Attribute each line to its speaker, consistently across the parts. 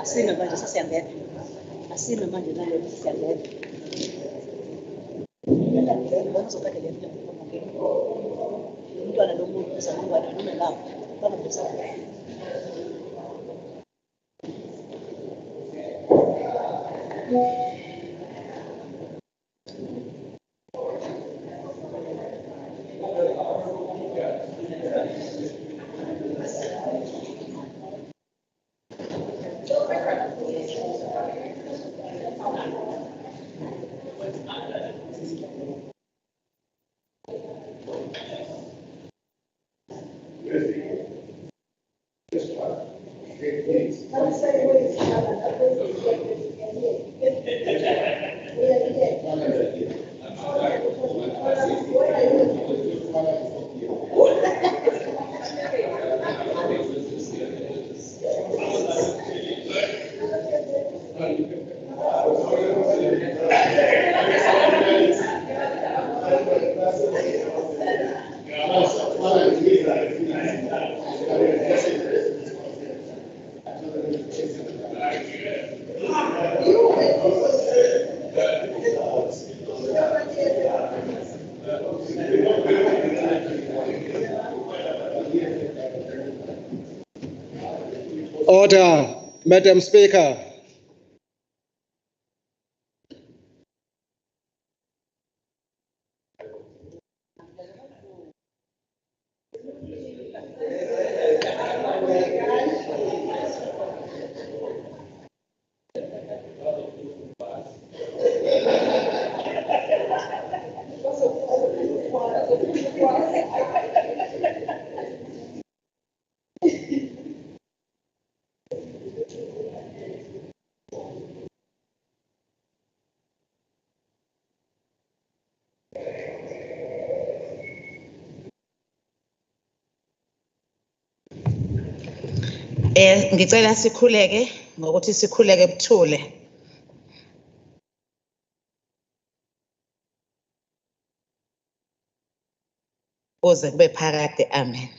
Speaker 1: Asime manje sasiyangena. Asime manje nalo sasiyangena. Ngizokade le nto. Umntwana lomuntu uzamngwana noma lapho. Bana besapho.
Speaker 2: Order, Madam Speaker.
Speaker 3: Ngicela sikhuleke ngokuthi sikhuleke buthule. Uze kube phakade, amen.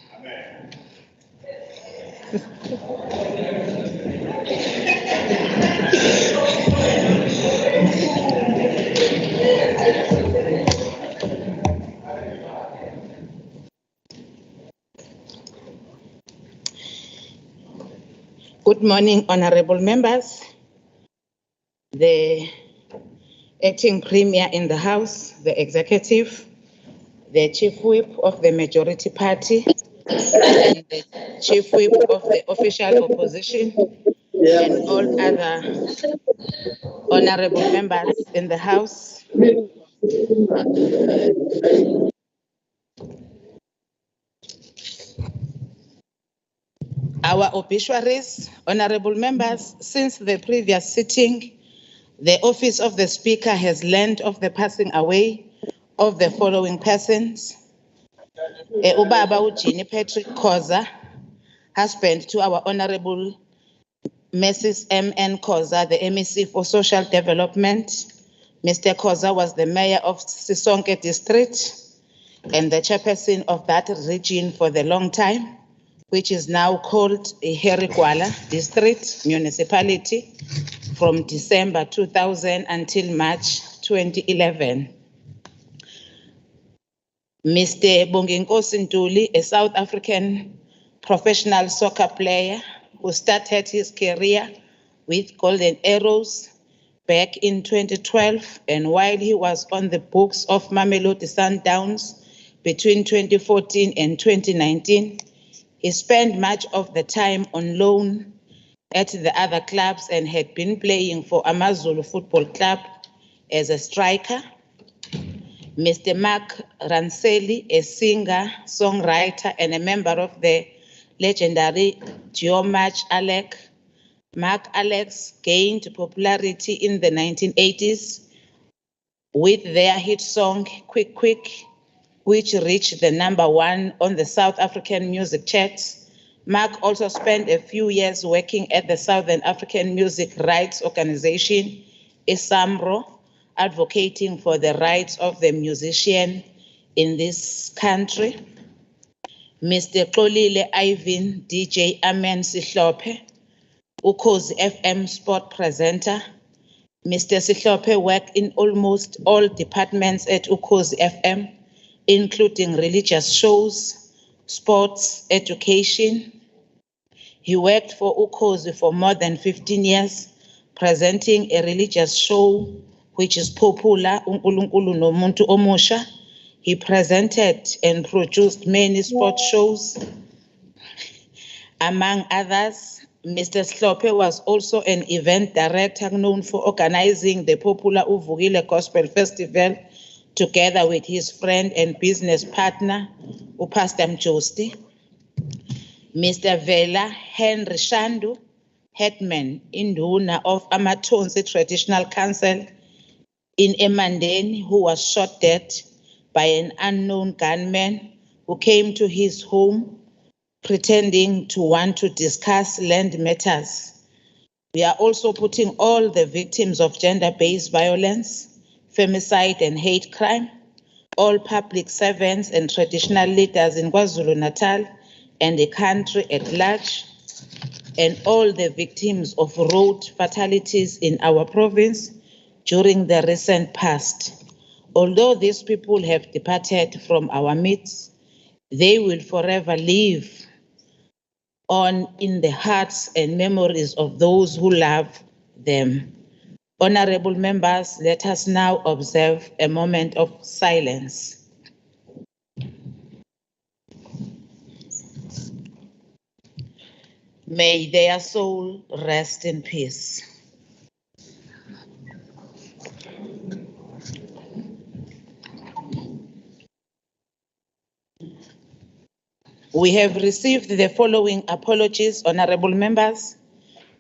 Speaker 3: Good morning, honorable members, the acting premier in the House, the executive, the chief whip of the majority party, and the chief whip of the official opposition, and all other honorable members in the House. Our obituaries, honorable members, since the previous sitting, the office of the Speaker has learned of the passing away of the following persons. Ubaba Ujini Patrick Khoza, husband to our Honorable Mrs. M.N. Khoza, the MEC for Social Development. Mr. Khoza was the mayor of Sisonke District and the chairperson of that region for the long time, which is now called Herigwala District Municipality from December 2000 until March 2011. Mr. Bonginkosi Ntuli, a South African professional soccer player who started his career with Golden Arrows back in 2012, and while he was on the books of Mamelodi Sundowns between 2014 and 2019, he spent much of the time on loan at the other clubs and had been playing for AmaZulu Football Club as a striker. Mr. Mark Ranseli, a singer, songwriter, and a member of the legendary Duo March Alec. Mark Alex gained popularity in the 1980s with their hit song, Quick Quick, which reached the #1 on the South African music charts. Mark also spent a few years working at the Southern African Music Rights Organization, ISAMRO, advocating for the rights of the musician in this country. Mr. Xolile Ivan DJ Amen Sihlophe, Ukhozi FM sport presenter. Mr. Sihlophe worked in almost all departments at Ukhozi FM, including religious shows, sports, education. He worked for Ukhozi for more than 15 years, presenting a religious show which is popular, uNkulunkulu Nomuntu Omusha. He presented and produced many sports shows. Among others, Mr. Sihlophe was also an event director known for organizing the popular Uvukile Gospel Festival together with his friend and business partner, Pastor Mjosti. Mr. Vela Henry Shandu, headman Induna of Amatonsi Traditional Council in Emandeni, who was shot dead by an unknown gunman who came to his home pretending to want to discuss land matters. We are also putting all the victims of gender-based violence, femicide and hate crime, all public servants and traditional leaders in KwaZulu-Natal and the country at large, and all the victims of road fatalities in our province during the recent past. Although these people have departed from our midst, they will forever live on in the hearts and memories of those who love them. Honorable members, let us now observe a moment of silence. May their soul rest in peace. We have received the following apologies, honorable members.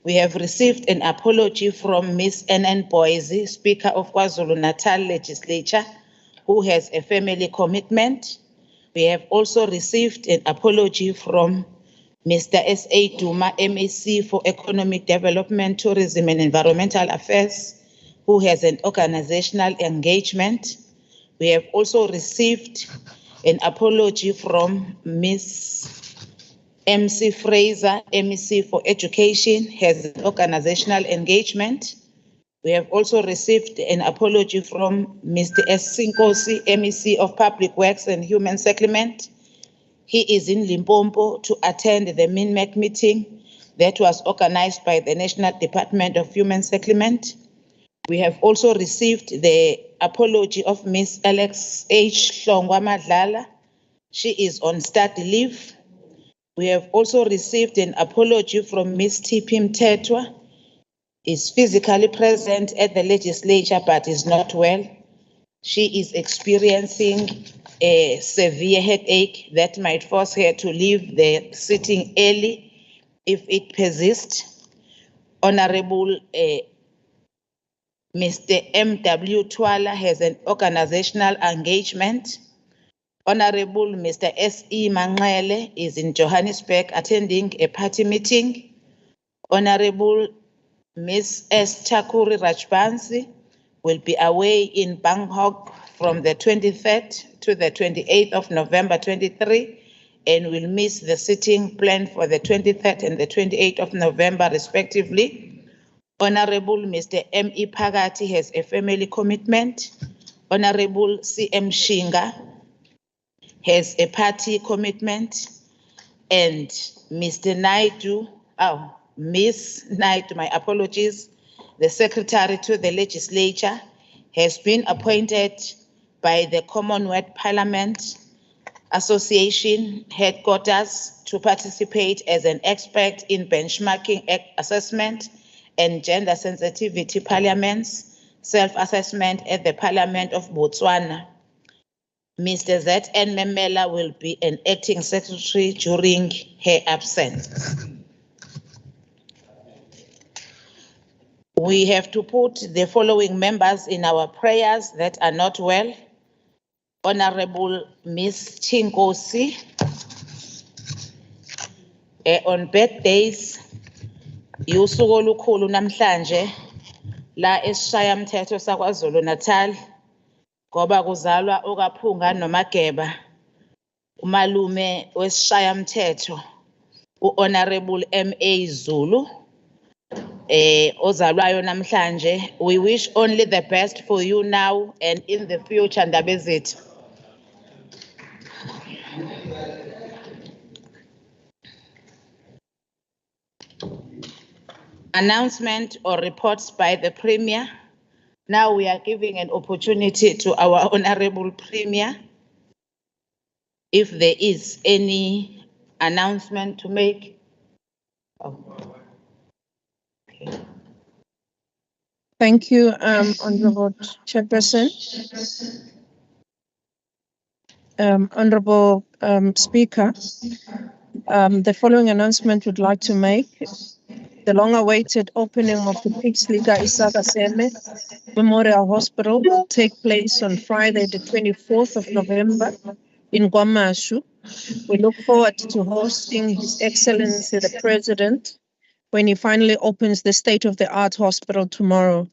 Speaker 3: We have received an apology from Ms. N.N. Boise, Speaker of KwaZulu-Natal Legislature, who has a family commitment. We have also received an apology from Mr. S.A. Duma, MEC for Economic Development, Tourism and Environmental Affairs, who has an organizational engagement. We have also received an apology from Ms. MC Fraser, MEC for Education, has an organizational engagement. We have also received an apology from Mr. S. Sinkosi, MEC of Public Works and Human Settlement. He is in Limpopo to attend the MINMEC meeting that was organized by the National Department of Human Settlement. We have also received the apology of Ms. Alex H. Hlongwa Madlala. She is on study leave. We have also received an apology from Ms. T.P. Mtetwa. Is physically present at the legislature but is not well. She is experiencing a severe headache that might force her to leave the sitting early if it persists. Honorable Mr. M.W. Twala has an organizational engagement. Honorable Mr. S.E. Manqele is in Johannesburg attending a party meeting. Honorable Ms. S. Chakuri Rajbansi will be away in Bangkok from the 23rd to the 28th of November 23 and will miss the sitting planned for the 23rd and the 28th of November respectively. Honorable Mr. M.E. Phakathi has a family commitment. Honorable C.M. Shinga has a party commitment. And Mr. Naidu, Ms. Naidu, my apologies, the Secretary to the Legislature, has been appointed by the Commonwealth Parliament Association headquarters to participate as an expert in benchmarking assessment and gender sensitivity parliaments, self-assessment at the Parliament of Botswana. Mr. Z.N. Memela will be an acting secretary during her absence. we have to put the following members in our prayers that are not well. Honorable Miss Chinkosi. On birthdays, usuku olukhulu namhlanje la esishayamthetho saKwaZulu-Natal ngoba kuzalwa okaphunga noMageba umalume wesishayamthetho uHonorable MA Zulu ozalwayo namhlanje. We wish only the best for you now and in the future, ndaba zethu. Announcement or reports by the Premier. Now we are giving an opportunity to our Honorable Premier if there is any announcement to make. Oh. Okay.
Speaker 4: Thank you, Honorable Chairperson. Honorable Speaker, the following announcement would like to make. The long-awaited opening of the Pixlika Isaka Seme Memorial Hospital will take place on Friday, the 24th of November in KwaMashu. We look forward to hosting His Excellency the President when he finally opens the state-of-the-art hospital tomorrow.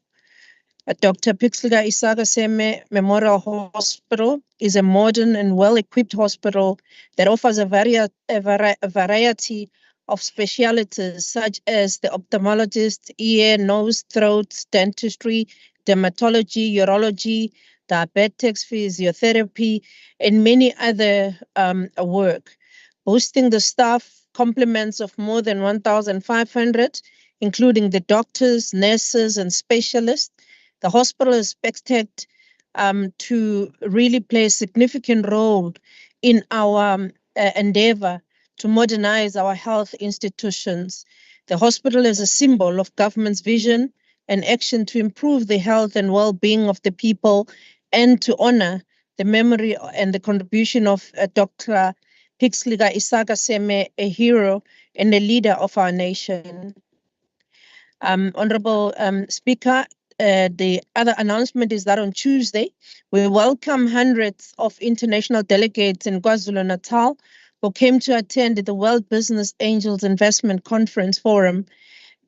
Speaker 4: Dr. Pixlika Isaka Seme Memorial Hospital is a modern and well-equipped hospital that offers a variety of specialties such as the ophthalmologist, ear, nose, throat, dentistry, dermatology, urology, diabetics, physiotherapy, and many other work. Boasting the staff complements of more than 1,500, including the doctors, nurses, and specialists. The hospital is expected to really play a significant role in our endeavor to modernize our health institutions. The hospital is a symbol of government's vision and action to improve the health and well-being of the people and to honor the memory and the contribution of Dr. Pixlika Isaka Seme, a hero and a leader of our nation. Honorable Speaker, the other announcement is that on Tuesday, we welcome hundreds of international delegates in KwaZulu-Natal who came to attend the World Business Angels Investment Conference Forum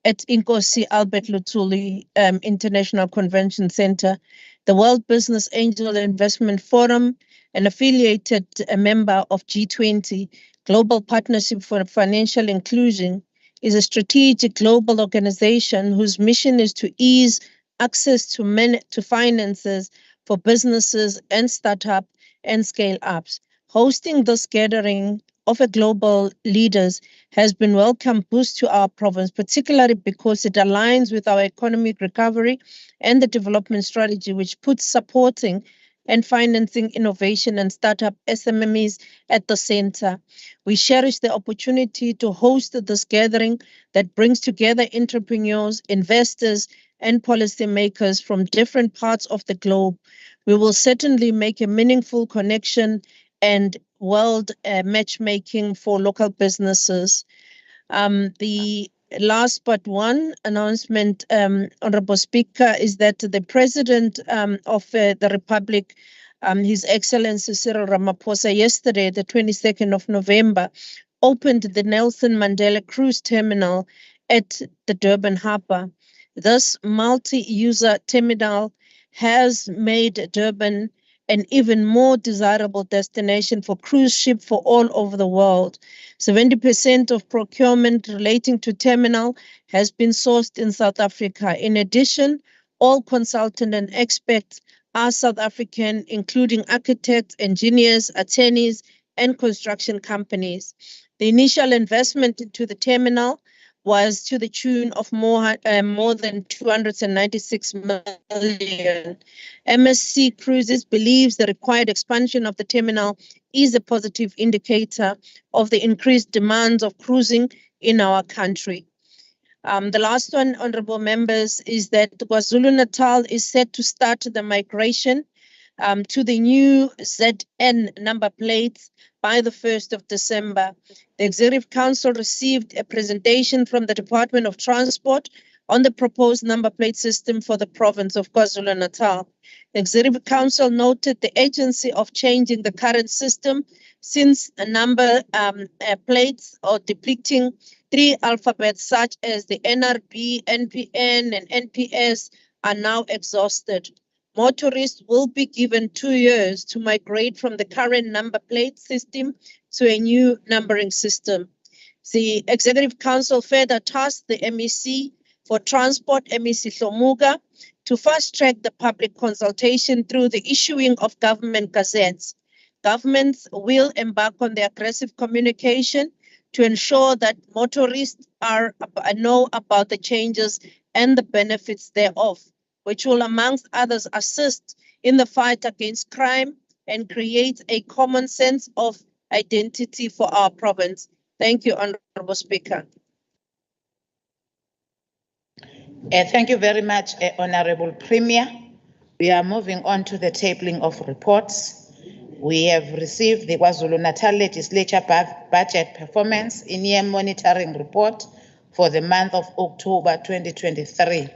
Speaker 4: at Inkosi Albert Luthuli International Convention Center. The World Business Angel Investment Forum, an affiliated member of G20, Global Partnership for Financial Inclusion, is a strategic global organization whose mission is to ease access to finances for businesses and startup and scale-ups. Hosting this gathering of global leaders has been a welcome boost to our province, particularly because it aligns with our economic recovery and the development strategy, which puts supporting and financing innovation and startup SMMEs at the center. We cherish the opportunity to host this gathering that brings together entrepreneurs, investors, and policymakers from different parts of the globe. We will certainly make a meaningful connection and world matchmaking for local businesses. The last but one announcement, Honorable Speaker, is that the President of the Republic, His Excellency Cyril Ramaphosa, yesterday, the 22nd of November, opened the Nelson Mandela Cruise Terminal at the Durban Harbour. This multi-user terminal has made Durban an even more desirable destination for cruise ships for all over the world. 70% of procurement relating to terminal has been sourced in South Africa. In addition, all consultants and experts are South African, including architects, engineers, attorneys, and construction companies. The initial investment into the terminal was to the tune of more than 296 million. MSC Cruises believes the required expansion of the terminal is a positive indicator of the increased demands of cruising in our country. The last one, honorable members, is that KwaZulu-Natal is set to start the migration to the new ZN number plates by the 1st of December. The Executive Council received a presentation from the Department of Transport on the proposed number plate system for the province of KwaZulu-Natal. The Executive Council noted the urgency of changing the current system since a number plates or depicting 3 alphabets such as the NRB, NPN, and NPS are now exhausted. Motorists will be given 2 years to migrate from the current number plate system to a new numbering system. The Executive Council further tasked the MEC for Transport, MEC Hlomuga, to fast-track the public consultation through the issuing of government gazettes. Governments will embark on the aggressive communication to ensure that motorists know about the changes and the benefits thereof, which will, amongst others, assist in the fight against crime and create a common sense of identity for our province. Thank you, Honorable Speaker.
Speaker 3: Thank you very much, Honorable Premier. We are moving on to the tabling of reports. We have received the KwaZulu-Natal Legislature Budget Performance in-year monitoring report for the month of October 2023.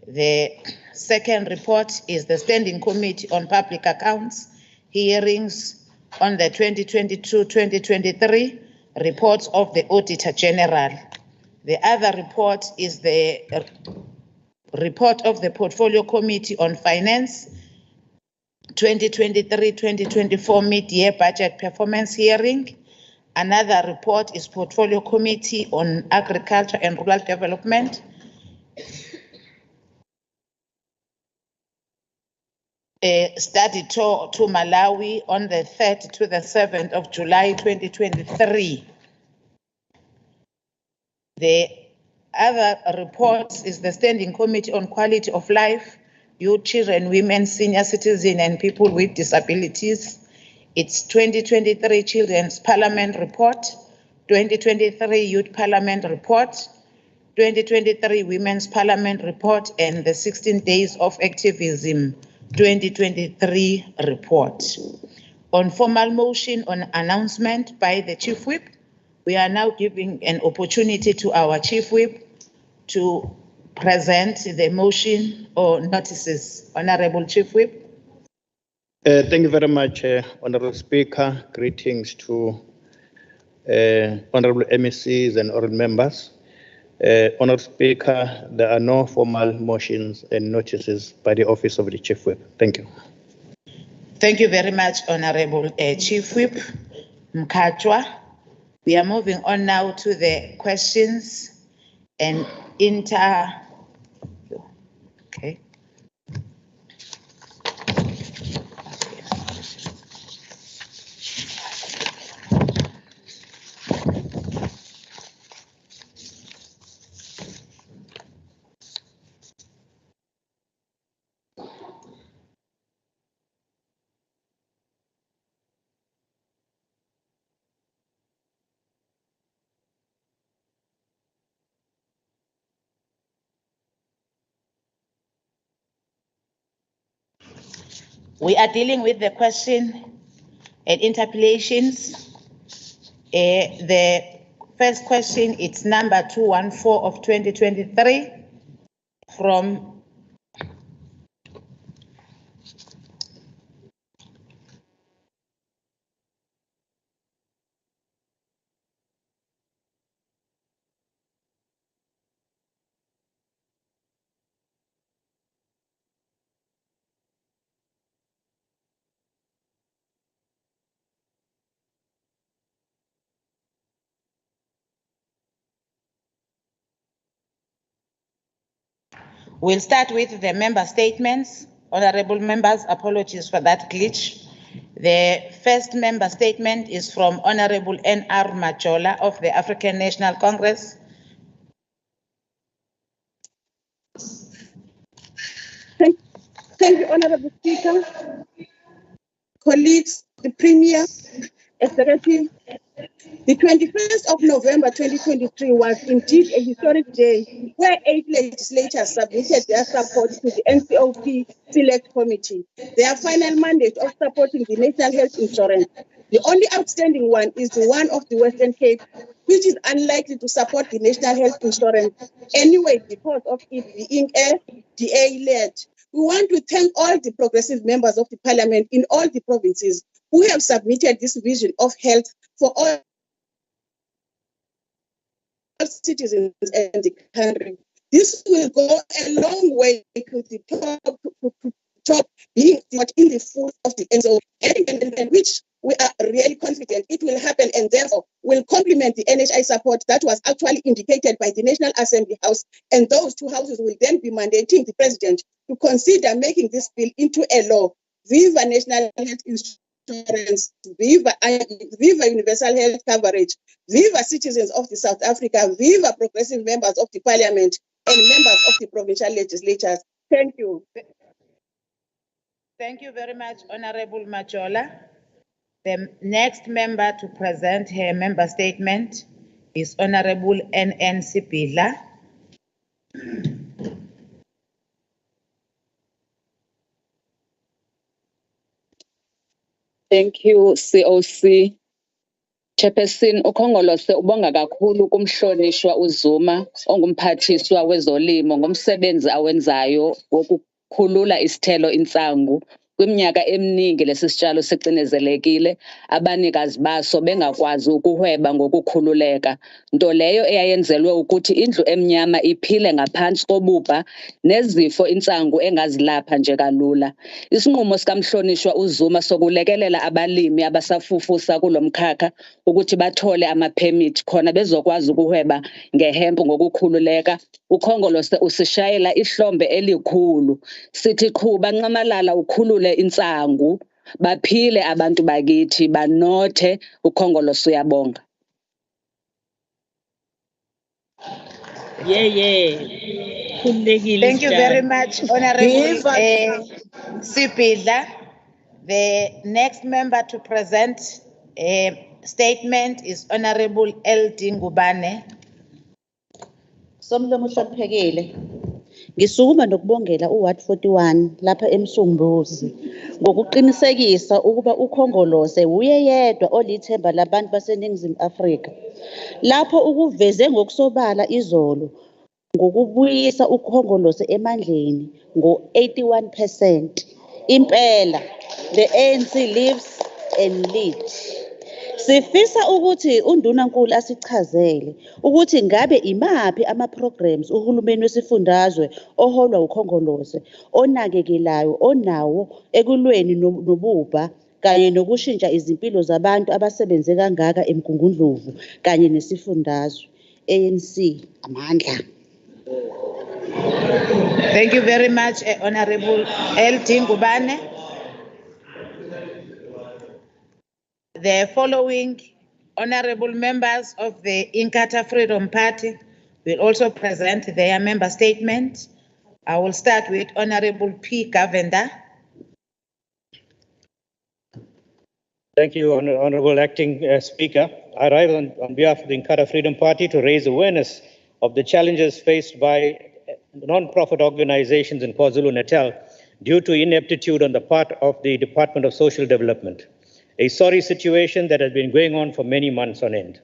Speaker 3: The second report is the Standing Committee on Public Accounts hearings on the 2022-2023 reports of the Auditor General. The other report is the report of the Portfolio Committee on Finance 2023-2024 mid-year budget performance hearing. Another report is Portfolio Committee on Agriculture and Rural Development. A study tour to Malawi on the 3rd to the 7th of July 2023. The other report is the Standing Committee on Quality of Life, Youth, Children, Women, Senior Citizens, and People with Disabilities. It's 2023 Children's Parliament Report, 2023 Youth Parliament Report, 2023 Women's Parliament Report, and the 16 Days of Activism 2023 report. On formal motion on announcement by the Chief Whip, we are now giving an opportunity to our Chief Whip to present the motion or notices. Honorable Chief Whip.
Speaker 2: Thank you very much, Honorable Speaker. Greetings to Honorable MECs and honorable members. Honorable Speaker, there are no formal motions and notices by the Office of the Chief Whip. Thank you.
Speaker 3: Thank you very much, Honorable Chief Whip Mkhatshwa. We are moving on now to the questions and okay. We are dealing with the question and interpellations. The first question, it's number 214 of 2023 from We'll start with the member statements. Honorable members, apologies for that glitch. The first member statement is from Honorable N.R. Majola of the African National Congress.
Speaker 5: Thank you, Honorable Speaker. Colleagues, the Premier, Executive, the 21st of November 2023 was indeed a historic day where 8 legislatures submitted their support to the NCOP Select Committee, their final mandate of supporting the National Health Insurance. The only outstanding one is the one of the Western Cape, which is unlikely to support the national health insurance anyway because of it being a DA-led. We want to thank all the progressive members of the parliament in all the provinces who have submitted this vision of health for all citizens and the country. This will go a long way to the top being in the foot of the end zone, and which we are really confident it will happen, and therefore will complement the NHI support that was actually indicated by the National Assembly House, and those two houses will then be mandating the president to consider making this bill into a law. Viva National Health Insurance, viva universal health coverage, viva citizens of the South Africa, viva progressive members of the parliament and members of the provincial legislatures. Thank you.
Speaker 3: Thank you very much, Honorable Majola. The next member to present her member statement is Honorable N.N. Sipila.
Speaker 6: Thank you, COC. Chairperson uKhongolose ubonga kakhulu kumhlonishwa uZuma ongumphathiswa wezolimo ngomsebenzi awenzayo wokukhulula isithelo insangu kwiminyaka eminingi lesi sitshalo sicinezekile abanikazi baso bengakwazi ukuhweba ngokukhululeka nto leyo eyayenzelwe ukuthi indlu emnyama iphile ngaphansi kobubha nezifo insangu engazilapha nje kalula. Isinqumo sikamhlonishwa uZuma sokulekelela abalimi abasafufusa kulomkhakha ukuthi bathole ama-permit khona bezokwazi ukuhweba ngehempu ngokukhululeka. uKhongolose usishayela ihlombe elikhulu sithi qhuba nqamalala ukhulule insangu baphile abantu bakithi banothe. uKhongolose uyabonga.
Speaker 3: Thank you very much, Honorable Sipila. The next member to present a statement is Honorable L.D. Ngubane.
Speaker 1: Somlomo hloniphekile. Ngisukuma nokubongela uWard 41 lapha eMsumbuzi ngokuqinisekisa ukuba uKhongolose uye yedwa olithemba labantu baseNingizimu Afrika. Lapho ukuveze ngokusobala izolo ngokubuyisa uKhongolose emandleni ngo-81%. Impela the ANC lives and leads. Sifisa ukuthi undunankulu asichazele ukuthi ngabe imaphi ama-programs uhulumeni wesifundazwe oholwa uKhongolose onakekelayo onawo ekulweni nobubha kanye nokushintsha izimpilo zabantu abasebenze kangaka eMgungundlovu kanye nesifundazwe. ANC amandla.
Speaker 3: Thank you very much, Honorable L.D. Ngubane. The following honorable members of the Inkatha Freedom Party will also present their member statement. I will start with Honorable P. Govender.
Speaker 7: Thank you, Honorable Acting Speaker. I arrive on behalf of the Inkatha Freedom Party to raise awareness of the challenges faced by non-profit organizations in KwaZulu-Natal due to ineptitude on the part of the Department of Social Development. A sorry situation that has been going on for many months on end.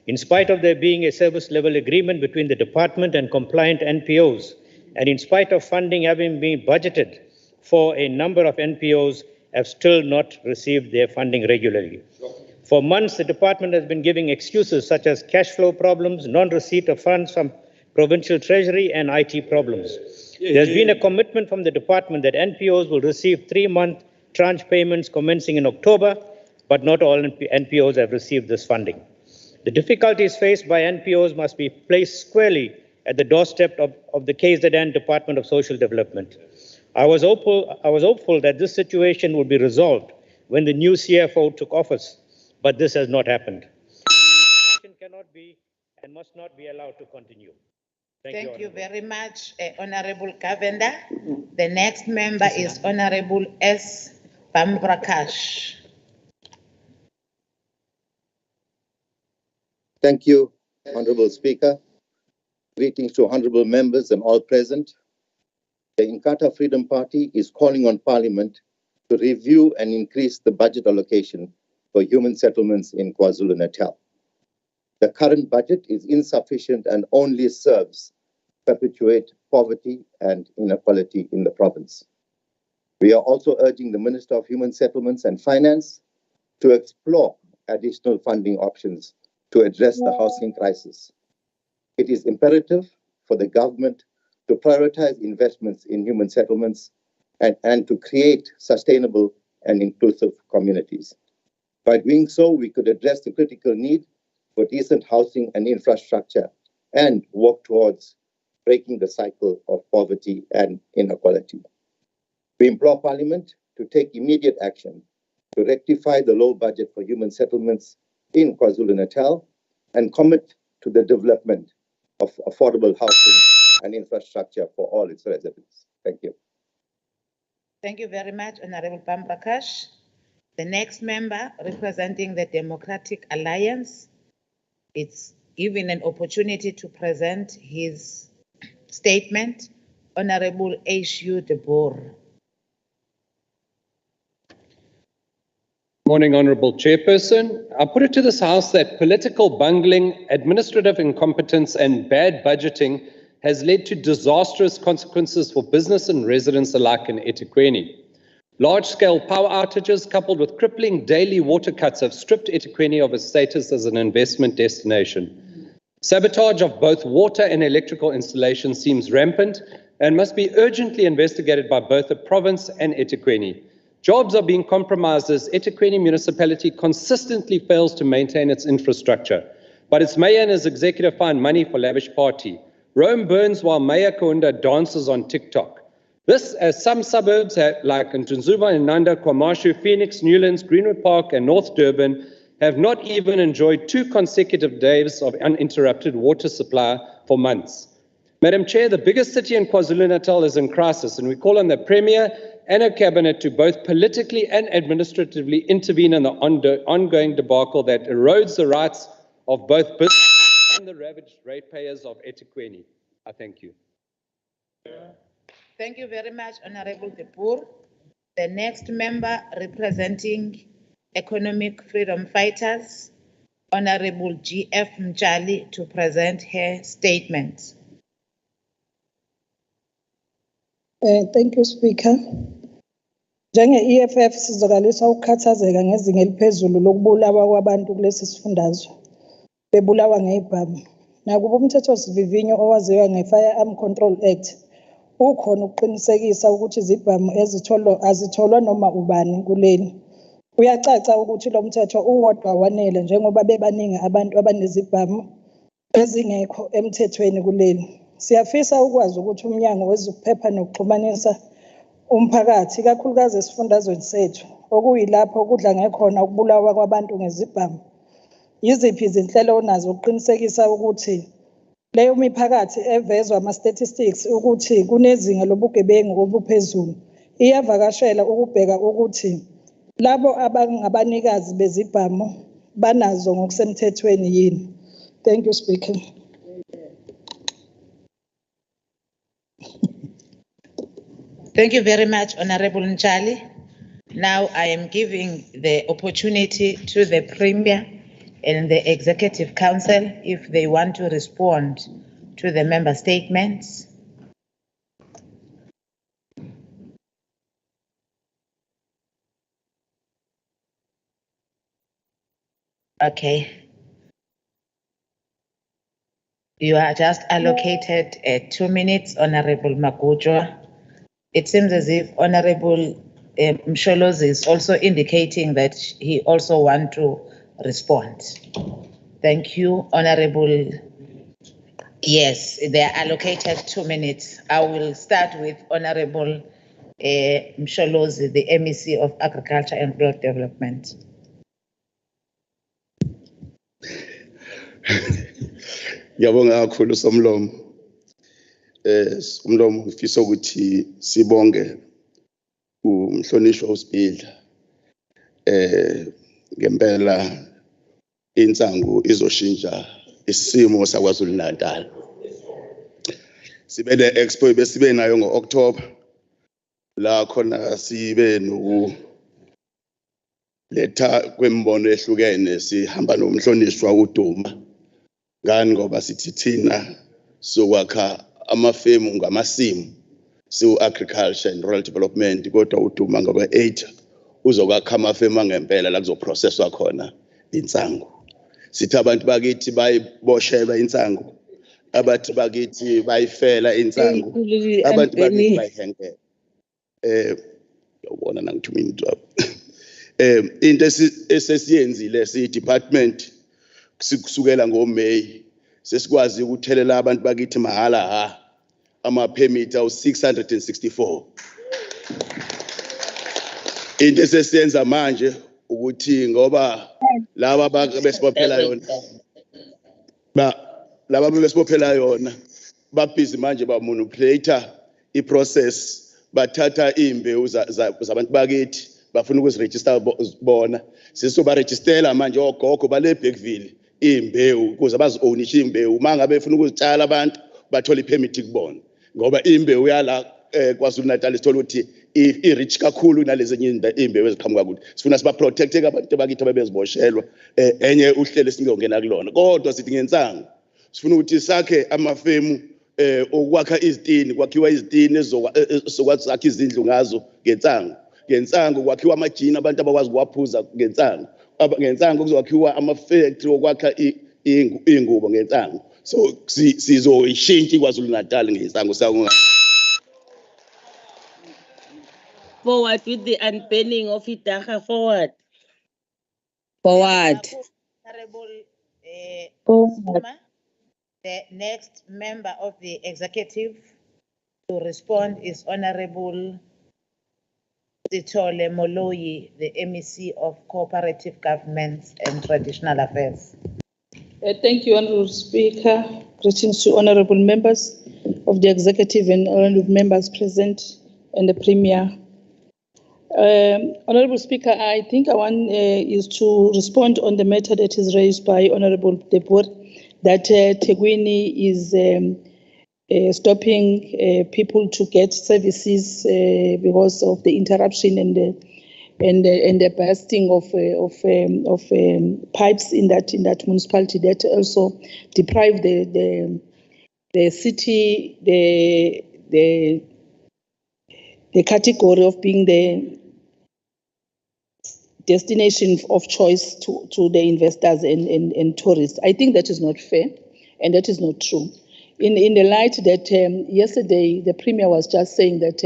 Speaker 7: In spite of there being a service level agreement between the department and compliant NPOs, and in spite of funding having been budgeted for, a number of NPOs have still not received their funding regularly. For months, the department has been giving excuses such as cash flow problems, non-receipt of funds from provincial treasury, and IT problems. There's been a commitment from the department that NPOs will receive 3-month tranche payments commencing in October, but not all NPOs have received this funding. The difficulties faced by NPOs must be placed squarely at the doorstep of the KZN Department of Social Development. I was hopeful that this situation would be resolved when the new CFO took office, but this has not happened. This situation cannot be and must not be allowed to continue.
Speaker 3: Thank you very much, Honorable Govender. The next member is Honorable S. Bamprakash.
Speaker 8: Thank you, Honorable Speaker. Greetings to honorable members and all present. The Inkatha Freedom Party is calling on Parliament to review and increase the budget allocation for human settlements in KwaZulu-Natal. The current budget is insufficient and only serves to perpetuate poverty and inequality in the province. We are also urging the Minister of Human Settlements and Finance to explore additional funding options to address the housing crisis. It is imperative for the government to prioritize investments in human settlements and to create sustainable and inclusive communities. By doing so, we could address the critical need for decent housing and infrastructure and work towards breaking the cycle of poverty and inequality. We implore Parliament to take immediate action to rectify the low budget for human settlements in KwaZulu-Natal and commit to the development of affordable housing and infrastructure for all its residents. Thank you.
Speaker 3: Thank you very much, Honorable Pamprakash. The next member representing the Democratic Alliance, it's given an opportunity to present his statement. Honorable H.U. de Boer.
Speaker 9: Morning, Honourable Chairperson. I put it to this House that political bungling, administrative incompetence and bad budgeting has led to disastrous consequences for business and residents alike in eThekwini. Large-scale power outages coupled with crippling daily water cuts have stripped eThekwini of its status as an investment destination. Sabotage of both water and electrical installations seems rampant and must be urgently investigated by both the province and eThekwini. Jobs are being compromised as eThekwini municipality consistently fails to maintain its infrastructure, but its mayor and his executive find money for lavish party. Rome burns while Mayor Kaunda dances on TikTok. This, as some suburbs like Ntunzuba, Nanda, KwaMashu, Phoenix, Newlands, Greenwood Park, and North Durban have not even enjoyed 2 consecutive days of uninterrupted water supply for months. Madam Chair, the biggest city in KwaZulu-Natal is in crisis, and we call on the Premier and her cabinet to both politically and administratively intervene in the ongoing debacle that erodes the rights of both business and the ravaged ratepayers of eThekwini. I thank you.
Speaker 3: Thank you very much, Honorable de Boer. The next member representing Economic Freedom Fighters, Honorable G.F. Mjali, to present her statement.
Speaker 10: Thank you, Speaker. Njenge-EFF sizokalisa ukukhathazeka ngezinga eliphezulu lokubulawa kwabantu kulesi sifundazwe bebulawa ngezibhamu. Nakuba umthethosivivinyo owaziwa nge-Firearm Control Act ukhona ukuqinisekisa ukuthi izibhamu azitholwa noma ubani kuleli. Kuyacaca ukuthi lo mthetho uwodwa wanele njengoba bebaningi abantu abanezibhamu ezingekho emthethweni kuleli. Siyafisa ukwazi ukuthi umnyango wezokuphepha nokuxhumanisa umphakathi kakhulukazi esifundazweni sethu okuyilapho kudlange khona ukubulawa kwabantu ngezibhamu. Yiziphi izinhlelo onazo ukuqinisekisa ukuthi leyo miphakathi evezwa ama-statistics ukuthi kunezinga lobugebengu obuphezulu iyavakashela ukubheka ukuthi labo abangabanikazi bezibhamu banazo ngokusemthethweni yini? Thank you, Speaker.
Speaker 3: Thank you very much, Honorable Mjali. Now I am giving the opportunity to the Premier and the Executive Council if they want to respond to the member statements. Okay. You are just allocated 2 minutes, Honorable Magujwa. It seems as if Honorable Msholozi is also indicating that he also wants to respond. Thank you, Honorable. Yes, they are allocated 2 minutes. I will start with Honorable Msholozi, the MEC of Agriculture and Rural Development.
Speaker 11: Ngiyabonga kakhulu somlomo. Umlomo ufisa ukuthi sibonge umhlonishwa uSibhidla. Ngempela insangu izoshintsha isimo saKwaZulu-Natal. Sibe ne expo besibe nayo ngoOctober. La khona sibe letha kwembono ehlukene sihamba nomhlonishwa uDuma ngani ngoba sithi thina sokwakha amafemu ngamasimu agriculture and rural development kodwa uDuma ngoba 8 uzokwakha amafemu angempela la kuzoprocesswa khona insangu. Sithi abantu bakithi bayiboshelwa insangu, abathi bakithi bayifela insangu, abantu bakithi bayihengela. Yabona nangithumini job. Into esesiyenzile si department kusukela ngoMay sesikwazi ukuthelela abantu bakithi mahala ama permit awu 664. Into esesiyenza manje ukuthi ngoba laba besibophela yona laba besibophela yona babhizi manje bamanipulate iprocess, bathatha imbewu zabantu bakithi bafuna ukuziregister bona, sizobarejistela manje ogogo bale Blackville imbewu ukuze bazi-ownishe imbewu mangabe befuna ukuzitshala abantu bathola ipermit kubona ngoba imbewu yala KwaZulu-Natal sithola ukuthi i-rich kakhulu nalezinye imbewu eziqhamuka kuthi. Sifuna siba-protecte abantu bakithi abebeziboshelwa enye uhlelo singongena kulona kodwa sithi ngensango sifuna ukuthi sakhe amafemu okwakha izitini, kwakhiwa izitini sokwazi sakhe izindlu ngazo ngensango kwakhiwa amajini abantu abakwazi ukuwaphuza ngensango kuzokwakhiwa ama-factory okwakha ingubo ngensango. So sizoyishintsha KwaZulu-Natal ngensango sawunga.
Speaker 12: Forward with the unbanning of Idaha. Forward.
Speaker 6: Forward.
Speaker 3: Honorable the next member of the executive to respond is Honorable Sithole Moloi, the MEC of Cooperative Governments and Traditional Affairs.
Speaker 10: Thank you, Honorable Speaker. Greetings to honorable members of the executive and honorable members present and the Premier. Honorable Speaker, I think I want is to respond on the matter that is raised by Honorable Debor, that Tegwini is stopping people to get services because of the interruption and the bursting of pipes in that municipality that also deprive the city the category of being the destination of choice to the investors and tourists. I think that is not fair and that is not true. In the light that yesterday the Premier was just saying that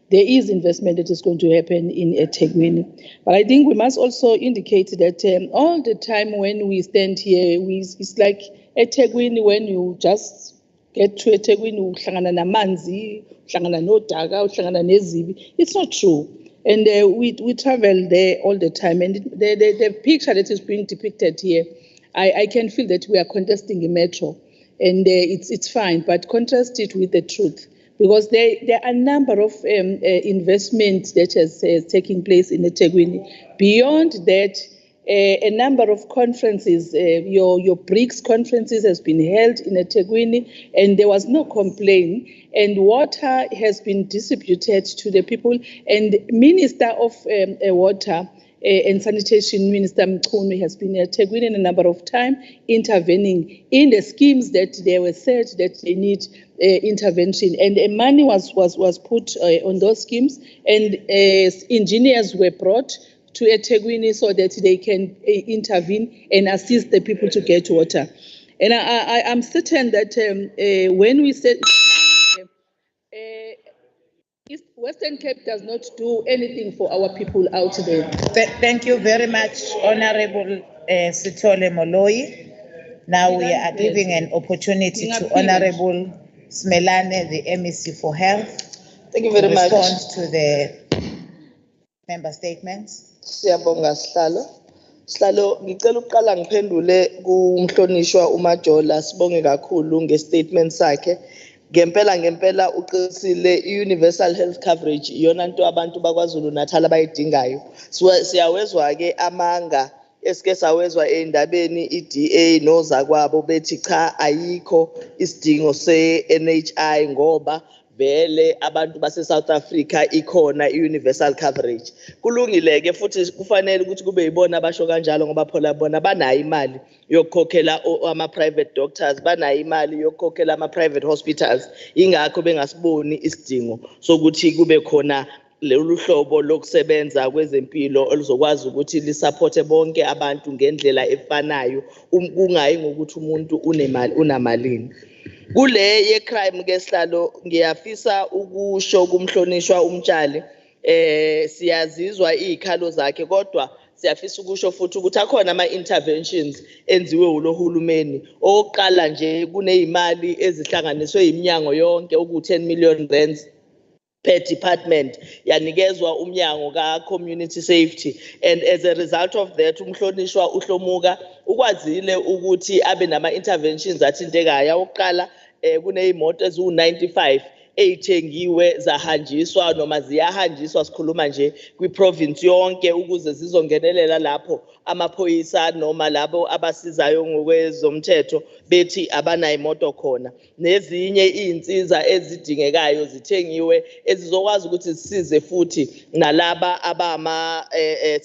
Speaker 10: there is investment that is going to happen in eThekwini. But I think we must also indicate that all the time when we stand here, it's like eThekwini, when you just get to eThekwini, uhlangana namanzi, uhlangana nodaka, uhlangana nezibi. It's not true. And we travel there all the time. And the picture that is being depicted here, I can feel that we are contesting a metro. And it's fine, but contrast it with the truth. Because there are a number of investments that has taken place in eThekwini. Beyond that, a number of conferences, your BRICS conferences has been held in eThekwini, and there was no complaint. And water has been distributed to the people. And Minister of Water and Sanitation, Minister Mchunu, has been at eThekwini a number of times, intervening in the schemes that they were said that they need intervention. And money was put on those schemes, and engineers were brought to eThekwini so that they can intervene and assist the people to get water. And I'm certain that when we said Western Cape does not do anything for our people out there.
Speaker 3: Thank you very much, Honorable Sithole Moloi. Now we are giving an opportunity to Honorable Smelane, the MEC for Health.
Speaker 5: Thank you very much.
Speaker 3: Respond to the member statements.
Speaker 5: Siyabonga Sihlalo ngicela ukuqala ngiphendule kumhlonishwa uMajola, sibonge kakhulu ngestatement sakhe. Ngempela uqinisile universal health coverage iyona nto abantu bakwaZulu-Natal abayidingayo. Siyawezwa ke amanga esike sawezwa endabeni iDA nozakwabo bethi cha ayikho isidingo se-NHI ngoba
Speaker 13: vele abantu base South Africa ikhona universal coverage. Kulungile ke futhi kufanele ukuthi kube yibona abasho kanjalo ngoba phela bona banayo imali yokukhokhela ama private doctors, banayo imali yokukhokhela ama private hospitals, ingakho bengasiboni isidingo sokuthi kube khona lolu hlobo lokusebenza kwezempilo oluzokwazi ukuthi lisupporte bonke abantu ngendlela efanayo kungayi ngokuthi umuntu unamalini. Kule ye crime ke sihlalo ngiyafisa ukusho kumhlonishwa umtshali siyazizwa izikhalo zakhe kodwa siyafisa ukusho futhi ukuthi akhona ama interventions enziwe ulohulumeni. Oqala nje kunezimali ezihlanganiswe iminyango yonke oku10 million rands per department yanikezwa umnyango ka community safety, and as a result of that umhlonishwa uHlomuka ukwazile ukuthi abe nama interventions athintekayo. Oqala kunezimoto ezu95 eyithengiwe zahanjiswa noma ziyahanjiswa, sikhuluma nje kwiprovince yonke ukuze zizongenelela lapho amaphoyisa noma labo abasizayo ngokwezomthetho bethi abanayo imoto khona. Nezinye izinsiza ezidingekayo zithengiwe ezizokwazi ukuthi zisize futhi nalaba abama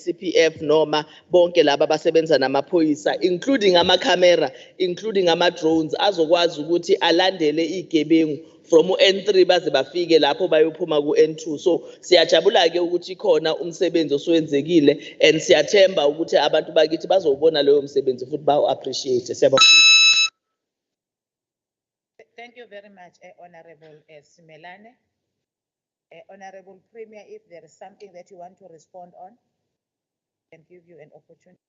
Speaker 13: CPF noma bonke laba abasebenza namaphoyisa, including ama-camera, including ama-drones azokwazi ukuthi alandele izigebengu from N3 baze bafike lapho bayophuma ku N2. So siyajabula ke ukuthi khona umsebenzi oswenzekile and siyathemba ukuthi abantu bakithi bazobona leyo msebenzi futhi bawo appreciate. Siyabonga.
Speaker 3: Thank you very much, Honorable Simelane. Honorable Premier, if there is something that you want to respond on, I can give you an opportunity.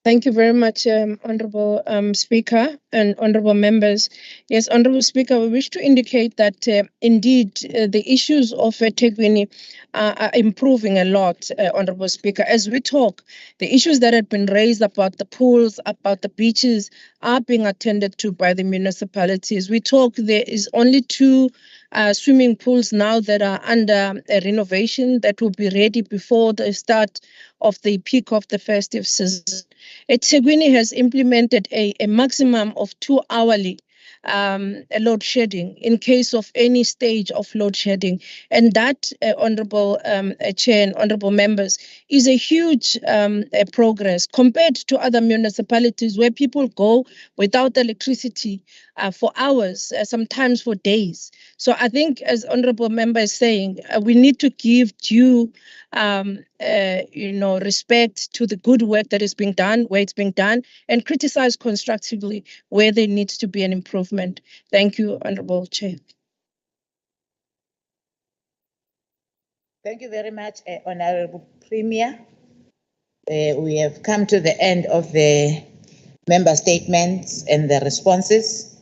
Speaker 4: Thank you very much, Honorable Speaker and Honorable Members. Yes, Honorable Speaker, we wish to indicate that indeed the issues of eThekwini are improving a lot, Honorable Speaker. As we talk, the issues that have been raised about the pools, about the beaches, are being attended to by the municipalities. We talk, there is only 2 swimming pools now that are under a renovation that will be ready before the start of the peak of the festive season. eThekwini has implemented a maximum of 2 hourly load shedding in case of any stage of load shedding. And that, Honorable Chair and Honorable Members, is a huge progress compared to other municipalities where people go without electricity for hours, sometimes for days. So I think, as Honorable Member is saying, we need to give due respect to the good work that is being done, where it's being done, and criticize constructively where there needs to be an improvement. Thank you, Honorable Chair.
Speaker 3: Thank you very much, Honorable Premier. We have come to the end of the member statements and the responses.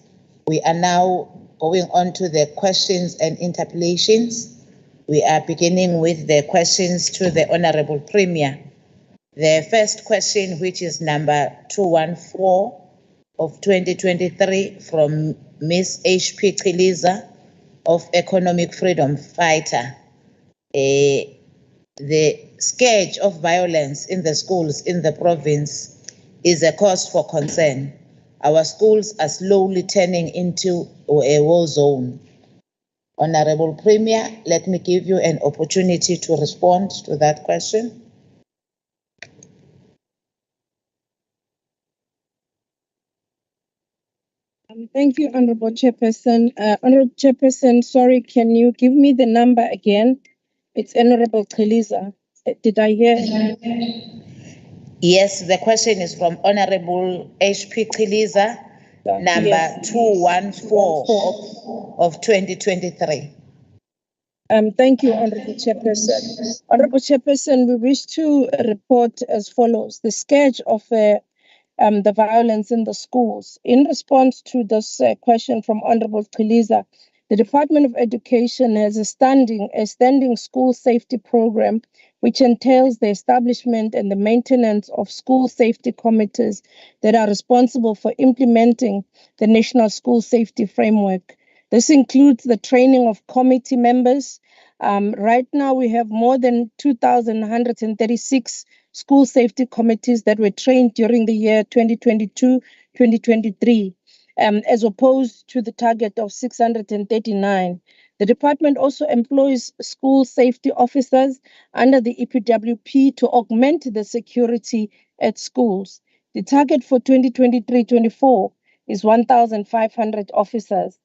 Speaker 3: We are now going on to the questions and interpellations. We are beginning with the questions to the Honorable Premier. The first question, which is number 214 of 2023 from Ms. H.P. Chiliza of Economic Freedom Fighter. The scourge of violence in the schools in the province is a cause for concern. Our schools are slowly turning into a war zone. Honorable Premier, let me give you an opportunity to respond to that question.
Speaker 4: Thank you, Honorable Chairperson. Honorable Chairperson, sorry, can you give me the number again? It's Honorable Chiliza. Did I hear?
Speaker 3: Yes, the question is from Honorable H.P. Chiliza, number yes. 214 of 2023.
Speaker 4: Thank you, Honorable Chairperson. Honorable Chairperson, we wish to report as follows. The scourge of the violence in the schools. In response to this question from Honorable Chiliza, the Department of Education has a standing school safety program, which entails the establishment and the maintenance of school safety committees that are responsible for implementing the National School Safety Framework. This includes the training of committee members, Right now, we have more than 2,136 school safety committees that were trained during the year 2022-2023, as opposed to the target of 639. The department also employs school safety officers under the EPWP to augment the security at schools. The target for 2023-24 is 1,500 officers.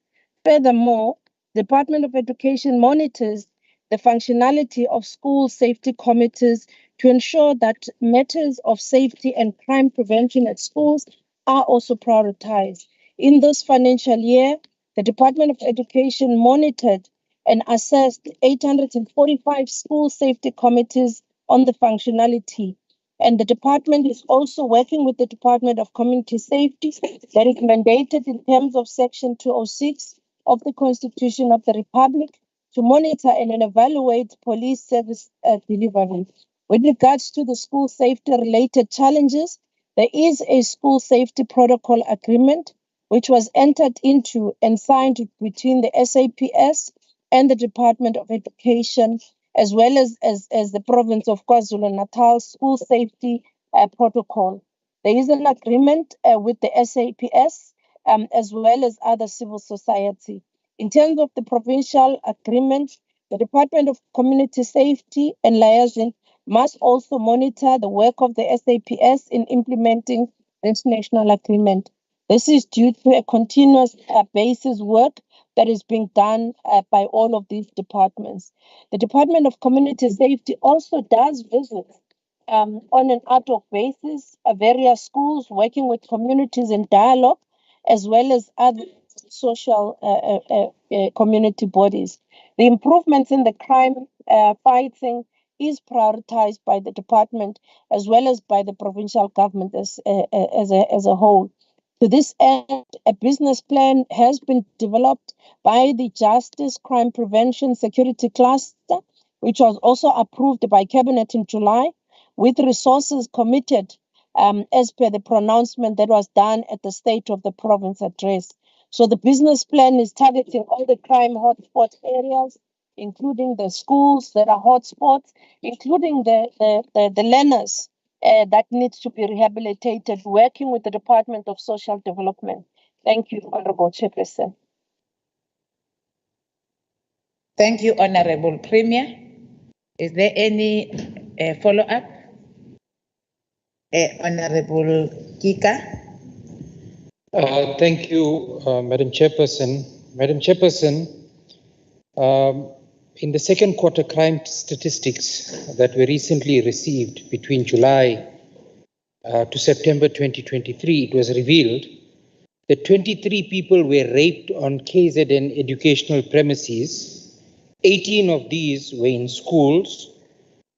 Speaker 4: Furthermore, the Department of Education monitors the functionality of school safety committees to ensure that matters of safety and crime prevention at schools are also prioritized. In this financial year, the Department of Education monitored and assessed 845 school safety committees on the functionality. And the department is also working with the Department of Community Safety that is mandated in terms of Section 206 of the Constitution of the Republic to monitor and evaluate police service delivery. With regards to the school safety related challenges, there is a school safety protocol agreement which was entered into and signed between the SAPS and the Department of Education, as well as the province of KwaZulu-Natal school safety protocol. There is an agreement with the SAPS as well as other civil society. In terms of the provincial agreement, the Department of Community Safety and Liaison must also monitor the work of the SAPS in implementing this national agreement. This is due to a continuous basis work that is being done by all of these departments. The Department of Community Safety also does visits on an ad hoc basis various schools, working with communities in dialogue, as well as other social community bodies. The improvements in the crime fighting is prioritized by the department as well as by the provincial government as a whole. To this end, a business plan has been developed by the Justice Crime Prevention Security Cluster, which was also approved by Cabinet in July, with resources committed as per the pronouncement that was done at the State of the Province address. So the business plan is targeting all the crime hotspot areas, including the schools that are hotspots, including the learners that needs to be rehabilitated, working with the Department of Social Development. Thank you, Honorable Chairperson.
Speaker 3: Thank you, Honorable Premier. Is there any follow-up? Honorable Kika.
Speaker 14: Thank you, Madam Chairperson. Madam Chairperson, in the second quarter crime statistics that we recently received between July to September 2023, it was revealed that 23 people were raped on KZN educational premises. 18 of these were in schools.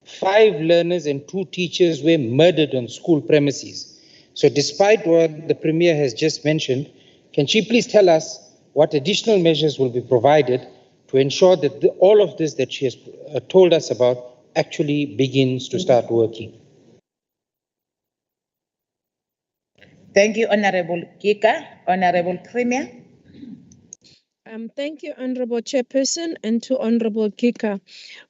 Speaker 14: 5 learners and 2 teachers were murdered on school premises. So despite what the Premier has just mentioned, can she please tell us what additional measures will be provided to ensure that all of this that she has told us about actually begins to start working?
Speaker 3: Thank you, Honorable Kika. Honorable Premier.
Speaker 4: Thank you, Honorable Chairperson, and to Honorable Kika.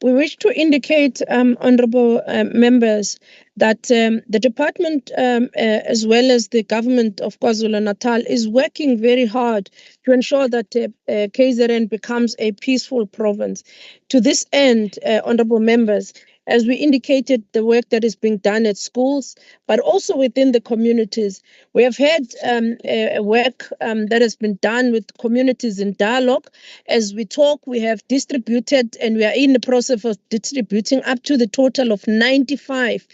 Speaker 4: We wish to indicate, Honorable members, that the department, as well as the government of KwaZulu-Natal, is working very hard to ensure that KZN becomes a peaceful province. To this end, Honorable members, as we indicated, the work that is being done at schools, but also within the communities. We have had work that has been done with communities in dialogue. As we talk, we have distributed, and we are in the process of distributing up to the total of 95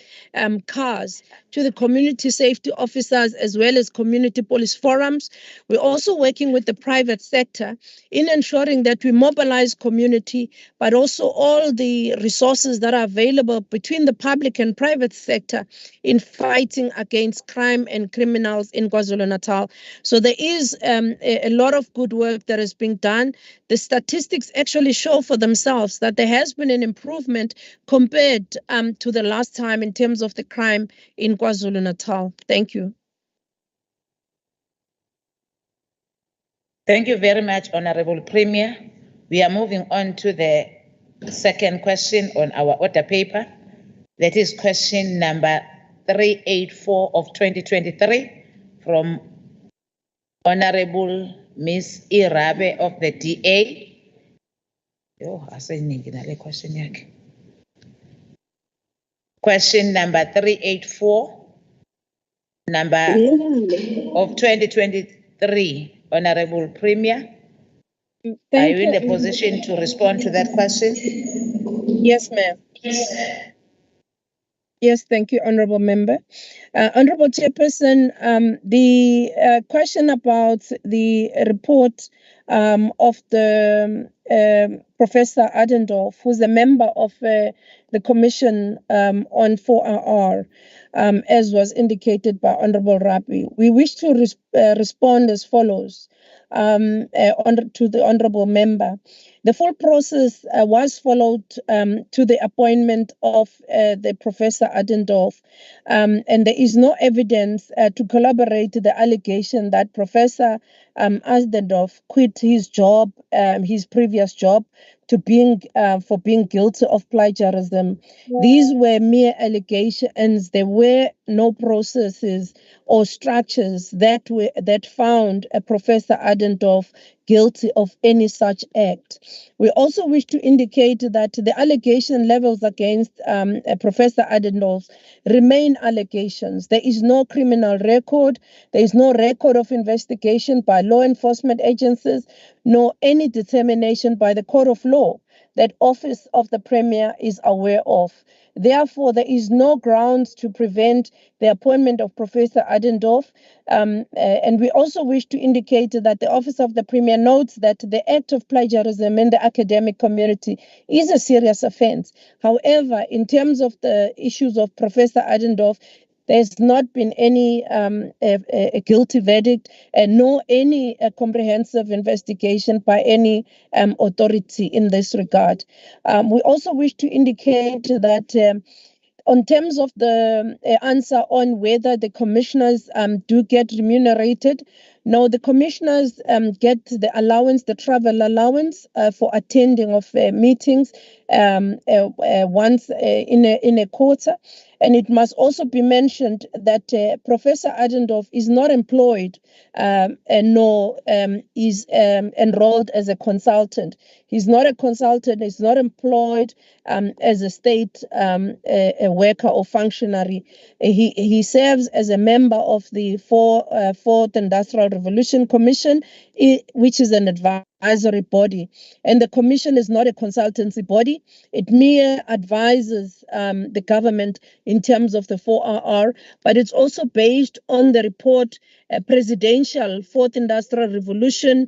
Speaker 4: cars to the community safety officers as well as community police forums. We're also working with the private sector in ensuring that we mobilize community, but also all the resources that are available between the public and private sector in fighting against crime and criminals in KwaZulu-Natal. So there is a lot of good work that is being done. The statistics actually show for themselves that there has been an improvement compared to the last time in terms of the crime in KwaZulu-Natal. Thank you.
Speaker 3: Thank you very much, Honorable Premier. We are moving on to the second question on our order paper. That is question number 384 of 2023 from Honorable Ms. Irabe of the DA. Oh, question yakhe. Question number 384, number of 2023, Honorable Premier. Are you in the position to respond to that question?
Speaker 4: Yes, ma'am. Yes, thank you, Honorable Member. Honorable Chairperson, the question about the report of the Professor Adendorf, who's a member of the Commission on 4RR, as was indicated by Honorable Rabi. We wish to respond as follows to the Honorable Member. The full process was followed to the appointment of the Professor Adendorf, and there is no evidence to corroborate the allegation that Professor Adendorf quit his job, his previous job, for being guilty of plagiarism. These were mere allegations. There were no processes or structures that found Professor Adendorf guilty of any such act. We also wish to indicate that the allegation levels against Professor Adendorf remain allegations. There is no criminal record, there is no record of investigation by law enforcement agencies, nor any determination by the court of law that office of the Premier is aware of. Therefore, there is no grounds to prevent the appointment of Professor Adendorf. And we also wish to indicate that the Office of the Premier notes that the act of plagiarism in the academic community is a serious offense. However, in terms of the issues of Professor Adendorf, there's not been any a guilty verdict, nor any comprehensive investigation by any authority in this regard. We also wish to indicate that on terms of the answer on whether the commissioners do get remunerated, no, the commissioners get the allowance, the travel allowance for attending of meetings once in a quarter. And it must also be mentioned that Professor Adendorf is not employed nor is enrolled as a consultant. He's not a consultant, he's not employed as a state worker or functionary. He serves as a member of the Fourth Industrial Revolution Commission, which is an advisory body. And the commission is not a consultancy body. It mere advises the government in terms of the 4RR, but it's also based on the report, Presidential Fourth Industrial Revolution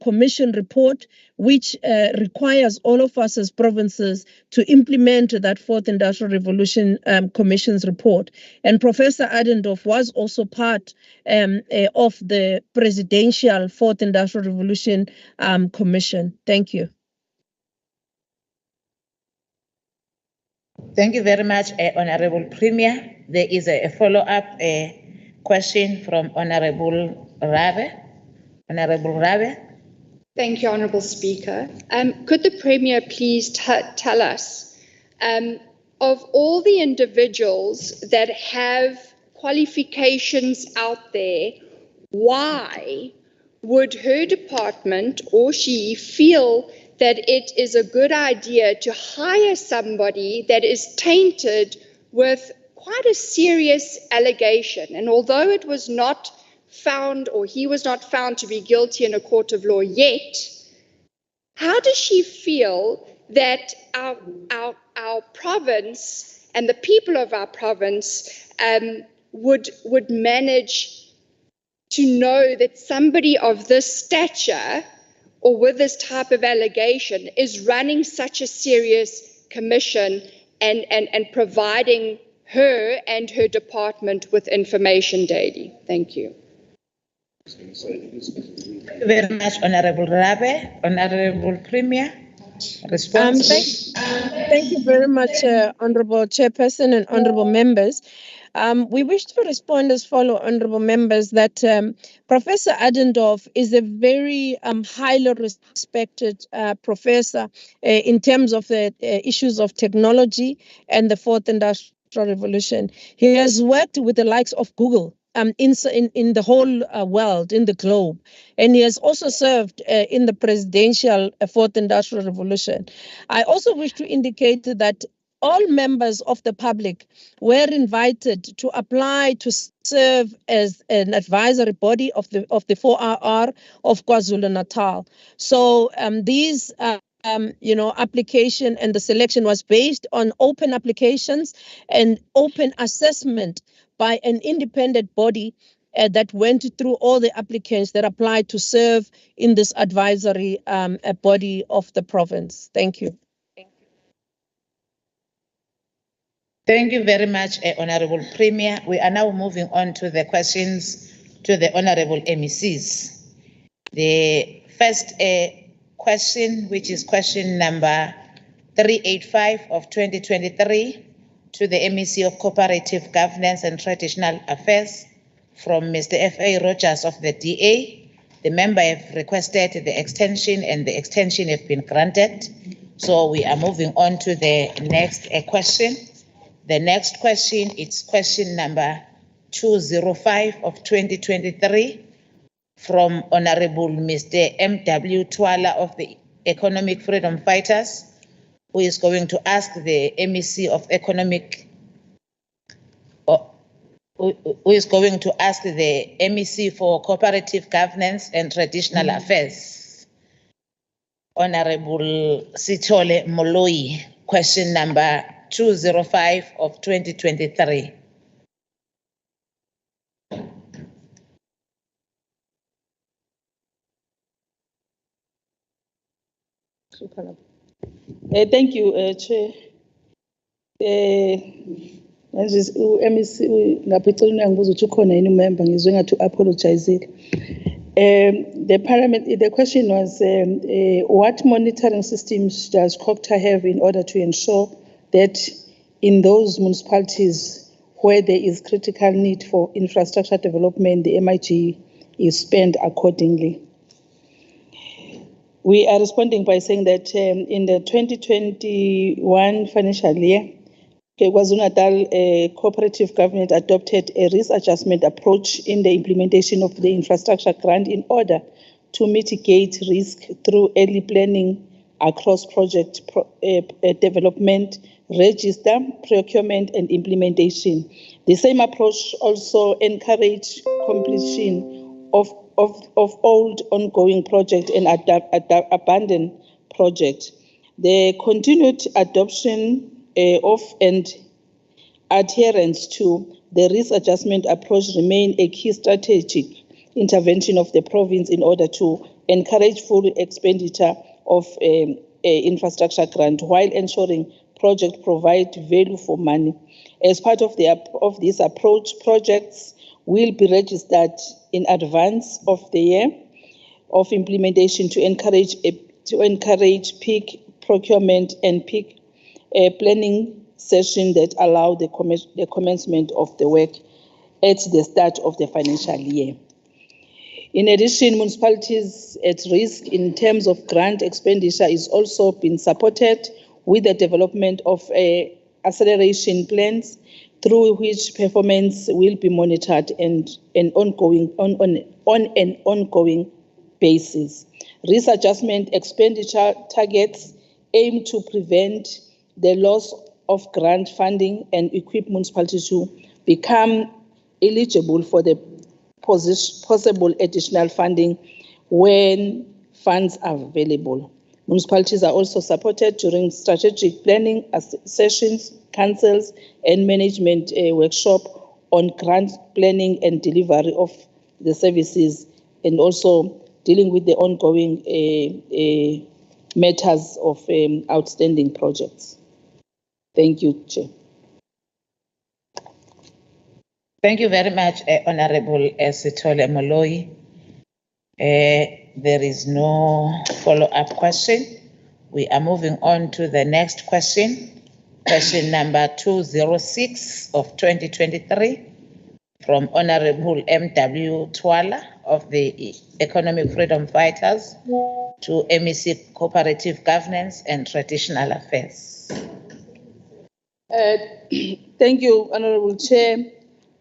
Speaker 4: Commission report, which requires all of us as provinces to implement that Fourth Industrial Revolution Commission's report. And Professor Adendorf was also part of the Presidential Fourth Industrial Revolution Commission. Thank you.
Speaker 3: Thank you very much, Honorable Premier. There is a follow-up question from Honorable Rabe. Honorable Rabe.
Speaker 15: Thank you, Honorable Speaker. Could the Premier please tell us, of all the individuals that have qualifications out there, why would her department or she feel that it is a good idea to hire somebody that is tainted with quite a serious allegation? And although it was not found, or he was not found to be guilty in a court of law yet, how does she feel that our province and the people of our province would manage to know that somebody of this stature or with this type of allegation is running such a serious commission and providing her and her department with information daily? Thank you.
Speaker 3: Thank you very much, Honorable Rabe. Honorable Premier, response.
Speaker 4: Thank you very much, Honorable Chairperson and Honorable Members. We wish to respond as follows, honorable members, that Professor Adendorf is a very highly respected professor in terms of the issues of technology and the fourth industrial revolution. He has worked with the likes of Google in the whole world, in the globe. And he has also served in the presidential fourth industrial revolution. I also wish to indicate that all members of the public were invited to apply to serve as an advisory body of the 4RR of KwaZulu-Natal. So these application and the selection was based on open applications and open assessment by an independent body that went through all the applicants that applied to serve in this advisory body of the province. Thank you.
Speaker 3: Thank you very much, Honorable Premier. We are now moving on to the questions to the Honorable MECs. The first question, which is question number 385 of 2023, to the MEC of Cooperative Governance and Traditional Affairs from Mr. F.A. Rogers of the DA. The member have requested the extension and the extension have been granted. So we are moving on to the next question. The next question is question number 205 of 2023 from Honorable Mr. M.W. Twala of the Economic Freedom Fighters, who is going to ask the MEC of Economic, who is going to ask the MEC for Cooperative Governance and Traditional Affairs, Honorable Sithole Moloi, question number 205 of 2023.
Speaker 16: Thank you, Chair. Manje MEC ngaphethe ngiyabuza ukuthi ukhona yini member ngizwe ngathi apologize. The question was what monitoring systems does COGTA have in order to ensure that in those municipalities where there is critical need for infrastructure development, the MIG is spent accordingly? We are responding by saying that in the 2021 financial year, KwaZulu-Natal cooperative government adopted a risk adjustment approach in the implementation of the infrastructure grant in order to mitigate risk through early planning across project development, register, procurement, and implementation. The same approach also encouraged completion of old ongoing projects and abandoned projects. The continued adoption of and adherence to the risk adjustment approach remain a key strategic intervention of the province in order to encourage full expenditure of infrastructure grant while ensuring projects provide value for money. As part of this approach, projects will be registered in advance of the year of implementation to encourage peak procurement and peak planning session that allow the commencement of the work at the start of the financial year. In addition, municipalities at risk in terms of grant expenditure is also being supported with the development of acceleration plans through which performance will be monitored on an ongoing basis. Risk adjustment expenditure targets aim to prevent the loss of grant funding and equip municipalities to become eligible for the possible additional funding when funds are available. Municipalities are also supported during strategic planning sessions, councils, and management workshop on grant planning and delivery of the services, and also dealing with the ongoing matters of outstanding projects. Thank you, Chair.
Speaker 3: Thank you very much, Honorable Sithole Moloi. There is no follow-up question. We are moving on to the next question question number 206 of 2023 from Honorable M.W. Twala of the Economic Freedom Fighters to MEC Cooperative Governance and Traditional Affairs.
Speaker 16: Thank you, Honorable Chair.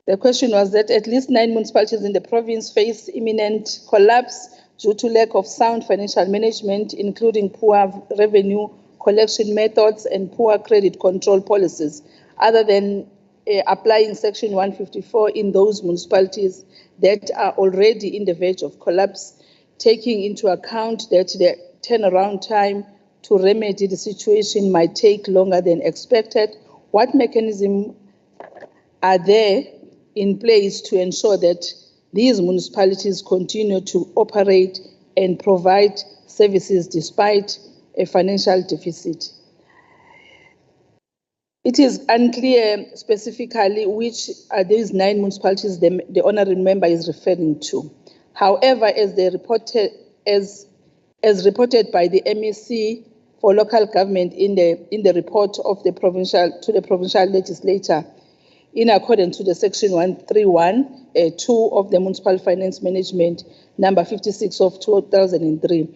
Speaker 16: The question was that at least 9 municipalities in the province face imminent collapse due to lack of sound financial management, including poor revenue collection methods and poor credit control policies. Other than applying Section 154 in those municipalities that are already in the verge of collapse, taking into account that the turnaround time to remedy the situation might take longer than expected, what mechanisms are there in place to ensure that these municipalities continue to operate and provide services despite a financial deficit? It is unclear specifically which are these 9 municipalities the honorary member is referring to. However, as reported by the MEC for local government in the report of the provincial legislature, in accordance to the Section 131(2) of the Municipal Finance Management number 56 of 2003.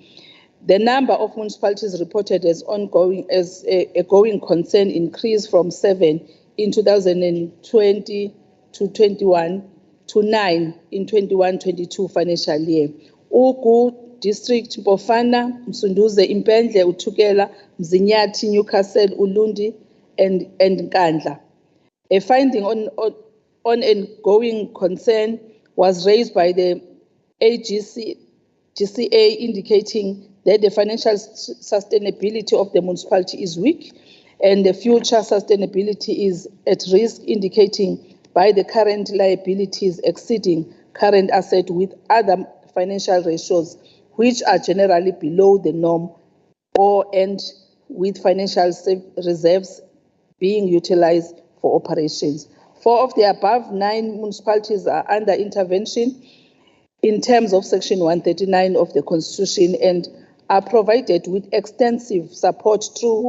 Speaker 16: The number of municipalities reported as a going concern increased from 7 in 2020 to 21 to 9 in 21-22 financial year. Ugu District, Bofana, Msunduze, Impendle, Utukela, Mzinyathi, Newcastle, Ulundi, and Nkandla. A finding on a going concern was raised by the GCA, indicating that the financial sustainability of the municipality is weak and the future sustainability is at risk, indicating by the current liabilities exceeding current assets with other financial ratios which are generally below the norm, and with financial reserves being utilized for operations. 4 of the above 9 municipalities are under intervention in terms of Section 139 of the Constitution and are provided with extensive support through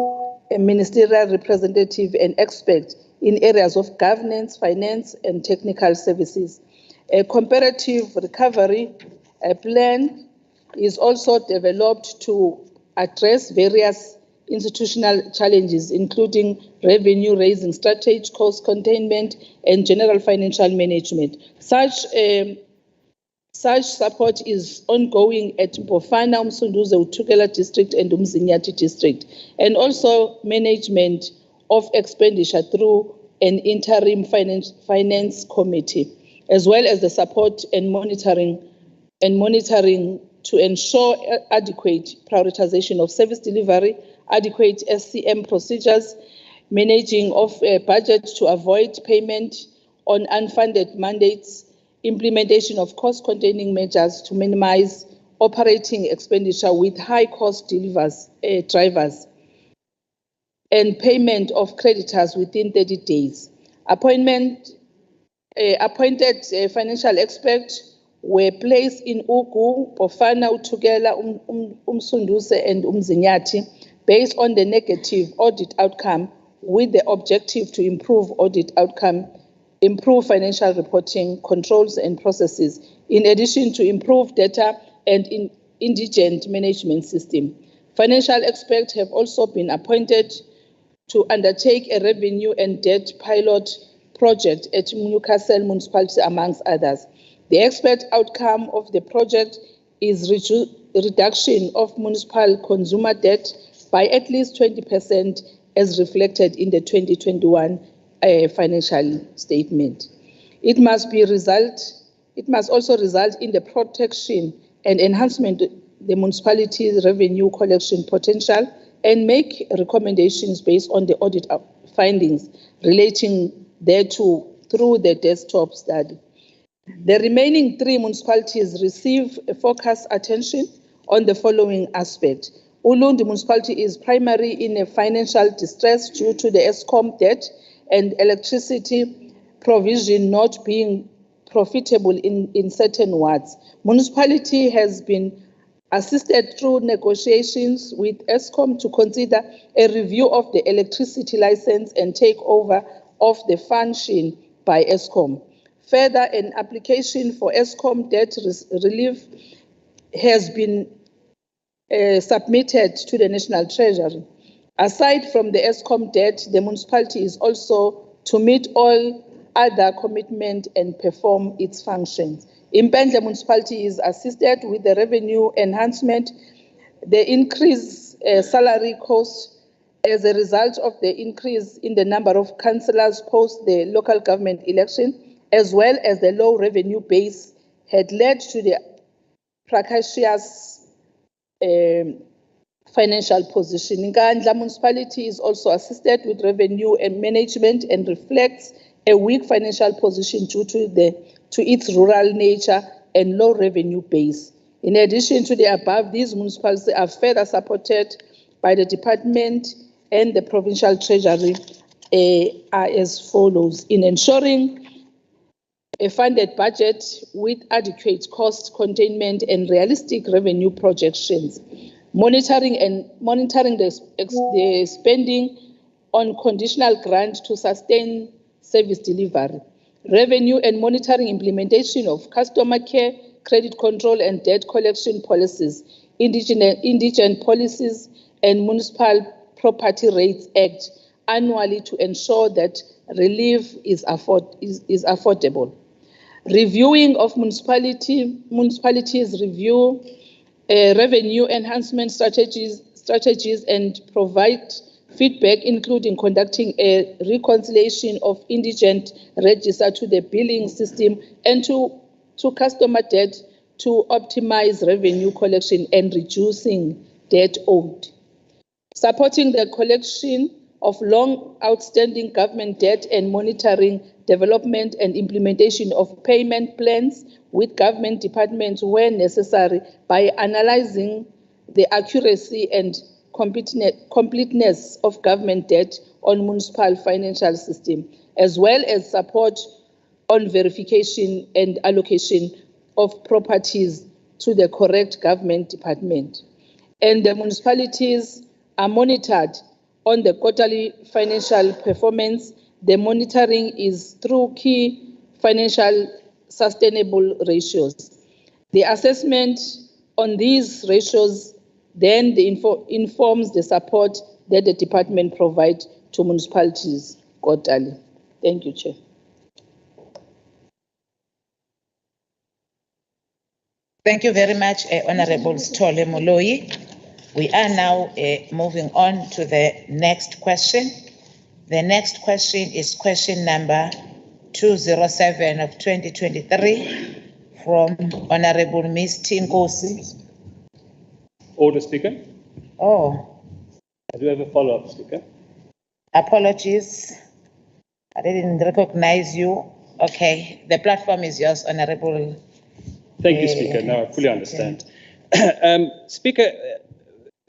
Speaker 16: a ministerial representative and expert in areas of governance, finance, and technical services. A comparative recovery plan is also developed to address various institutional challenges, including revenue raising strategy, cost containment, and general financial management. Such support is ongoing at Bofana, Msunduze, Utukela District, and Umzinyathi District, and also management of expenditure through an interim finance committee, as well as the support and monitoring to ensure adequate prioritization of service delivery, adequate SCM procedures, managing of a budget to avoid payment on unfunded mandates, implementation of cost-containing measures to minimize operating expenditure with high-cost drivers, and payment of creditors within 30 days. Appointed financial experts were placed in Ugu, Bofana, Utukela, Umsunduze, and Umzinyathi based on the negative audit outcome with the objective to improve audit outcome, improve financial reporting controls and processes, in addition to improve data and indigent management system. Financial experts have also been appointed to undertake a revenue and debt pilot project at Newcastle municipality, amongst others. The expert outcome of the project is reduction of municipal consumer debt by at least 20% as reflected in the 2021 financial statement. It must also result in the protection and enhancement of the municipality's revenue collection potential and make recommendations based on the audit findings relating thereto through the desktop study. The remaining 3 municipalities receive a focused attention on the following aspect. Ulundi municipality is primarily in a financial distress due to the ESCOM debt and electricity provision not being profitable in certain wards. Municipality has been assisted through negotiations with Eskom to consider a review of the electricity license and takeover of the function by Eskom. Further, an application for Eskom debt relief has been submitted to the National Treasury. Aside from the Eskom debt, the municipality is also to meet all other commitments and perform its functions. Impendle municipality is assisted with the revenue enhancement, the increased salary cost as a result of the increase in the number of councillors post the local government election, as well as the low revenue base, had led to the precarious financial position. Nkandla municipality is also assisted with revenue and management and reflects a weak financial position due to its rural nature and low revenue base. In addition to the above, these municipalities are further supported by the department and the provincial treasury are as follows: in ensuring a funded budget with adequate cost containment and realistic revenue projections, monitoring the spending on conditional grant to sustain service delivery, revenue and monitoring implementation of customer care, credit control and debt collection policies, indigent policies and Municipal Property Rates Act annually to ensure that relief is affordable. Reviewing of municipalities review revenue enhancement strategies and provide feedback, including conducting a reconciliation of indigent register to the billing system and to customer debt to optimize revenue collection and reducing debt owed. Supporting the collection of long outstanding government debt and monitoring development and implementation of payment plans with government departments where necessary by analyzing the accuracy and completeness of government debt on municipal financial system, as well as support on verification and allocation of properties to the correct government department. And the municipalities are monitored on the quarterly financial performance. The monitoring is through key financial sustainable ratios. The assessment on these ratios then informs the support that the department provides to municipalities quarterly. Thank you, Chair.
Speaker 3: Thank you very much, Honorable Stole Moloi. We are now moving on to the next question. The next question is question number 207 of 2023 from Honorable Ms. Tinkosi.
Speaker 17: Order, Speaker.
Speaker 3: Oh.
Speaker 17: I do have a follow-up, Speaker.
Speaker 3: Apologies. I didn't recognize you. Okay, the platform is yours, Honorable.
Speaker 17: Thank you, Speaker. Now I fully understand. Speaker,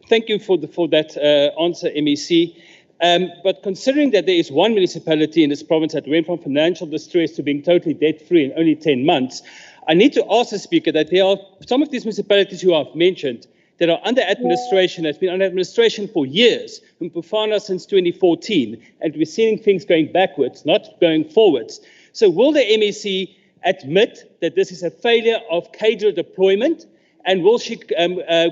Speaker 17: thank you for that answer, MEC. But considering that there is one municipality in this province that went from financial distress to being totally debt-free in only 10 months, I need to ask the Speaker that there are some of these municipalities who I've mentioned that are under administration, that's been under administration for years, from Pufana since 2014, and we're seeing things going backwards, not going forwards. So will the MEC admit that this is a failure of cadre deployment, and will she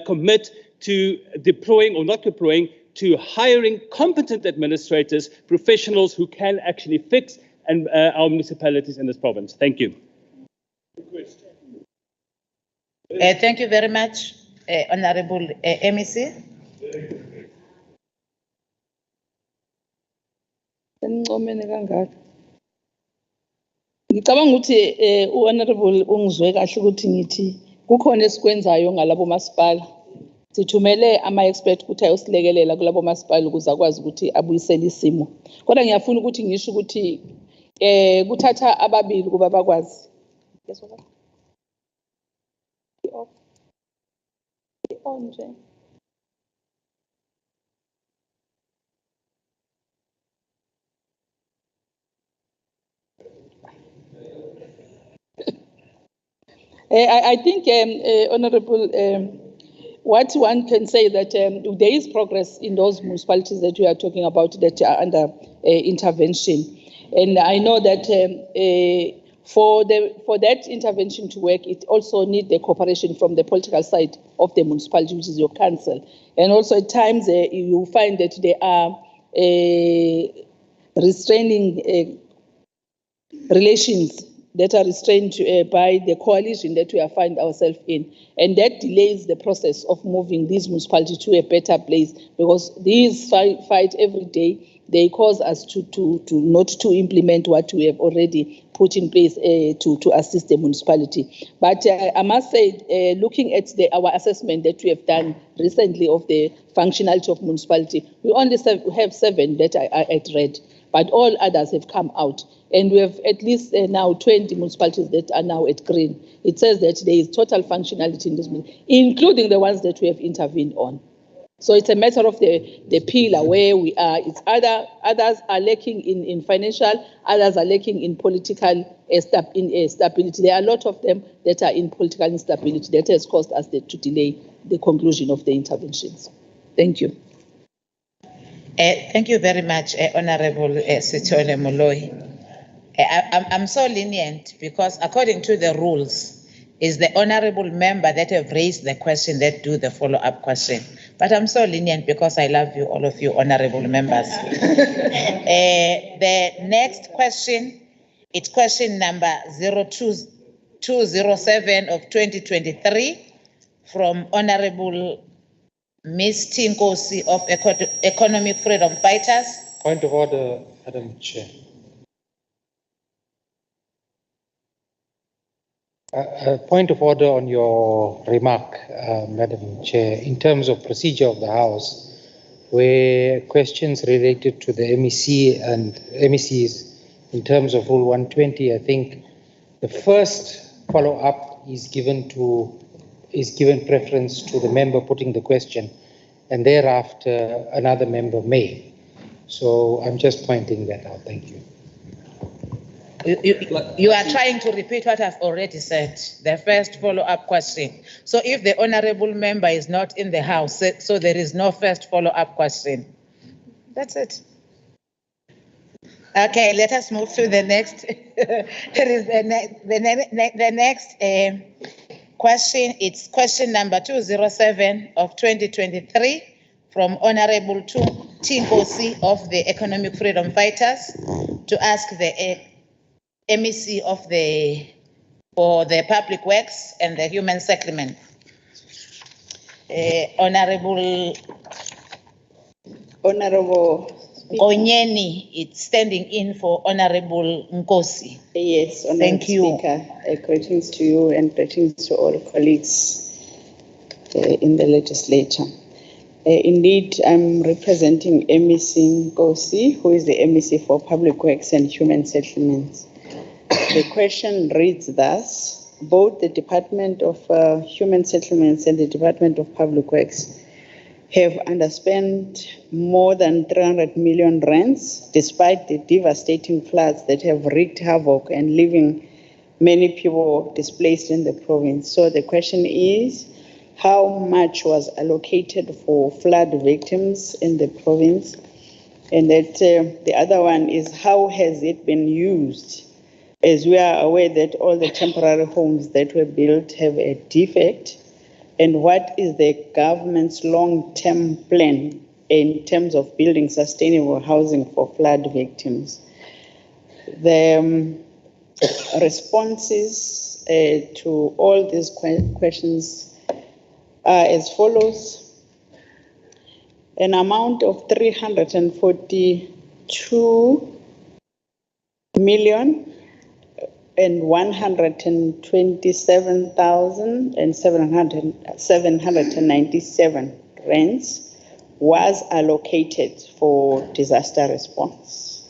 Speaker 17: commit to deploying or not deploying to hiring competent administrators, professionals who can actually fix our municipalities in this province? Thank you.
Speaker 3: Thank you very much, Honorable MEC.
Speaker 16: Ngicabanga ukuthi uhonorable ungizwe kahle ukuthi ngithi kukhona esikwenzayo ngalabo masipala. Sithumele ama-expert ukuthi ayosilekelela kulabo masipala ukuze akwazi ukuthi abuyisele isimo. Kodwa ngiyafuna ukuthi ngisho ukuthi kuthatha ababili kuba bakwazi. I think, Honorable what one can say that there is progress in those municipalities that we are talking about that are under intervention. And I know that for that intervention to work, it also needs the cooperation from the political side of the municipality, which is your council. And also at times you find that there are restraining relations that are restrained by the coalition that we are find ourselves in. And that delays the process of moving these municipalities to a better place, because these fight every day, they cause us to not to implement what we have already put in place to assist the municipality. But I must say, looking at our assessment that we have done recently of the functionality of municipality, we only have 7 that I read, but all others have come out. And we have at least now 20 municipalities that are now at green. It says that there is total functionality in this, including the ones that we have intervened on. So it's a matter of the pillar where we are. It's others are lacking in financial, others are lacking in political stability. There are a lot of them that are in political instability that has caused us to delay the conclusion of the interventions. Thank you.
Speaker 3: Thank you very much, Honorable Sithole Moloi. I'm so lenient because according to the rules, it's the honorable member that have raised the question that do the follow-up question. But I'm so lenient because I love you, all of you honorable members. The next question, it's question number 02207 of 2023 from Honorable Ms. Tinkosi of Economic Freedom Fighters.
Speaker 14: Point of order, Madam Chair. A point of order on your remark, Madam Chair, in terms of procedure of the House, where questions related to the MEC and MECs in terms of Rule 120, I think the first follow-up is given preference to the member putting the question, and thereafter another member may. So I'm just pointing that out. Thank you.
Speaker 3: You are trying to repeat what I've already said, the first follow-up question. So if the honorable member is not in the House, so there is no first follow-up question. That's it. Okay, let us move to the next. There is the next question. It's question number 207 of 2023 from Honorable Tinkosi of the Economic Freedom Fighters to ask the MEC for the Public Works and the Human Settlement. Honorable Onyeni, it's standing in for Honorable Nkosi.
Speaker 18: Yes, Honorable
Speaker 3: Thank you.
Speaker 18: Speaker, greetings to you and greetings to all colleagues in the legislature. Indeed, I'm representing MEC Nkosi, who is the MEC for Public Works and Human Settlements. The question reads thus: both the Department of Human Settlements and the Department of Public Works have underspent more than 300 million rands, despite the devastating floods that have wreaked havoc and leaving many people displaced in the province. So the question is, how much was allocated for flood victims in the province? And that the other one is, how has it been used? As we are aware that all the temporary homes that were built have a defect, and what is the government's long-term plan in terms of building sustainable housing for flood victims? The responses to all these questions are as follows. An amount of 342 million and 127,797 rands was allocated for disaster response.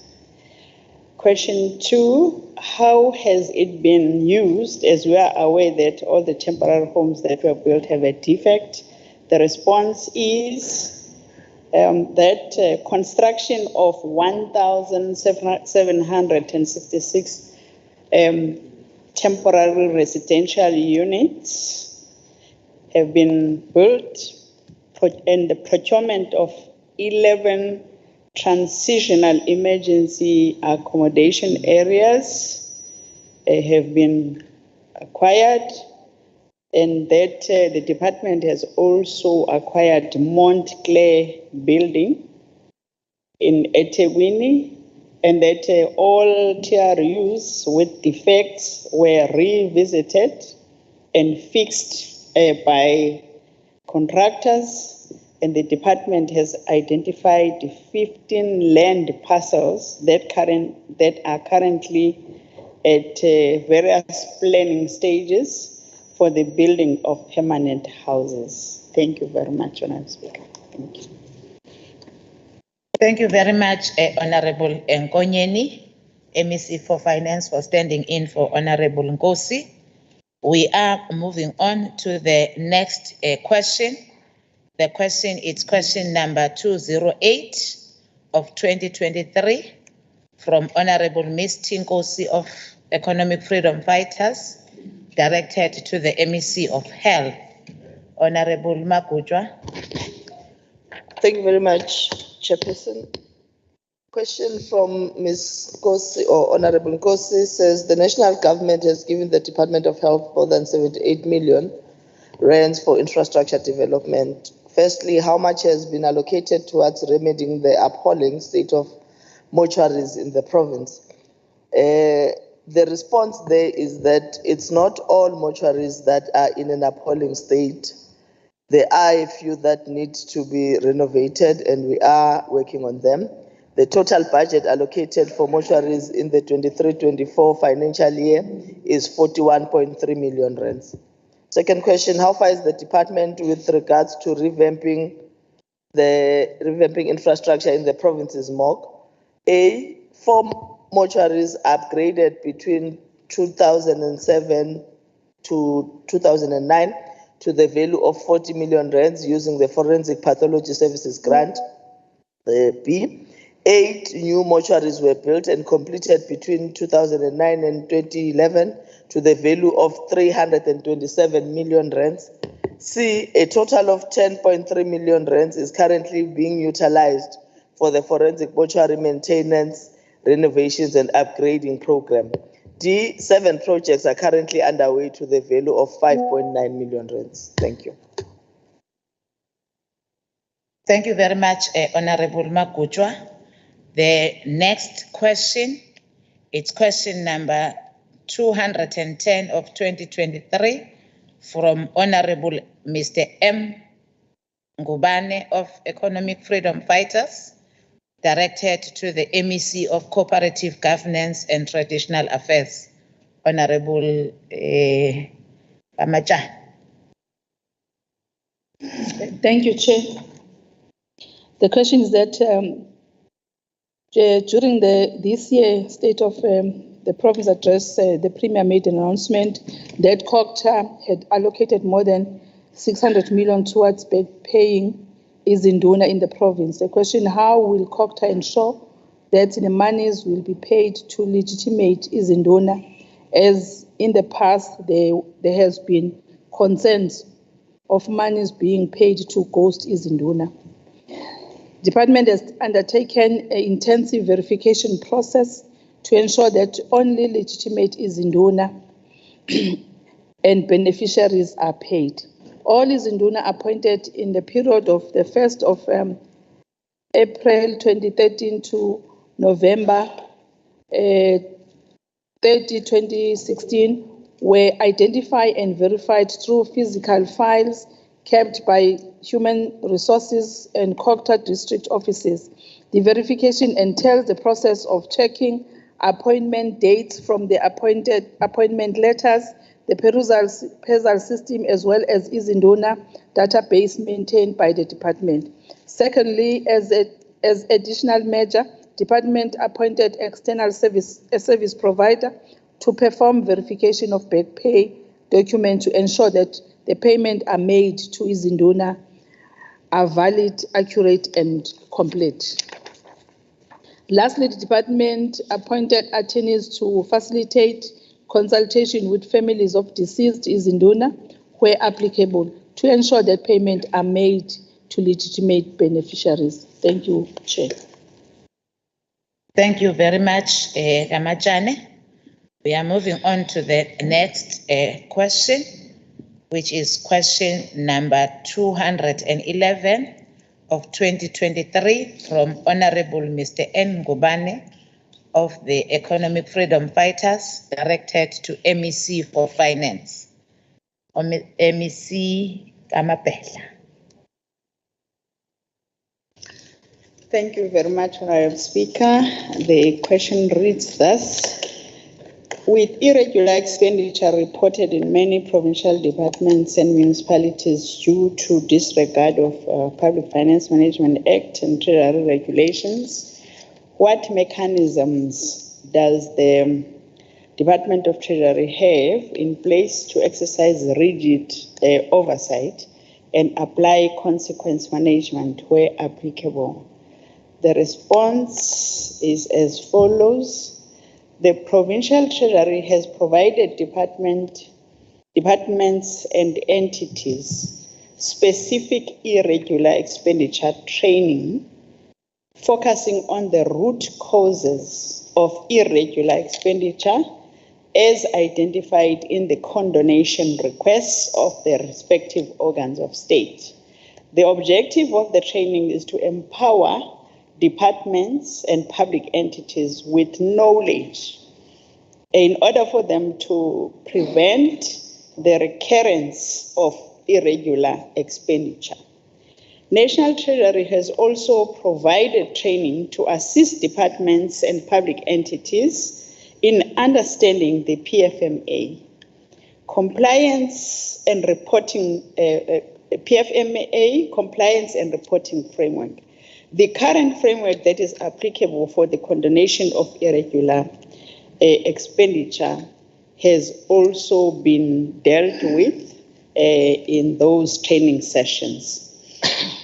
Speaker 18: Question 2, how has it been used, as we are aware that all the temporary homes that were built have a defect? The response is that construction of 1,766 temporary residential units have been built, and the procurement of 11 transitional emergency accommodation areas have been acquired, and that the department has also acquired Montclair building in eThekwini, and that all TRUs with defects were revisited and fixed by contractors, and the department has identified 15 land parcels that are currently at various planning stages for the building of permanent houses. Thank you very much, Honourable Speaker. Thank you.
Speaker 3: Thank you very much, Honourable Nkonyeni, MEC for Finance, for standing in for Honourable Nkosi. We are moving on to the next question. The question is question number 208 of 2023 from Honourable Ms. Tinkosi of Economic Freedom Fighters, directed to the MEC of Health. Honourable Magujwa.
Speaker 13: Thank you very much, Chairperson. Question from Ms. Nkosi, or Honourable Nkosi, says the national government has given the Department of Health more than 78 million rands for infrastructure development. Firstly, how much has been allocated towards remedying the appalling state of mortuaries in the province? The response there is that it's not all mortuaries that are in an appalling state. There are a few that need to be renovated, and we are working on them. The total budget allocated for mortuaries in the 23-24 financial year is 41.3 million rands. Second question, how far is the department with regards to revamping infrastructure in the province's morgue? A, 4 mortuaries upgraded between 2007 to 2009 to the value of 40 million rands using the Forensic Pathology Services grant. B, 8 new mortuaries were built and completed between 2009 and 2011 to the value of 327 million rands. C, a total of 10.3 million rands is currently being utilized for the forensic mortuary maintenance, renovations and upgrading program. D, 7 projects are currently underway to the value of 5.9 million rands. Thank you.
Speaker 3: Thank you very much, Honourable Magujwa. The next question, it's question number 210 of 2023 from Honourable Mr. M. Ngubane of Economic Freedom Fighters, directed to the MEC of Cooperative Governance and Traditional Affairs, Honourable Amacha.
Speaker 16: Thank you, Chair. The question is that during this year State of the Province Address, the Premier made an announcement that COGTA had allocated more than 600 million towards paying izinduna in the province. The question, how will COGTA ensure that the monies will be paid to legitimate izinduna, as in the past there has been concerns of monies being paid to ghost izinduna. Department has undertaken an intensive verification process to ensure that only legitimate izinduna and beneficiaries are paid. All izinduna appointed in the period of the 1st of April 2013 to November 30, 2016 were identified and verified through physical files kept by Human Resources and COGTA district offices. The verification entails the process of checking appointment dates from the appointment letters, the perusal system, as well as izinduna database maintained by the department. Secondly, as additional measure, department appointed external service provider to perform verification of back pay documents to ensure that the payment are made to izinduna are valid, accurate, and complete. Lastly, the department appointed attorneys to facilitate consultation with families of deceased izinduna where applicable. to ensure that payments are made to legitimate beneficiaries. Thank you, Chair.
Speaker 3: Thank you very much, Ramachane. We are moving on to the next question, which is question number 211 of 2023 from Honorable Mr. N. Ngubane of the Economic Freedom Fighters, directed to MEC for Finance. MEC Kamapela.
Speaker 18: Thank you very much, Honorable Speaker. The question reads thus: with irregular expenditure reported in many provincial departments and municipalities due to disregard of Public Finance Management Act and Treasury regulations, what mechanisms does the Department of Treasury have in place to exercise rigid oversight and apply consequence management where applicable? The response is as follows. The Provincial Treasury has provided departments and entities specific irregular expenditure training, focusing on the root causes of irregular expenditure as identified in the condonation requests of the respective organs of state. The objective of the training is to empower departments and public entities with knowledge in order for them to prevent the recurrence of irregular expenditure. National Treasury has also provided training to assist departments and public entities in understanding the PFMA, compliance and reporting framework. The current framework that is applicable for the condonation of irregular expenditure has also been dealt with in those training sessions.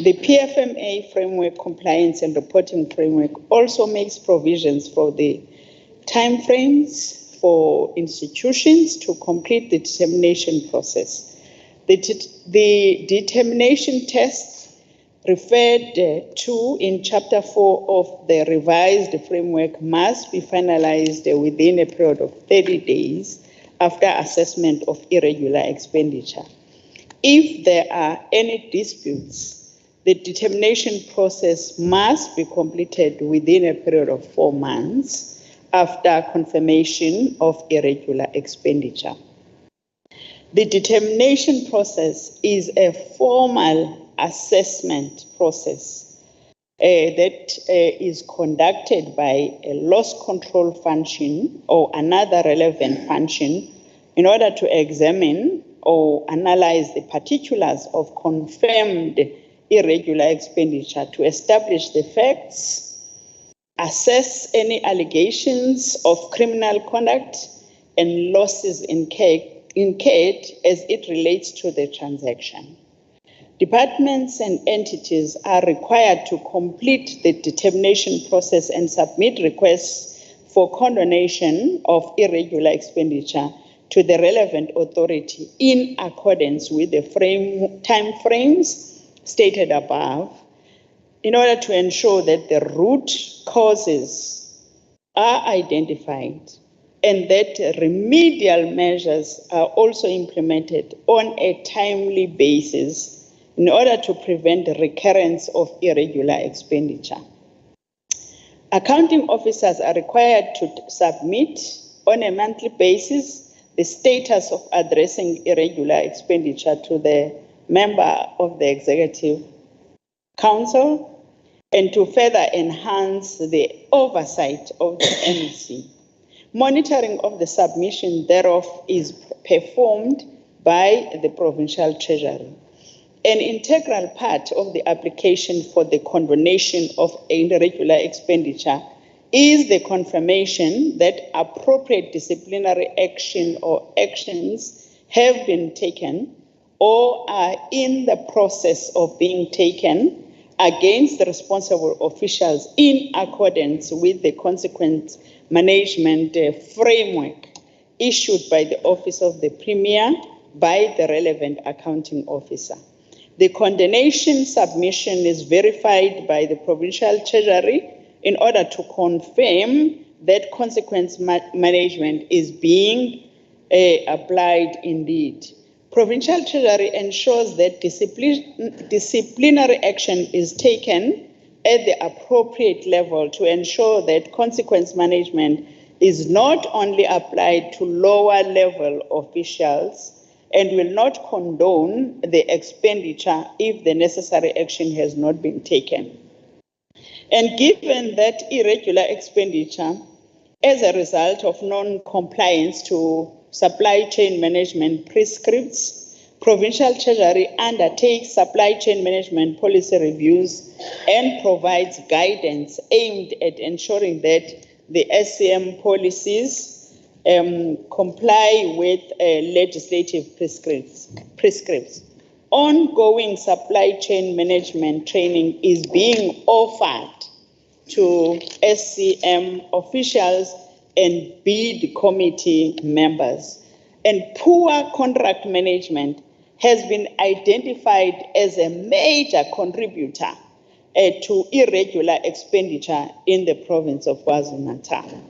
Speaker 18: The PFMA framework, compliance and reporting framework, also makes provisions for the timeframes for institutions to complete the determination process. The determination tests referred to in Chapter 4 of the revised framework must be finalized within a period of 30 days after assessment of irregular expenditure. If there are any disputes, the determination process must be completed within a period of 4 months after confirmation of irregular expenditure. The determination process is a formal assessment process that is conducted by a loss control function or another relevant function in order to examine or analyze the particulars of confirmed irregular expenditure to establish the facts, assess any allegations of criminal conduct and losses incurred as it relates to the transaction. Departments and entities are required to complete the determination process and submit requests for condonation of irregular expenditure to the relevant authority in accordance with the time frames stated above, in order to ensure that the root causes are identified and that remedial measures are also implemented on a timely basis in order to prevent the recurrence of irregular expenditure. Accounting officers are required to submit on a monthly basis the status of addressing irregular expenditure to the member of the Executive Council and to further enhance the oversight of the MEC. Monitoring of the submission thereof is performed by the Provincial Treasury. An integral part of the application for the condonation of irregular expenditure is the confirmation that appropriate disciplinary action or actions have been taken or are in the process of being taken against the responsible officials in accordance with the consequence management framework issued by the Office of the Premier by the relevant accounting officer. The condemnation submission is verified by the Provincial Treasury in order to confirm that consequence management is being applied indeed. Provincial Treasury ensures that disciplinary action is taken at the appropriate level to ensure that consequence management is not only applied to lower level officials and will not condone the expenditure if the necessary action has not been taken. And given that irregular expenditure as a result of non-compliance to supply chain management prescripts, Provincial Treasury undertakes supply chain management policy reviews and provides guidance aimed at ensuring that the SCM policies comply with legislative prescripts. Ongoing supply chain management training is being offered to SCM officials and bid committee members. And poor contract management has been identified as a major contributor to irregular expenditure in the province of KwaZulu-Natal.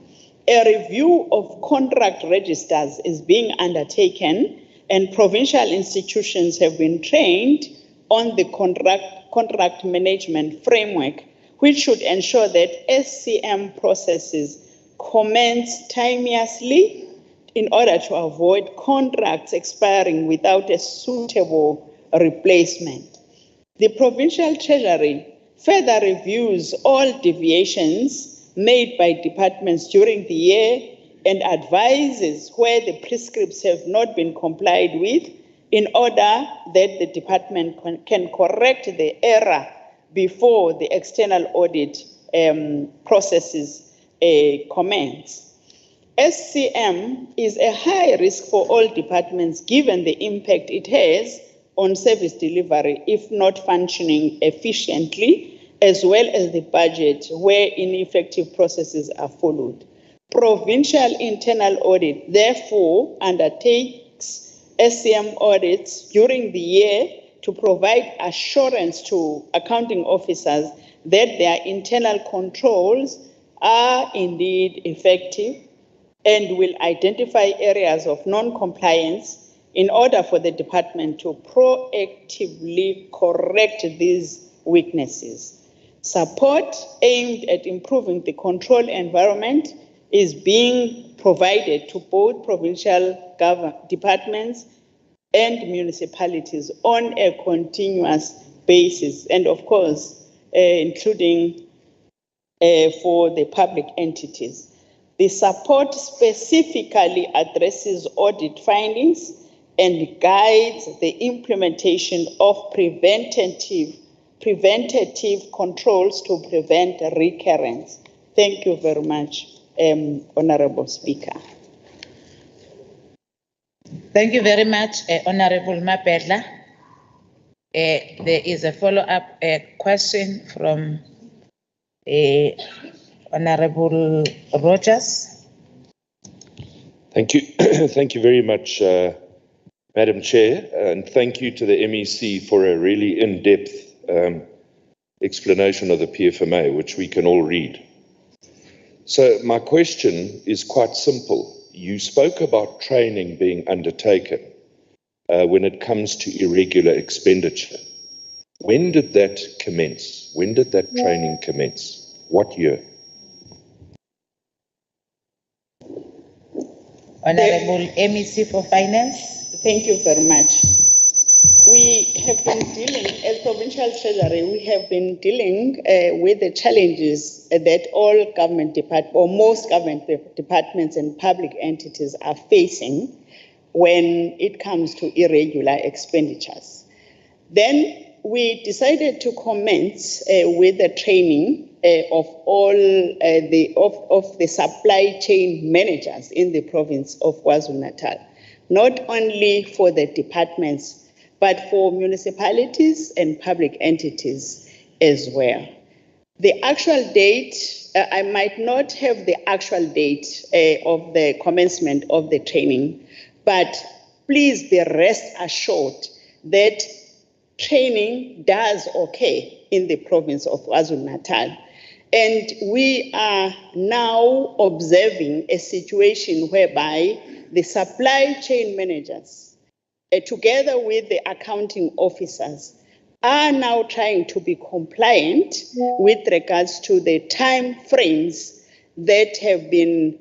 Speaker 18: A review of contract registers is being undertaken, and provincial institutions have been trained on the contract management framework, which should ensure that SCM processes commence timeously in order to avoid contracts expiring without a suitable replacement. The Provincial Treasury further reviews all deviations made by departments during the year and advises where the prescripts have not been complied with in order that the department can correct the error before the external audit processes commence. SCM is a high risk for all departments given the impact it has on service delivery if not functioning efficiently, as well as the budget where ineffective processes are followed. Provincial internal audit therefore undertakes SCM audits during the year to provide assurance to accounting officers that their internal controls are indeed effective and will identify areas of non-compliance in order for the department to proactively correct these weaknesses. Support aimed at improving the control environment is being provided to both provincial departments and municipalities on a continuous basis, and of course, including for the public entities. The support specifically addresses audit findings and guides the implementation of preventative controls to prevent recurrence. Thank you very much, Honorable Speaker.
Speaker 3: Thank you very much, Honorable Mapedla. There is a follow-up question from Honorable Rogers.
Speaker 19: Thank you. Thank you very much, Madam Chair, and thank you to the MEC for a really in-depth explanation of the PFMA, which we can all read. So my question is quite simple. You spoke about training being undertaken when it comes to irregular expenditure. When did that commence? When did that training commence? What year?
Speaker 3: Honorable MEC for Finance.
Speaker 18: Thank you very much. We have been dealing, as Provincial Treasury, we have been dealing with the challenges that all government departments, or most government departments and public entities are facing when it comes to irregular expenditures. Then we decided to commence with the training of all the supply chain managers in the province of KwaZulu-Natal, not only for the departments, but for municipalities and public entities as well. The actual date, I might not have the actual date of the commencement of the training, but
Speaker 20: please be rest assured that training does occur in the province of KwaZulu-Natal. And we are now observing a situation whereby the supply chain managers, together with the accounting officers, are now trying to be compliant with regards to the time frames that have been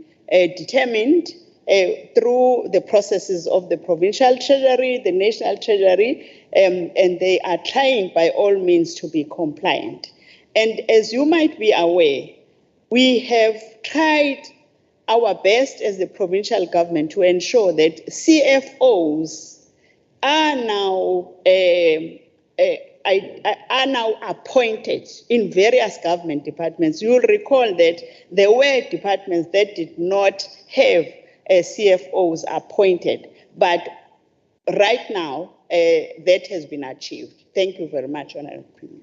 Speaker 20: determined through the processes of the provincial treasury, the national treasury, and they are trying by all means to be compliant. And as you might be aware, we have tried our best as the provincial government to ensure that CFOs are now appointed in various government departments. You will recall that there were departments that did not have CFOs appointed, but right now that has been achieved. Thank you very much, Honorable Premier.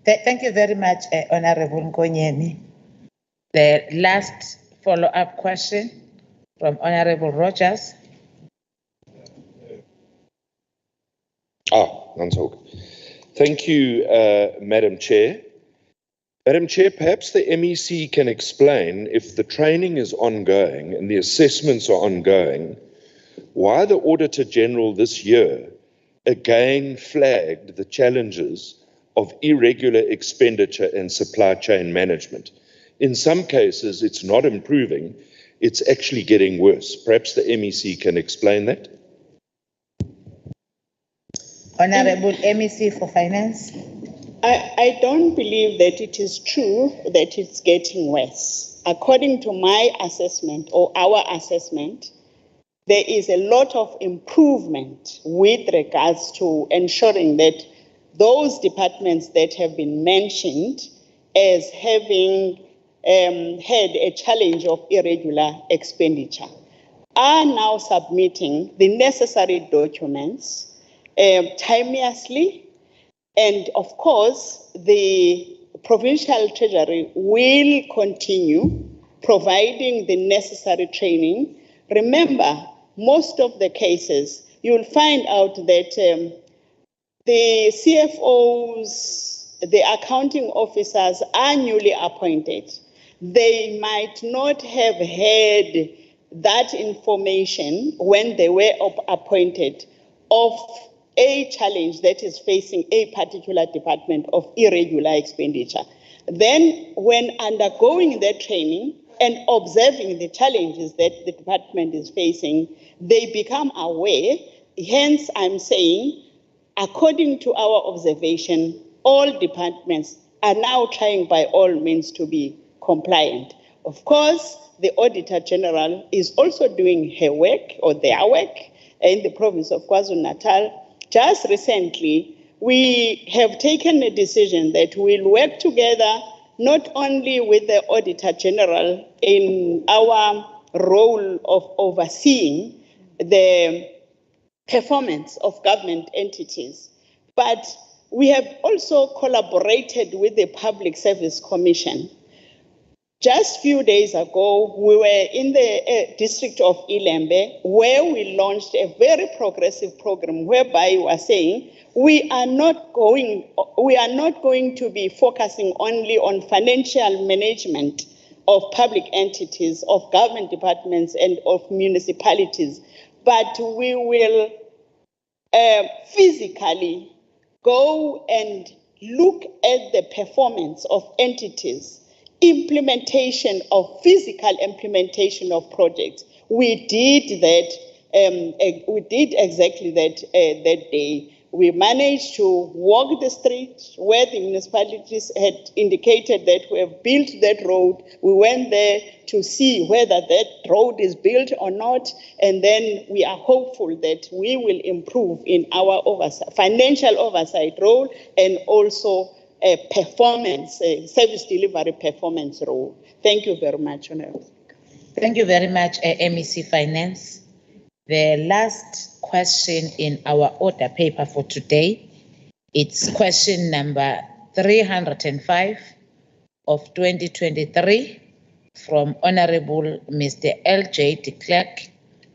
Speaker 3: Thank you very much, Honorable Nkonyeni. The last follow-up question from Honorable Rogers.
Speaker 19: Thank you, Madam Chair. Madam Chair, perhaps the MEC can explain, if the training is ongoing and the assessments are ongoing, why the Auditor General this year again flagged the challenges of irregular expenditure and supply chain management. In some cases, it's not improving, it's actually getting worse. Perhaps the MEC can explain that.
Speaker 3: Honorable MEC for Finance.
Speaker 20: I don't believe that it is true that it's getting worse. According to my assessment or our assessment, there is a lot of improvement with regards to ensuring that those departments that have been mentioned as having had a challenge of irregular expenditure are now submitting the necessary documents timeously. And of course, the provincial treasury will continue providing the necessary training. Remember, most of the cases, you will find out that the CFOs, the accounting officers are newly appointed. They might not have had that information when they were appointed of a challenge that is facing a particular department of irregular expenditure. Then, when undergoing their training and observing the challenges that the department is facing, they become aware. Hence, I'm saying, according to our observation, all departments are now trying by all means to be compliant. Of course, the Auditor General is also doing her work or their work in the province of KwaZulu-Natal. Just recently, we have taken a decision that we'll work together not only with the Auditor General in our role of overseeing the performance of government entities, but we have also collaborated with the Public Service Commission. Just a few days ago, we were in the district of Ilembe, where we launched a very progressive program whereby we are saying we are not going to be focusing only on financial management of public entities, of government departments, and of municipalities, but we will physically go and look at the performance of entities, physical implementation of projects. We did that. We did exactly that that day. We managed to walk the streets where the municipalities had indicated that we have built that road. We went there to see whether that road is built or not, and then we are hopeful that we will improve in our financial oversight role and also a performance, a service delivery performance role. Thank you very much, Honorable.
Speaker 3: Thank you very much, MEC Finance. The last question in our order paper for today, it's question number 305 of 2023 from Honorable Mr. L.J. de Klerk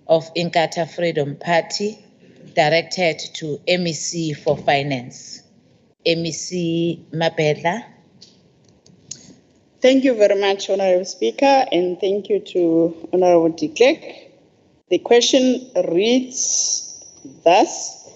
Speaker 3: of Inkatha Freedom Party, directed to MEC for Finance. MEC Mabedla.
Speaker 20: Thank you very much, Honorable Speaker, and thank you to Honorable de Klerk. The question reads thus,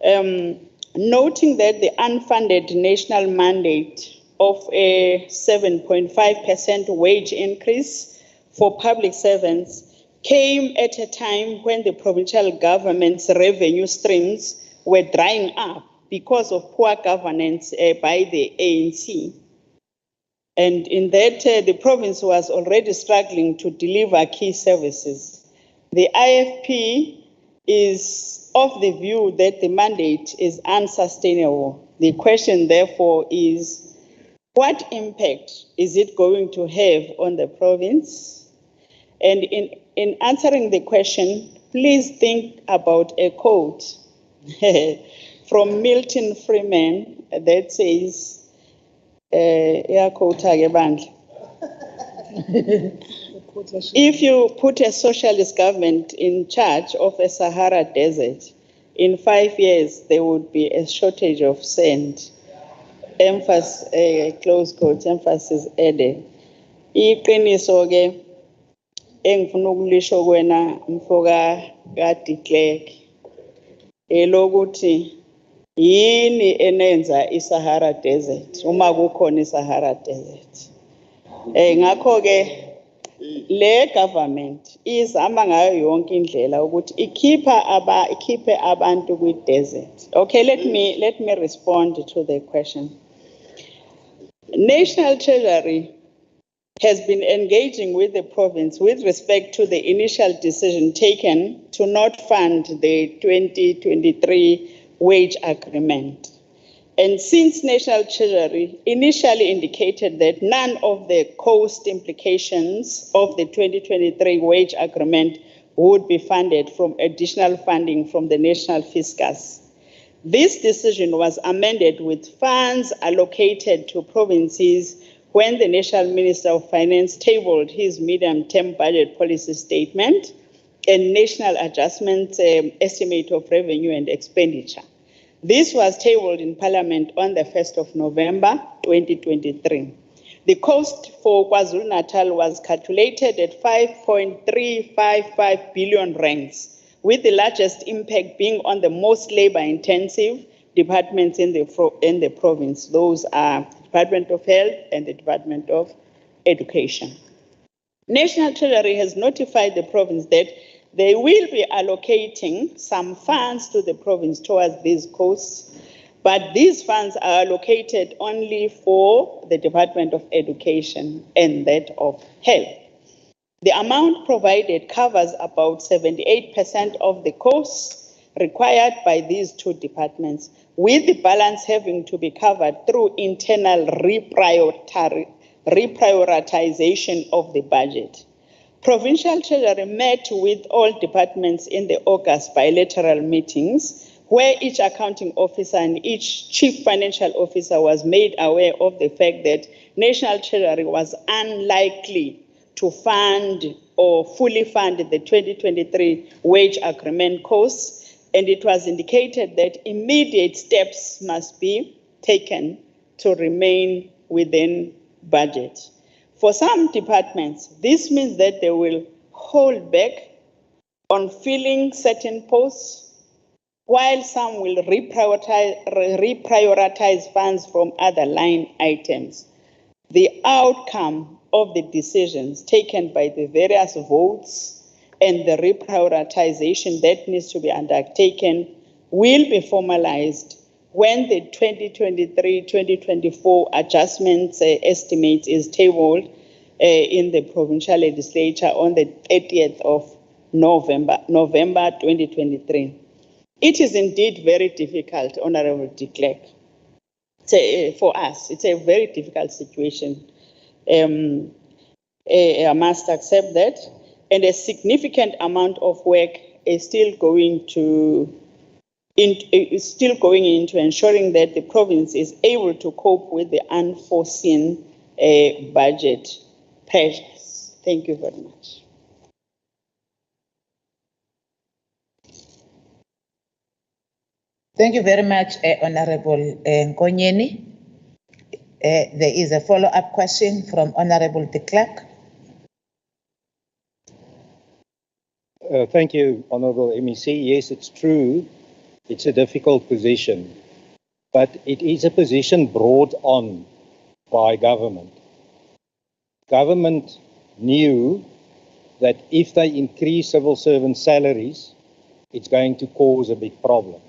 Speaker 20: noting that the unfunded national mandate of a 7.5% wage increase for public servants came at a time when the provincial government's revenue streams were drying up because of poor governance by the ANC. And in that, the province was already struggling to deliver key services. The IFP is of the view that the mandate is unsustainable. The question, therefore, is what impact is it going to have on the province? And in answering the question, please think about a quote from Milton Freeman that says, if you put a socialist government in charge of a Sahara desert, in 5 years there would be a shortage of sand. Emphasis, close quotes, emphasis added. Iqiniso ke engifuna ukulisho kwena mfoka ka-de Klerk elokuthi yini enenza iSahara desert uma kukhona iSahara desert. Ngakho ke le government izama ngayo yonke indlela ukuthi ikhiphe abantu kwi-desert. Okay, let me respond to the question. National Treasury has been engaging with the province with respect to the initial decision taken to not fund the 2023 wage agreement. And since National Treasury initially indicated that none of the cost implications of the 2023 wage agreement would be funded from additional funding from the national fiscus, this decision was amended with funds allocated to provinces when the National Minister of Finance tabled his medium-term budget policy statement and national adjustment estimate of revenue and expenditure. This was tabled in Parliament on the 1st of November 2023. The cost for KwaZulu-Natal was calculated at 5.355 billion rands, with the largest impact being on the most labor-intensive departments in the province. Those are the Department of Health and the Department of Education. National Treasury has notified the province that they will be allocating some funds to the province towards these costs, but these funds are allocated only for the Department of Education and that of Health. The amount provided covers about 78% of the costs required by these two departments, with the balance having to be covered through internal reprioritization of the budget. Provincial Treasury met with all departments in the August bilateral meetings, where each accounting officer and each chief financial officer was made aware of the fact that National Treasury was unlikely to fund or fully fund the 2023 wage agreement costs, and it was indicated that immediate steps must be taken to remain within budget. For some departments, this means that they will hold back on filling certain posts, while some will reprioritize funds from other line items. The outcome of the decisions taken by the various votes and the reprioritization that needs to be undertaken will be formalized when the 2023-2024 adjustments estimate is tabled in the provincial legislature on the 30th of November 2023. It is indeed very difficult, Honorable de Klerk, for us. It's a very difficult situation. I must accept that, and a significant amount of work is still going into ensuring that the province is able to cope with the unforeseen budget pressures. Thank you very much.
Speaker 3: Thank you very much, Honorable Nkonyeni. There is a follow-up question from Honorable de Klerk.
Speaker 21: Thank you, Honorable MEC. Yes, it's true. It's a difficult position, but it is a position brought on by government. Government knew that if they increase civil servant salaries, it's going to cause a big problem.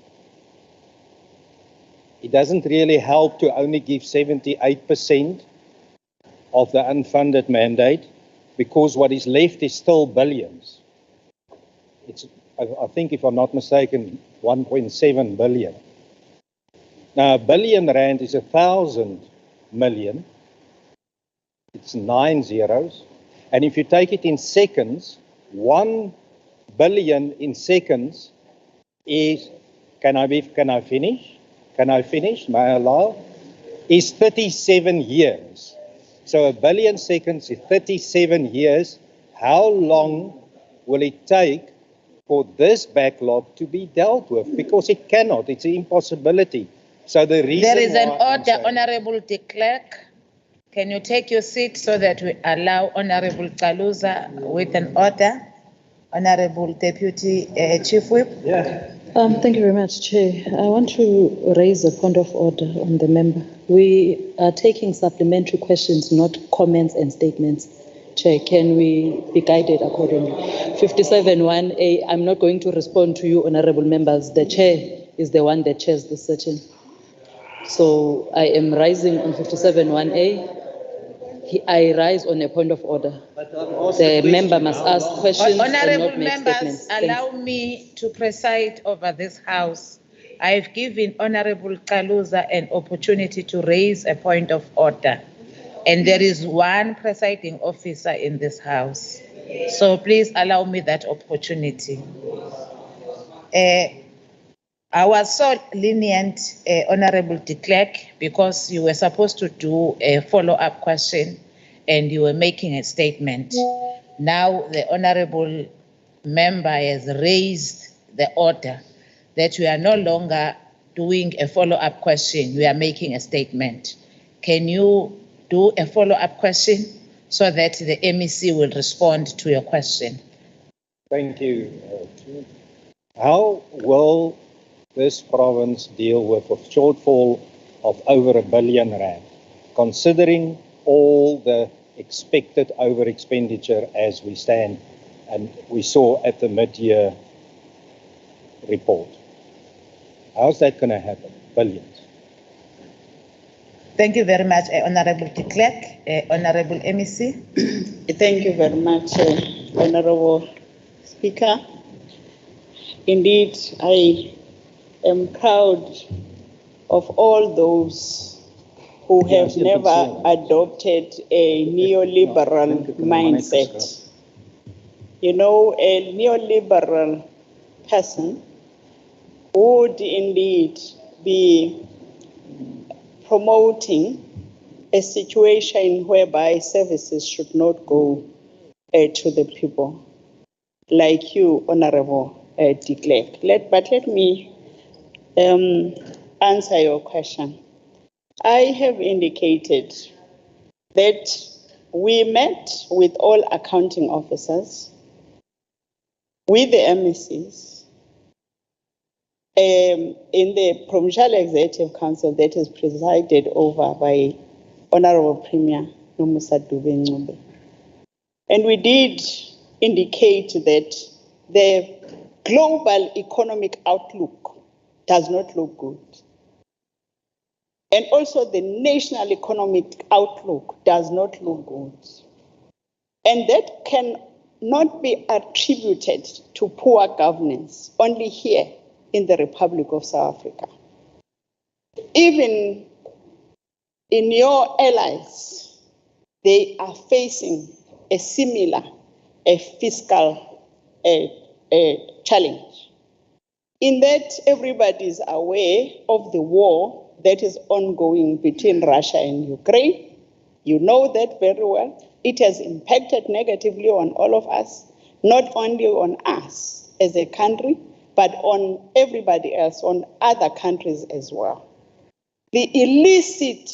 Speaker 21: It doesn't really help to only give 78% of the unfunded mandate, because what is left is still billions. It's, I think, if I'm not mistaken, 1.7 billion. Now, R1 billion is 1,000 million. It's 9 zeros. And if you take it in seconds, 1 billion in seconds is, can I finish? Can I finish? May I allow? Is 37 years. So 1 billion seconds is 37 years. How long will it take for this backlog to be dealt with? Because it cannot. It's an impossibility. So the reason
Speaker 3: There is an
Speaker 21: why
Speaker 3: order, Honorable de Klerk. Can you take your seat so that we allow Honorable Kaluza with an order? Honorable Deputy Chief Whip.
Speaker 22: Yeah. Thank you very much, Chair. I want to raise a point of order on the member. We are taking supplementary questions, not comments and statements. Chair, can we be guided accordingly? 57(1)A, I'm not going to respond to you, honorable members. The Chair is the one that chairs this session. So I am rising on 57(1)A. I rise on a point of order. The member must ask questions and
Speaker 3: Honorable
Speaker 22: not make
Speaker 3: members,
Speaker 22: statements.
Speaker 3: allow me to preside over this House. I've given Honorable Kaluza an opportunity to raise a point of order. And there is one presiding officer in this House. So please allow me that opportunity. I was so lenient, Honorable de Klerk, because you were supposed to do a follow-up question and you were making a statement. Now the Honorable member has raised the order that we are no longer doing a follow-up question, we are making a statement. Can you do a follow-up question so that the MEC will respond to your question?
Speaker 21: Thank you. How will this province deal with a shortfall of over R1 billion, considering all the expected over expenditure as we stand and we saw at the mid-year report? How's that going to happen? Billions.
Speaker 3: Thank you very much, Honorable de Klerk. Honorable MEC.
Speaker 20: Thank you very much, Honorable Speaker. Indeed, I am proud of all those who have never adopted a neoliberal mindset. You know, a neoliberal person would indeed be promoting a situation whereby services should not go to the people, like you, Honorable de Klerk. But let me answer your question. I have indicated that we met with all accounting officers, with the MECs, in the Provincial Executive Council that is presided over by Honorable Premier Nomusa Dube-Ncube. And we did indicate that the global economic outlook does not look good. And also the national economic outlook does not look good. And that can not be attributed to poor governance only here in the Republic of South Africa. Even in your allies, they are facing a similar fiscal challenge. In that, everybody is aware of the war that is ongoing between Russia and Ukraine. You know that very well. It has impacted negatively on all of us, not only on us as a country, but on everybody else, on other countries as well. The illicit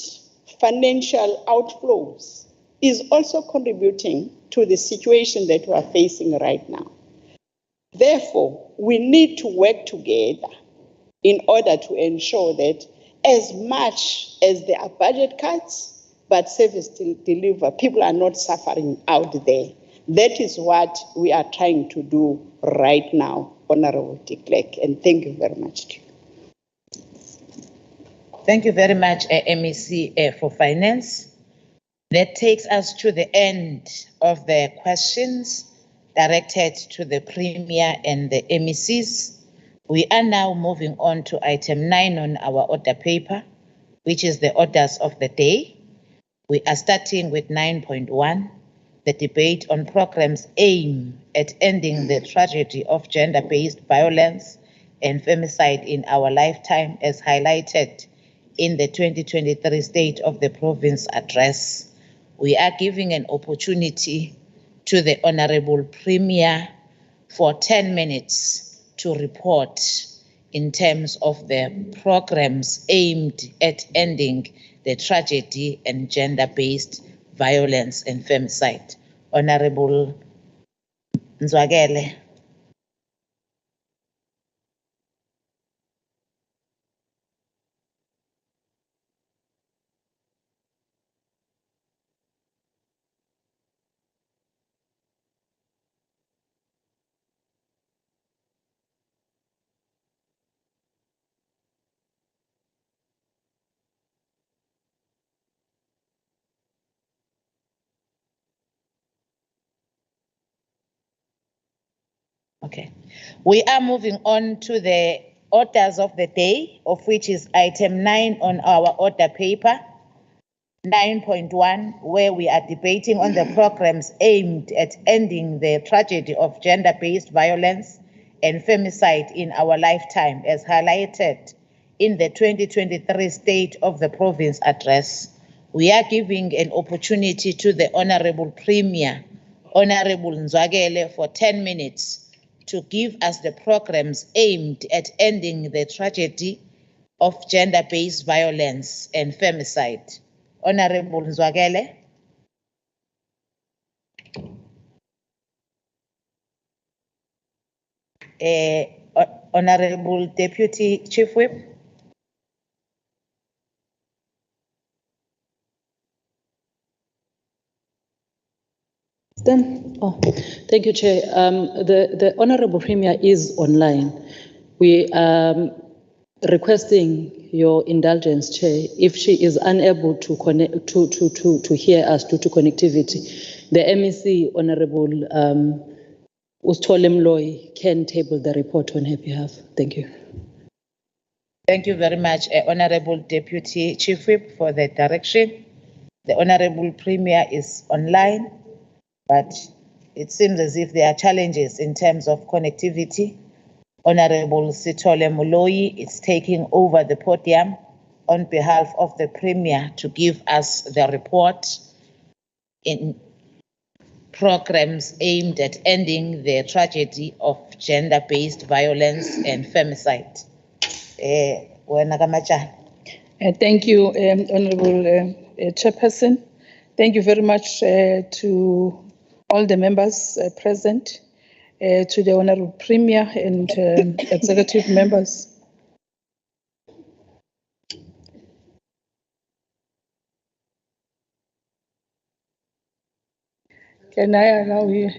Speaker 20: financial outflows is also contributing to the situation that we are facing right now. Therefore, we need to work together in order to ensure that as much as there are budget cuts, but service deliver, people are not suffering out there. That is what we are trying to do right now, Honorable de Klerk, and thank you very much.
Speaker 3: Thank you very much, MEC for Finance. That takes us to the end of the questions directed to the Premier and the MECs. We are now moving on to item 9 on our order paper, which is the orders of the day. We are starting with 9.1, the debate on programs aimed at ending the tragedy of gender-based violence and femicide in our lifetime, as highlighted in the 2023 State of the Province Address. We are giving an opportunity to the Honorable Premier for 10 minutes to report in terms of the programs aimed at ending the tragedy and gender-based violence and femicide. Honorable Nzwagele. Okay, we are moving on to the orders of the day, of which is item 9 on our order paper, 9.1, where we are debating on the programs aimed at ending the tragedy of gender-based violence and femicide in our lifetime, as highlighted in the 2023 State of the Province Address. We are giving an opportunity to the Honorable Premier, Honorable Nzwagele, for 10 minutes to give us the programs aimed at ending the tragedy of gender-based violence and femicide. Honorable Nzwagele. Honorable Deputy Chief Whip.
Speaker 22: Thank you, Chair. The Honourable Premier is online. We are requesting your indulgence, Chair, if she is unable to connect to hear us due to connectivity. The MEC, Honourable Ustole Mloyi, can table the report on her behalf. Thank you.
Speaker 3: Thank you very much, Honourable Deputy Chief Whip, for the direction. The Honourable Premier is online, but it seems as if there are challenges in terms of connectivity. Honorable Sithole Mloyi is taking over the podium on behalf of the Premier to give us the report in programs aimed at ending the tragedy of gender-based violence and femicide.
Speaker 16: Thank you, Honorable Chairperson. Thank you very much to all the members present, to the Honorable Premier and executive members. Can I allow you?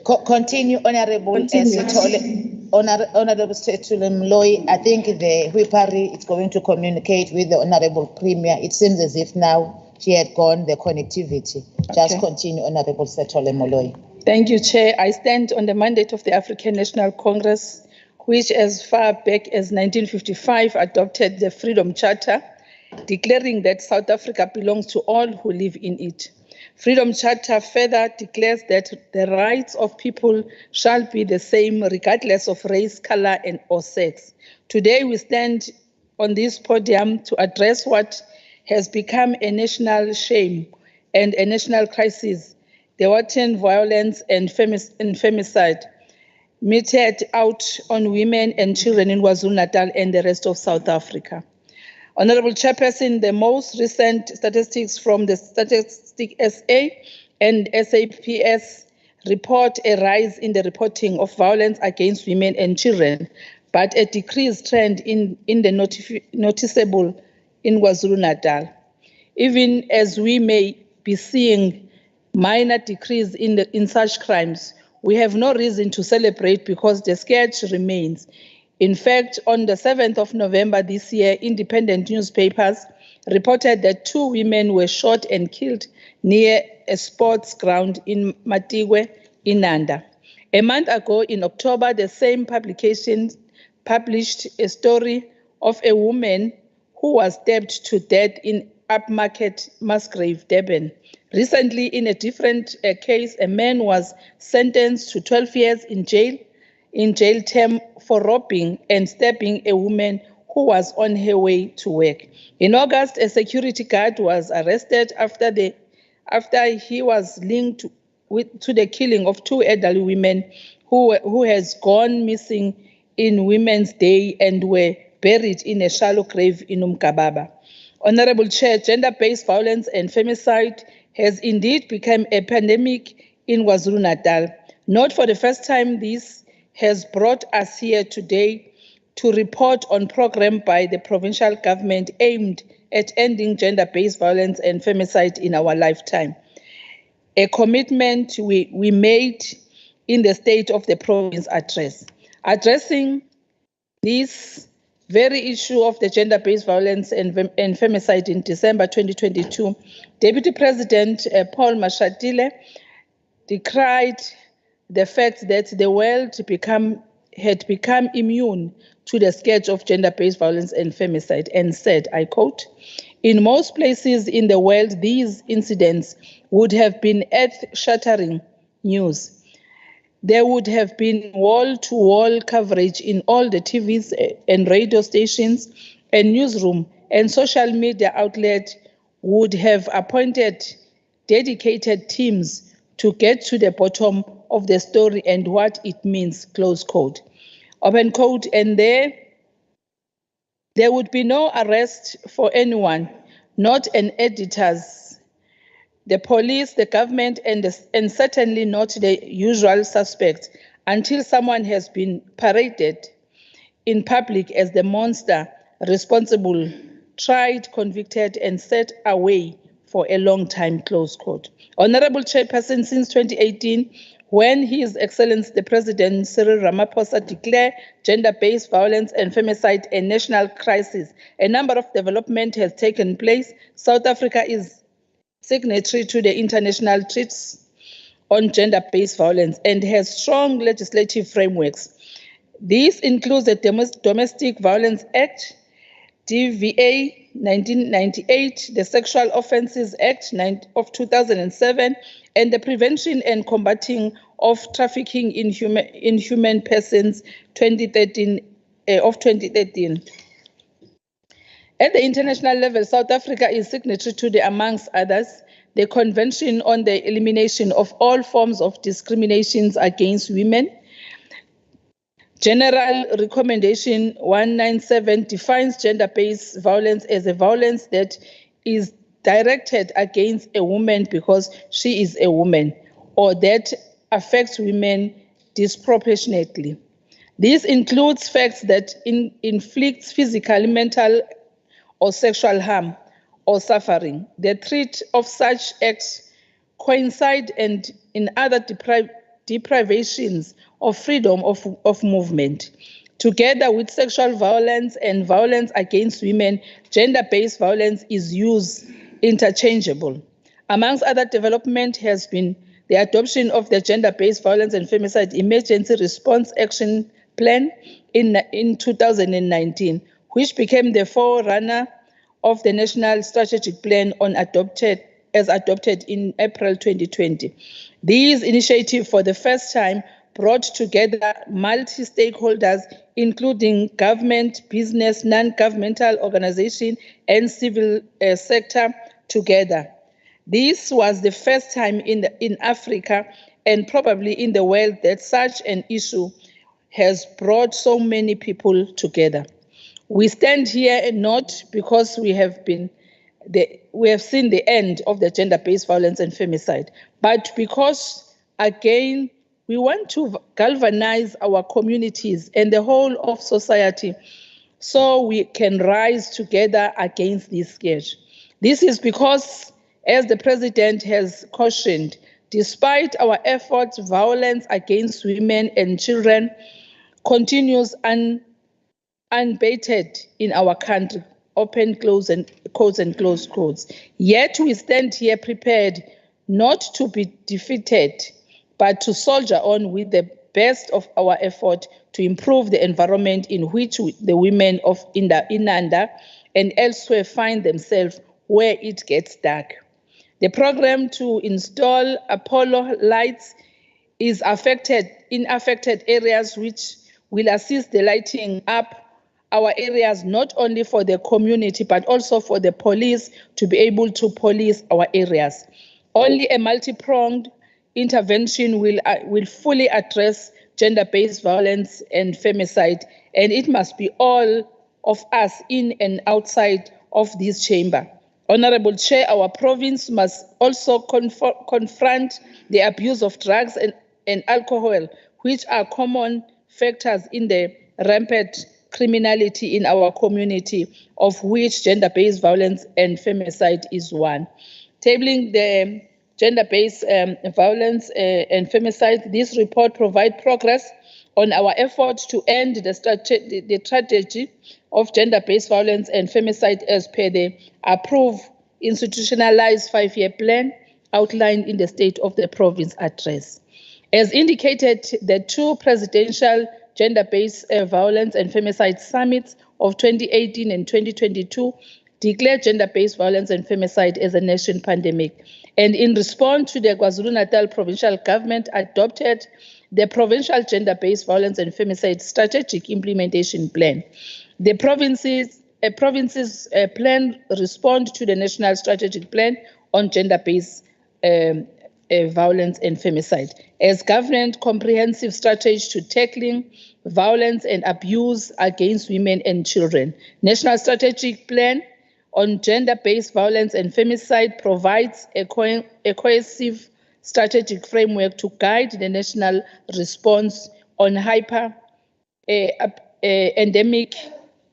Speaker 3: Continue, Honorable Sithole. Honorable Sithole Mloyi. I think the whippery is going to communicate with the Honorable Premier. It seems as if now she had gone the connectivity. Just continue, Honorable Sithole Mloyi.
Speaker 16: Thank you, Chair. I stand on the mandate of the African National Congress, which as far back as 1955 adopted the Freedom Charter, declaring that South Africa belongs to all who live in it. Freedom Charter further declares that the rights of people shall be the same regardless of race, color, and or sex. Today we stand on this podium to address what has become a national shame, and a national crisis, the wanton violence and femicide meted out on women and children in KwaZulu-Natal and the rest of South Africa. Honorable Chairperson, the most recent statistics from the Statistic SA and SAPS report a rise in the reporting of violence against women and children, but a decreased trend in the noticeable in KwaZulu-Natal. Even as we may be seeing minor decrease in such crimes, we have no reason to celebrate because the scourge remains. In fact, on the 7th of November this year, independent newspapers reported that 2 women were shot and killed near a sports ground in Matigwe, Inanda. A month ago, in October, the same publication published a story of a woman who was stabbed to death in Upmarket, Musgrave, Durban. Recently, in a different case, a man was sentenced to 12 years in jail term for robbing and stabbing a woman who was on her way to work. In August, a security guard was arrested after he was linked to the killing of 2 elderly women who has gone missing in Women's Day and were buried in a shallow grave in Umkababa. Honorable Chair, gender-based violence and femicide has indeed become a pandemic in KwaZulu-Natal. Not for the first time, this has brought us here today to report on program by the provincial government aimed at ending gender-based violence and femicide in our lifetime. A commitment we made in the State of the Province address. Addressing this very issue of the gender-based violence and femicide in December 2022, Deputy President Paul Mashatile decried the fact that the world had become immune to the scourge of gender-based violence and femicide and said, I quote, "In most places in the world, these incidents would have been earth-shattering news. There would have been wall-to-wall coverage in all the TVs and radio stations and newsroom, and social media outlets would have appointed dedicated teams to get to the bottom of the story and what it means," close quote. Open quote, and there would be no arrest for anyone, not an editors, the police, the government, and certainly not the usual suspects until someone has been paraded in public as the monster responsible, tried, convicted, and set away for a long time, close quote. Honorable Chairperson, since 2018, when His Excellency the President Cyril Ramaphosa declared gender-based violence and femicide a national crisis, a number of developments has taken place. South Africa is signatory to the international treaties on gender-based violence and has strong legislative frameworks. These include the Domestic Violence Act, DVA 1998, the Sexual Offences Act of 2007, and the Prevention and Combating of Trafficking in Human Persons 2013. At the international level, South Africa is signatory to the, amongst others, the Convention on the Elimination of All Forms of Discriminations Against Women. General Recommendation 197 defines gender-based violence as a violence that is directed against a woman because she is a woman, or that affects women disproportionately. This includes facts that inflicts physical, mental, or sexual harm or suffering. The threat of such acts coincide and in other deprivations of freedom of movement. Together with sexual violence and violence against women, gender-based violence is used interchangeable. Amongst other development has been the adoption of the Gender-Based Violence and Femicide Emergency Response Action Plan in 2019, which became the forerunner of the National Strategic Plan adopted in April 2020. These initiatives, for the first time, brought together multi-stakeholders, including government, business, non-governmental organizations, and civil sector together. This was the first time in Africa and probably in the world that such an issue has brought so many people together. We stand here not because we have seen the end of the gender-based violence and femicide, but because, again, we want to galvanize our communities and the whole of society so we can rise together against this scourge. This is because, as the President has cautioned, despite our efforts, violence against women and children continues unabated in our country, open, close, and quotes and close quotes. Yet we stand here prepared not to be defeated, but to soldier on with the best of our effort to improve the environment in which the women of Inanda and elsewhere find themselves where it gets dark. The program to install Apollo lights is in affected areas, which will assist the lighting up our areas, not only for the community, but also for the police to be able to police our areas. Only a multi-pronged intervention will fully address gender-based violence and femicide, and it must be all of us in and outside of this chamber. Honorable Chair, our province must also confront the abuse of drugs and alcohol, which are common factors in the rampant criminality in our community, of which gender-based violence and femicide is one. Tabling the gender-based violence and femicide, this report provides progress on our efforts to end the tragedy of gender-based violence and femicide as per the approved institutionalized 5-year plan outlined in the State of the Province address. As indicated, the two presidential gender-based violence and femicide summits of 2018 and 2022 declared gender-based violence and femicide as a national pandemic. And in response to the KwaZulu-Natal provincial government adopted the provincial gender-based violence and femicide strategic implementation plan. The province's plan responds to the national strategic plan on gender-based violence and femicide as government comprehensive strategy to tackling violence and abuse against women and children. National strategic plan on gender-based violence and femicide provides a cohesive strategic framework to guide the national response on endemic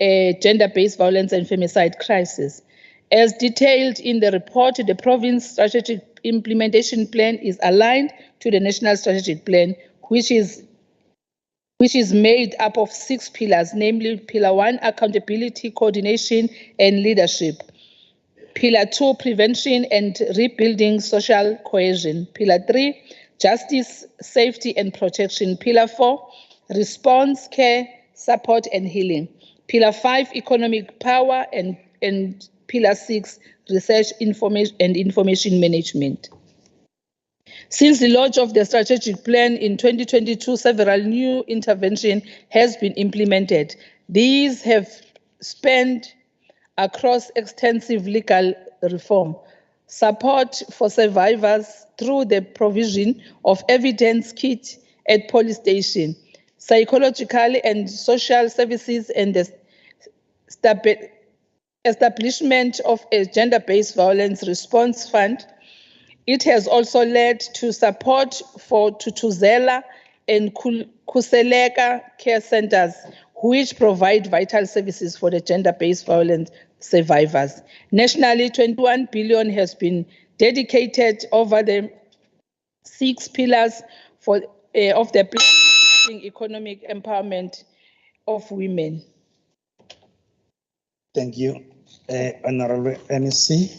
Speaker 16: gender-based violence and femicide crisis. As detailed in the report, the province strategic implementation plan is aligned to the national strategic plan, which is made up of 6 pillars, namely Pillar 1, accountability, coordination, and leadership. Pillar 2, prevention and rebuilding social cohesion. Pillar 3, justice, safety, and protection. Pillar 4, response, care, support, and healing. Pillar 5, economic power, and Pillar 6, research, information, and information management. Since the launch of the strategic plan in 2022, several new interventions has been implemented. These have spanned across extensive legal reform, support for survivors through the provision of evidence kits at police station, psychological and social services, and the establishment of a gender-based violence response fund. It has also led to support for Tutuzela and Kuseleka care centers, which provide vital services for the gender-based violence survivors. Nationally, 21 billion has been dedicated over the 6 pillars of the plan, economic empowerment of women.
Speaker 1: Thank you, Honorable MEC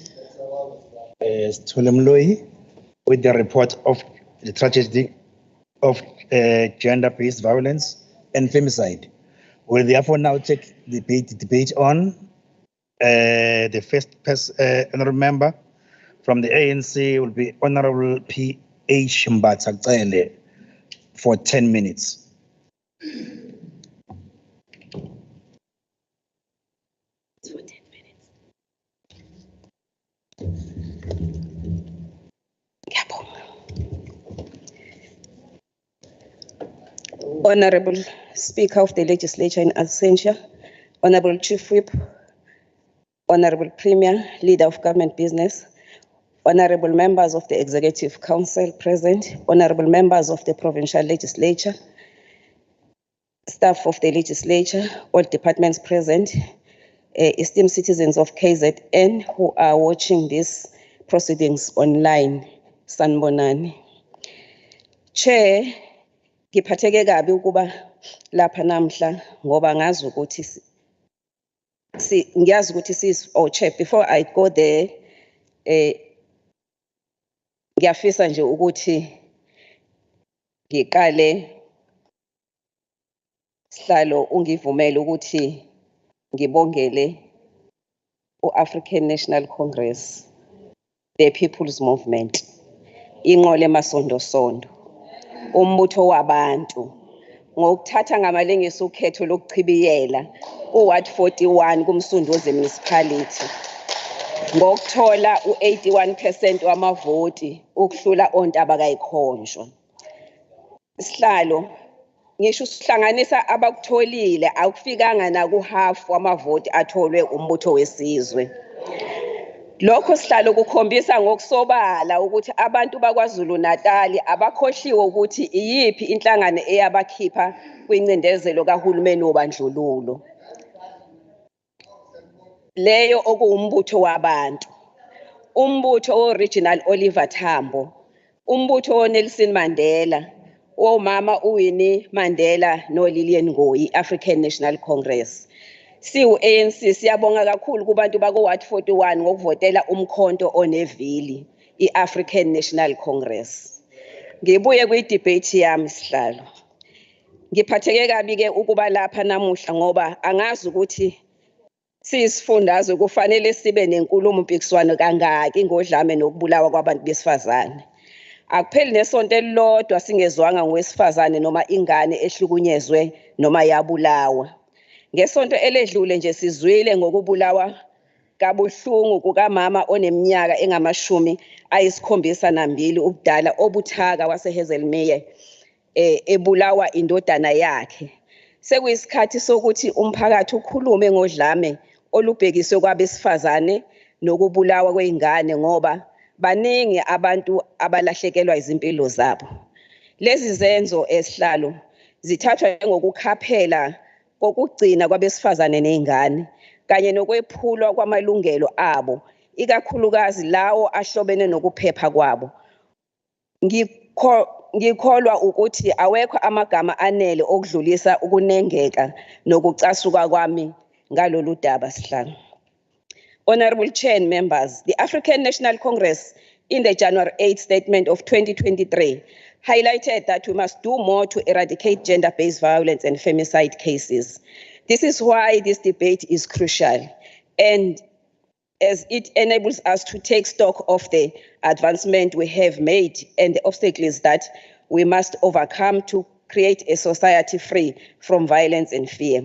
Speaker 1: Tulemloi, with the report of the tragedy of gender-based violence and femicide. We'll therefore now take the debate on the first honorable member from the ANC will be Honorable P.H. Mbatha for 10 minutes.
Speaker 5: Honorable Speaker of the Legislature in absentia, Honorable Chief Whip, Honorable Premier, Leader of Government Business, Honorable Members of the Executive Council present, Honorable Members of the Provincial Legislature, staff of the Legislature, all departments present, esteemed citizens of KZN who are watching these proceedings online, sanibonani. Chair, ngiphatheke kabi ukuba lapha namhla ngoba ngazi ukuthi ngiyazi ukuthi Chair, before I go there, ngiyafisa nje ukuthi ngiqale sihlalo ungivumele ukuthi ngibongele u-African National Congress, the People's Movement, inqole emasondo-sondo, umbutho wabantu, ngokuthatha ngamalengiso ukhetho lokuchibiyela ku-Ward 41 kumsunduzi municipality, ngokuthola u-81% wamavoti ukuhlula ontaba kayikhonjwa. Sihlalo, ngisho usihlanganisa abakutholile akufikanga naku-half wamavoti atholwe umbutho wesizwe. Lokho sihlalo kukhombisa ngokusobala ukuthi abantu bakwaZulu-Natal abakhohliwe ukuthi iyiphi inhlangano eyabakhipha kwincindezelo kahulumeni wobandlululo. Leyo okuwumbutho wabantu. Umbutho o-Original Oliver Tambo, umbutho o-Nelson Mandela, omama uWinnie Mandela noLillian Ngoyi, African National Congress. Siwu-ANC siyabonga kakhulu kubantu bako-Ward 41 ngokuvotela umkhonto onevili, i-African National Congress. Ngibuye kwi-debate yami sihlalo. Ngiphatheke kabi-ke ukuba lapha namuhla ngoba angazi ukuthi siyisifundazwe kufanele sibe nenkulumo mpikiswano kangaki ngodlame nokubulawa kwabantu besifazane. Akupheli nesonto elilodwa singezwanga ngowesifazane noma ingane ehlukunyezwe noma yabulawa. Ngesonto eledlule nje sizwile ngokubulawa kabuhlungu kukamama oneminyaka engamashumi 72 ubudala obuthaka waseHazelmere ebulawa indodana yakhe. Sekuyisikhathi sokuthi umphakathi ukhulume ngodlame olubhekiswe kwabesifazane nokubulawa kwezingane ngoba baningi abantu abalahlekelwa izimpilo zabo. Lezi zenzo esihlalo zithathwa ngokukhaphela kokugcina kwabesifazane nezingane kanye nokwephulwa kwamalungelo abo, ikakhulukazi lawo ahlobene nokuphepha kwabo. Ngikholwa ukuthi awekho amagama anele okudlulisa ukunengeka nokucasuka kwami ngalolu daba sihlalo. Honorable Chair and members, the African National Congress in the January 8 statement of 2023 highlighted that we must do more to eradicate gender-based violence and femicide cases. This is why this debate is crucial, and as it enables us to take stock of the advancement we have made and the obstacles that we must overcome to create a society free from violence and fear.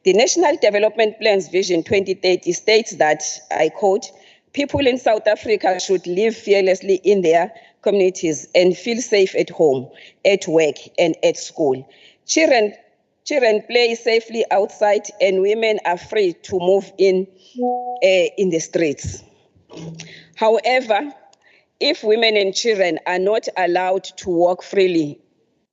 Speaker 5: The National Development Plan's Vision 2030 states that, I quote, people in South Africa should live fearlessly in their communities and feel safe at home, at work, and at school. Children play safely outside and women are free to move in the streets. However, if women and children are not allowed to walk freely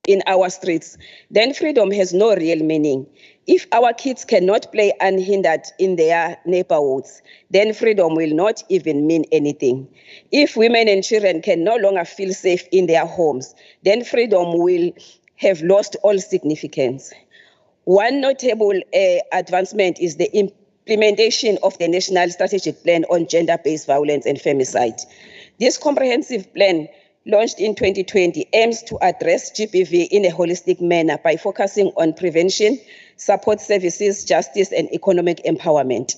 Speaker 5: in our streets, then freedom has no real meaning. If our kids cannot play unhindered in their neighborhoods, then freedom will not even mean anything. If women and children can no longer feel safe in their homes, then freedom will have lost all significance. One notable advancement is the implementation of the National Strategic Plan on Gender-Based Violence and Femicide. This comprehensive plan, launched in 2020, aims to address GBV in a holistic manner by focusing on prevention, support services, justice, and economic empowerment.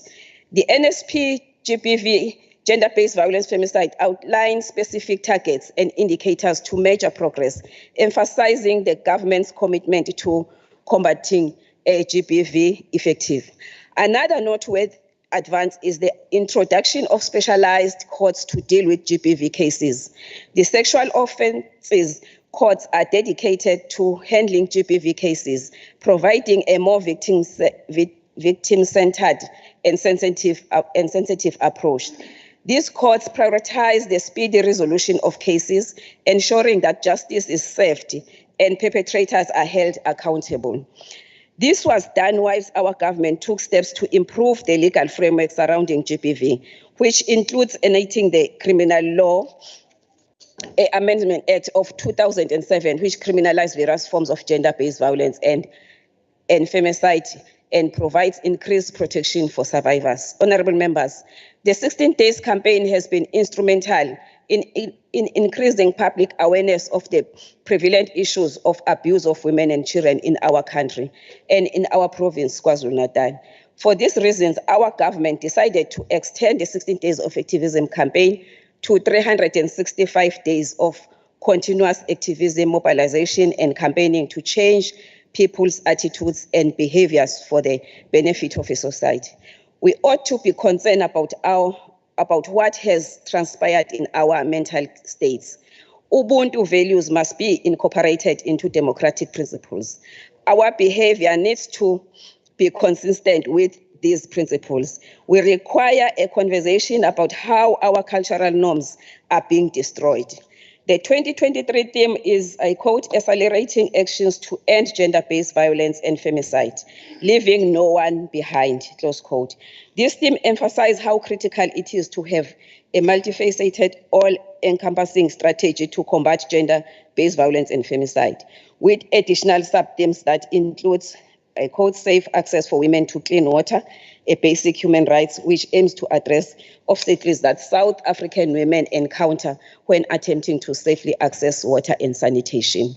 Speaker 5: The NSP GBV, Gender-Based Violence Femicide, outlines specific targets and indicators to measure progress, emphasizing the government's commitment to combating GBV effective. Another noteworthy advance is the introduction of specialized courts to deal with GBV cases. The Sexual Offences
Speaker 2: courts are dedicated to handling GBV cases, providing a more victim-centered and sensitive approach. These courts prioritize the speedy resolution of cases, ensuring that justice is served and perpetrators are held accountable. This was done whilst our government took steps to improve the legal framework surrounding GBV, which includes enacting the Criminal Law Amendment Act of 2007, which criminalized various forms of gender-based violence and femicide and provides increased protection for survivors. Honorable members, the 16 Days campaign has been instrumental in increasing public awareness of the prevalent issues of abuse of women and children in our country and in our province, KwaZulu-Natal. For these reasons, our government decided to extend the 16 Days of Activism campaign to 365 days of continuous activism, mobilization, and campaigning to change people's attitudes and behaviors for the benefit of a society. We ought to be concerned about what has transpired in our mental states. Ubuntu values must be incorporated into democratic principles. Our behavior needs to be consistent with these principles. We require a conversation about how our cultural norms are being destroyed. The 2023 theme is, I quote, accelerating actions to end gender-based violence and femicide, leaving no one behind, close quote. This theme emphasizes how critical it is to have a multifaceted, all-encompassing strategy to combat gender-based violence and femicide, with additional sub-themes that includes, I quote, safe access for women to clean water, a basic human rights which aims to address obstacles that South African women encounter when attempting to safely access water and sanitation.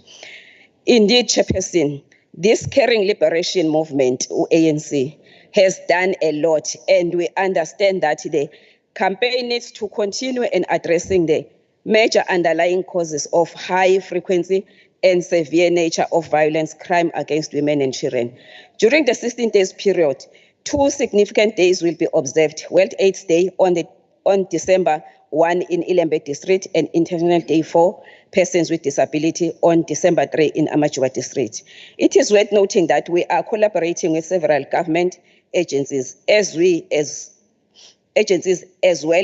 Speaker 2: Indeed, Chairperson, this Caring Liberation Movement, or ANC, has done a lot, and we understand that the campaign needs to continue in addressing the major underlying causes of high frequency and severe nature of violence, crime against women and children. During the 16 days period, 2 significant days will be observed: World AIDS Day on December 1 in Ilembe District and International Day for Persons with Disability on December 3 in Amajuba District. It is worth noting that we are collaborating with several government agencies as well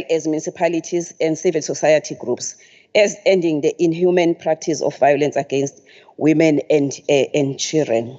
Speaker 2: as municipalities and civil society groups as ending the inhuman practice of violence against women and children.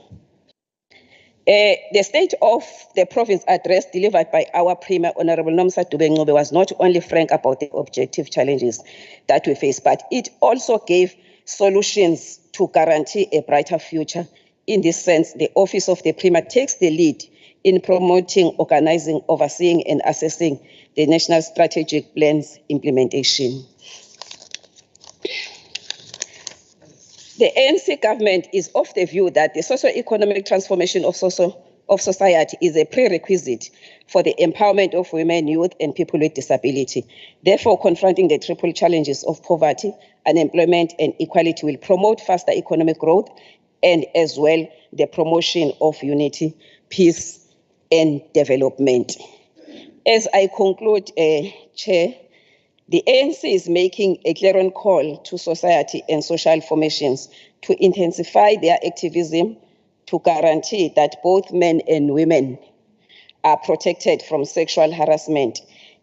Speaker 2: The state of the province address delivered by our Premier, Honorable Nomsa Dube-Ncube, was not only frank about the objective challenges that we face, but it also gave solutions to guarantee a brighter future. In this sense, the Office of the Premier takes the lead in promoting, organizing, overseeing, and assessing the National Strategic Plan's implementation. The ANC government is of the view that the socio-economic transformation of society is a prerequisite for the empowerment of women, youth, and people with disability. Therefore, confronting the triple challenges of poverty, unemployment, and equality will promote faster economic growth and as well the promotion of unity, peace, and development. As I conclude, Chair, the ANC is making a clarion call to society and social formations to intensify their activism to guarantee that both men and women are protected from sexual harassment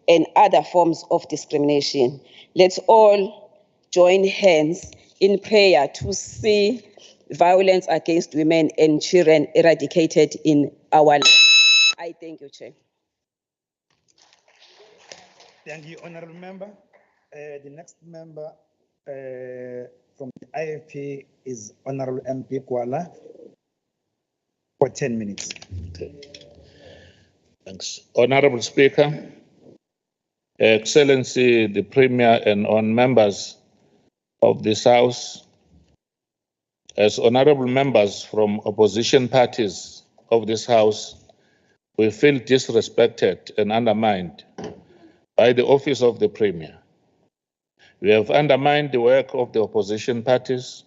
Speaker 2: and other forms of discrimination. Let's all join hands in prayer to see violence against women and children eradicated in our land. I thank you, Chair.
Speaker 1: Thank you, Honorable Member. The next member from the IFP is Honorable MP Kuala for 10 minutes.
Speaker 7: Okay. Thanks. Honorable Speaker, Excellency, the Premier, and on members of this House, as honorable members from opposition parties of this House, we feel disrespected and undermined by the office of the Premier. We have undermined the work of the opposition parties.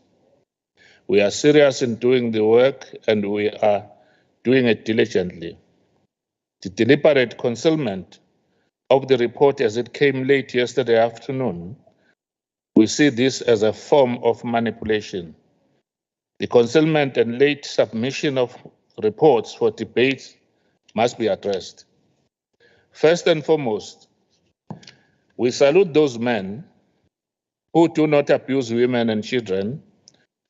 Speaker 7: We are serious in doing the work and we are doing it diligently. The deliberate concealment of the report as it came late yesterday afternoon We see this as a form of manipulation. The concealment and late submission of reports for debate must be addressed. First and foremost, we salute those men who do not abuse women and children,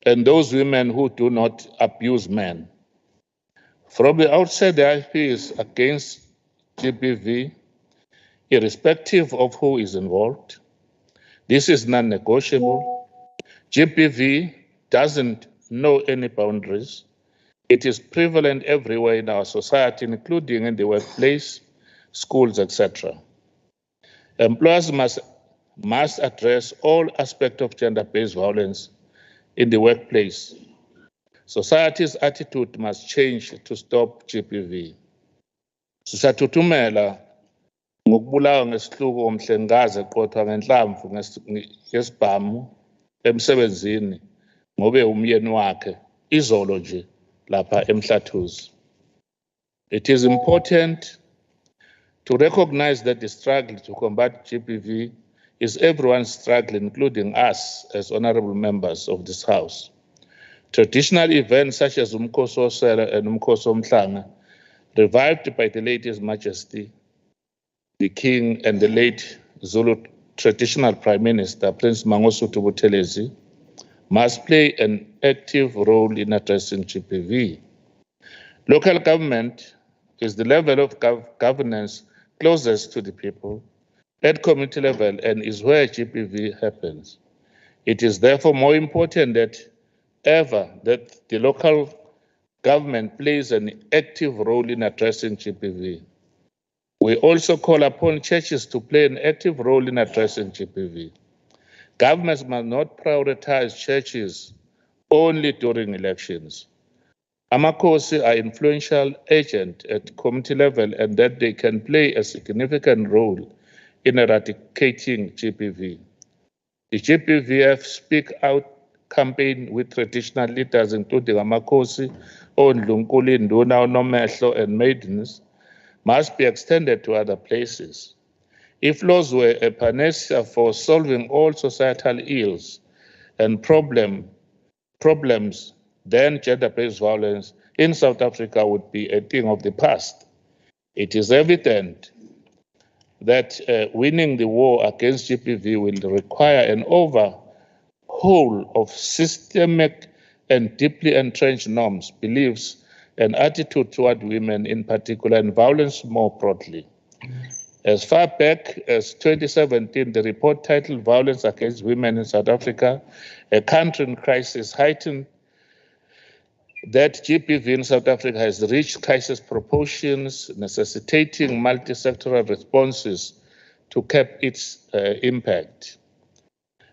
Speaker 7: and those women who do not abuse men. From the outset, the IFP is against GBV, irrespective of who is involved. This is non-negotiable. GBV doesn't know any boundaries. It is prevalent everywhere in our society, including in the workplace, schools, etc. Employers must address all aspects of gender-based violence in the workplace. Society's attitude must change to stop GBV. Sisathuthumela ngokubulawa ngesihluku umhlengazi eqothwa ngenhlamvu ngesibhamu emsebenzini ngobe umyeni wakhe izolo nje lapha eMhlathuze. It is important to recognize that the struggle to combat GBV is everyone's struggle, including us as honorable members of this House. Traditional events such as Umkhosi Wosela and Umkhosi Womhlanga, revived by the late His Majesty, the King and the late Zulu traditional Prime Minister, Prince Mangosuthu Buthelezi, must play an active role in addressing GBV. Local government is the level of governance closest to the people at community level and is where GBV happens. It is therefore more important than ever that the local government plays an active role in addressing GBV. We also call upon churches to play an active role in addressing GBV. Governments must not prioritize churches only during elections. Amakhosi are influential agents at community level and that they can play a significant role in eradicating GBV. The GBVF Speak Out campaign with traditional leaders, including Amakhosi, Ondlunkulu, Nduna, Nomehlo, and maidens, must be extended to other places. If laws were a panacea for solving all societal ills and problems, then gender-based violence in South Africa would be a thing of the past. It is evident that winning the war against GBV will require an overhaul of systemic and deeply entrenched norms, beliefs, and attitude toward women in particular, and violence more broadly. As far back as 2017, the report titled Violence Against Women in South Africa, a country in crisis, heightened that GBV in South Africa has reached crisis proportions, necessitating multi-sectoral responses to cap its impact.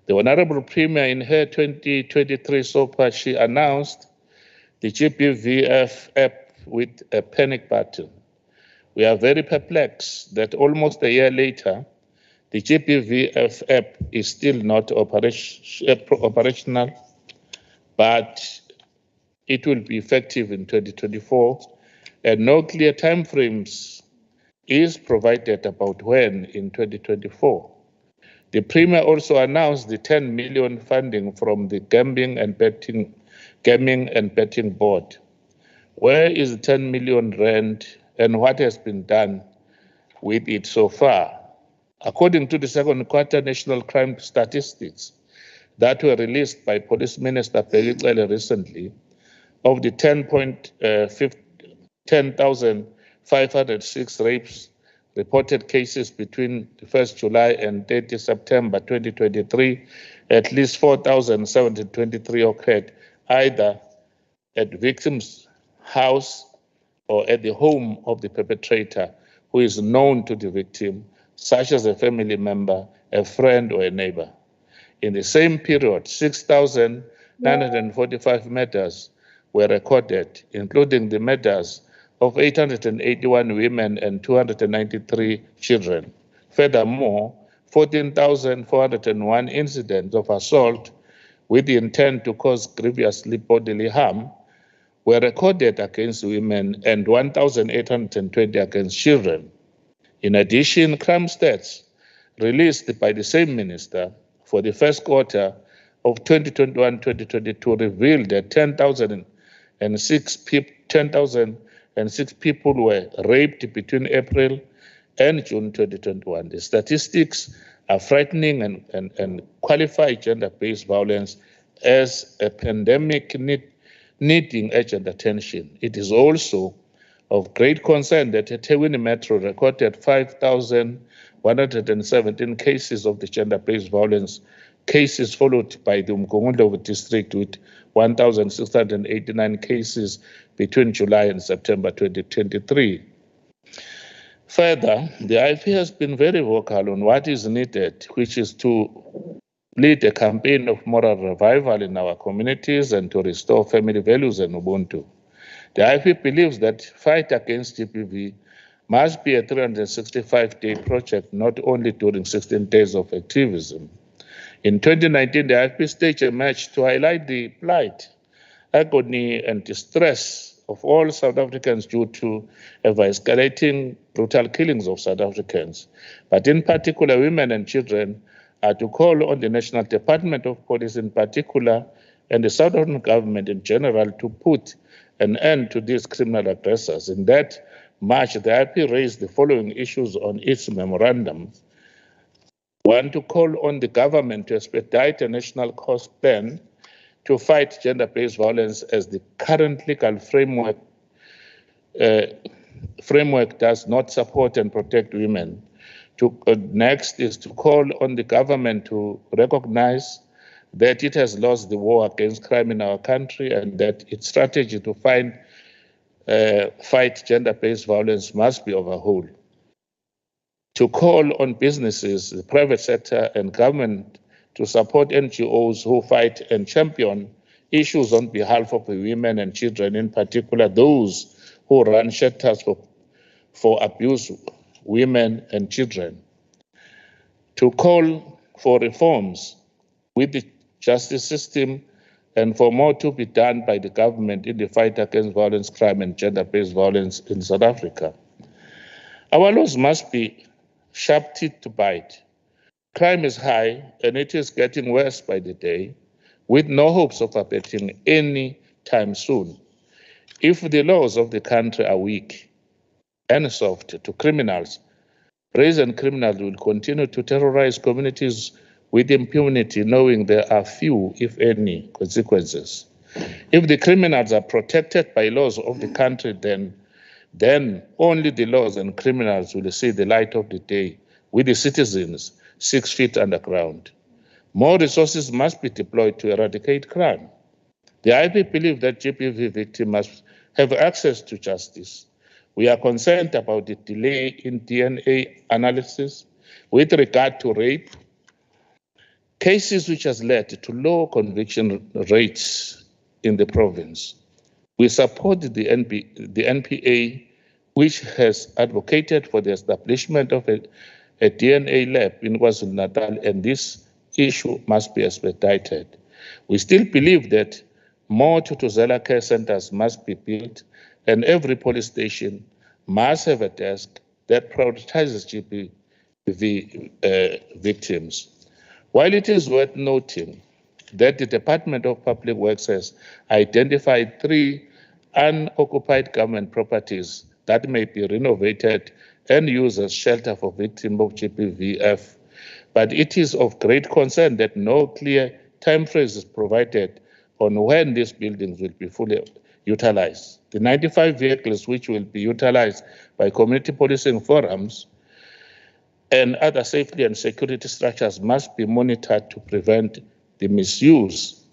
Speaker 7: The Honorable Premier, in her 2023 SOPA, she announced the GBVF app with a panic button. We are very perplexed that almost a year later, the GBVF app is still not operational, but it will be effective in 2024, and no clear timeframes is provided about when in 2024. The Premier also announced the 10 million funding from the Gaming and Betting Board. Where is the 10 million rand and what has been done with it so far? According to the second quarter national crime statistics that were released by Police Minister Bheki Cele recently, of the 10,506 rapes reported cases between the 1st July and 30 September 2023, at least 4,723 occurred either at victim's house or at the home of the perpetrator who is known to the victim, such as a family member, a friend, or a neighbor. In the same period, 6,945 murders were recorded, including the murders of 881 women and 293 children. Furthermore, 14,401 incidents of assault with the intent to cause grievously bodily harm were recorded against women and 1,820 against children. In addition, crime stats released by the same minister for the first quarter of 2021-2022 revealed that 10,006 people were raped between April and June 2021. The statistics are frightening and qualify gender-based violence as a pandemic needing urgent attention. It is also of great concern that eThekwini Metro recorded 5,117 cases of the gender-based violence cases, followed by the Umgungundlovu district with 1,689 cases between July and September 2023. Further, the IFP has been very vocal on what is needed, which is to lead a campaign of moral revival in our communities and to restore family values and Ubuntu. The IFP believes that fight against GBV must be a 365-day project, not only during 16 days of activism. In 2019, the IFP staged a march to highlight the plight, agony, and distress of all South Africans due to escalating brutal killings of South Africans. But in particular, women and children are to call on the National Department of Police in particular and the South African government in general to put an end to these criminal aggressors. In that march, the IFP raised the following issues on its memorandum. One, to call on the government to expedite a national cost plan to fight gender-based violence as the current legal framework does not support and protect women. Next is to call on the government to recognize that it has lost the war against crime in our country and that its strategy to fight gender-based violence must be overhauled. To call on businesses, the private sector, and government to support NGOs who fight and champion issues on behalf of the women and children, in particular those who run shelters for abused women and children. To call for reforms with the justice system and for more to be done by the government in the fight against violence, crime, and gender-based violence in South Africa. Our laws must be sharp teeth to bite. Crime is high and it is getting worse by the day, with no hopes of abating any time soon. If the laws of the country are weak and soft to criminals, brazen criminals will continue to terrorize communities with impunity, knowing there are few, if any, consequences. If the criminals are protected by laws of the country, then only the laws and criminals will see the light of the day, with the citizens 6 feet underground. More resources must be deployed to eradicate crime. The IFP believes that GBV victims must have access to justice. We are concerned about the delay in DNA analysis with regard to rape cases, which has led to low conviction rates in the province. We support the NPA, which has advocated for the establishment of a DNA lab in KwaZulu-Natal, and this issue must be expedited. We still believe that more Tutuzela care centers must be built, and every police station must have a desk that prioritizes GBV victims. While it is worth noting that the Department of Public Works has identified 3 unoccupied government properties that may be renovated and used as shelter for victims of GBVF, but it is of great concern that no clear time frame is provided on when these buildings will be fully utilized. The 95 vehicles which will be utilized by community policing forums and other safety and security structures must be monitored to prevent the misuse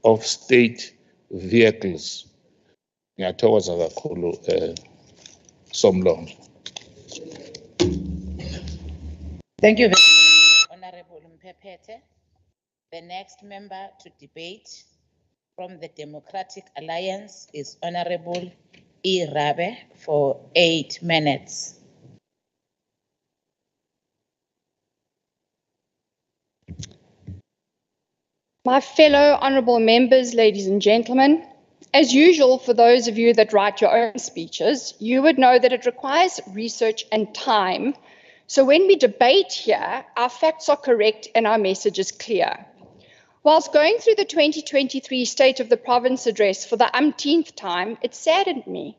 Speaker 7: of state vehicles. Ngiyathokoza kakhulu Somlong.
Speaker 3: Thank you very much, Honorable Mpepete. The next member to debate from the Democratic Alliance is Honorable E. Rabe for 8 minutes.
Speaker 15: My fellow honourable members, ladies and gentlemen, as usual, for those of you that write your own speeches, you would know that it requires research and time. So when we debate here, our facts are correct and our message is clear. Whilst going through the 2023 State of the Province address for the umpteenth time, it saddened me,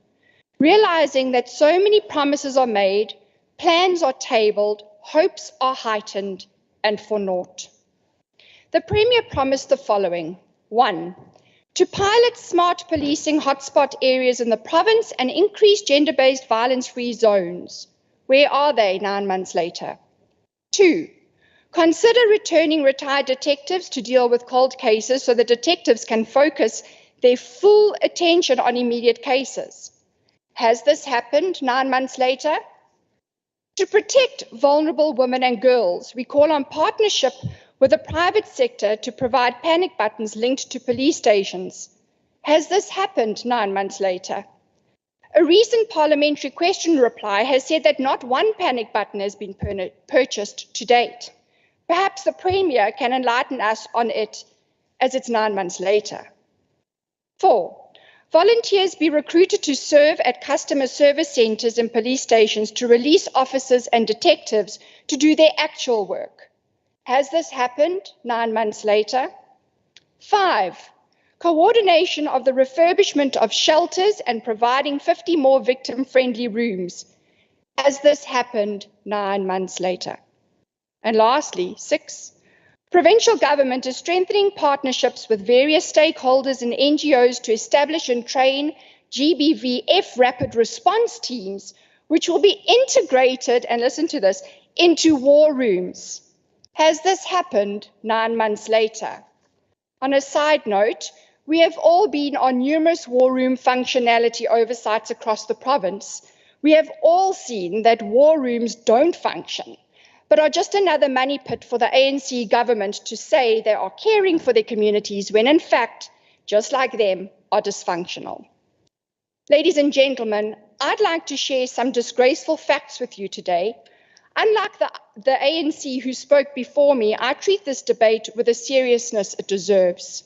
Speaker 15: realizing that so many promises are made, plans are tabled, hopes are heightened, and for naught. The Premier promised the following. 1, to pilot smart policing hotspot areas in the province and increase gender-based violence-free zones. Where are they 9 months later? 2, consider returning retired detectives to deal with cold cases so that detectives can focus their full attention on immediate cases. Has this happened 9 months later? To protect vulnerable women and girls, we call on partnership with the private sector to provide panic buttons linked to police stations. Has this happened 9 months later? A recent parliamentary question reply has said that not one panic button has been purchased to date. Perhaps the Premier can enlighten us on it as it's 9 months later. 4, volunteers be recruited to serve at customer service centres and police stations to release officers and detectives to do their actual work. Has this happened 9 months later? 5, coordination of the refurbishment of shelters and providing 50 more victim-friendly rooms. Has this happened 9 months later? And lastly, 6, provincial government is strengthening partnerships with various stakeholders and NGOs to establish and train GBVF rapid response teams, which will be integrated, and listen to this, into war rooms. Has this happened 9 months later? On a side note, we have all been on numerous war room functionality oversights across the province. We have all seen that war rooms don't function, but are just another money pit for the ANC government to say they are caring for their communities when in fact, just like them, are dysfunctional. Ladies and gentlemen, I'd like to share some disgraceful facts with you today. Unlike the ANC who spoke before me, I treat this debate with the seriousness it deserves.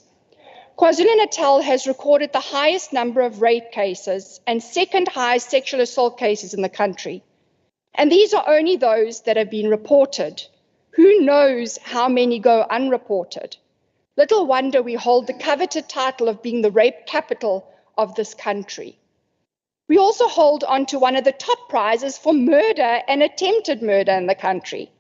Speaker 15: KwaZulu-Natal has recorded the highest number of rape cases and second highest sexual assault cases in the country. And these are only those that have been reported. Who knows how many go unreported? Little wonder we hold the coveted title of being the rape capital of this country. We also hold on to one of the top prizes for murder and attempted murder in the country.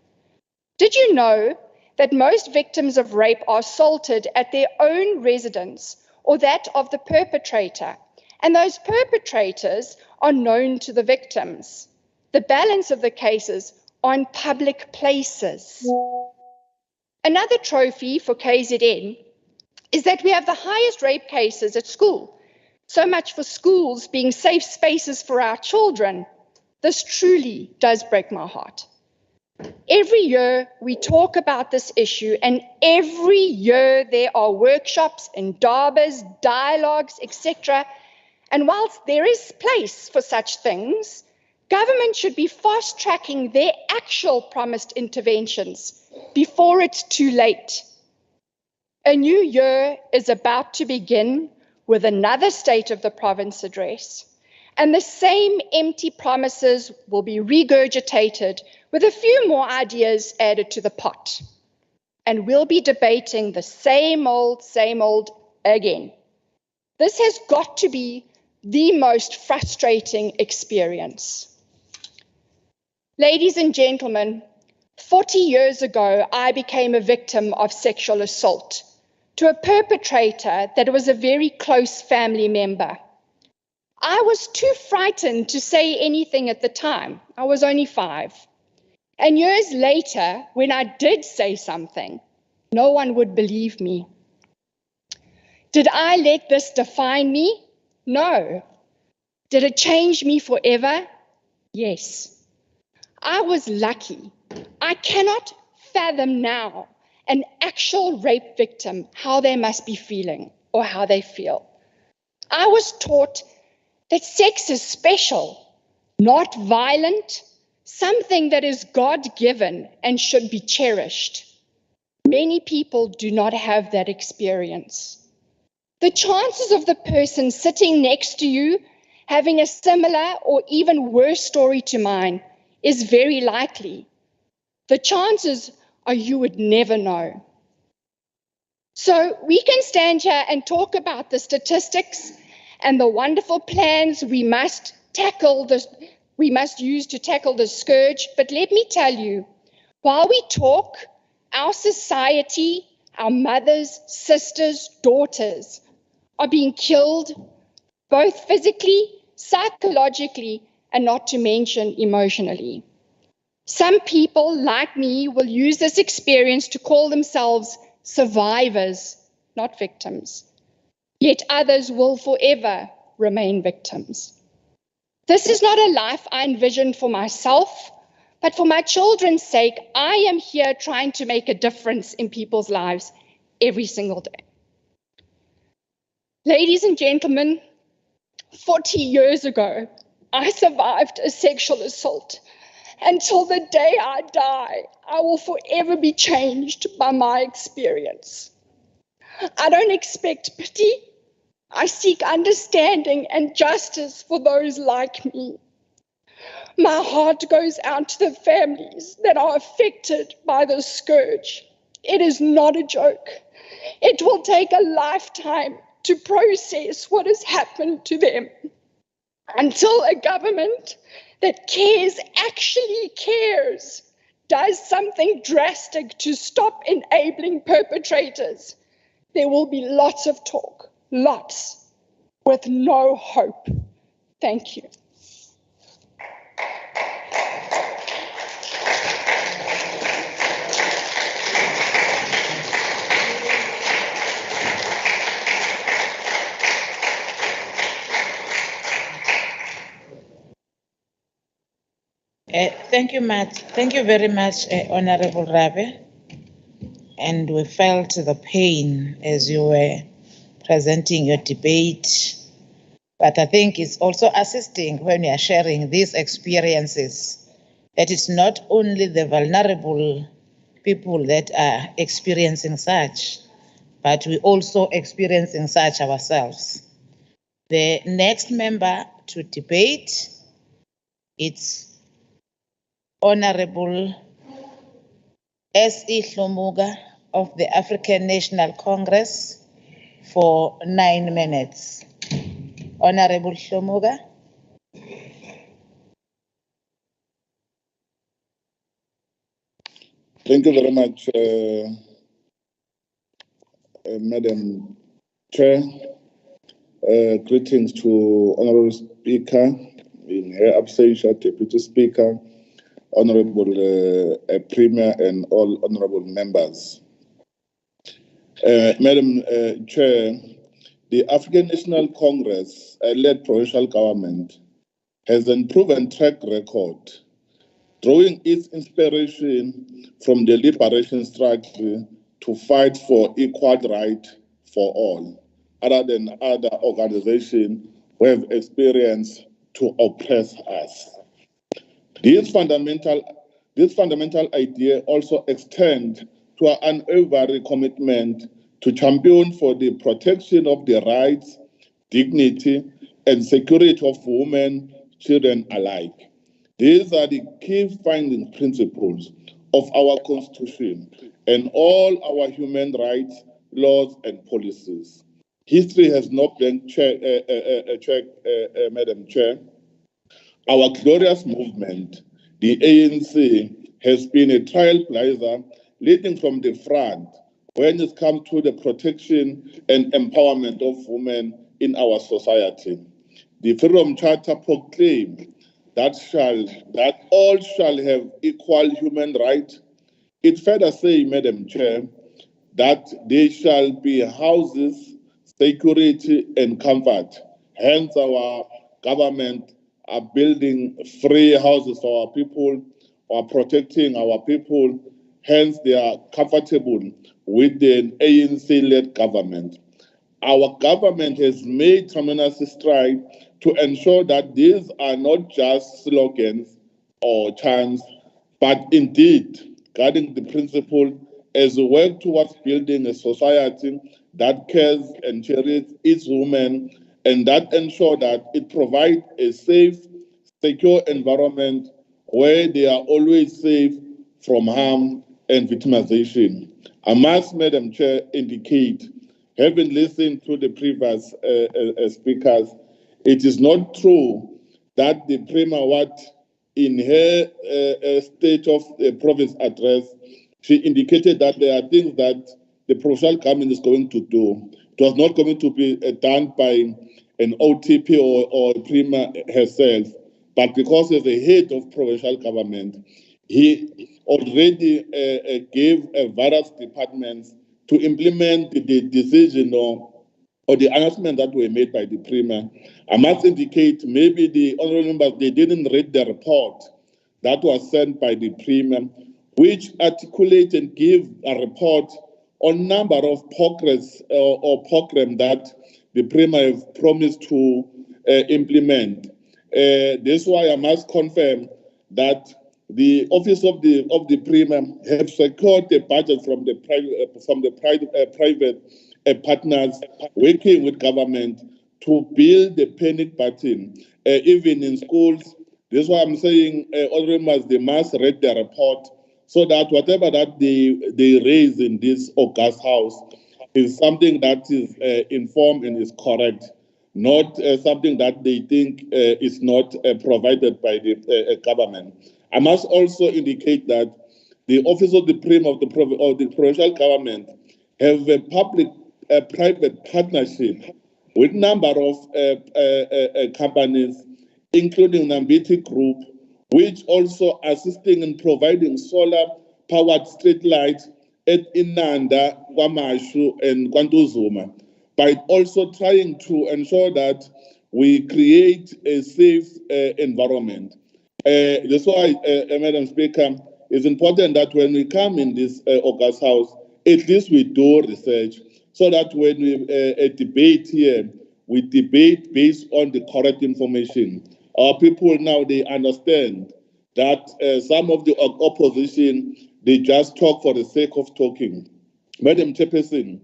Speaker 15: Did you know that most victims of rape are assaulted at their own residence or that of the perpetrator, and those perpetrators are known to the victims? The balance of the cases are in public places. Another trophy for KZN is that we have the highest rape cases at school. So much for schools being safe spaces for our children. This truly does break my heart. Every year we talk about this issue, and every year there are workshops and darbas, dialogues, etc. And whilst there is place for such things, government should be fast-tracking their actual promised interventions before it's too late. A new year is about to begin with another State of the Province address, and the same empty promises will be regurgitated with a few more ideas added to the pot. And we'll be debating the same old again. This has got to be the most frustrating experience. Ladies and gentlemen, 40 years ago, I became a victim of sexual assault to a perpetrator that was a very close family member. I was too frightened to say anything at the time. I was only 5. And years later, when I did say something, no one would believe me. Did I let this define me? No. Did it change me forever? Yes. I was lucky. I cannot fathom now an actual rape victim, how they must be feeling or how they feel. I was taught that sex is special, not violent, something that is God-given and should be cherished. Many people do not have that experience. The chances of the person sitting next to you having a similar or even worse story to mine is very likely, the chances are you would never know. So we can stand here and talk about the statistics and the wonderful plans we must use to tackle the scourge. But let me tell you, while we talk, our society, our mothers, sisters, daughters are being killed, both physically, psychologically, and not to mention emotionally. Some people, like me, will use this experience to call themselves survivors, not victims. Yet others will forever remain victims. This is not a life I envisioned for myself, but for my children's sake, I am here trying to make a difference in people's lives every single day. Ladies and gentlemen, 40 years ago, I survived a sexual assault. Until the day I die, I will forever be changed by my experience. I don't expect pity. I seek understanding and justice for those like me. My heart goes out to the families that are affected by the scourge. It is not a joke. It will take a lifetime to process what has happened to them. Until a government that cares actually cares, does something drastic to stop enabling perpetrators, there will be lots of talk, lots, with no hope. Thank you.
Speaker 3: Thank you very much, Honorable Rabe. And we felt the pain as you were presenting your debate. But I think it's also assisting when you are sharing these experiences, that it's not only the vulnerable people that are experiencing such, but we also experiencing such ourselves. The next member to debate, it's Honorable S.E. Hlomuga of the African National Congress for 9 minutes. Honorable Hlomuga.
Speaker 8: Thank you very much, Madam Chair. Greetings to Honorable Speaker, in her absence, Deputy Speaker, Honorable Premier, and all honorable members. Madam Chair, the African National Congress, led provincial government, has a proven track record, drawing its inspiration from the liberation struggle to fight for equal right for all, other than other organizations who have experienced to oppress us. This fundamental idea also extends to an unwavering commitment to champion for the protection of the rights, dignity, and security of women, children alike. These are the key founding principles of our Constitution and all our human rights, laws, and policies. History has not been checked, Madam Chair. Our glorious movement, the ANC, has been a trailblazer leading from the front when it comes to the protection and empowerment of women in our society. The Freedom Charter proclaims that all shall have equal human rights. It's fair to say, Madam Chair, that there shall be houses, security, and comfort. Hence, our government are building free houses for our people, are protecting our people. Hence, they are comfortable with the ANC-led government. Our government has made tremendous strides to ensure that these are not just slogans or chants, but indeed guiding the principle as we work towards building a society that cares and cherishes its women, and that ensure that it provides a safe, secure environment where they are always safe from harm and victimization. I must, Madam Chair, indicate, having listened to the previous speakers, it is not true that the Premier, what in her State of the Province address, she indicated that there are things that the provincial government is going to do. It was not going to be done by an OTP or a Premier herself, but because as the head of provincial government, he already gave various departments to implement the decision or the announcement that were made by the Premier. I must indicate maybe the honourable members, they didn't read the report that was sent by the Premier, which articulate and give a report on number of progress or program that the Premier have promised to implement. That's why I must confirm that the office of the Premier have secured the budget from the private partners working with government to build the panic button, even in schools. That's why I'm saying all members, they must read the report so that whatever that they raise in this August House is something that is informed and is correct, not something that they think is not provided by the government. I must also indicate that the Office of the Premier of the provincial government have a public-private partnership with a number of companies, including Nambiti Group, which also assisting in providing solar-powered street lights at Inanda, KwaMashu, and KwaNtuzuma, by also trying to ensure that we create a safe environment. That's why, Madam Speaker, it's important that when we come in this August House, at least we do research, so that when we debate here, we debate based on the correct information. Our people now, they understand that some of the opposition, they just talk for the sake of talking. Madam Chairperson,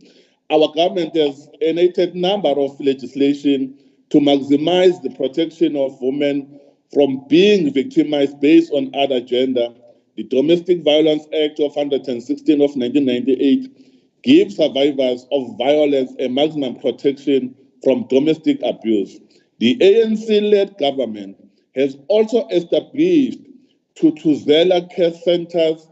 Speaker 8: our government has enacted a number of legislation to maximize the protection of women from being victimized based on other gender. The Domestic Violence Act of 116 of 1998 gives survivors of violence a maximum protection from domestic abuse. The ANC-led government has also established Thuthuzela care centers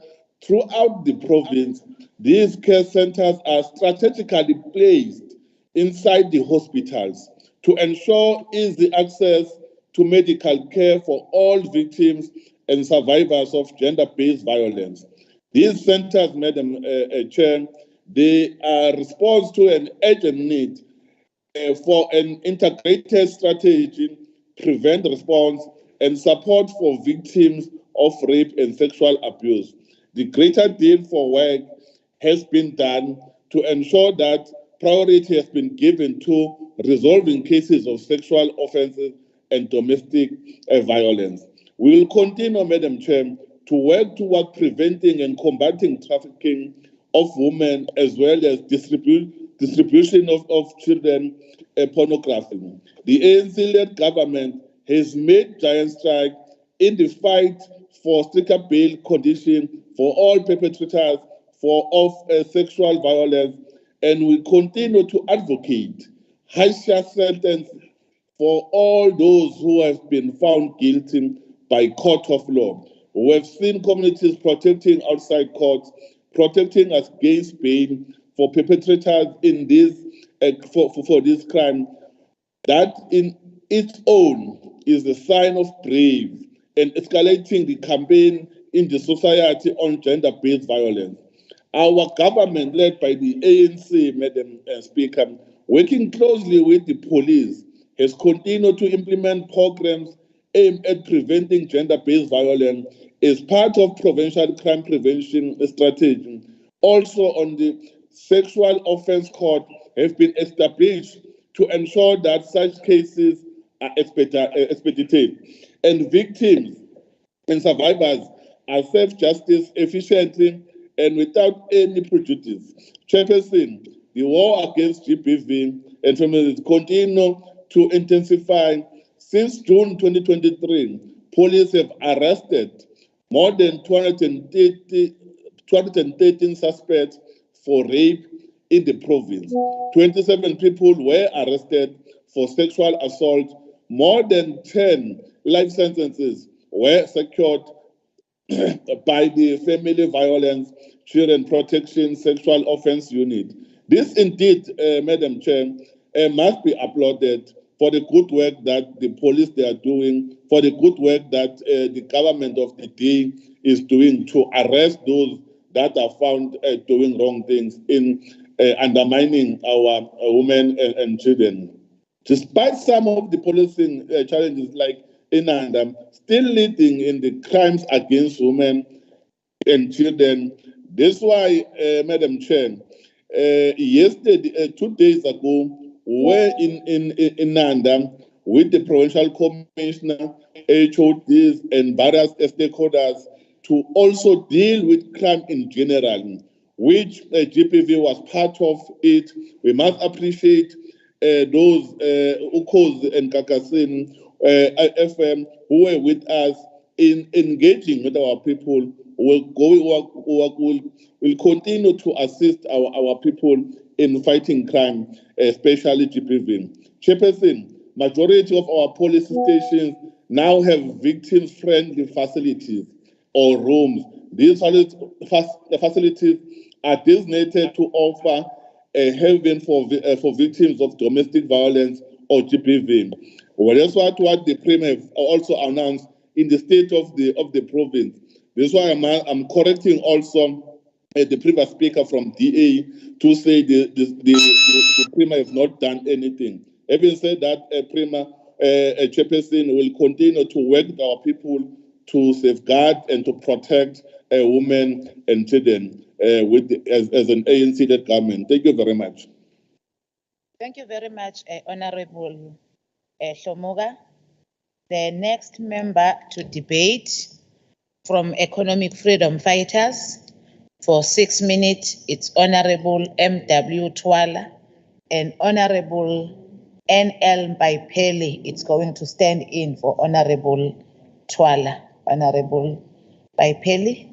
Speaker 8: throughout the province. These care centers are strategically placed inside the hospitals to ensure easy access to medical care for all victims and survivors of gender-based violence. These centers, Madam Chair, they are response to an urgent need for an integrated strategy, prevent, response, and support for victims of rape and sexual abuse. The greater deal for work has been done to ensure that priority has been given to resolving cases of sexual offences and domestic violence. We will continue, Madam Chair, to work toward preventing and combating trafficking of women as well as distribution of children pornography. The ANC-led government has made giant strides in the fight for stricter bail conditions for all perpetrators of sexual violence, and we continue to advocate harsher sentences for all those who have been found guilty by court of law. We have seen communities protecting outside courts, protecting us against bail for perpetrators in this for this crime. That in its own is a sign of brave and escalating the campaign in the society on gender-based violence. Our government, led by the ANC, Madam Speaker, working closely with the police, has continued to implement programs aimed at preventing gender-based violence as part of provincial crime prevention strategy. Also, on the sexual offence court have been established to ensure that such cases are expedited and victims and survivors are served justice efficiently and without any prejudice. Chairperson, the war against GBV and femicides continue to intensify. Since June 2023, police have arrested more than 213 suspects for rape in the province. 27 people were arrested for sexual assault. More than 10 life sentences were secured by the Family Violence, Children Protection, Sexual Offence Unit. This indeed, Madam Chair, must be applauded for the good work that the police they are doing, for the good work that the government of the day is doing to arrest those that are found doing wrong things in undermining our women and children. Despite some of the policing challenges like Inandam, still leading in the crimes against women and children. That's why, Madam Chair, yesterday, 2 days ago, we were in Nanda with the Provincial Commissioner, HODs, and various stakeholders to also deal with crime in general, which GPV was part of it. We must appreciate those Ukos and Kakasin FM who were with us in engaging with our people. Will continue to assist our people in fighting crime, especially GPV. Chairperson, majority of our police stations now have victim-friendly facilities or rooms. These facilities are designated to offer a haven for victims of domestic violence or GPV. Well, that's what the Premier also announced in the state of the province. This is why I'm correcting also the previous speaker from DA to say the Premier have not done anything. Having said that, Premier Chairperson will continue to work with our people to safeguard and to protect women and children as an ANC-led government. Thank you very much.
Speaker 3: Thank you very much, Honorable Shomoga. The next member to debate from Economic Freedom Fighters for 6 minutes, it's Honorable M.W. Twala and Honorable N.L. Baipeli. It's going to stand in for Honorable Twala. Honorable Baipeli.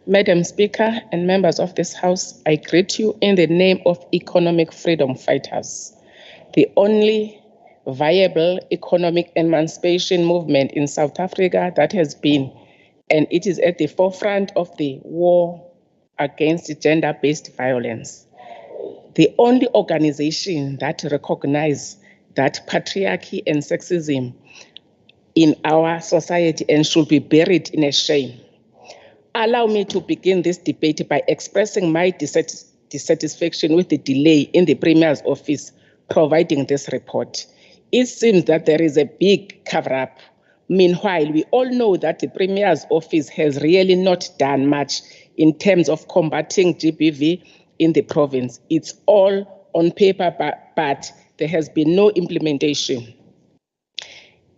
Speaker 9: Madam Speaker and members of this House, I greet you in the name of Economic Freedom Fighters, the only viable economic emancipation movement in South Africa that has been, and it is at the forefront of the war against gender-based violence. The only organization that recognizes that patriarchy and sexism in our society and should be buried in a shame. Allow me to begin this debate by expressing my dissatisfaction with the delay in the Premier's office providing this report. It seems that there is a big cover-up. Meanwhile, we all know that the Premier's office has really not done much in terms of combating GBV in the province. It's all on paper, but there has been no implementation.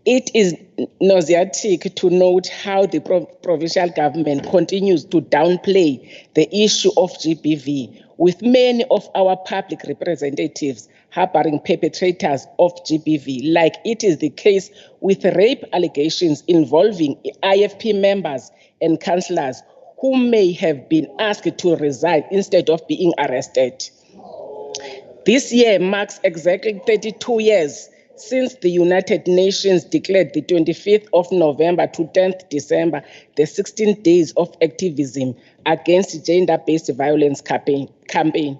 Speaker 9: It is nauseatic to note how the provincial government continues to downplay the issue of GBV, with many of our public representatives harboring perpetrators of GBV, like it is the case with rape allegations involving IFP members and councillors who may have been asked to resign instead of being arrested. This year marks exactly 32 years since the United Nations declared the 25th of November to 10th December the 16 days of activism against gender-based violence campaign.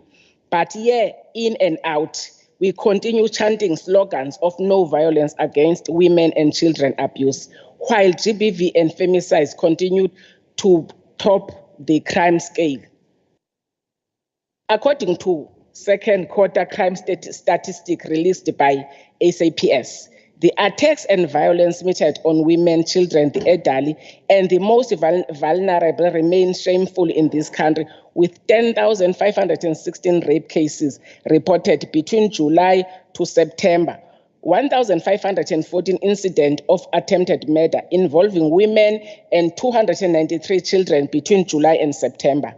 Speaker 9: But year in and out, we continue chanting slogans of no violence against women and children abuse, while GBV and femicides continue to top the crime scale. According to second quarter crime statistic released by SAPS, the attacks and violence meted on women, children, the elderly, and the most vulnerable remain shameful in this country, with 10,516 rape cases reported between July to September, 1,514 incidents of attempted murder involving women, and 293 children between July and September.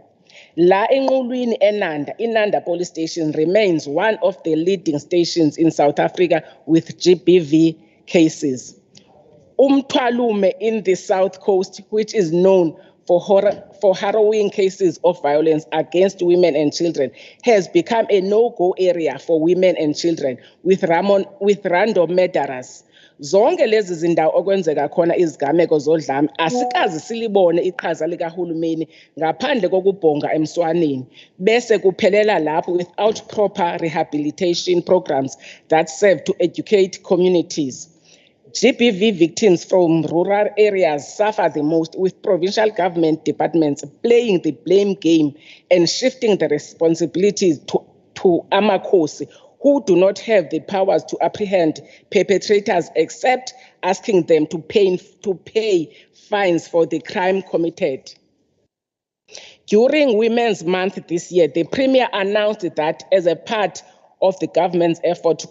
Speaker 9: La enqulwini eNanda, iNanda police station remains one of the leading stations in South Africa with GBV cases. Umthwalume in the South Coast, which is known for harrowing cases of violence against women and children, has become a no-go area for women and children with random murderers. Zonke lezi zindawo okwenzeka khona izigameko zodlame asikazi silibone iqhaza likahulumeni ngaphandle kokubhonga emswaneni bese kuphelela lapho without proper rehabilitation programs that serve to educate communities. GBV victims from rural areas suffer the most, with provincial government departments playing the blame game and shifting the responsibilities to amakhosi, who do not have the powers to apprehend perpetrators except asking them to pay fines for the crime committed. During Women's Month this year, the Premier announced that as a part of the government's effort to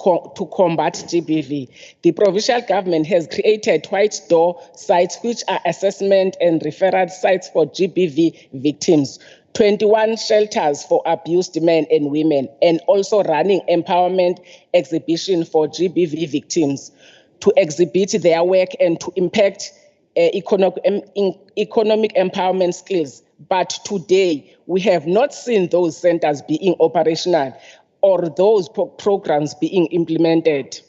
Speaker 9: combat GBV, the provincial government has created white door sites, which are assessment and referral sites for GBV victims, 21 shelters for abused men and women, and also running empowerment exhibition for GBV victims to exhibit their work and to impact economic empowerment skills. But today, we have not seen those centers being operational or those programs being implemented.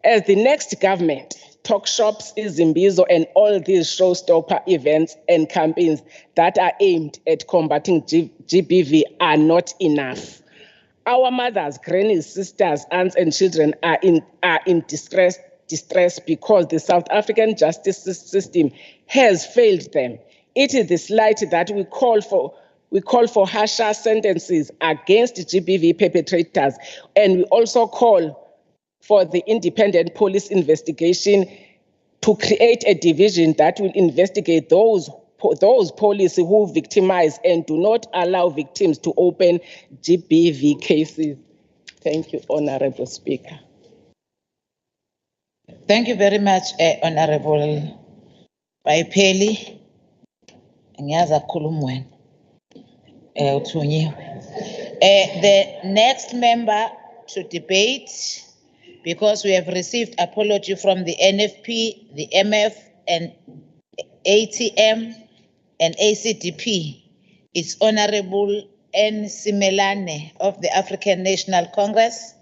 Speaker 9: As the next government, talk shops, Izimbizo, and all these showstopper events and campaigns that are aimed at combating GBV are not enough. Our mothers, grannies, sisters, aunts, and children are in distress because the South African justice system has failed them. It is the slight that we call for harsher sentences against GBV perpetrators, and we also call for the independent police investigation to create a division that will investigate those police who victimize and do not allow victims to open GBV cases. Thank you, Honorable Speaker.
Speaker 3: Thank you very much, Honorable Baipeli. The next member to debate, because we have received apology from the NFP, the MF, and ATM, and ACDP, is Honorable N. Simelane of the African National Congress,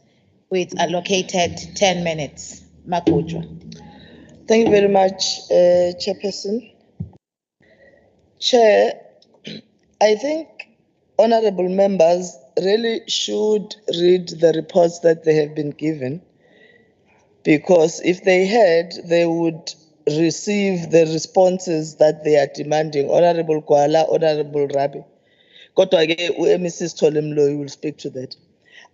Speaker 3: with allocated 10 minutes. Makujwa.
Speaker 13: Thank you very much, Chairperson. Chair, I think honorable members really should read the reports that they have been given, because if they had, they would receive the responses that they are demanding. Honorable Kwala, Honorable Rabi. Kodwa ke Mrs. Tolemlo will speak to that.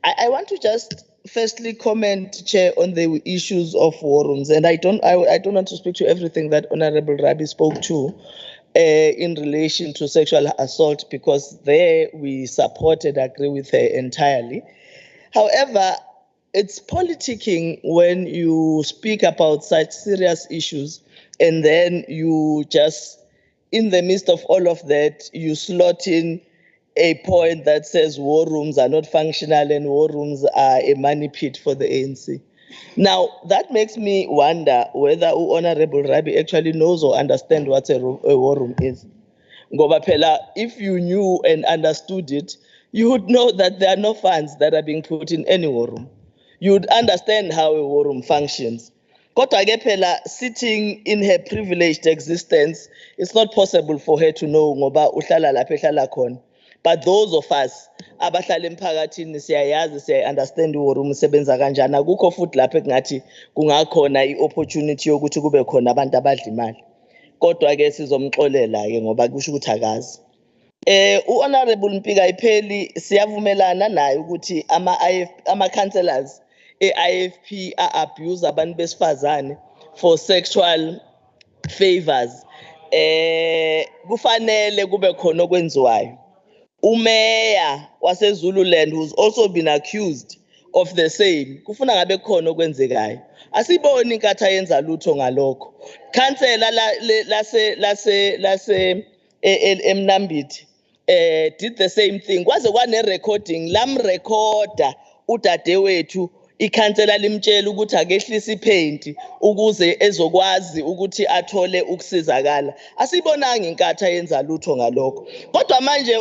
Speaker 13: I want to just firstly comment, Chair, on the issues of war rooms, and I don't want to speak to everything that Honorable Rabi spoke to in relation to sexual assault, because there we support and agree with her entirely. However, it's politicking when you speak about such serious issues and then you just, in the midst of all of that, you slot in a point that says war rooms are not functional and war rooms are a money pit for the ANC. Now, that makes me wonder whether Honorable Rabi actually knows or understands what a war room is. Ngoba phela, if you knew and understood it, you would know that there are no funds that are being put in any war room. You would understand how a war room functions. Kodwa ke phela, sitting in her privileged existence, it's not possible for her to know ngoba uhlala lapha ehlala khona. But those of us abahlala emphakathini siyayazi, siya-understand war room isebenza kanjani. Akukho futhi lapha engathi kungakhona i-opportunity yokuthi kube khona abantu abadla imali. Kodwa ke sizomxolela ke ngoba kusho ukuthi akazi. U-Honorable Mpikayipheli siyavumelana naye ukuthi ama-councillors e-IFP a-abuse abantu besifazane for sexual favors. Kufanele kube khona okwenziwayo. Umeya waseZululand, who's also been accused of the same, kufuna ngabe khona okwenzekayo. Asiboni inkatha yenza lutho ngalokho. Councillor lase eMnambithi did the same thing. Kwaze kwane-recording, lamrecorda udadewethu ikhansela limtshela ukuthi akehlisa iphenti ukuze ezokwazi ukuthi athole ukusizakala. Asibonanga inkatha yenza lutho ngalokho. Kodwa manje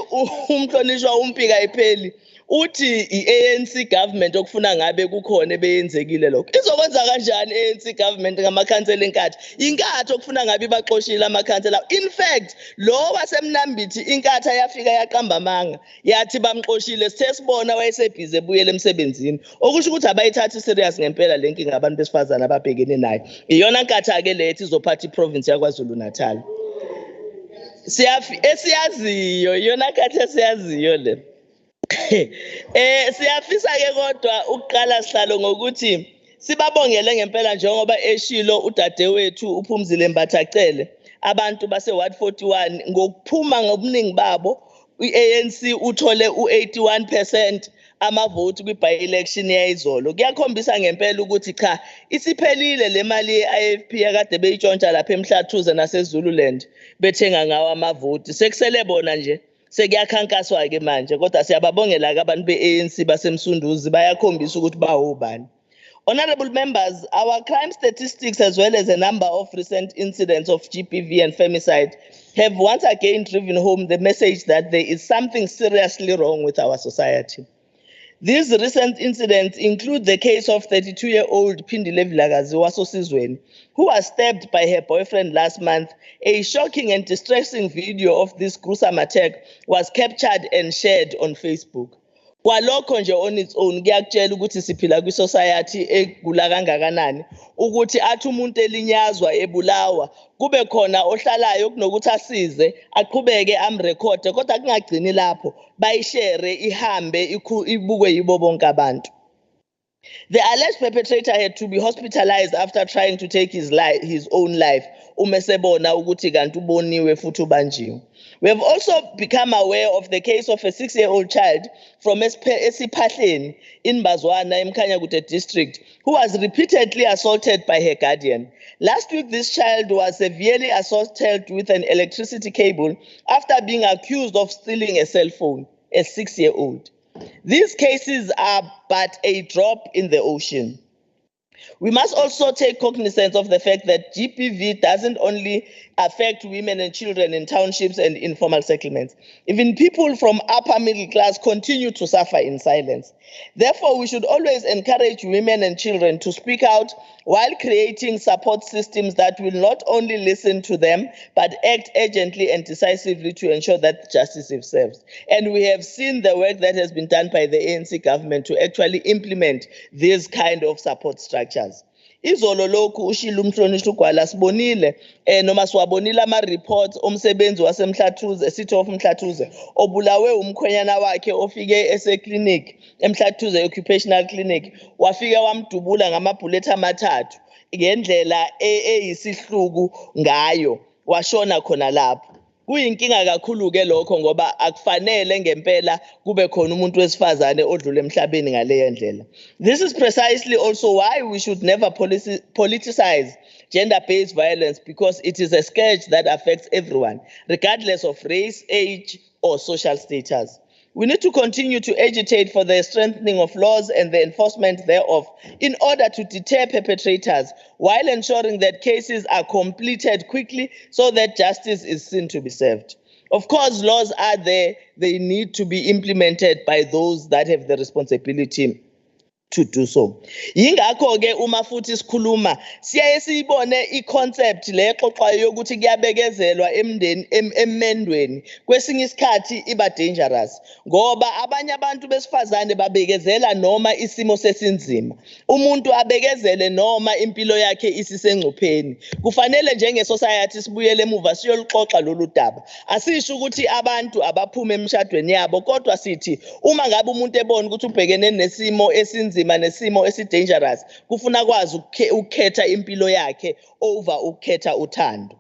Speaker 13: umhlonishwa umpika ipheli uthi i-ANC government okufuna ngabe kukhona beyenzekile lokho. Izokwenza kanjani i-ANC government ngamakhansela enkatha? Inkatha okufuna ngabe baxoshile amakhansela. In fact, lo wasemnambithi inkatha yafika yaqamba amanga. Yathi bamxoshile sithe sibona wayesebhize ebuyele emsebenzini. Okusho ukuthi abayithathi serious ngempela le nkinga abantu besifazana ababhekene nayo. Iyona nkatha ke lethi izophatha iprovince yaKwaZulu-Natal. Siyaziyo iyona nkatha esiyaziyo le. Siyafisa ke kodwa ukuqala sihlalo ngokuthi sibabongele ngempela njengoba eshilo udadewethu uphumzile Mbathacele abantu base Ward 41 ngokuphuma ngobuningi babo i-ANC uthole u81% amavoti kwi-by-election yayizolo. Kuyakhombisa ngempela ukuthi cha isiphelile le mali ye-IFP yakade beyitshontsha lapha eMhlathuze naseZululand bethenga ngawo amavoti. Sekusele bona nje sekuyakhankaswa ke manje kodwa siyababongela ke abantu be-ANC basemsunduzi bayakhombisa ukuthi bawubani. Honorable members, our crime statistics as well as a number of recent incidents of GBV and femicide have once again driven home the message that there is something seriously wrong with our society. These recent incidents include the case of 32-year-old Phindile Vilakazi Wasosizweni, who was stabbed by her boyfriend last month. A shocking and distressing video of this gruesome attack was captured and shared on Facebook. Kwalokho nje on its own kuyakutshela ukuthi siphila kwi-society egula kangakanani ukuthi athi umuntu elinyazwa ebulawa kube khona ohlalayo kunokuthi asize aqhubeke amrekhode kodwa kungagcini lapho bayishare ihambe ibukwe yibo bonke abantu. The alleged perpetrator had to be hospitalized after trying to take his own life. Umesebona ukuthi kanti uboniwe futhi ubanjiwe. We have also become aware of the case of a 6-year-old child from Esipahleni in Bazwana, Mkhanyakude district, who was repeatedly assaulted by her guardian. Last week, this child was severely assaulted with an electricity cable after being accused of stealing a cell phone, a 6-year-old. These cases are but a drop in the ocean. We must also take cognizance of the fact that GBV doesn't only affect women and children in townships and informal settlements. Even people from upper middle class continue to suffer in silence. Therefore, we should always encourage women and children to speak out while creating support systems that will not only listen to them, but act urgently and decisively to ensure that justice is served. And we have seen the work that has been done by the ANC government to actually implement these kind of support structures. Izolo lokhu ushilo umhlonishwa uGwala sibonile noma siwabonile ama-reports omsebenzi wasemhlathuze City of Mhlathuze obulawe umkhwenyana wakhe ofike ese-clinic eMhlathuze occupational clinic wafika wamdubula ngamabhullet amathathu ngendlela eyisihluku ngayo washona khona lapho. Kuyinkinga kakhulu ke lokho ngoba akufanele ngempela kube khona umuntu wesifazane odlule emhlabeni ngaleyo ndlela. This is precisely also why we should never politicize gender-based violence, because it is a scourge that affects everyone, regardless of race, age, or social status. We need to continue to agitate for the strengthening of laws and the enforcement thereof in order to deter perpetrators while ensuring that cases are completed quickly so that justice is seen to be served. Of course, laws are there. They need to be implemented by those that have the responsibility to do so. Yingakho ke uma futhi sikhuluma siyaye siyibone iconcept le exoxwayo yokuthi kuyabekezelwa emendweni kwesinye isikhathi iba dangerous ngoba abanye abantu besifazane babekezela noma isimo sesinzima. Umuntu abekezele noma impilo yakhe isisengcupheni. Kufanele njenge society sibuyele emuva siyolixoxa lolu daba. Asisho ukuthi abantu abaphume emshadweni yabo kodwa sithi uma ngabe umuntu ebona ukuthi ubhekene nesimo esinzima nesimo esi-dangerous kufuna kwazi ukukhetha impilo yakhe over ukukhetha uthando.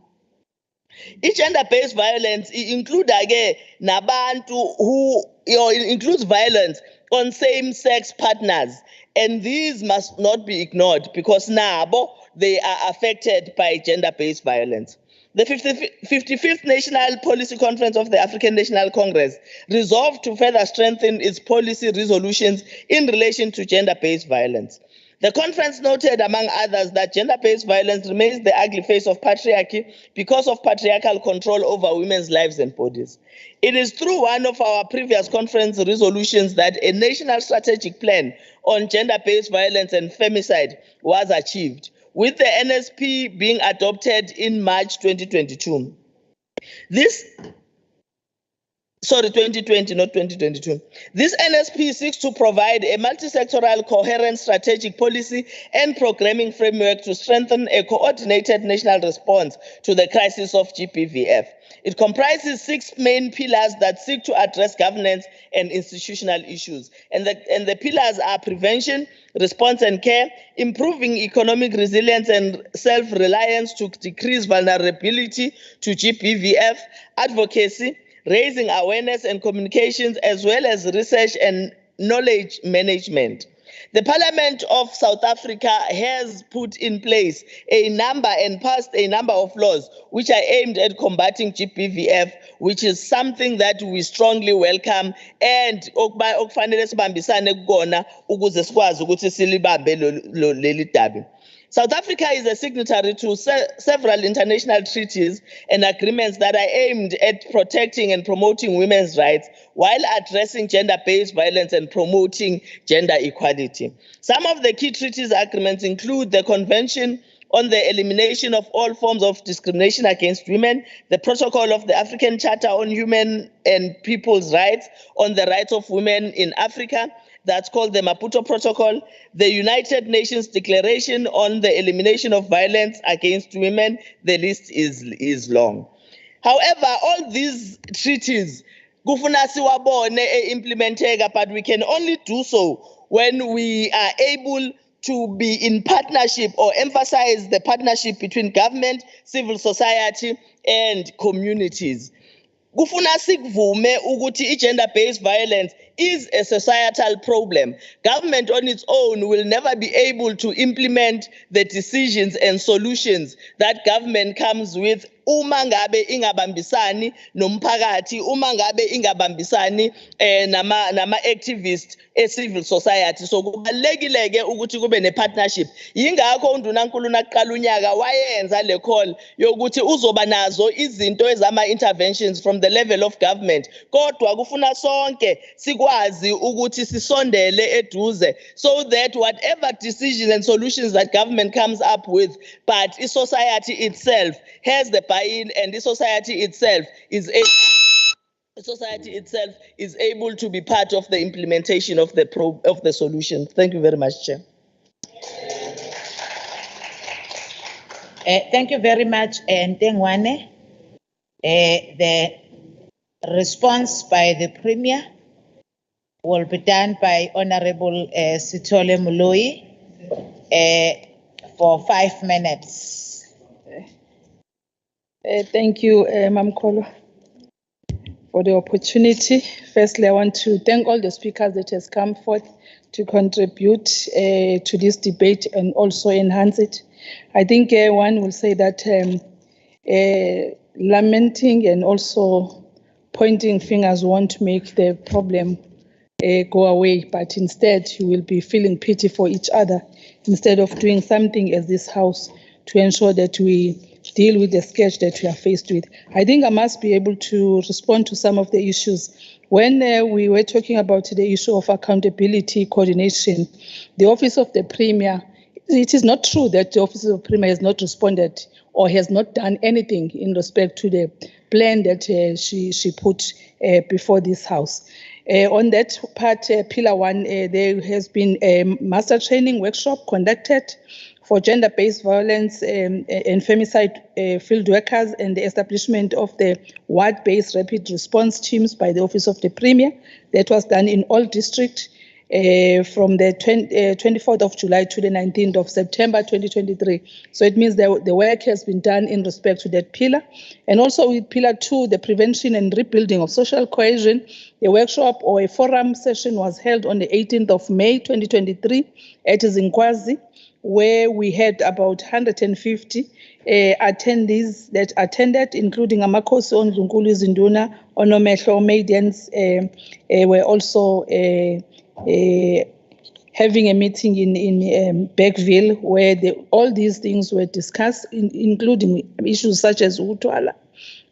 Speaker 13: I-gender-based violence include ke nabantu who includes violence on same-sex partners, and these must not be ignored because nabo they are affected by gender-based violence. The 55th National Policy Conference of the African National Congress resolved to further strengthen its policy resolutions in relation to gender-based violence. The conference noted, among others, that gender-based violence remains the ugly face of patriarchy because of patriarchal control over women's lives and bodies. It is through one of our previous conference resolutions that a national strategic plan on gender-based violence and femicide was achieved, with the NSP being adopted in March 2022. 2020, not 2022. This NSP seeks to provide a multi-sectoral, coherent strategic policy and programming framework to strengthen a coordinated national response to the crisis of GBVF. It comprises 6 main pillars that seek to address governance and institutional issues. And the pillars are prevention, response and care, improving economic resilience and self-reliance to decrease vulnerability to GBVF, advocacy, raising awareness and communications, as well as research and knowledge management. The Parliament of South Africa has put in place a number and passed a number of laws which are aimed at combating GBVF, which is something that we strongly welcome, and okufanele sibambisane kukona ukuze sikwazi ukuthi silibambe leli dabi. South Africa is a signatory to several international treaties and agreements that are aimed at protecting and promoting women's rights while addressing gender-based violence and promoting gender equality. Some of the key treaties agreements include the Convention on the Elimination of All Forms of Discrimination Against Women, the Protocol of the African Charter on Human and People's Rights on the Rights of Women in Africa, that's called the Maputo Protocol, the United Nations Declaration on the Elimination of Violence Against Women. The list is long. However, all these treaties, kufuna siwabone implementeka, but we can only do so when we are able to be in partnership or emphasize the partnership between government, civil society, and communities. Kufuna sikvume ukuthi gender-based violence is a societal problem. Government on its own will never be able to implement the decisions and solutions that government comes with uma ngabe ingabambisani nomphakathi, uma ngabe ingabambisani nama activists civil society. So kubalekileke ukuthi kube ne partnership. Yingakho uNdunankulu naqala unyaka wayenza le call yokuthi uzoba nazo izinto ezama interventions from the level of government. Kodwa kufuna sonke sikwazi ukuthi sisondele eduze, so that whatever decisions and solutions that government comes up with, but society itself has the buy-in, and the society itself is able to be part of the implementation of the solution. Thank you very much, Chair.
Speaker 3: Thank you very much, Ntengwane. The response by the Premier will be done by Honorable Sithole Moloi for 5 minutes.
Speaker 16: Thank you, Mamkolo, for the opportunity. Firstly, I want to thank all the speakers that has come forth to contribute to this debate and also enhance it. I think one will say that lamenting and also pointing fingers won't make the problem go away, but instead you will be feeling pity for each other instead of doing something as this House to ensure that we deal with the scourge that we are faced with. I think I must be able to respond to some of the issues. When we were talking about the issue of accountability coordination, the Office of the Premier, it is not true that the Office of the Premier has not responded or has not done anything in respect to the plan that she put before this House. On that part, Pillar 1, there has been a master training workshop conducted for gender-based violence and femicide field workers, and the establishment of the ward-based rapid response teams by the Office of the Premier. That was done in all districts from the 24th of July to the 19th of September 2023. So it means the work has been done in respect to that pillar. And also with Pillar 2, the prevention and rebuilding of social cohesion, a workshop or a forum session was held on the 18th of May 2023 at Zinkwazi, where we had about 150 attendees that attended, including Amakosi Ondlunkulu Zinduna, Onomehlo maidens were also having a meeting in Bergville where all these things were discussed, including issues such as Utwala.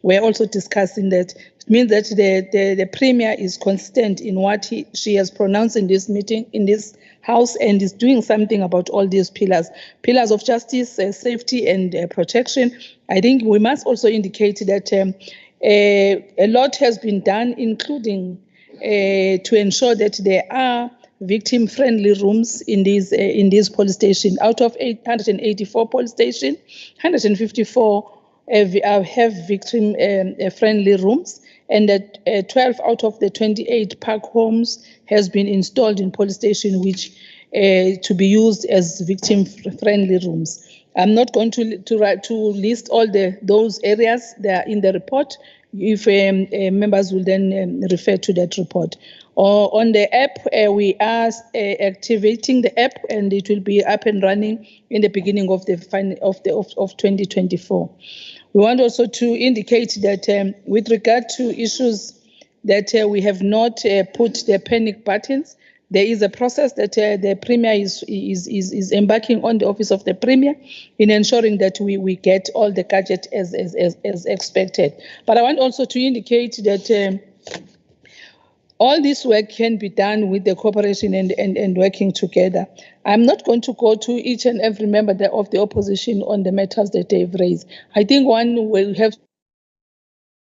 Speaker 16: We're also discussing that. It means that the Premier is consistent in what she has pronounced in this meeting, in this House, and is doing something about all these pillars of justice, safety, and protection. I think we must also indicate that a lot has been done, including to ensure that there are victim-friendly rooms in these police stations. Out of 884 police stations, 154 have victim-friendly rooms, and that 12 out of the 28 park homes has been installed in police station, which to be used as victim-friendly rooms. I'm not going to list all those areas that are in the report. If members will then refer to that report. On the app, we are activating the app, and it will be up and running in the beginning of 2024. We want also to indicate that with regard to issues that we have not put the panic buttons, there is a process that the Premier is embarking on, the Office of the Premier, in ensuring that we get all the gadget as expected. But I want also to indicate that all this work can be done with the cooperation and working together. I'm not going to go to each and every member of the opposition on the matters that they've raised. I think one will have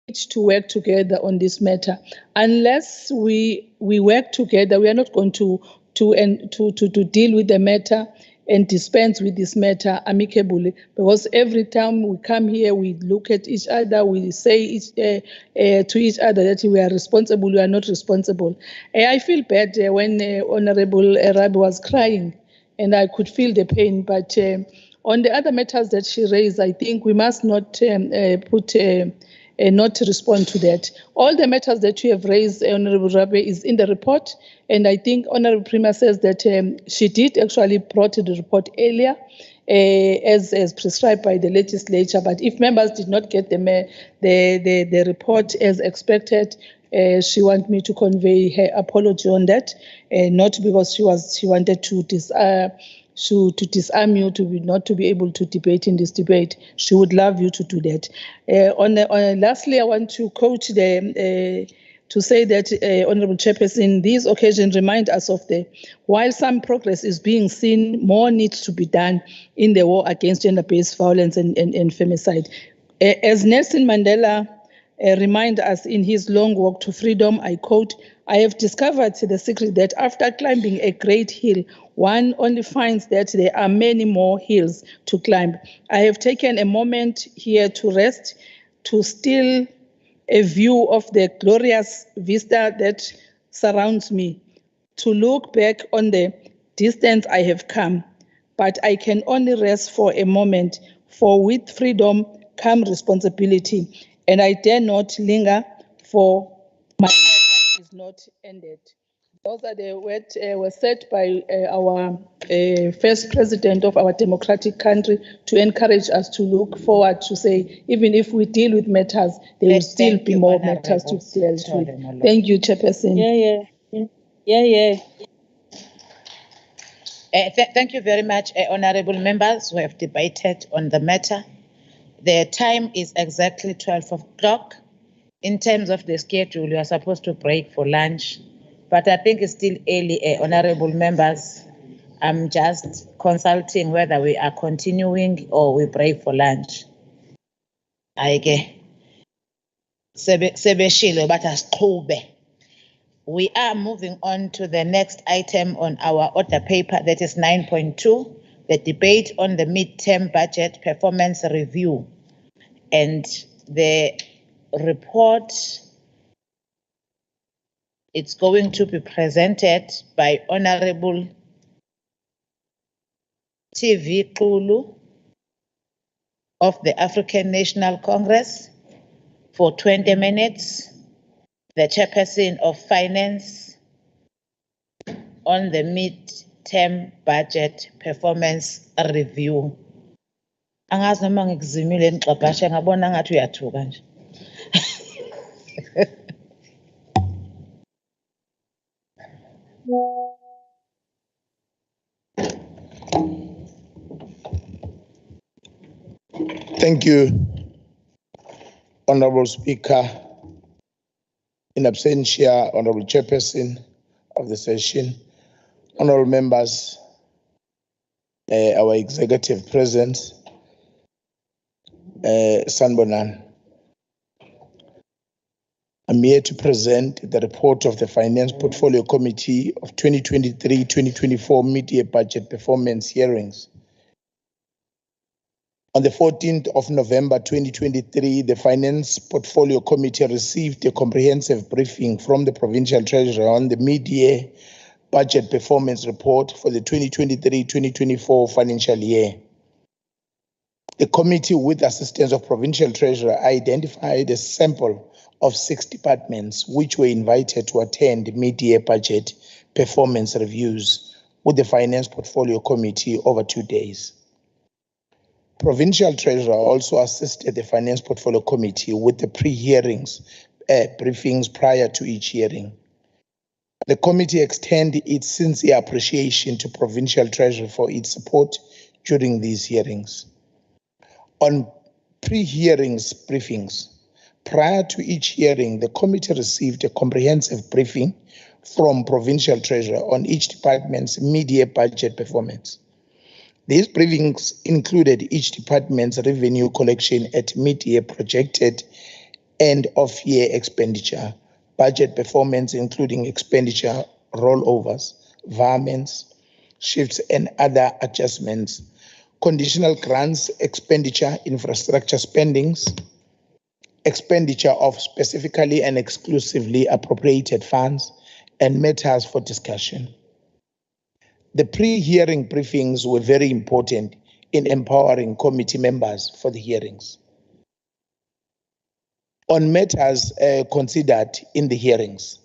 Speaker 16: to work together on this matter. Unless we work together, we are not going to deal with the matter and dispense with this matter amicably, because every time we come here, we look at each other, we say to each other that we are responsible, we are not responsible. I feel bad when Honorable Rabi was crying, and I could feel the pain, but on the other matters that she raised, I think we must not not respond to that. All the matters that you have raised, Honorable Rabe, is in the report, and I think Honorable Prima says that she did actually brought the report earlier as prescribed by the legislature, but if members did not get the report as expected, she wants me to convey her apology on that, not because she wanted to disarm you not to be able to debate in this debate. She would love you to do that. Lastly, I want to quote to say that Honorable Chairperson, these occasions remind us of while some progress is being seen, more needs to be done in the war against gender-based violence and femicide. As Nelson Mandela reminds us in his long walk to freedom, I quote, "I have discovered the secret that after climbing a great hill, one only finds that there are many more hills to climb. I have taken a moment here to rest, to still a view of the glorious vista that surrounds me, to look back on the distance I have come. But I can only rest for a moment, for with freedom come responsibility, and I dare not linger, for my life is not ended." Those are the words were said by our first president of our democratic country to encourage us to look forward, to say, even if we deal with matters, there will still be more matters to deal with. Thank you, Chairperson.
Speaker 3: Thank you very much, honorable members who have debated on the matter. The time is exactly 12 o'clock. In terms of the schedule, we are supposed to break for lunch, but I think it's still early, honorable members. I'm just consulting whether we are continuing or we break for lunch. We are moving on to the next item on our order paper, that is 9.2, the debate on the mid-term budget performance review. And the report, it's going to be presented by Honorable TV Kulu of the African National Congress for 20 minutes. The Chairperson of Finance on the term budget performance review. Angazi noma ngikuzimile ngixabhasha ngabona ngathi uyathuka nje.
Speaker 11: Thank you, Honorable Speaker. In absentia, Honorable Chairperson of the session, honorable members, our executive president, Sanbonan. I'm here to present the report of the Finance Portfolio Committee of 2023-2024 mid-year budget performance hearings. On the 14th of November 2023, the Finance Portfolio Committee received a comprehensive briefing from the Provincial Treasurer on the mid-year budget performance report for the 2023-2024 financial year. The committee, with assistance of Provincial Treasurer, identified a sample of 6 departments which were invited to attend mid-year budget performance reviews with the Finance Portfolio Committee over 2 days. Provincial Treasurer also assisted the Finance Portfolio Committee with the pre-hearings briefings prior to each hearing. The committee extended its sincere appreciation to Provincial Treasurer for its support during these hearings. On pre-hearings briefings, prior to each hearing, the committee received a comprehensive briefing from Provincial Treasurer on each department's mid-year budget performance. These briefings included each department's revenue collection at mid-year projected end-of-year expenditure, budget performance including expenditure rollovers, varments, shifts and other adjustments, conditional grants expenditure, infrastructure spendings, expenditure of specifically and exclusively appropriated funds, and matters for discussion. The pre-hearing briefings were very important in empowering committee members for the hearings. On matters considered in the hearings.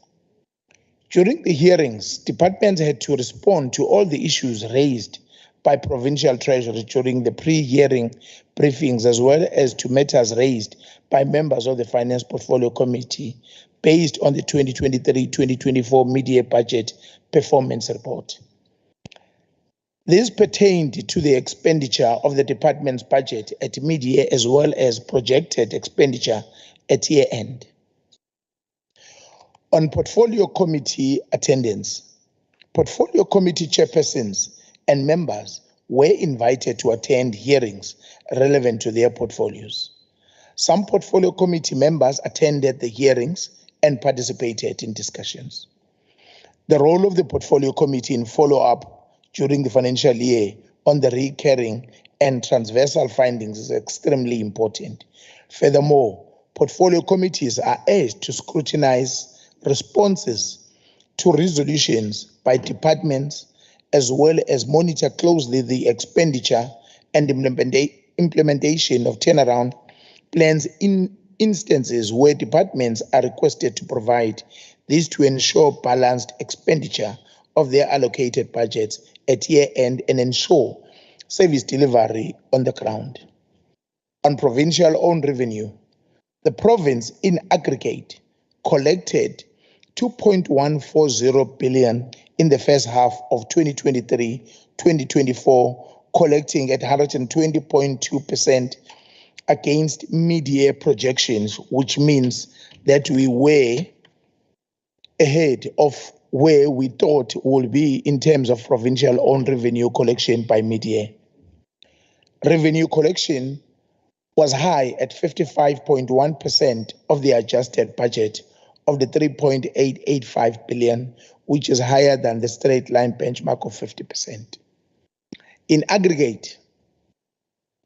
Speaker 11: During the hearings, departments had to respond to all the issues raised by Provincial Treasury during the pre-hearing briefings, as well as to matters raised by members of the Finance Portfolio Committee based on the 2023-2024 mid-year budget performance report. This pertained to the expenditure of the department's budget at mid-year as well as projected expenditure at year-end. On Portfolio Committee attendance, Portfolio Committee chairpersons and members were invited to attend hearings relevant to their portfolios. Some Portfolio Committee members attended the hearings and participated in discussions. The role of the Portfolio Committee in follow-up during the financial year on the recurring and transversal findings is extremely important. Furthermore, portfolio committees are urged to scrutinize responses to resolutions by departments, as well as monitor closely the expenditure and implementation of turnaround plans in instances where departments are requested to provide this to ensure balanced expenditure of their allocated budgets at year-end and ensure service delivery on the ground. On provincial-owned revenue, the province in aggregate collected 2.140 billion in the first half of 2023-2024, collecting at 120.2% against mid-year projections, which means that we were ahead of where we thought would be in terms of provincial-owned revenue collection by mid-year. Revenue collection was high at 55.1% of the adjusted budget of the 3.885 billion, which is higher than the straight line benchmark of 50%. In aggregate,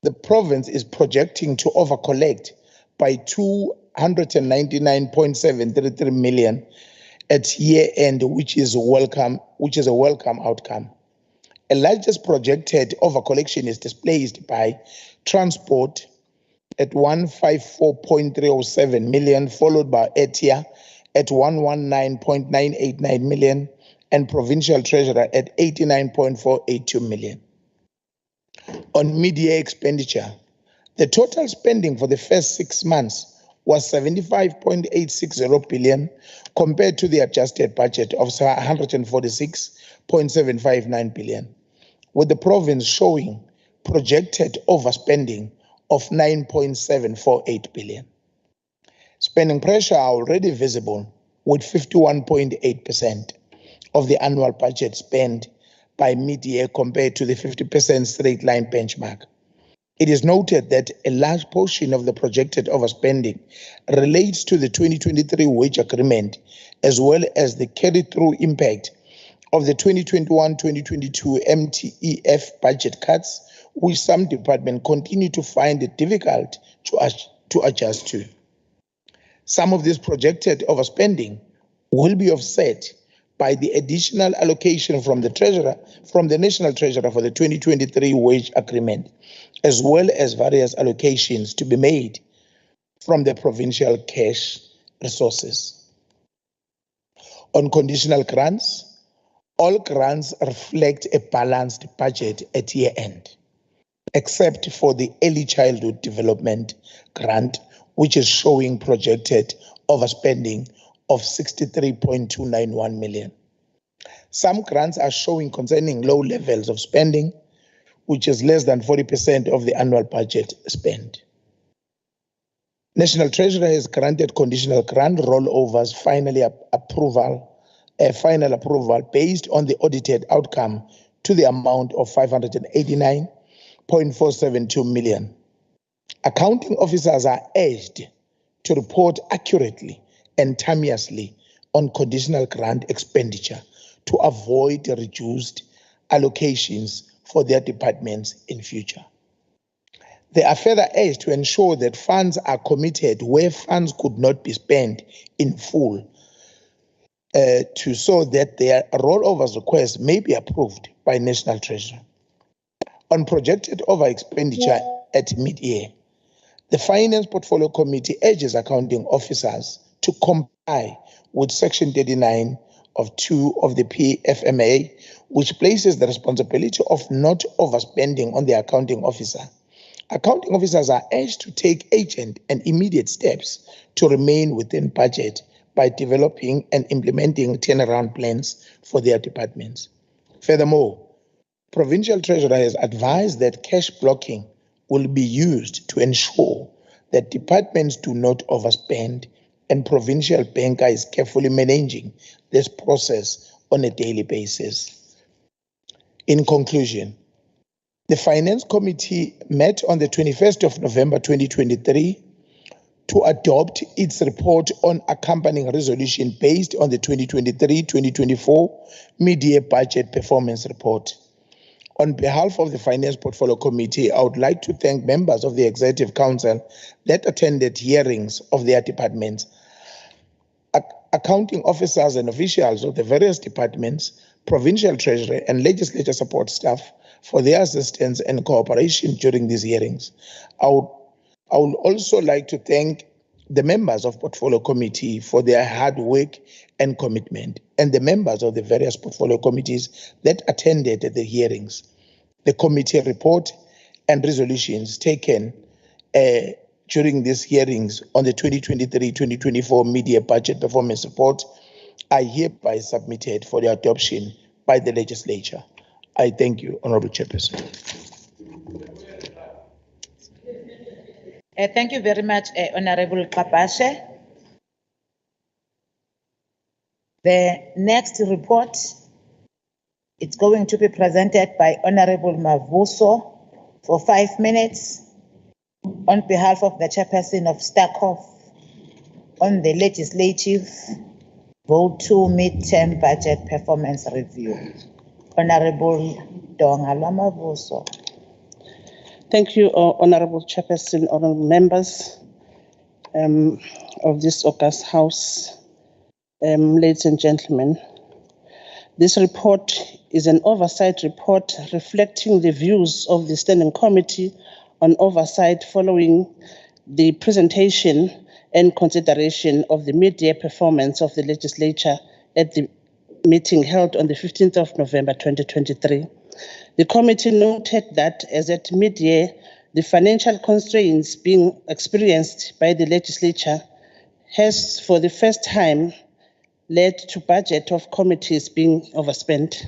Speaker 11: the province is projecting to overcollect by 299.733 million at year end, which is a welcome outcome. A largest projected overcollection is displaced by transport at 154.307 million, followed by ATIA at 119.989 million, and provincial treasurer at 89.482 million. On mid-year expenditure, the total spending for the first 6 months was 75.860 billion compared to the adjusted budget of 146.759 billion, with the province showing projected overspending of 9.748 billion. Spending pressure are already visible, with 51.8% of the annual budget spent by mid-year compared to the 50% straight line benchmark. It is noted that a large portion of the projected overspending relates to the 2023 wage agreement, as well as the carry-through impact of the 2021-2022 MTEF budget cuts, which some departments continue to find it difficult to adjust to. Some of this projected overspending will be offset by the additional allocation from the National Treasurer for the 2023 wage agreement, as well as various allocations to be made from the provincial cash resources. On conditional grants, all grants reflect a balanced budget at year end, except for the Early Childhood Development Grant, which is showing projected overspending of 63.291 million. Some grants are showing concerning low levels of spending, which is less than 40% of the annual budget spent. National Treasury has granted conditional grant rollovers final approval based on the audited outcome to the amount of 589.472 million. Accounting officers are urged to report accurately and timeously on conditional grant expenditure to avoid reduced allocations for their departments in future. They are further urged to ensure that funds are committed where funds could not be spent in full, so that their rollovers requests may be approved by National Treasury. On projected over expenditure at mid-year, the Finance Portfolio Committee urges accounting officers to comply with Section 39 of 2 of the PFMA, which places the responsibility of not overspending on the accounting officer. Accounting officers are urged to take urgent and immediate steps to remain within budget by developing and implementing turnaround plans for their departments. Furthermore, Provincial Treasurer has advised that cash blocking will be used to ensure that departments do not overspend, and Provincial Banker is carefully managing this process on a daily basis. In conclusion, the Finance Committee met on the 21st of November 2023 to adopt its report on accompanying resolution based on the 2023-2024 mid-year budget performance report. On behalf of the Finance Portfolio Committee, I would like to thank members of the Executive Council that attended hearings of their departments, accounting officers and officials of the various departments, Provincial Treasury and Legislature support staff for their assistance and cooperation during these hearings. I would also like to thank the members of Portfolio Committee for their hard work and commitment, and the members of the various Portfolio Committees that attended the hearings. The committee report and resolutions taken during these hearings on the 2023-2024 mid-year budget performance report are hereby submitted for the adoption by the Legislature. I thank you, Honorable Chairperson.
Speaker 3: Thank you very much, Honorable Kapashe. The next report is going to be presented by Honorable Mavuso for 5 minutes on behalf of the Chairperson of STACOF on the Legislative Vote 2 Mid-Term Budget Performance Review. Honorable Dongala Mavuso.
Speaker 6: Thank you, Honorable Chairperson, honorable members of this august House, ladies and gentlemen. This report is an oversight report reflecting the views of the Standing Committee on Oversight following the presentation and consideration of the mid-year performance of the Legislature at the meeting held on the 15th of November 2023. The committee noted that as at mid-year, the financial constraints being experienced by the legislature has for the first time led to budget of committees being overspent.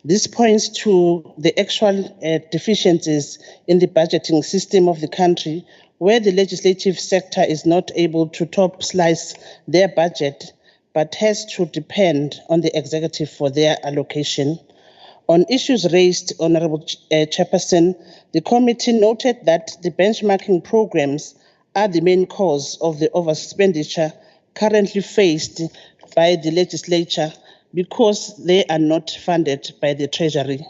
Speaker 6: This points to the actual deficiencies in the budgeting system of the country, where the legislative sector is not able to top slice their budget, but has to depend on the executive for their allocation. On issues raised, Honourable Chairperson, the committee noted that the benchmarking programs are the main cause of the overexpenditure currently faced by the legislature because they are not funded by the Treasury.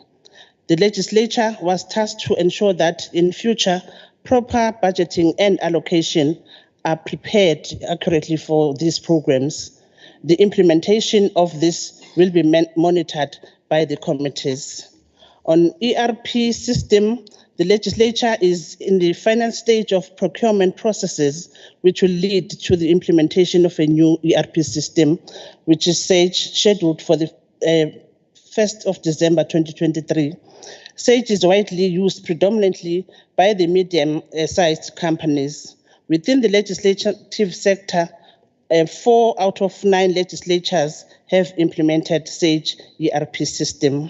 Speaker 6: The legislature was tasked to ensure that in future, proper budgeting and allocation are prepared accurately for these programs. The implementation of this will be monitored by the committees. On ERP system, the legislature is in the final stage of procurement processes, which will lead to the implementation of a new ERP system, which is scheduled for the 1st of December 2023. SAGE is widely used predominantly by the medium-sized companies. Within the legislative sector, 4 out of 9 legislatures have implemented SAGE ERP system.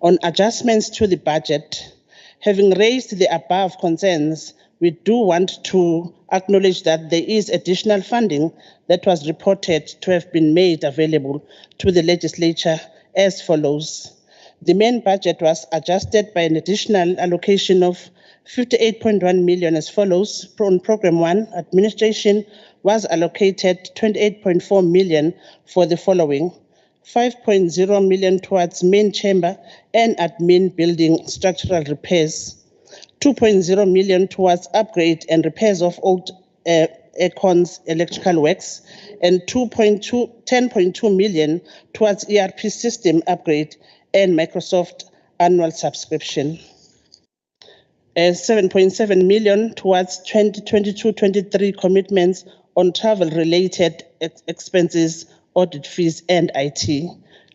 Speaker 6: On adjustments to the budget, having raised the above concerns, we do want to acknowledge that there is additional funding that was reported to have been made available to the legislature as follows. The main budget was adjusted by an additional allocation of 58.1 million as follows. On Program 1, Administration was allocated 28.4 million for the following: 5.0 million towards main chamber and admin building structural repairs, 2.0 million towards upgrade and repairs of old aircons electrical works, and 10.2 million towards ERP system upgrade and Microsoft annual subscription. 7.7 million towards 2022-23 commitments on travel-related expenses, audit fees, and IT.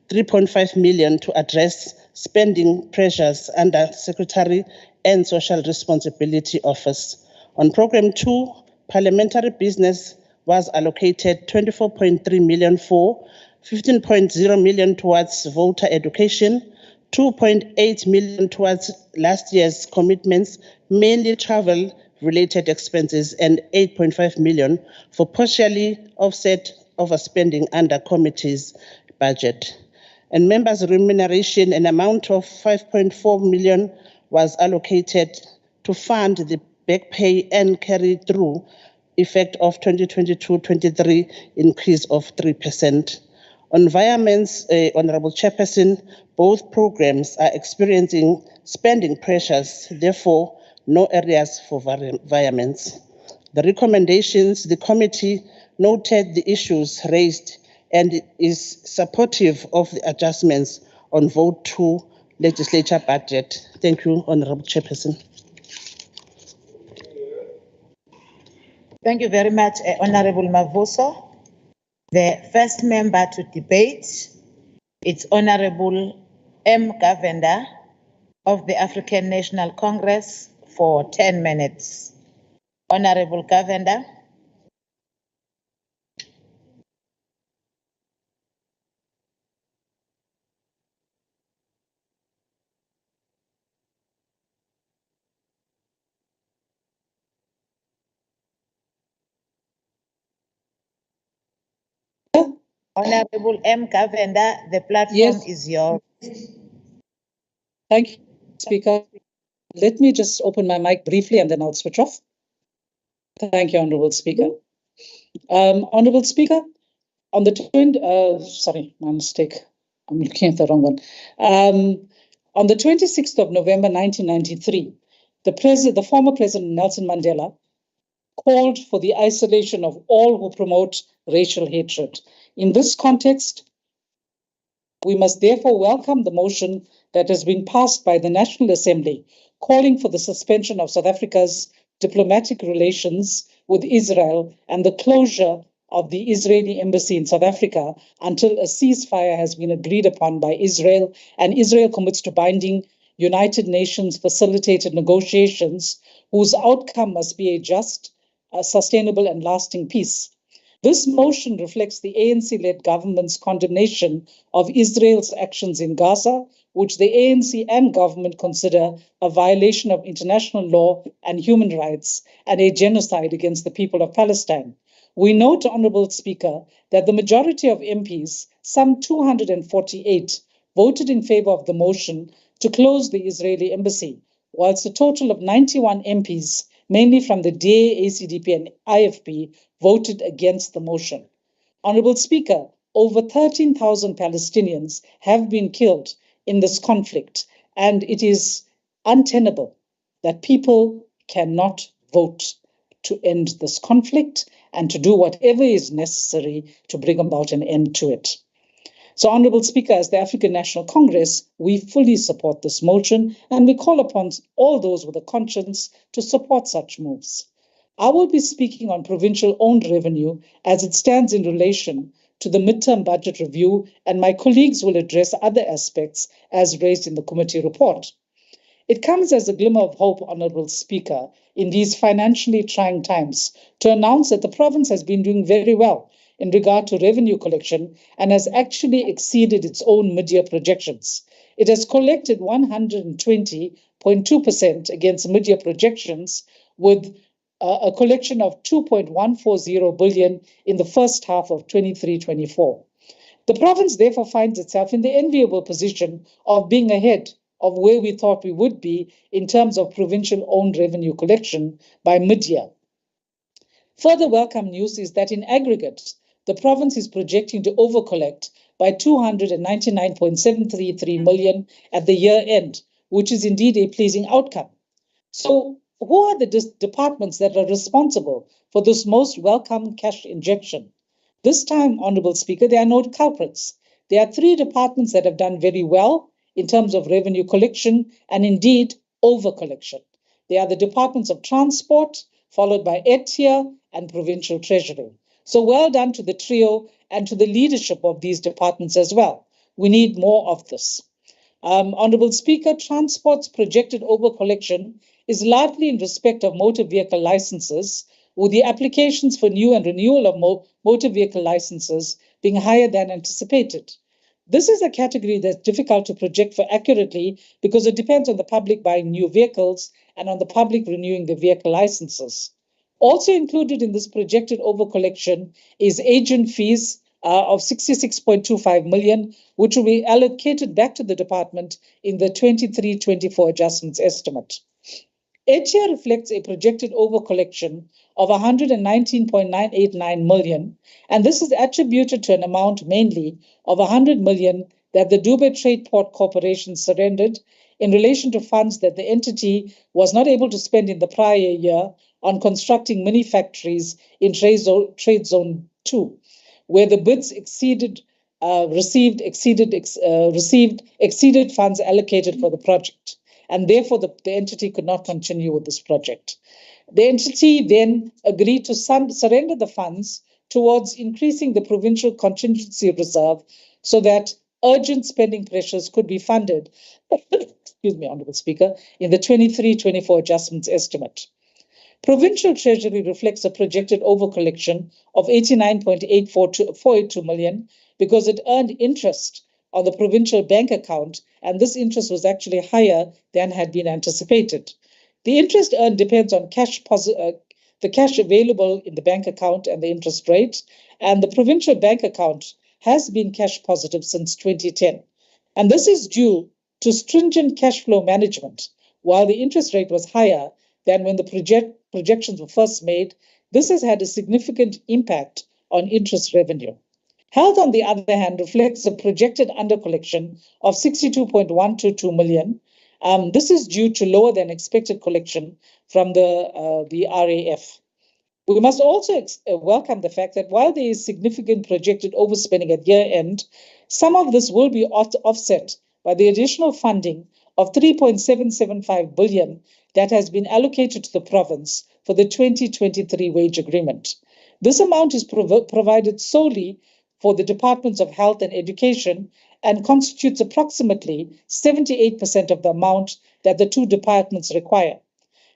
Speaker 6: 3.5 million to address spending pressures under Secretary and Social Responsibility Office. On Program 2, Parliamentary Business was allocated 24.3 million for 15.0 million towards voter education, 2.8 million towards last year's commitments, mainly travel-related expenses, and 8.5 million for partially offset overspending under committee's budget. And members' remuneration, an amount of 5.4 million was allocated to fund the back pay and carry through effect of 2022-23 increase of 3%. On environments, Honourable Chairperson, both programs are experiencing spending pressures, therefore no areas for environments. The recommendations, the committee noted the issues raised and is supportive of the adjustments on Vote 2 legislature budget. Thank you, Honourable Chairperson.
Speaker 3: Thank you very much, Honourable Mavuso. The first member to debate is Honourable M. Govender of the African National Congress for 10 minutes. Honourable Govender. Honourable M. Govender, the platform is yours.
Speaker 10: Thank you, Speaker. Let me just open my mic briefly and then I'll switch off. Thank you, Honourable Speaker. Honourable Speaker, on the sorry, my mistake. I'm looking at the wrong one. On the 26th of November 1993, the former President Nelson Mandela called for the isolation of all who promote racial hatred. In this context, we must therefore welcome the motion that has been passed by the National Assembly calling for the suspension of South Africa's diplomatic relations with Israel and the closure of the Israeli embassy in South Africa until a ceasefire has been agreed upon by Israel, and Israel commits to binding United Nations facilitated negotiations whose outcome must be a just, sustainable, and lasting peace. This motion reflects the ANC-led government's condemnation of Israel's actions in Gaza, which the ANC and government consider a violation of international law and human rights and a genocide against the people of Palestine. We note, Honourable Speaker, that the majority of MPs, some 248, voted in favour of the motion to close the Israeli embassy, whilst a total of 91 MPs, mainly from the DA, ACDP and IFP, voted against the motion. Honourable Speaker, over 13,000 Palestinians have been killed in this conflict, and it is untenable that people cannot vote to end this conflict and to do whatever is necessary to bring about an end to it. So, Honourable Speaker, as the African National Congress, we fully support this motion, and we call upon all those with a conscience to support such moves. I will be speaking on provincial-owned revenue as it stands in relation to the midterm budget review, and my colleagues will address other aspects as raised in the committee report. It comes as a glimmer of hope, Honourable Speaker, in these financially trying times to announce that the province has been doing very well in regard to revenue collection and has actually exceeded its own mid-year projections. It has collected 120.2% against mid-year projections, with a collection of 2.140 billion in the first half of 23-24. The province therefore finds itself in the enviable position of being ahead of where we thought we would be in terms of provincial-owned revenue collection by mid-year. Further welcome news is that in aggregate, the province is projecting to overcollect by 299.733 million at the year end, which is indeed a pleasing outcome. So, who are the departments that are responsible for this most welcome cash injection? This time, Honourable Speaker, there are no culprits. There are three departments that have done very well in terms of revenue collection and indeed over-collection. They are the departments of transport, followed by ETIA and provincial treasury. So well done to the trio and to the leadership of these departments as well. We need more of this. Honourable Speaker, transport's projected over-collection is largely in respect of motor vehicle licenses, with the applications for new and renewal of motor vehicle licenses being higher than anticipated. This is a category that's difficult to project for accurately because it depends on the public buying new vehicles and on the public renewing the vehicle licenses. Also included in this projected overcollection is agent fees of 66.25 million, which will be allocated back to the department in the 23-24 adjustments estimate. ETIA reflects a projected overcollection of 119.989 million, and this is attributed to an amount mainly of 100 million that the Dubai Trade Port Corporation surrendered in relation to funds that the entity was not able to spend in the prior year on constructing mini factories in Trade Zone 2, where the bids exceeded funds allocated for the project, and therefore the entity could not continue with this project. The entity then agreed to surrender the funds towards increasing the provincial contingency reserve so that urgent spending pressures could be funded, excuse me, Honourable Speaker, in the 23-24 adjustments estimate. Provincial Treasury reflects a projected overcollection of 89.482 million because it earned interest on the provincial bank account, and this interest was actually higher than had been anticipated. The interest earned depends on the cash available in the bank account and the interest rate, and the provincial bank account has been cash positive since 2010. And this is due to stringent cash flow management. While the interest rate was higher than when the projections were first made, this has had a significant impact on interest revenue. Health, on the other hand, reflects a projected undercollection of 62.122 million. This is due to lower than expected collection from the RAF. We must also welcome the fact that while there is significant projected overspending at year end, some of this will be offset by the additional funding of 3.775 billion that has been allocated to the province for the 2023 wage agreement. This amount is provided solely for the Departments of Health and Education and constitutes approximately 78% of the amount that the two departments require.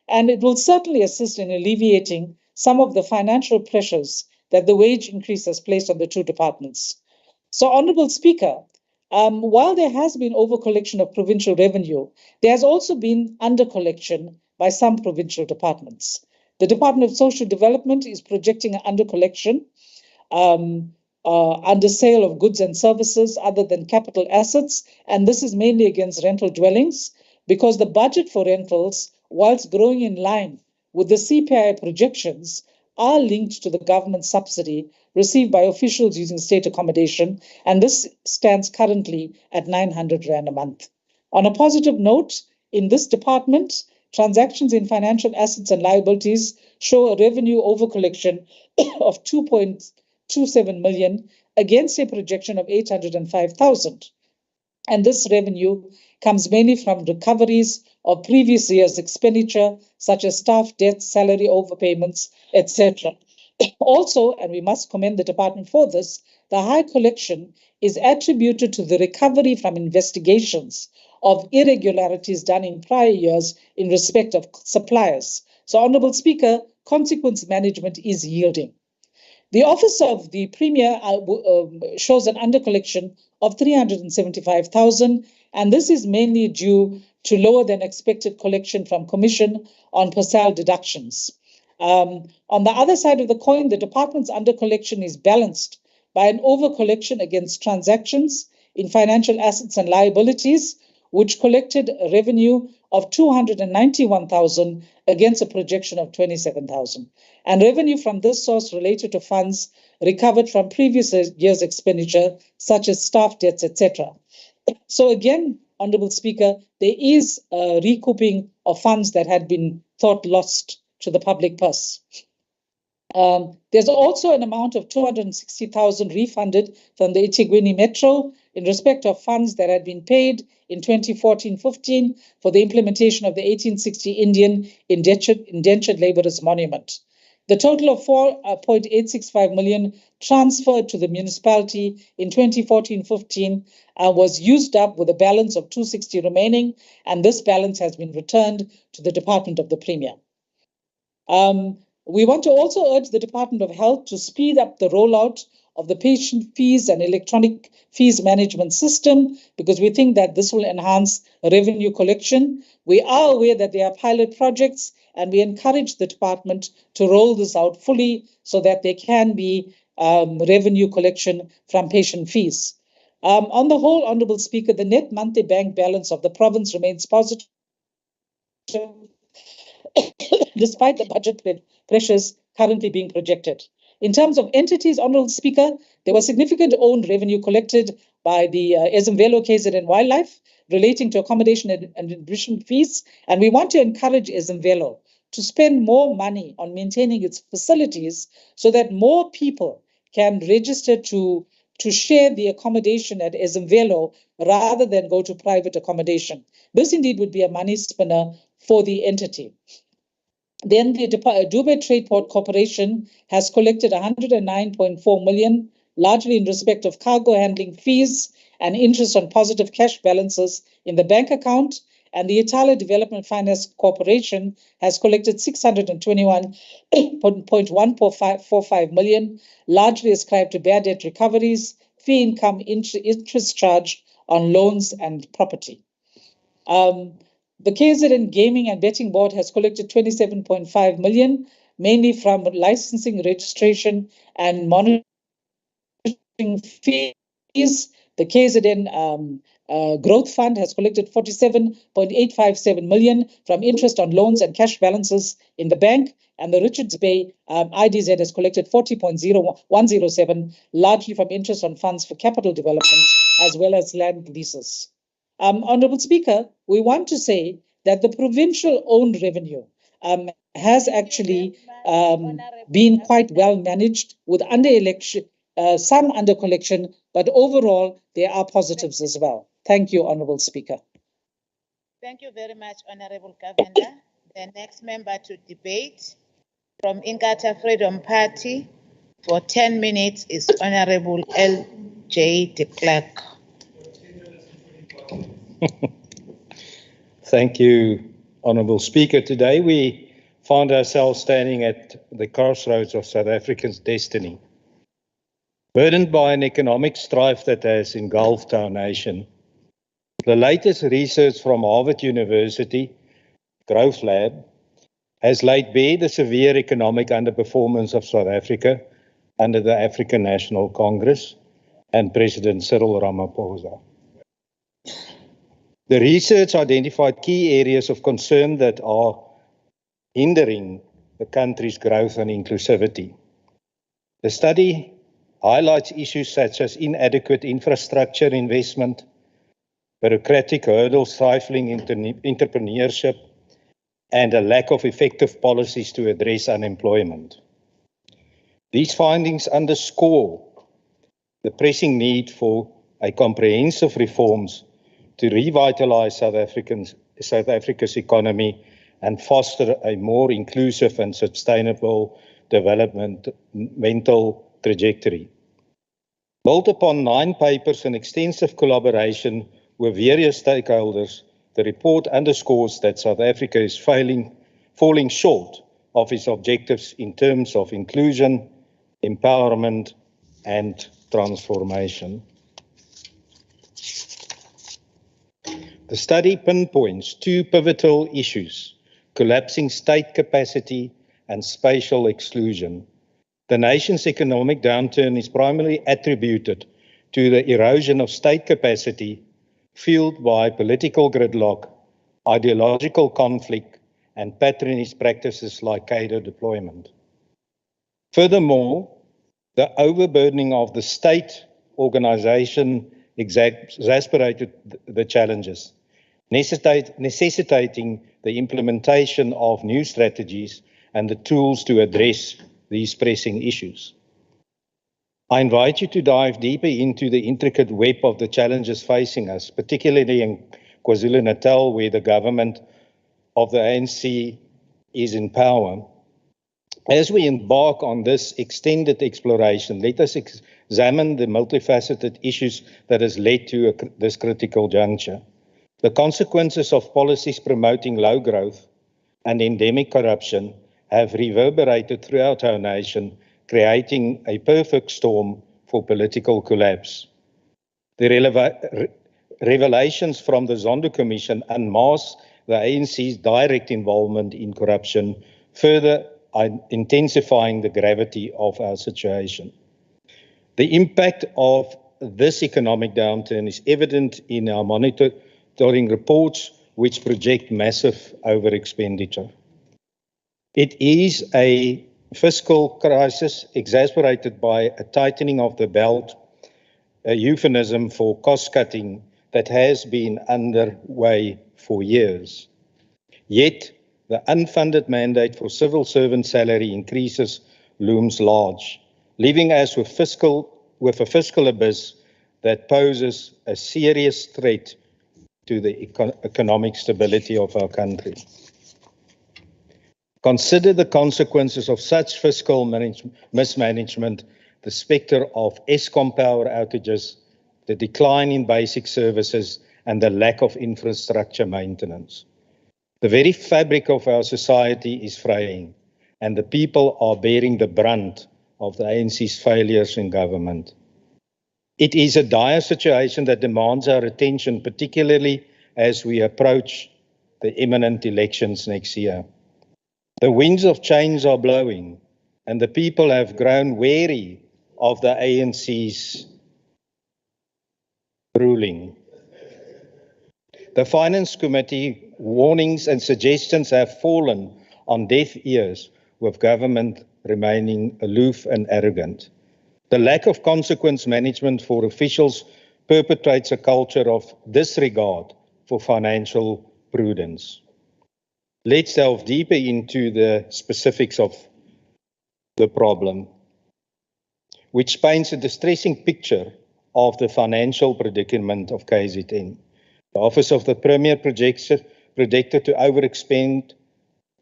Speaker 10: And it will certainly assist in alleviating some of the financial pressures that the wage increase has placed on the two departments. So, Honourable Speaker, while there has been overcollection of provincial revenue, there has also been undercollection by some provincial departments. The Department of Social Development is projecting an undercollection under sale of goods and services other than capital assets, and this is mainly against rental dwellings, because the budget for rentals, whilst growing in line with the CPI projections, are linked to the government subsidy received by officials using state accommodation, and this stands currently at 900 Rand a month. On a positive note, in this department, transactions in financial assets and liabilities show a revenue overcollection of 2.27 million against a projection of 805,000. And this revenue comes mainly from recoveries of previous year's expenditure, such as staff debts, salary overpayments, etc. Also, and we must commend the department for this, the high collection is attributed to the recovery from investigations of irregularities done in prior years in respect of suppliers. So, Honourable Speaker, consequence management is yielding. The Office of the Premier shows an undercollection of 375,000, and this is mainly due to lower than expected collection from Commission on Personnel deductions. On the other side of the coin, the department's undercollection is balanced by an overcollection against transactions in financial assets and liabilities, which collected a revenue of 291,000 against a projection of 27,000. And revenue from this source related to funds recovered from previous year's expenditure, such as staff debts, etc. So again, Honourable Speaker, there is a recouping of funds that had been thought lost to the public purse. There's also an amount of 260,000 refunded from the eThekwini Metro in respect of funds that had been paid in 2014-15 for the implementation of the 1860 Indian Indentured Labourers Monument. The total of 4.865 million transferred to the municipality in 2014-15 was used up with a balance of 260 remaining, and this balance has been returned to the Department of the Premier. We want to also urge the Department of Health to speed up the rollout of the patient fees and electronic fees management system, because we think that this will enhance revenue collection. We are aware that there are pilot projects, and we encourage the department to roll this out fully so that there can be revenue collection from patient fees. On the whole, Honourable Speaker, the net monthly bank balance of the province remains positive despite the budget pressures currently being projected. In terms of entities, Honourable Speaker, there was significant owned revenue collected by the Ezemvelo KZN Wildlife relating to accommodation and admission fees, and we want to encourage Ezemvelo to spend more money on maintaining its facilities so that more people can register to share the accommodation at Ezemvelo rather than go to private accommodation. This indeed would be a money spinner for the entity. Then the Dubai Trade Port Corporation has collected 109.4 million, largely in respect of cargo handling fees and interest on positive cash balances in the bank account. And the Italia Development Finance Corporation has collected 621.145 million, largely ascribed to bad debt recoveries, fee income, interest charge on loans and property. The KZN Gaming and Betting Board has collected 27.5 million, mainly from licensing, registration, and monitoring fees. The KZN Growth Fund has collected 47.857 million from interest on loans and cash balances in the bank, and the Richards Bay IDZ has collected 40.107, largely from interest on funds for capital development as well as land leases. Honourable Speaker, we want to say that the provincial owned revenue has actually been quite well managed with some under collection, but overall there are positives as well. Thank you, Honourable Speaker.
Speaker 3: Thank you very much, Honourable Governor. The next member to debate from Inkatha Freedom Party, For 10 minutes is Honorable L.J. de Klerk.
Speaker 21: Thank you, Honourable Speaker. Today we find ourselves standing at the crossroads of South Africa's destiny. Burdened by an economic strife that has engulfed our nation, the latest research from Harvard University, Growth Lab, has laid bare the severe economic underperformance of South Africa under the African National Congress and President Cyril Ramaphosa. The research identified key areas of concern that are hindering the country's growth and inclusivity. The study highlights issues such as inadequate infrastructure investment, bureaucratic hurdles stifling entrepreneurship, and a lack of effective policies to address unemployment. These findings underscore the pressing need for a comprehensive reforms to revitalize South Africa's economy and foster a more inclusive and sustainable developmental trajectory. Built upon 9 papers and extensive collaboration with various stakeholders, the report underscores that South Africa is falling short of its objectives in terms of inclusion, empowerment, and transformation. The study pinpoints 2 pivotal issues: collapsing state capacity and spatial exclusion. The nation's economic downturn is primarily attributed to the erosion of state capacity fueled by political gridlock, ideological conflict, and patronage practices like cadre deployment. Furthermore, the overburdening of the state organization exacerbated the challenges, necessitating the implementation of new strategies and the tools to address these pressing issues. I invite you to dive deeper into the intricate web of the challenges facing us, particularly in KwaZulu-Natal, where the government of the ANC is in power. As we embark on this extended exploration, let us examine the multifaceted issues that has led to this critical juncture. The consequences of policies promoting low growth and endemic corruption have reverberated throughout our nation, creating a perfect storm for political collapse. The revelations from the Zondo Commission unmask the ANC's direct involvement in corruption, further intensifying the gravity of our situation. The impact of this economic downturn is evident in our monitoring reports, which project massive over-expenditure. It is a fiscal crisis exacerbated by a tightening of the belt, a euphemism for cost-cutting that has been underway for years. Yet, the unfunded mandate for civil servant salary increases looms large, leaving us with a fiscal abyss that poses a serious threat to the economic stability of our country. Consider the consequences of such fiscal mismanagement, the spectre of Eskom power outages, the decline in basic services, and the lack of infrastructure maintenance. The very fabric of our society is fraying, and the people are bearing the brunt of the ANC's failures in government. It is a dire situation that demands our attention, particularly as we approach the imminent elections next year. The winds of change are blowing, and the people have grown wary of the ANC's ruling. The Finance Committee warnings and suggestions have fallen on deaf ears, with government remaining aloof and arrogant. The lack of consequence management for officials perpetrates a culture of disregard for financial prudence. Let's delve deeper into the specifics of the problem, which paints a distressing picture of the financial predicament of KZN. The Office of the Premier predicted to overexpend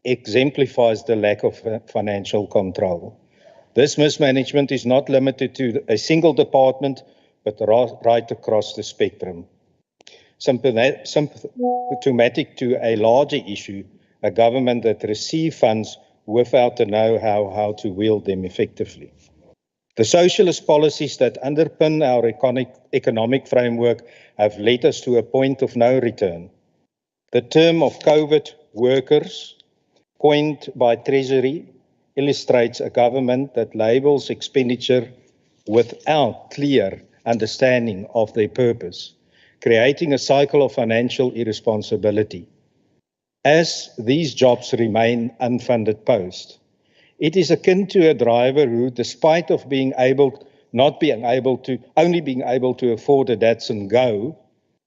Speaker 21: exemplifies the lack of financial control. This mismanagement is not limited to a single department, but right across the spectrum. Symptomatic to a larger issue, a government that receives funds without the know-how how to wield them effectively. The socialist policies that underpin our economic framework have led us to a point of no return. The term of COVID workers, coined by Treasury, illustrates a government that labels expenditure without clear understanding of their purpose, creating a cycle of financial irresponsibility. As these jobs remain unfunded posts, it is akin to a driver who, despite of only being able to afford a Datsun Go,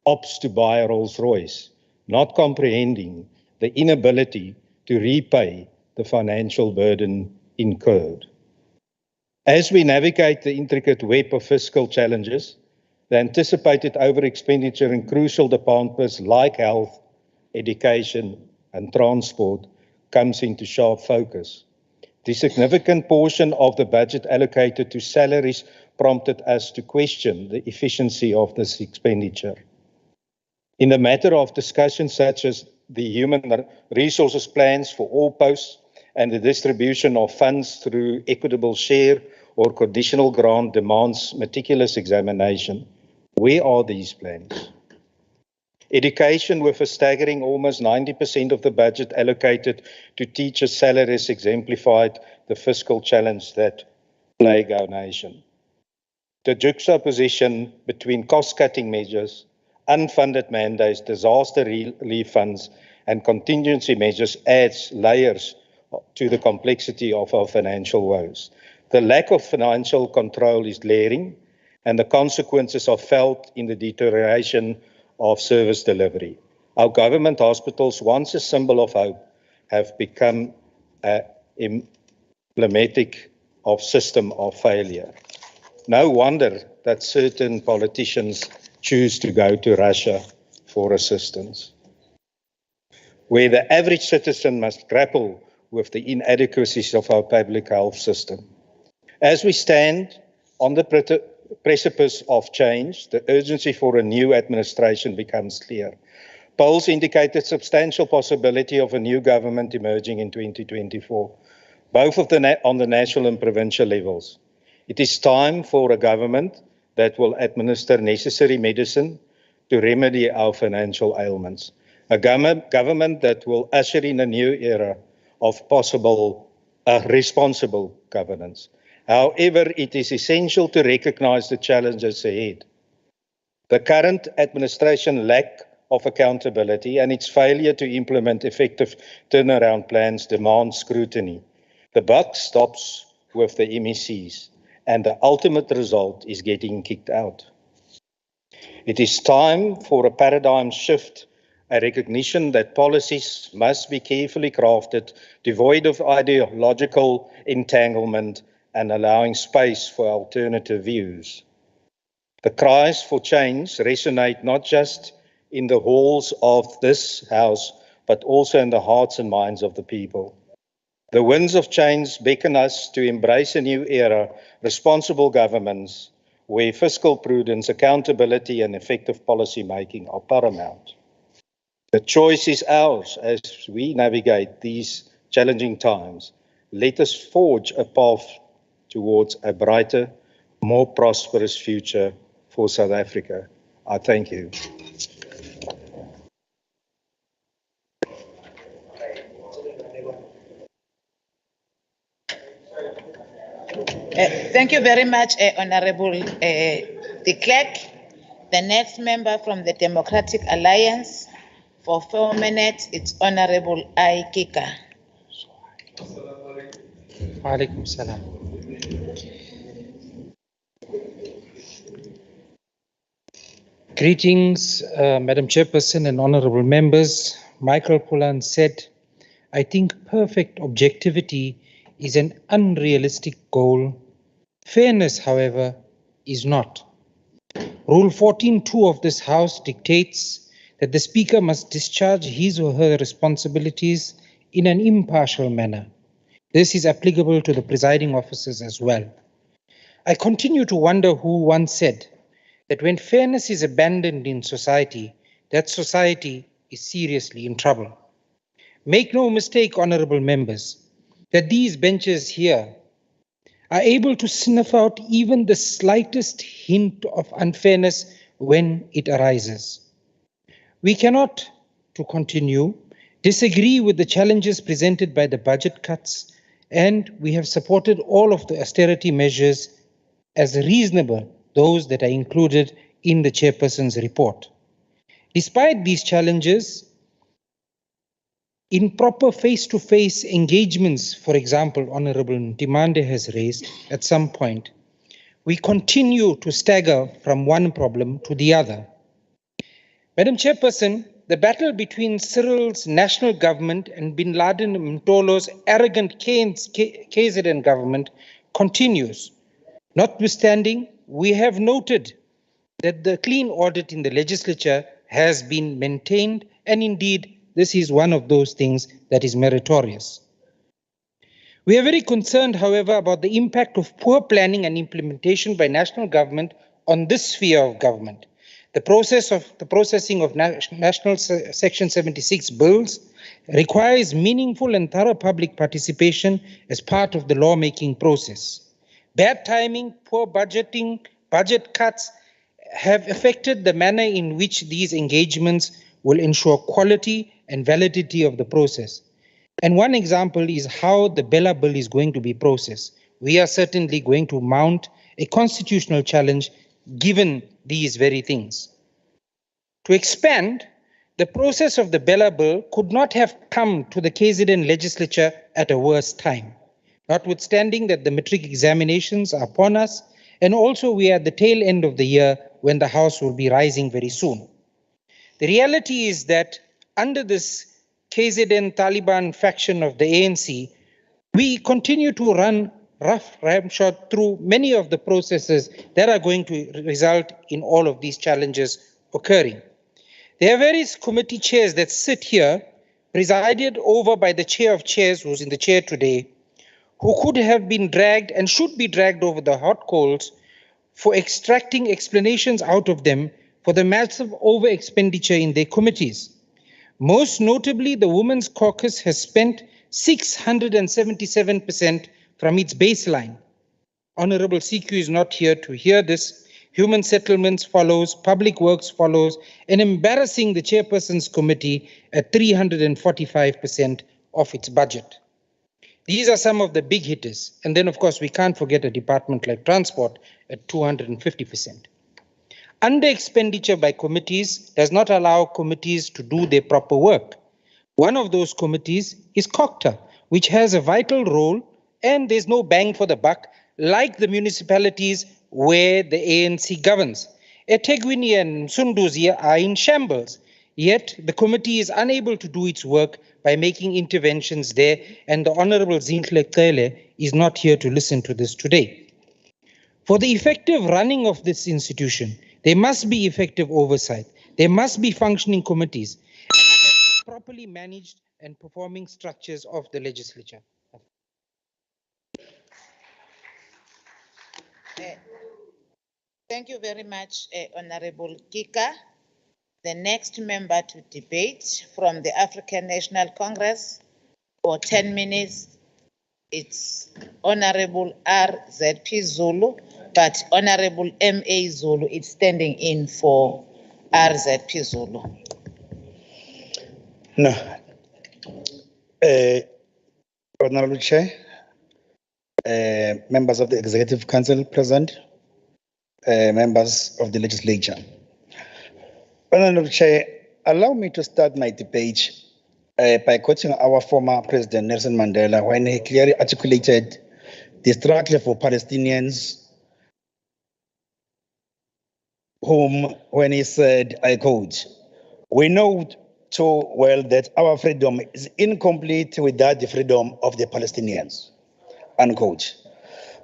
Speaker 21: opts to buy a Rolls-Royce, not comprehending the inability to repay the financial burden incurred. As we navigate the intricate web of fiscal challenges, the anticipated over-expenditure in crucial departments like health, education, and transport comes into sharp focus. The significant portion of the budget allocated to salaries prompted us to question the efficiency of this expenditure. In the matter of discussions such as the human resources plans for all posts and the distribution of funds through equitable share or conditional grant demands meticulous examination. Where are these plans? Education, with a staggering almost 90% of the budget allocated to teachers' salaries, exemplified the fiscal challenge that plague our nation. The juxtaposition between cost-cutting measures, unfunded mandates, disaster relief funds, and contingency measures adds layers to the complexity of our financial woes. The lack of financial control is glaring, and the consequences are felt in the deterioration of service delivery. Our government hospitals, once a symbol of hope, have become emblematic of system of failure. No wonder that certain politicians choose to go to Russia for assistance, where the average citizen must grapple with the inadequacies of our public health system. As we stand on the precipice of change, the urgency for a new administration becomes clear. Polls indicate a substantial possibility of a new government emerging in 2024, both on the national and provincial levels. It is time for a government that will administer necessary medicine to remedy our financial ailments. A government that will usher in a new era of responsible governance. However, it is essential to recognize the challenges ahead. The current administration lack of accountability and its failure to implement effective turnaround plans demands scrutiny. The buck stops with the MECs, and the ultimate result is getting kicked out. It is time for a paradigm shift, a recognition that policies must be carefully crafted, devoid of ideological entanglement, and allowing space for alternative views. The cries for change resonate not just in the halls of this House, but also in the hearts and minds of the people. The winds of change beckon us to embrace a new era, responsible governments, where fiscal prudence, accountability, and effective policy making are paramount. The choice is ours as we navigate these challenging times. Let us forge a path towards a brighter, more prosperous future for South Africa. I thank you.
Speaker 3: Thank you very much, Honorable de Klerk. The next member from the Democratic Alliance, for 4 minutes, it's Honorable Kika.
Speaker 14: Walaikum salam. Greetings, Madam Chairperson and honorable members. Michael Poulan said, I think perfect objectivity is an unrealistic goal. Fairness, however, is not. Rule 14.2 of this House dictates that the Speaker must discharge his or her responsibilities in an impartial manner. This is applicable to the presiding officers as well. I continue to wonder who once said that when fairness is abandoned in society, that society is seriously in trouble. Make no mistake, honorable members, that these benches here are able to sniff out even the slightest hint of unfairness when it arises. We cannot, to continue, disagree with the challenges presented by the budget cuts, and we have supported all of the austerity measures as reasonable, those that are included in the chairperson's report. Despite these challenges, improper face-to-face engagements, for example, Honorable Ntimande has raised at some point, we continue to stagger from one problem to the other. Madam Chairperson, the battle between Cyril's national government and Bin Laden Mtolo's arrogant KZN government continues. Notwithstanding, we have noted that the clean audit in the legislature has been maintained, and indeed, this is one of those things that is meritorious. We are very concerned, however, about the impact of poor planning and implementation by national government on this sphere of government. The processing of national Section 76 bills requires meaningful and thorough public participation as part of the lawmaking process. Bad timing, poor budgeting, budget cuts have affected the manner in which these engagements will ensure quality and validity of the process. And one example is how the Bella Bill is going to be processed. We are certainly going to mount a constitutional challenge given these very things. To expand, the process of the Bella Bill could not have come to the KZN legislature at a worse time, notwithstanding that the matric examinations are upon us, and also we are at the tail end of the year when the House will be rising very soon. The reality is that under this KZN Taliban faction of the ANC, we continue to run ramshot through many of the processes that are going to result in all of these challenges occurring. There are various committee chairs that sit here, presided over by the chair of chairs, who's in the chair today, who could have been dragged and should be dragged over the hot coals for extracting explanations out of them for the massive over expenditure in their committees. Most notably, the Women's Caucus has spent 677% from its baseline. Honorable CQ is not here to hear this. Human Settlements follows, Public Works follows, and embarrassing the chairperson's committee at 345% of its budget. These are some of the big hitters. And then, of course, we can't forget a department like transport at 250%. Under expenditure by committees does not allow committees to do their proper work. One of those committees is COCTA, which has a vital role, and there's no bang for the buck, like the municipalities where the ANC governs. eThekwini and Sunduzi are in shambles, yet the committee is unable to do its work by making interventions there, and the Honorable Zinhle Cele is not here to listen to this today. For the effective running of this institution, there must be effective oversight. There must be functioning committees, properly managed and performing structures of the legislature.
Speaker 3: Thank you very much, Honorable Kika. The next member to debate from the African National Congress for 10 minutes, it's Honorable RZP Zulu, but Honorable MA Zulu is standing in for RZP Zulu.
Speaker 1: No. Honorable Chair, members of the Executive Council present, members of the Legislature. Honorable Chair, allow me to start my debate by quoting our former President Nelson Mandela when he clearly articulated the struggle for Palestinians, when he said, I quote, "We know too well that our freedom is incomplete without the freedom of the Palestinians," unquote.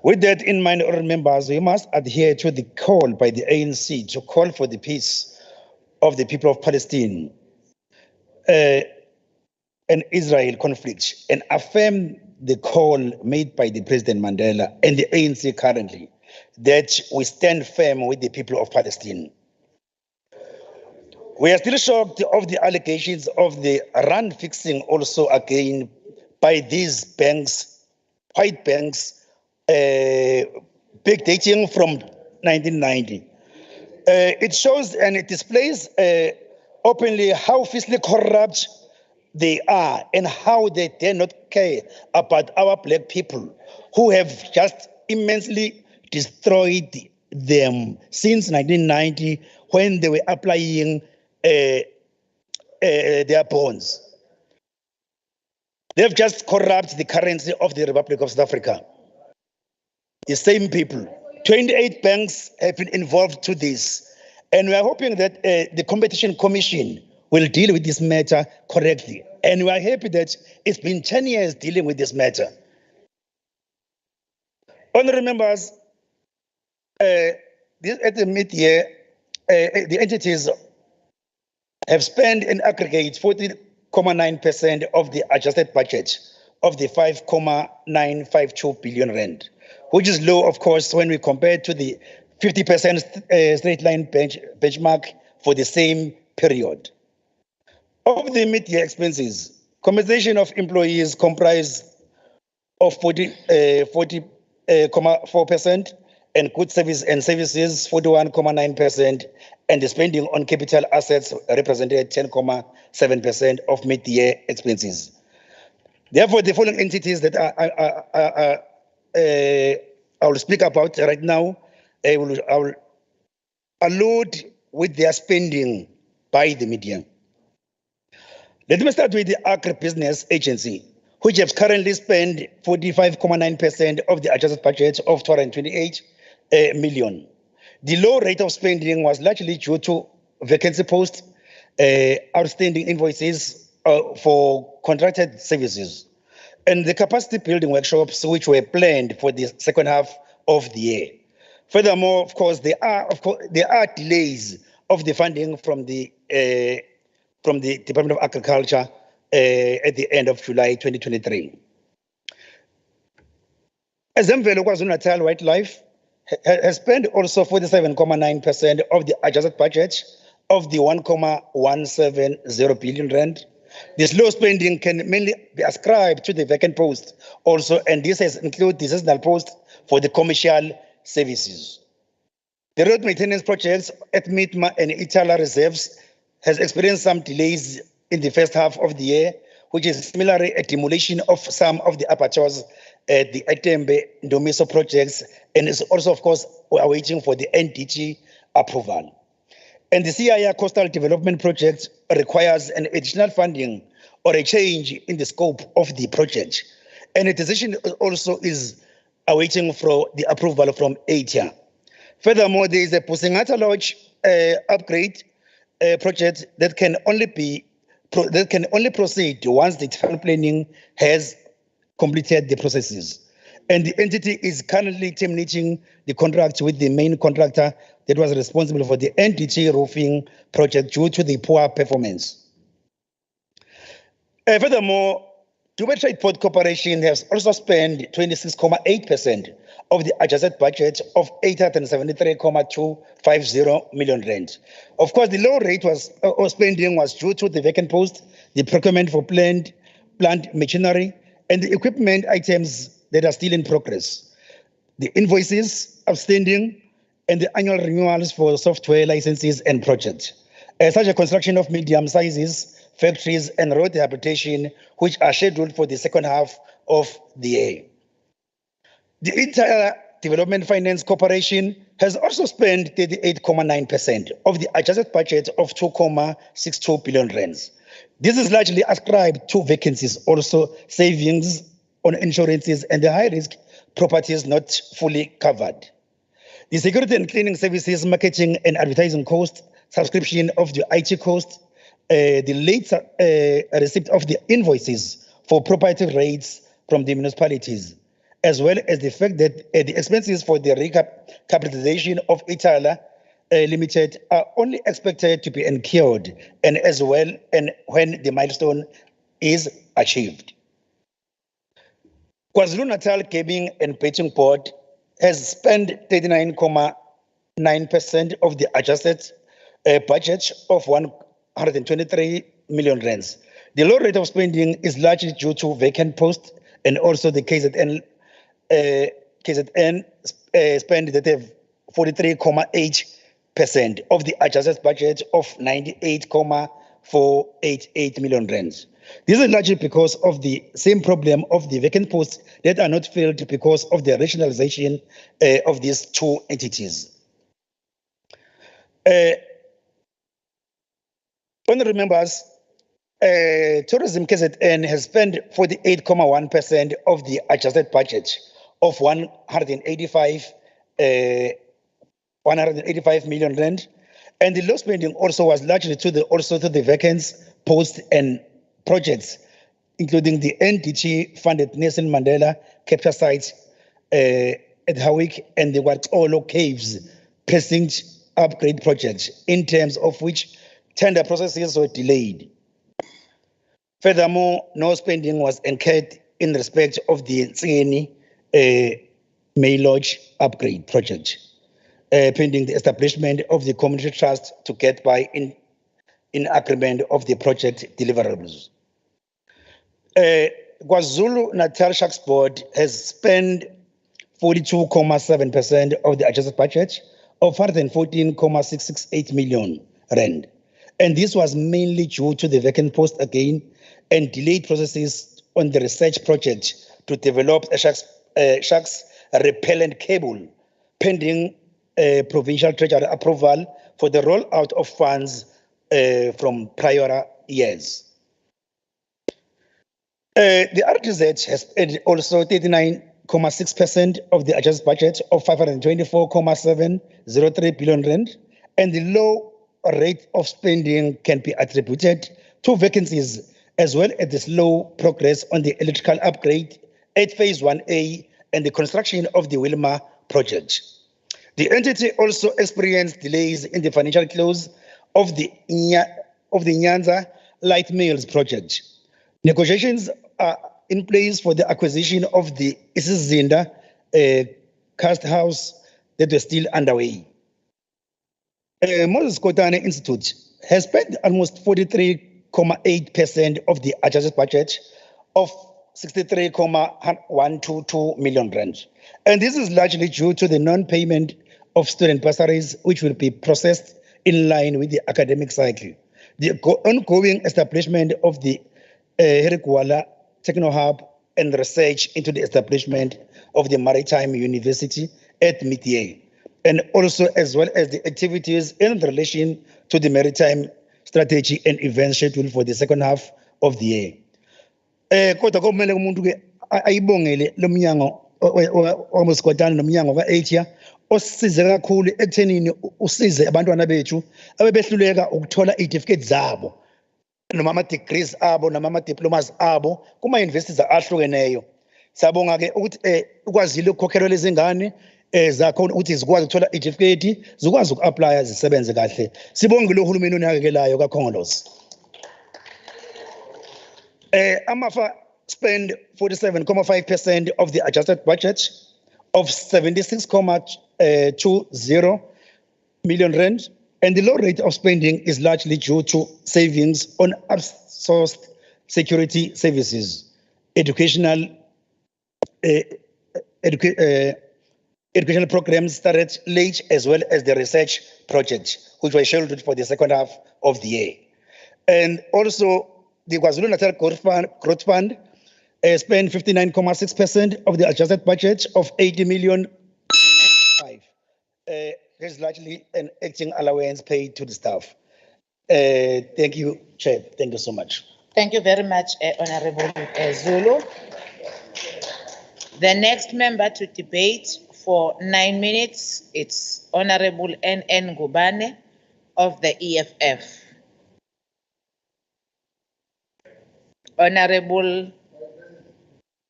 Speaker 1: With that in mind, all members, we must adhere to the call by the ANC to call for the peace of the people of Palestine and Israel conflict, and affirm the call made by the President Mandela and the ANC currently that we stand firm with the people of Palestine. We are still shocked of the allegations of the rand fixing also again by these banks, white banks, backdating from 1990. It shows and it displays openly how fiercely corrupt they are and how they dare not care about our black people who have just immensely destroyed them since 1990 when they were applying their bonds. They've just corrupted the currency of the Republic of South Africa. The same people. 28 banks have been involved to this. And we are hoping that the Competition Commission will deal with this matter correctly. And we are happy that it's been 10 years dealing with this matter. Honorable members, at the mid-year, the entities have spent in aggregate 40.9% of the adjusted budget of the 5.952 billion rand, which is low, of course, when we compare to the 50% straight line benchmark for the same period. Of the mid-year expenses, compensation of employees comprised of 40.4%, and goods and services 41.9%, and the spending on capital assets represented 10.7% of mid-year expenses. Therefore, the following entities that I will speak about right now, I will allude with their spending by the media. Let me start with the Agribusiness Agency, which has currently spent 45.9% of the adjusted budget of 228 million. The low rate of spending was largely due to vacancy posts, outstanding invoices for contracted services, and the capacity building workshops which were planned for the second half of the year. Furthermore, of course, there are delays of the funding from the Department of Agriculture at the end of July 2023. Azemvelo KwaZulu-Natal Wildlife has spent also 47.9% of the adjusted budget of the 1.170 billion rand. This low spending can mainly be ascribed to the vacant post also, and this has included the seasonal post for the commercial services. The road maintenance projects at Mitma and Itala reserves has experienced some delays in the first half of the year, which is similarly a demolition of some of the abattoirs at the Etembe Ndomiso projects, and is also, of course, we are waiting for the NDG approval. And the CIR Coastal Development Project requires an additional funding or a change in the scope of the project. And a decision also is awaiting for the approval from ATIA. Furthermore, there is a Pusingata Lodge upgrade project that can only proceed once the town planning has completed the processes. And the entity is currently terminating the contract with the main contractor that was responsible for the NDT roofing project due to the poor performance. Furthermore, Dubai Trade Port Corporation has also spent 26.8% of the adjusted budget of 873.250 million rand. Of course, the low rate of spending was due to the vacant post, the procurement for plant machinery, and the equipment items that are still in progress, the invoices outstanding, and the annual renewals for software licenses and projects. Such a construction of medium sizes, factories, and road rehabilitation, which are scheduled for the second half of the year. The entire Development Finance Corporation has also spent 38.9% of the adjusted budget of 2.62 billion rands. This is largely ascribed to vacancies, also savings on insurances, and the high-risk properties not fully covered. The security and cleaning services, marketing and advertising cost, subscription of the IT cost, the late receipt of the invoices for property rates from the municipalities, as well as the fact that the expenses for the recapitalization of Itala Limited are only expected to be incurred, and as well and when the milestone is achieved. KwaZulu-Natal Gaming and Betting Board has spent 39.9% of the adjusted budget of 123 million rands. The low rate of spending is largely due to vacant posts and also the KZN spend that have 43.8% of the adjusted budget of 98.488 million rands. This is largely because of the same problem of the vacant posts that are not filled because of the rationalization of these two entities. Honorable members, Tourism KZN has spent 48.1% of the adjusted budget of 185 million rand, and the low spending also was largely to the vacant posts and projects, including the NDT funded Nelson Mandela capture sites at Howick and the Watolo Caves precinct upgrade project, in terms of which tender processes were delayed. Furthermore, no spending was incurred in respect of the Tseni May Lodge upgrade project, pending the establishment of the community trust to get by in agreement of the project deliverables. KwaZulu-Natal Sharks Board has spent 42.7% of the adjusted budget of 114.668 million rand. And this was mainly due to the vacant post again and delayed processes on the research project to develop a sharks repellent cable, pending provincial treasury approval for the rollout of funds from prior years. The RTZ has also 39.6% of the adjusted budget of 524.703 billion rand, and the low rate of spending can be attributed to vacancies as well as the slow progress on the electrical upgrade at phase 1A and the construction of the Wilma project. The entity also experienced delays in the financial close of the Nyanza Light Mills project. Negotiations are in place for the acquisition of the Isizinda cast house that were still underway. Moses Kotane Institute has spent almost 43.8% of the adjusted budget of 63.122 million rand. And this is largely due to the non-payment of student bursaries, which will be processed in line with the academic cycle. The ongoing establishment of the Herikwala Techno Hub and research into the establishment of the Maritime University at Mitier, and also as well as the activities in relation to the maritime strategy and event schedule for the second half of the year. Kodwa kumele umuntu ke ayibongele lo mnyango omusikotana nomnyango ka-Asia osisize kakhulu ekuthenini usize abantwana bethu abebehluleka ukuthola iy'tifiketi zabo noma ama-degrees abo noma ama-diplomas abo kuma-universities ahlukeneyo. Siyabonga-ke ukuthi ukwazile ukukhokhelwa lezi ngane zakhona ukuthi zikwazi ukuthola iy'tifiketi, zikwazi uku-aplya zisebenze kahle. Sibonge lo hulumeni onakekelayo kaKhongolose. Amafa spend 47.5% of the adjusted budget of 76.20 million rand, and the low rate of spending is largely due to savings on outsourced security services, educational programs started late, as well as the research project, which was scheduled for the second half of the year. And also, the KwaZulu-Natal Growth Fund spent 59.6% of the adjusted budget of 80 million. There's largely an acting allowance paid to the staff. Thank you, Chair. Thank you so much.
Speaker 3: Thank you very much, Honorable Zulu. The next member to debate for 9 minutes, it's Honorable N.N. Ngubane of the EFF. Honorable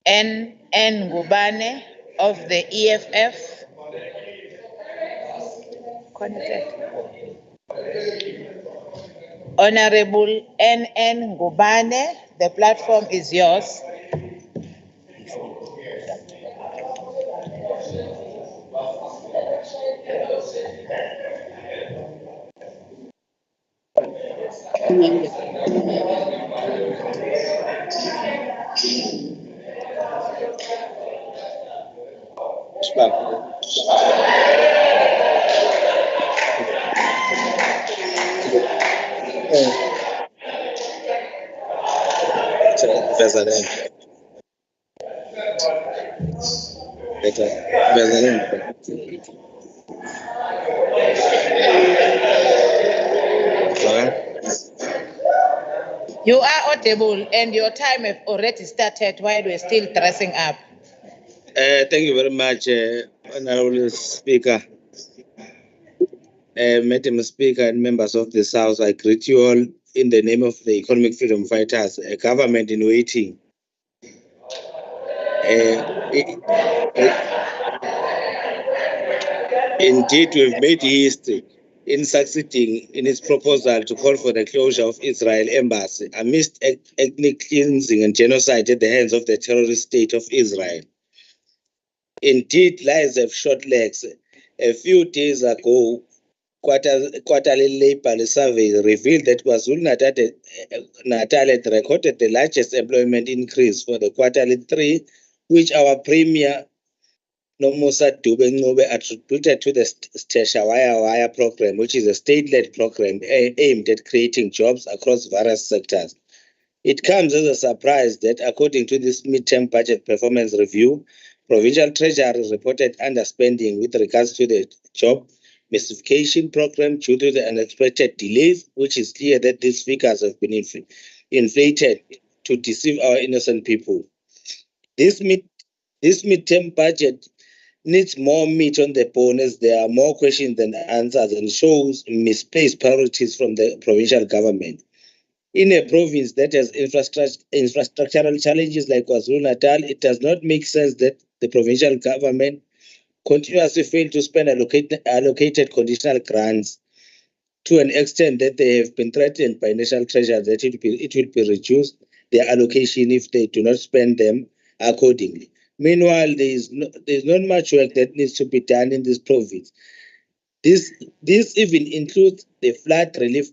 Speaker 3: N.N. Ngubane of the EFF. Honorable N.N. Ngubane, the platform is yours. You are audible and your time have already started while we're still dressing up.
Speaker 4: Thank you very much, Honorable Speaker. Madam Speaker and members of this House, I greet you all in the name of the Economic Freedom Fighters, a government in waiting. Indeed, we've made history in succeeding in its proposal to call for the closure of Israel embassy amidst ethnic cleansing and genocide at the hands of the terrorist state of Israel. Indeed, lies have short legs. A few days ago, quarterly labor survey revealed that KwaZulu-Natal had recorded the largest employment increase for the quarterly 3, which our Premier Nomusa Dube attributed to the Steshawaya program, which is a state-led program aimed at creating jobs across various sectors. It comes as a surprise that, according to this midterm budget performance review, Provincial Treasury reported underspending with regards to the job massification program due to the unexpected delays, which is clear that these figures have been inflated to deceive our innocent people. This midterm budget needs more meat on the bone, as there are more questions than answers, and shows misplaced priorities from the provincial government. In a province that has infrastructural challenges like KwaZulu-Natal, it does not make sense that the provincial government continuously fail to spend allocated conditional grants to an extent that they have been threatened by National Treasury that it will be reduced their allocation if they do not spend them accordingly. Meanwhile, there is not much work that needs to be done in this province. This even includes the flood relief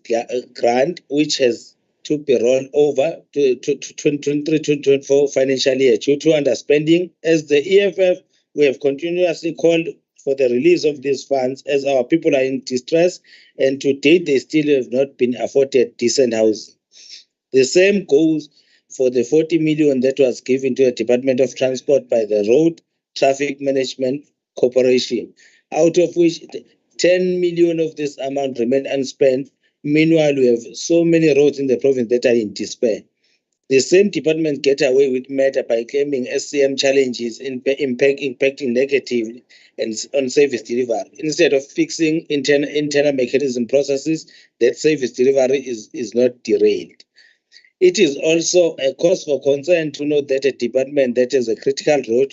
Speaker 4: grant, which has to be rolled over to 2023-2024 financial year due to underspending. As the EFF, we have continuously called for the release of these funds as our people are in distress, and to date they still have not been afforded decent housing. The same goes for the 40 million that was given to the Department of Transport by the Road Traffic Management Corporation, out of which 10 million of this amount remain unspent. Meanwhile, we have so many roads in the province that are in despair. The same department get away with murder by claiming SCM challenges impacting negatively and on service delivery, instead of fixing internal mechanism processes that service delivery is not derailed. It is also a cause for concern to note that a department that has a critical role,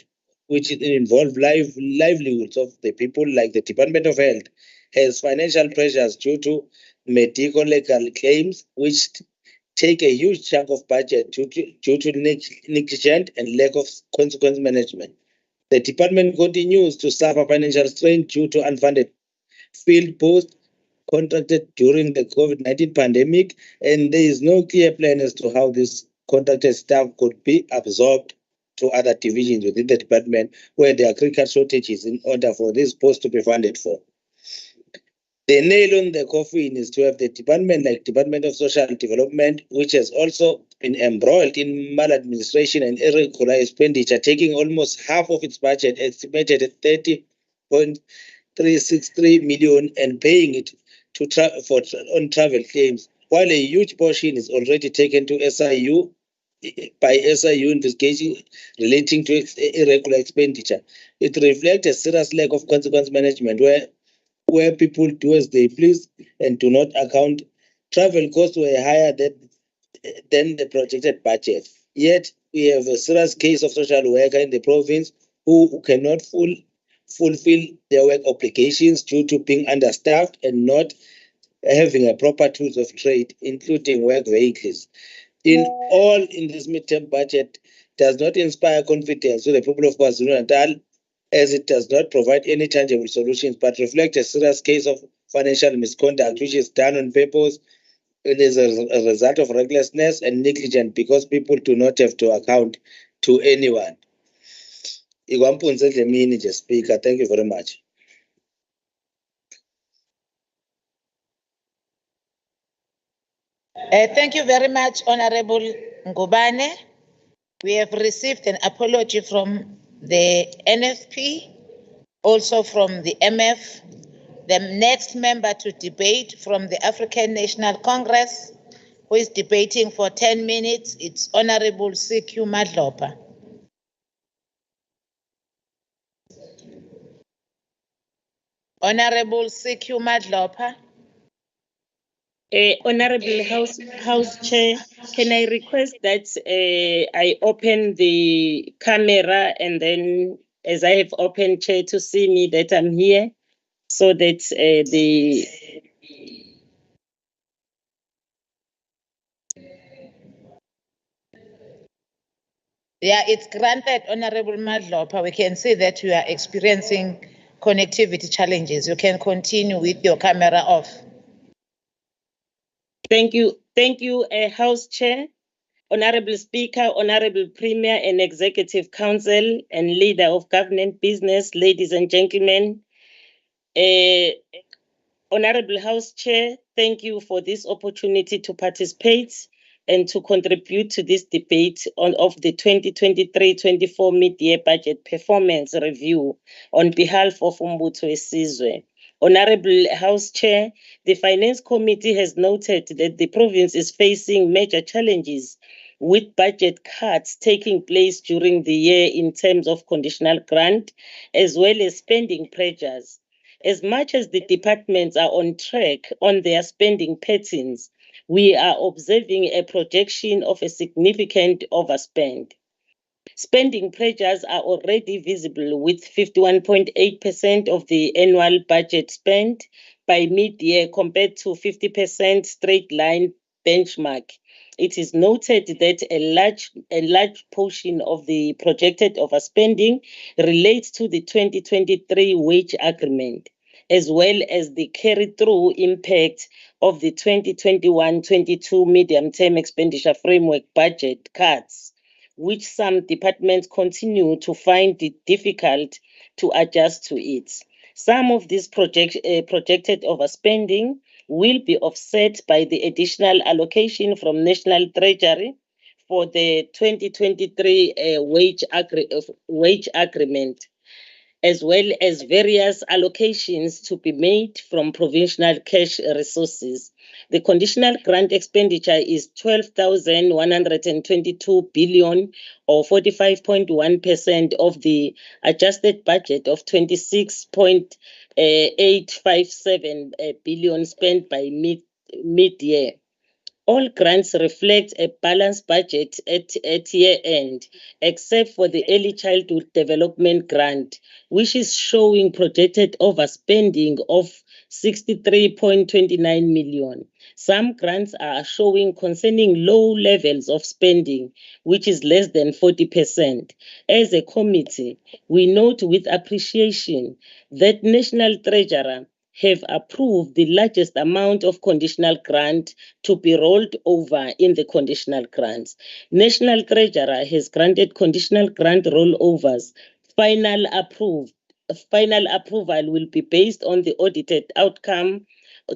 Speaker 4: which involves livelihoods of the people, like the Department of Health, has financial pressures due to medical legal claims, which take a huge chunk of budget due to negligent and lack of consequence management. The department continues to suffer financial strain due to unfunded field posts contracted during the COVID-19 pandemic, and there is no clear plan as to how this contracted staff could be absorbed to other divisions within the department where there are critical shortages in order for this post to be funded for. The nail on the coffin is to have the department like Department of Social Development, which has also been embroiled in maladministration and irregular expenditure, taking almost half of its budget, estimated at 30.363 million, and paying it to on travel claims, while a huge portion is already taken to SIU by SIU investigation relating to irregular expenditure. It reflects a serious lack of consequence management where people do as they please and do not account. Travel costs were higher than the projected budget. Yet we have a serious case of social worker in the province who cannot fulfill their work obligations due to being understaffed and not having a proper tools of trade, including work vehicles. In this midterm budget does not inspire confidence to the people of KwaZulu-Natal as it does not provide any tangible solutions but reflects a serious case of financial misconduct which is done on purpose. It is a result of recklessness and negligence because people do not have to account to anyone. Speaker, thank you very much.
Speaker 3: Thank you very much, Honorable Ngubane. We have received an apology from the NFP, also from the MF. The next member to debate from the African National Congress, who is debating for 10 minutes, it's Honorable CQ Madlopa. Honorable CQ Madlopa.
Speaker 12: Honorable House Chair, can I request that I open the camera and then as I have opened Chair to see me that I'm here so that
Speaker 3: Yeah, it's granted, Honorable Madlopa. We can see that you are experiencing connectivity challenges. You can continue with your camera off.
Speaker 12: Thank you, House Chair, Honorable Speaker, Honorable Premier and Executive Council and Leader of Government Business, ladies and gentlemen. Honorable House Chair, thank you for this opportunity to participate and to contribute to this debate of the 2023-24 mid-year budget performance review on behalf of Umbutho Wesizwe. Honorable House Chair, the Finance Committee has noted that the province is facing major challenges with budget cuts taking place during the year in terms of conditional grant, as well as spending pressures. As much as the departments are on track on their spending patterns, we are observing a projection of a significant overspend. Spending pressures are already visible with 51.8% of the annual budget spent by mid-year compared to 50% straight line benchmark. It is noted that a large portion of the projected overspending relates to the 2023 wage agreement, as well as the carry-through impact of the 2021-22 medium-term expenditure framework budget cuts, which some departments continue to find it difficult to adjust to it. Some of this projected overspending will be offset by the additional allocation from National Treasury for the 2023 wage agreement, as well as various allocations to be made from provincial cash resources. The conditional grant expenditure is 12,122 billion, or 45.1% of the adjusted budget of 26.857 billion spent by mid-year. All grants reflect a balanced budget at year end, except for the Early Childhood Development Grant, which is showing projected overspending of 63.29 million. Some grants are showing concerning low levels of spending, which is less than 40%. As a committee, we note with appreciation that National Treasurer have approved the largest amount of conditional grant to be rolled over in the conditional grants. National Treasurer has granted conditional grant rollovers. Final approval will be based on the audited outcome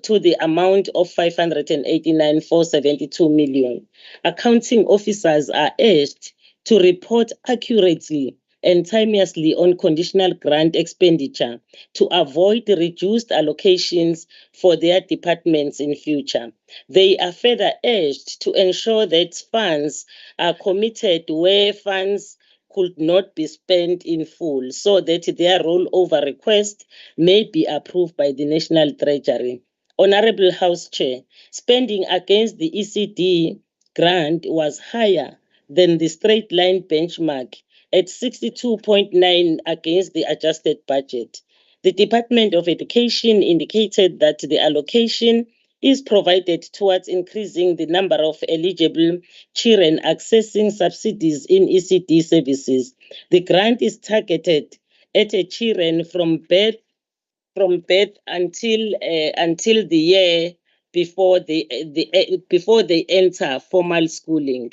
Speaker 12: to the amount of 589,472 million. Accounting officers are urged to report accurately and timeously on conditional grant expenditure to avoid reduced allocations for their departments in future. They are further urged to ensure that funds are committed where funds could not be spent in full, so that their rollover request may be approved by the National Treasury. Honorable House Chair, spending against the ECD grant was higher than the straight line benchmark at 62.9 against the adjusted budget. The Department of Education indicated that the allocation is provided towards increasing the number of eligible children accessing subsidies in ECD services. The grant is targeted at a children from birth until the year before they enter formal schooling.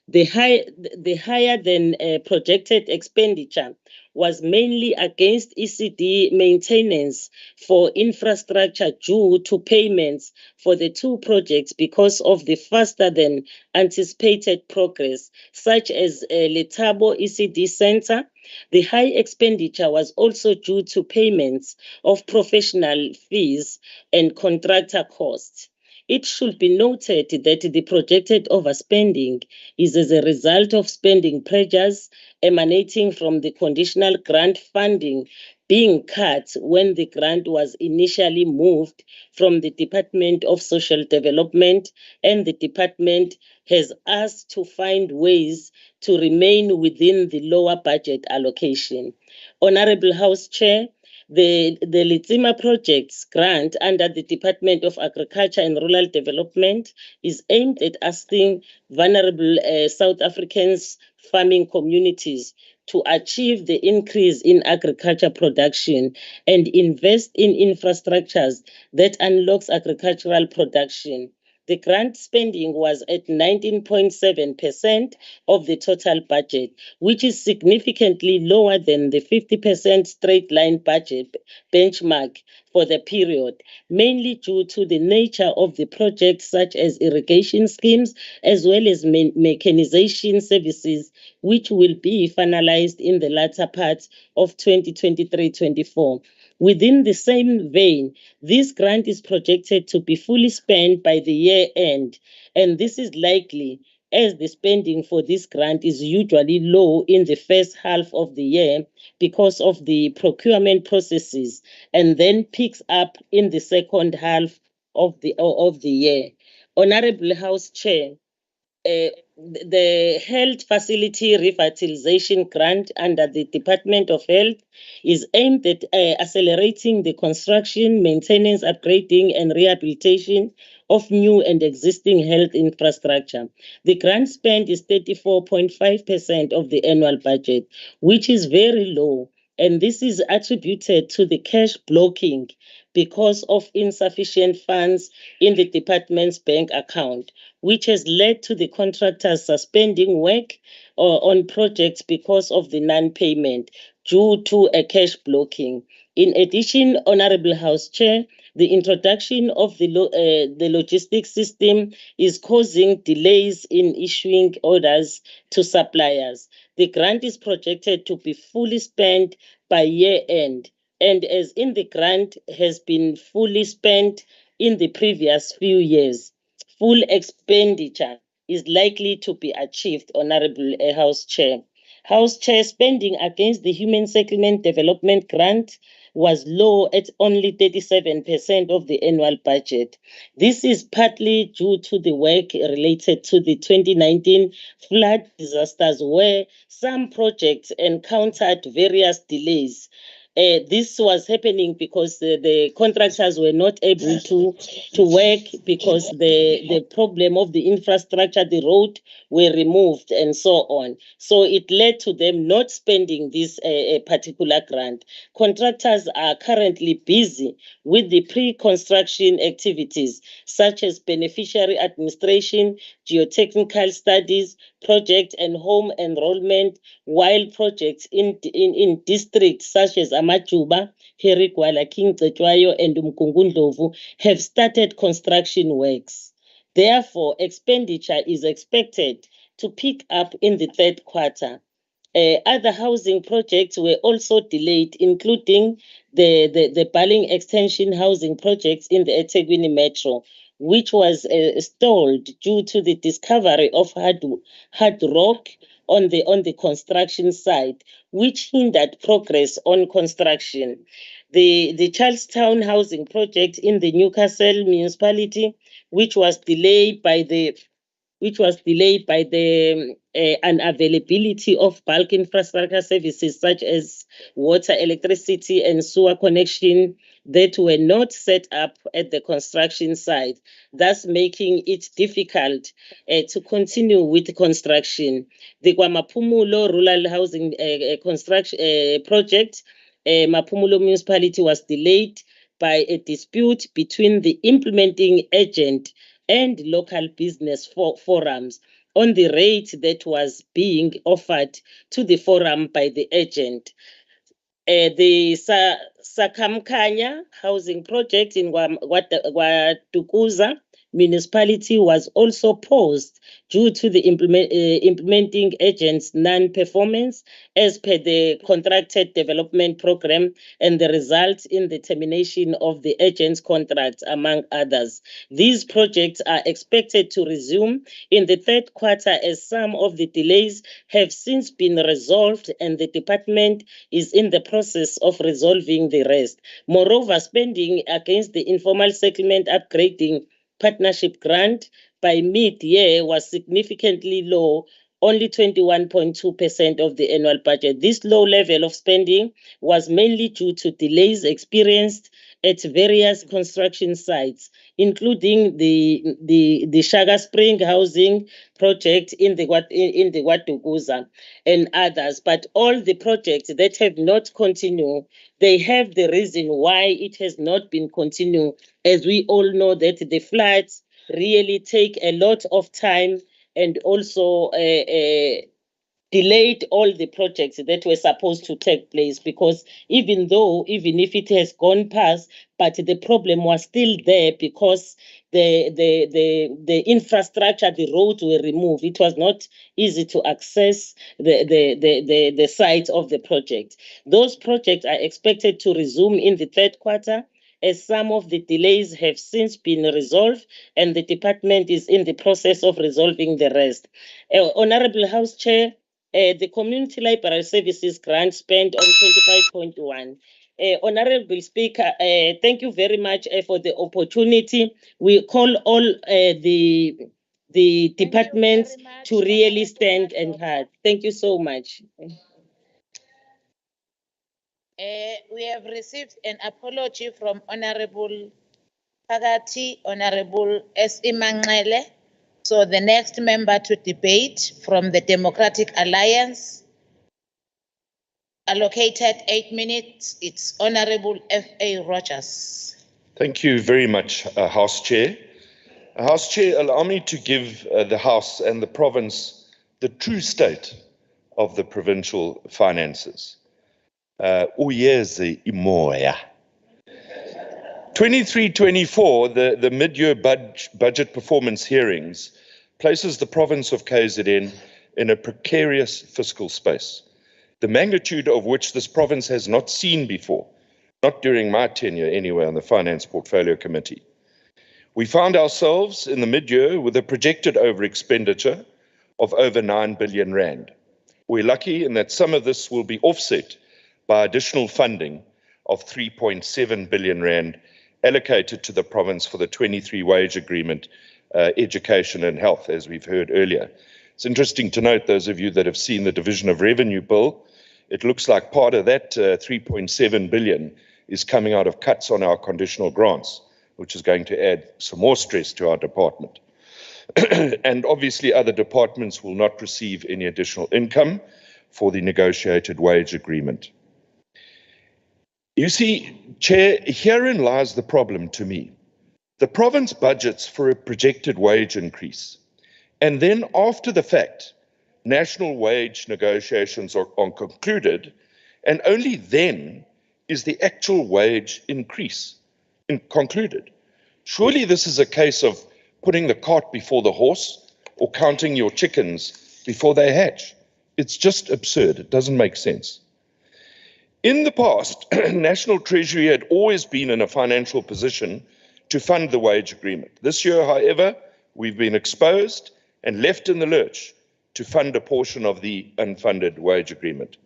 Speaker 12: The higher than projected expenditure was mainly against ECD maintenance for infrastructure due to payments for the two projects because of the faster than anticipated progress, such as Letabo ECD Center. The high expenditure was also due to payments of professional fees and contractor costs. It should be noted that the projected overspending is as a result of spending pressures emanating from the conditional grant funding being cut when the grant was initially moved from the Department of Social Development, and the department has asked to find ways to remain within the lower budget allocation. Honorable House Chair, the Litsima Projects grant under the Department of Agriculture and Rural Development is aimed at assisting vulnerable South Africans farming communities to achieve the increase in agriculture production and invest in infrastructures that unlocks agricultural production. The grant spending was at 19.7% of the total budget, which is significantly lower than the 50% straight line budget benchmark for the period, mainly due to the nature of the project, such as irrigation schemes, as well as mechanization services, which will be finalized in the latter part of 2023-24. Within the same vein, this grant is projected to be fully spent by the year end, and this is likely as the spending for this grant is usually low in the first half of the year because of the procurement processes, and then picks up in the second half of the year. Honorable House Chair, the Health Facility Revitalization Grant under the Department of Health is aimed at accelerating the construction, maintenance, upgrading, and rehabilitation of new and existing health infrastructure. The grant spend is 34.5% of the annual budget, which is very low, and this is attributed to the cash blocking because of insufficient funds in the department's bank account, which has led to the contractors suspending work on projects because of the non-payment due to a cash blocking. In addition, Honorable House Chair, the introduction of the logistics system is causing delays in issuing orders to suppliers. The grant is projected to be fully spent by year end, and as in the grant has been fully spent in the previous few years, full expenditure is likely to be achieved, Honorable House Chair. House Chair, spending against the Human Settlement Development Grant was low at only 37% of the annual budget. This is partly due to the work related to the 2019 flood disasters, where some projects encountered various delays. This was happening because the contractors were not able to work because the problem of the infrastructure, the road were removed and so on. So it led to them not spending this particular grant. Contractors are currently busy with the pre-construction activities such as beneficiary administration, geotechnical studies, project and home enrollment, while projects in districts such as Amajuba, Herigwala, King Cetshwayo, and Umgungundlovu have started construction works. Therefore, expenditure is expected to pick up in the third quarter. Other housing projects were also delayed, including the Baling Extension housing projects in the eThekwini Metro, which was stalled due to the discovery of hard rock on the construction site, which hindered progress on construction. The Charlestown housing project in the Newcastle municipality, which was delayed by the unavailability of bulk infrastructure services such as water, electricity, and sewer connection that were not set up at the construction site, thus making it difficult to continue with construction. The KwaMaphumulo Rural Housing Construction Project Maphumulo municipality was delayed by a dispute between the implementing agent and local business forums on the rate that was being offered to the forum by the agent. The Sakamkanya housing project in Watukuza municipality was also paused due to the implementing agent's non-performance as per the contracted development program, and the result in the termination of the agent's contracts, among others. These projects are expected to resume in the third quarter as some of the delays have since been resolved, and the department is in the process of resolving the rest. Moreover, spending against the informal settlement upgrading partnership grant by mid-year was significantly low, only 21.2% of the annual budget. This low level of spending was mainly due to delays experienced at various construction sites, including the Shaga Spring housing project in the Watukuza and others. But all the projects that have not continued, they have the reason why it has not been continued. As we all know that the floods really take a lot of time and also delayed all the projects that were supposed to take place, because even if it has gone past, but the problem was still there because the infrastructure, the roads were removed. It was not easy to access the site of the project. Those projects are expected to resume in the third quarter, as some of the delays have since been resolved, and the department is in the process of resolving the rest. Honorable House Chair, the Community Library Services grant spent on 25.1. Honorable Speaker, thank you very much for the opportunity. We call all the departments to really stand and hard. Thank you so much.
Speaker 3: We have received an apology from Honorable Pagati, Honorable S.E. Manxele. So the next member to debate from the Democratic Alliance, allocated 8 minutes, it's Honorable F.A. Rogers.
Speaker 19: Thank you very much, House Chair. House Chair, allow me to give the House and the province the true state of the provincial finances. Uyeze imoya. 23-24, the mid-year budget performance hearings places the province of KZN in a precarious fiscal space, the magnitude of which this province has not seen before, not during my tenure anyway on the Finance Portfolio Committee. We found ourselves in the mid-year with a projected over-expenditure of over 9 billion rand. We're lucky in that some of this will be offset by additional funding of 3.7 billion rand allocated to the province for the 23 wage agreement, education and health, as we've heard earlier. It's interesting to note, those of you that have seen the Division of Revenue bill, it looks like part of that 3.7 billion is coming out of cuts on our conditional grants, which is going to add some more stress to our department. And obviously other departments will not receive any additional income for the negotiated wage agreement. You see, Chair, herein lies the problem to me. The province budgets for a projected wage increase, and then after the fact, national wage negotiations are concluded, and only then is the actual wage increase concluded. Surely this is a case of putting the cart before the horse or counting your chickens before they hatch. It's just absurd. It doesn't make sense. In the past, National Treasury had always been in a financial position to fund the wage agreement. This year, however, we've been exposed and left in the lurch to fund a portion of the unfunded wage agreement.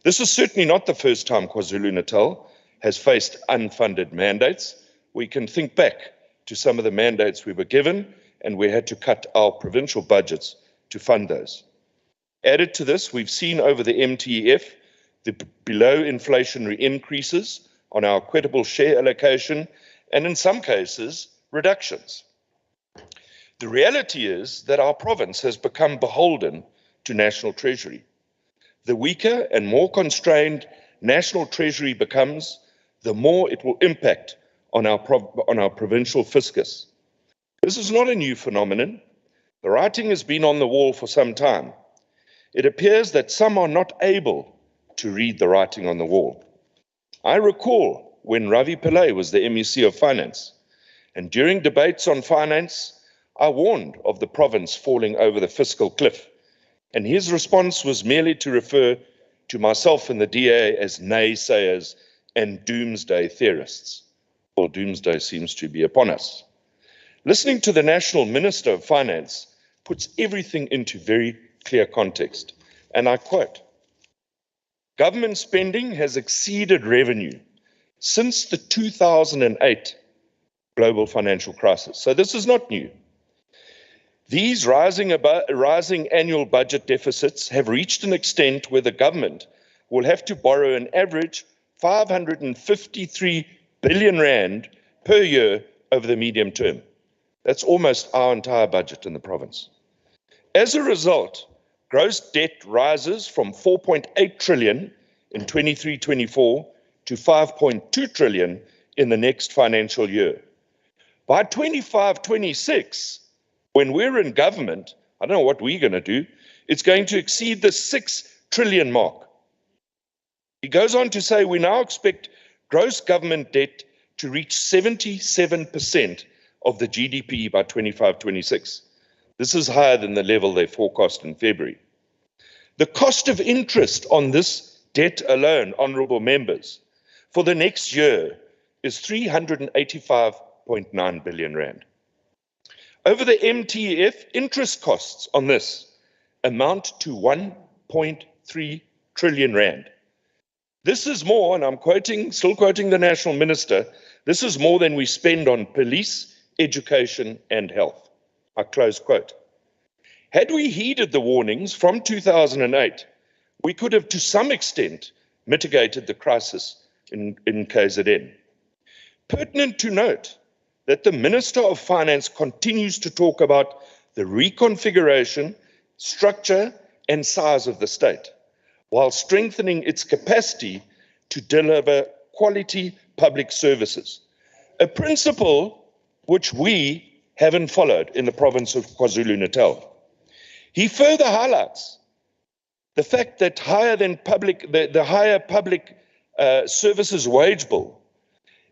Speaker 19: This is certainly not the first time KwaZulu-Natal has faced unfunded mandates. We can think back to some of the mandates we were given, and we had to cut our provincial budgets to fund those. Added to this, we've seen over the MTEF the below inflationary increases on our equitable share allocation, and in some cases, reductions. The reality is that our province has become beholden to National Treasury. The weaker and more constrained National Treasury becomes, the more it will impact on our provincial fiscus. This is not a new phenomenon. The writing has been on the wall for some time. It appears that some are not able to read the writing on the wall. I recall when Ravi Pillay was the MEC of Finance, and during debates on finance, I warned of the province falling over the fiscal cliff, and his response was merely to refer to myself and the DA as naysayers and doomsday theorists. Well, doomsday seems to be upon us. Listening to the National Minister of Finance puts everything into very clear context, and I quote, "Government spending has exceeded revenue since the 2008 global financial crisis." So this is not new. These rising annual budget deficits have reached an extent where the government will have to borrow an average 553 billion rand per year over the medium term. That's almost our entire budget in the province. As a result, gross debt rises from 4.8 trillion in 23-24 to 5.2 trillion in the next financial year. By 25-26, when we're in government, I don't know what we're going to do, it's going to exceed the 6 trillion mark. He goes on to say we now expect gross government debt to reach 77% of the GDP by 25-26. This is higher than the level they forecast in February. The cost of interest on this debt alone, honourable members, for the next year is 385.9 billion rand. Over the MTF, interest costs on this amount to 1.3 trillion rand. This is more, and I'm still quoting the National Minister, this is more than we spend on police, education and health. I close quote. Had we heeded the warnings from 2008, we could have to some extent mitigated the crisis in KZN. Pertinent to note that the Minister of Finance continues to talk about the reconfiguration, structure and size of the state, while strengthening its capacity to deliver quality public services, a principle which we haven't followed in the province of KwaZulu-Natal. He further highlights the fact that the higher public services wage bill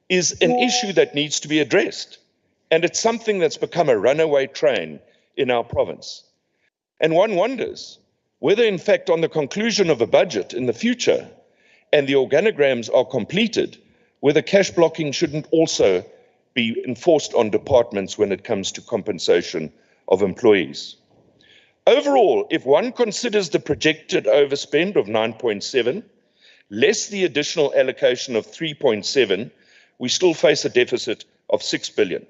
Speaker 19: is an issue that needs to be addressed. And it's something that's become a runaway train in our province. And one wonders whether, in fact, on the conclusion of a budget in the future and the organograms are completed, whether cash blocking shouldn't also be enforced on departments when it comes to compensation of employees. Overall, if one considers the projected overspend of 9.7, less the additional allocation of 3.7, we still face a deficit of 6 billion.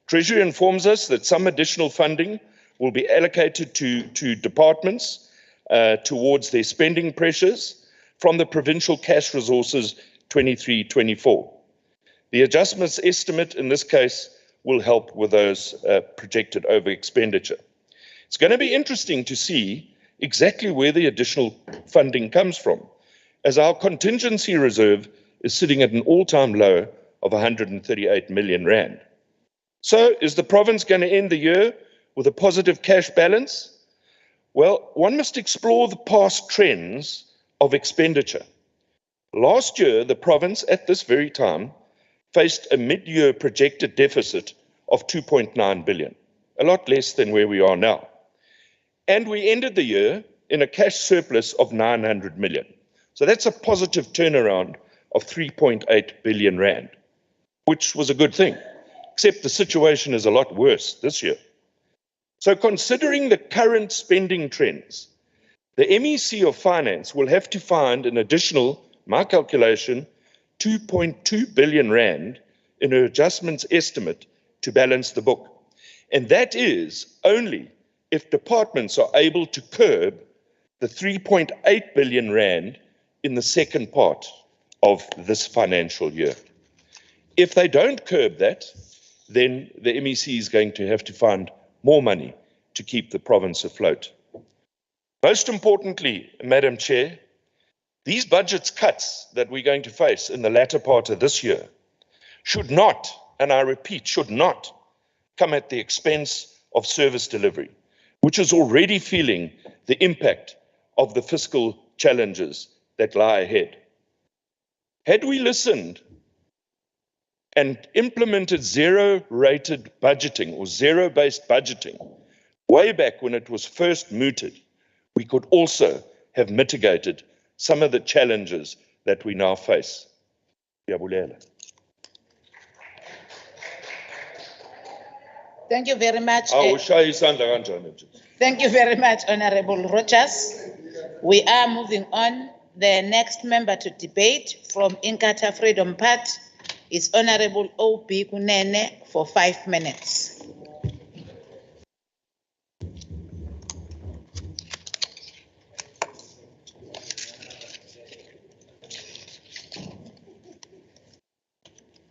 Speaker 19: Treasury informs us that some additional funding will be allocated to departments towards their spending pressures from the provincial cash resources 23-24. The adjustments estimate in this case will help with those projected over expenditure. It's going to be interesting to see exactly where the additional funding comes from, as our contingency reserve is sitting at an all-time low of 138 million rand. So is the province going to end the year with a positive cash balance? Well, one must explore the past trends of expenditure. Last year, the province at this very time faced a mid-year projected deficit of 2.9 billion, a lot less than where we are now. And we ended the year in a cash surplus of 900 million. So that's a positive turnaround of 3.8 billion rand, which was a good thing, except the situation is a lot worse this year. So considering the current spending trends, the MEC of Finance will have to find an additional, my calculation, 2.2 billion rand in her adjustments estimate to balance the book. And that is only if departments are able to curb the 3.8 billion rand in the second part of this financial year. If they don't curb that, then the MEC is going to have to find more money to keep the province afloat. Most importantly, Madam Chair, These budget cuts that we're going to face in the latter part of this year should not, and I repeat, should not come at the expense of service delivery, which is already feeling the impact of the fiscal challenges that lie ahead. Had we listened and implemented zero-rated budgeting or zero-based budgeting way back when it was first mooted, we could also have mitigated some of the challenges that we now face.
Speaker 3: Thank you very much.
Speaker 19: Thank
Speaker 3: you very much, Honorable Rogers. We are moving on. The next member to debate from Inkatha Freedom Party is Honorable O.B. Kunene for 5 minutes.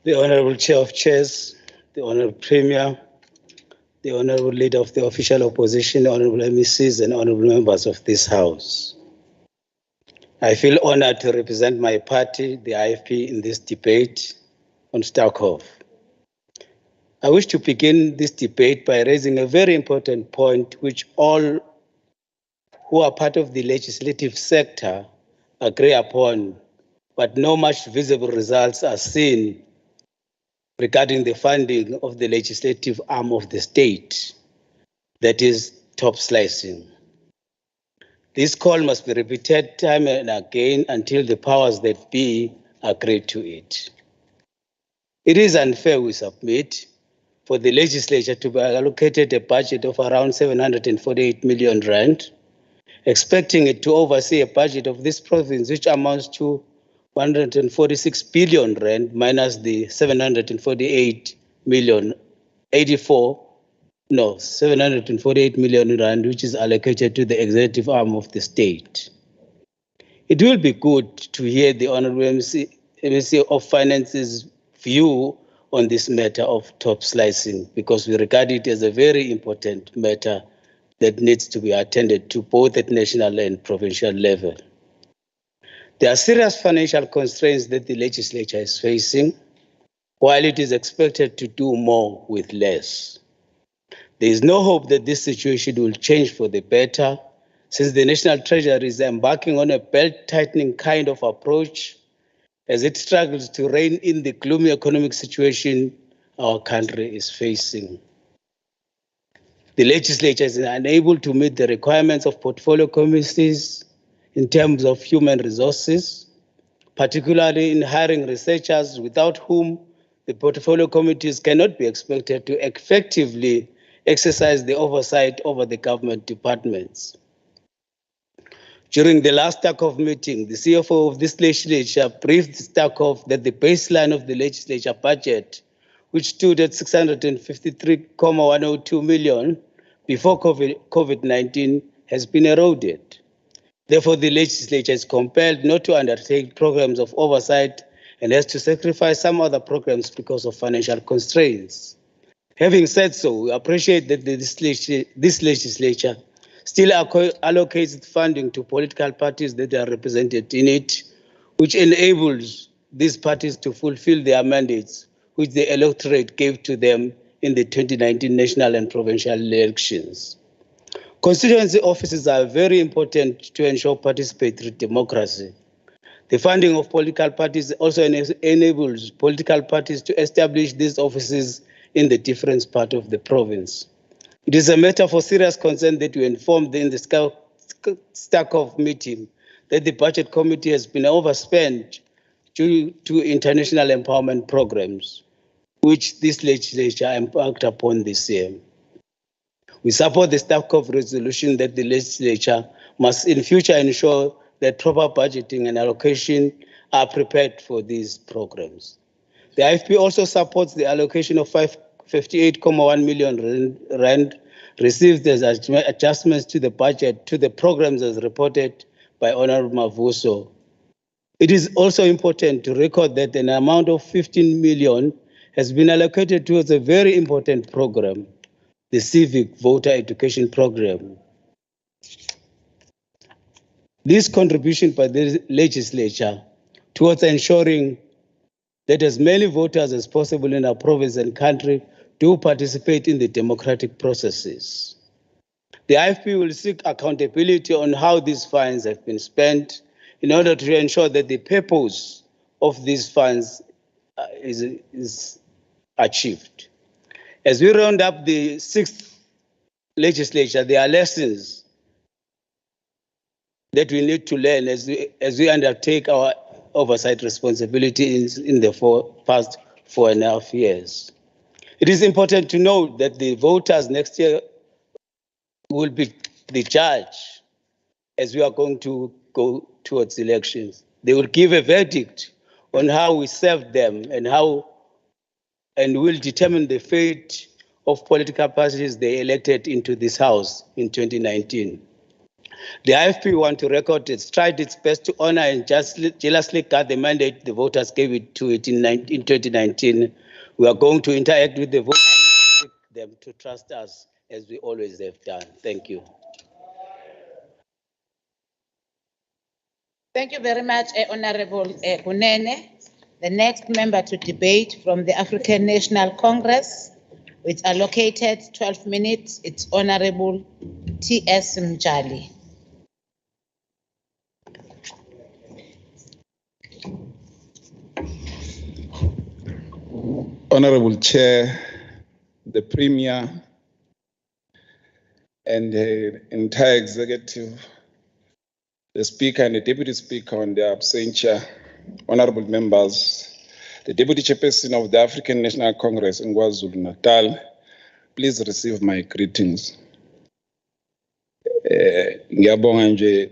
Speaker 17: The Honorable Chair of Chairs, the Honorable Premier, the Honorable Leader of the Official Opposition, the Honorable MECs and Honorable Members of this House. I feel honored to represent my party, the IFP, in this debate on Starkov. I wish to begin this debate by raising a very important point which all who are part of the legislative sector agree upon, but no much visible results are seen regarding the funding of the legislative arm of the state, that is top slicing. This call must be repeated time and again until the powers that be agree to it. It is unfair, we submit, for the legislature to be allocated a budget of around 748 million rand, expecting it to oversee a budget of this province which amounts to 146 billion rand minus the 748 million rand, which is allocated to the executive arm of the state. It will be good to hear the Honorable MC of Finance's view on this matter of top slicing, because we regard it as a very important matter that needs to be attended to both at national and provincial level. There are serious financial constraints that the legislature is facing, while it is expected to do more with less. There is no hope that this situation will change for the better, since the National Treasury is embarking on a belt-tightening kind of approach as it struggles to rein in the gloomy economic situation our country is facing. The legislature is unable to meet the requirements of portfolio committees in terms of human resources, particularly in hiring researchers, without whom the portfolio committees cannot be expected to effectively exercise the oversight over the government departments. During the last Starkov meeting, the CFO of this legislature briefed Starkov that the baseline of the legislature budget, which stood at 653,102 million before COVID-19, has been eroded. Therefore, the legislature is compelled not to undertake programs of oversight and has to sacrifice some other programs because of financial constraints. Having said so, we appreciate that this legislature still allocates funding to political parties that are represented in it, which enables these parties to fulfill their mandates, which the electorate gave to them in the 2019 national and provincial elections. Constituency offices are very important to ensure participatory democracy. The funding of political parties also enables political parties to establish these offices in the different parts of the province. It is a matter for serious concern that we informed in the Starkov meeting that the budget committee has been overspent due to international empowerment programs, which this legislature embarked upon this year. We support the Starkov resolution that the legislature must in future ensure that proper budgeting and allocation are prepared for these programs. The IFP also supports the allocation of 58.1 million rand received as adjustments to the budget to the programs as reported by Honorable Mavuso. It is also important to record that an amount of 15 million has been allocated towards a very important program, the Civic Voter Education Program. This contribution by the legislature towards ensuring that as many voters as possible in our province and country do participate in the democratic processes. The IFP will seek accountability on how these funds have been spent in order to ensure that the purpose of these funds is achieved. As we round up the 6th legislature, there are lessons that we need to learn as we undertake our oversight responsibilities in the past 4.5 years. It is important to note that the voters next year will be the judge as we are going to go towards elections. They will give a verdict on how we served them and will determine the fate of political parties they elected into this House in 2019. The IFP want to record it, tried its best to honor and jealously guard the mandate the voters gave it to it in 2019. We are going to interact with the voters and seek them to trust us as we always have done. Thank you.
Speaker 3: Thank you very much, Honorable Kunene. The next member to debate from the African National Congress, with allocated 12 minutes, it's Honorable T.S. Mjali.
Speaker 18: Honorable Chair, the Premier, and the entire executive, the Speaker and the Deputy Speaker on their absentia, honorable members, the Deputy Chairperson of the African National Congress in KwaZulu-Natal, please receive my greetings. Ngiyabonga nje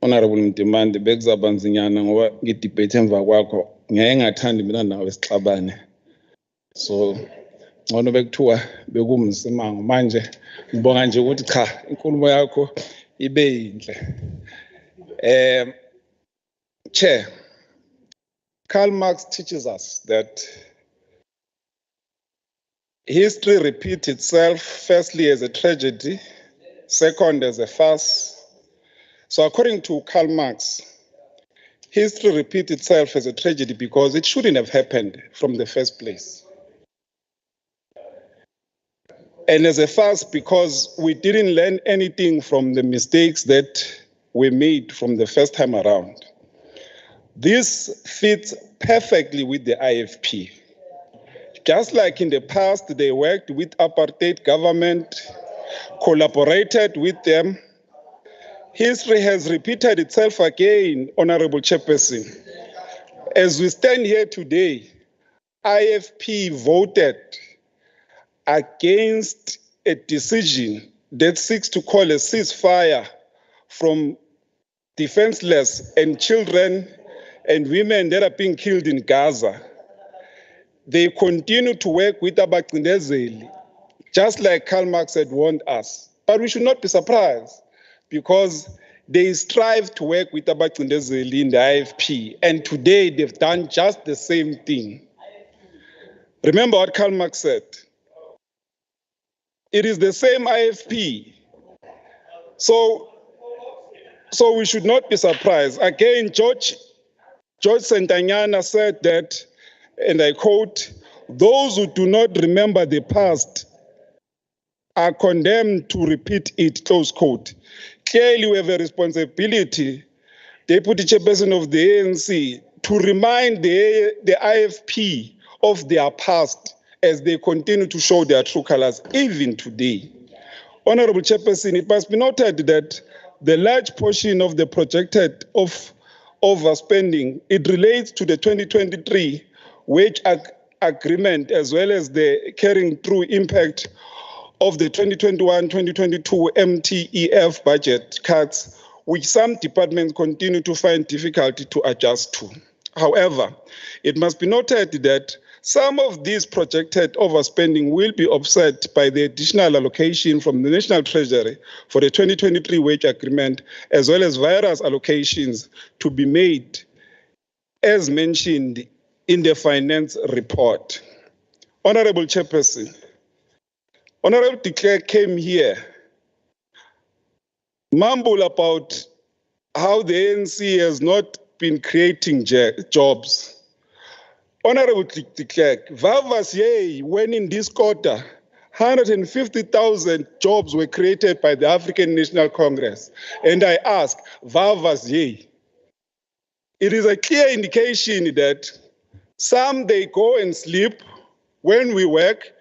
Speaker 18: Honorable Mtimande bekuzabanzinyana ngoba ngidebate emva kwakho ngeke ngathandi mina nawe sixabane. So ngcono bekuthiwa bekumsimango manje ngibonga nje ukuthi cha inkulumo yakho ibe yinhle. Chair, Karl Marx teaches us that history repeats itself, firstly as a tragedy, second as a farce. So according to Karl Marx, history repeats itself as a tragedy because it shouldn't have happened from the first place. And as a farce because we didn't learn anything from the mistakes that we made from the first time around. This fits perfectly with the IFP. Just like in the past, they worked with apartheid government, collaborated with them. History has repeated itself again, Honorable Chairperson. As we stand here today, IFP voted against a decision that seeks to call a ceasefire from defenseless and children and women that are being killed in Gaza. They continue to work with abacindezeli, just like Karl Marx had warned us. But we should not be surprised because they strive to work with abacindezeli in the IFP, and today they've done just the same thing. Remember what Karl Marx said. It is the same IFP. So we should not be surprised. Again, George Santayana said that, and I quote, "Those who do not remember the past are condemned to repeat it," close quote. Clearly, we have a responsibility, Deputy Chairperson of the ANC, to remind the IFP of their past as they continue to show their true colors, even today. Honorable Chairperson, it must be noted that the large portion of the projected overspending, it relates to the 2023 wage agreement as well as the carrying through impact of the 2021-2022 MTEF budget cuts, which some departments continue to find difficulty to adjust to. However, it must be noted that some of these projected overspending will be offset by the additional allocation from the National Treasury for the 2023 wage agreement, as well as various allocations to be made, as mentioned in the finance report. Honorable Chairperson, Honorable de Klerk came here, mumble about how the ANC has not been creating jobs. Honorable de Klerk, Vavas yay, when in this quarter, 150,000 jobs were created by the African National Congress. And I ask, Vavas yay. It is a clear indication that some they go and sleep when we work,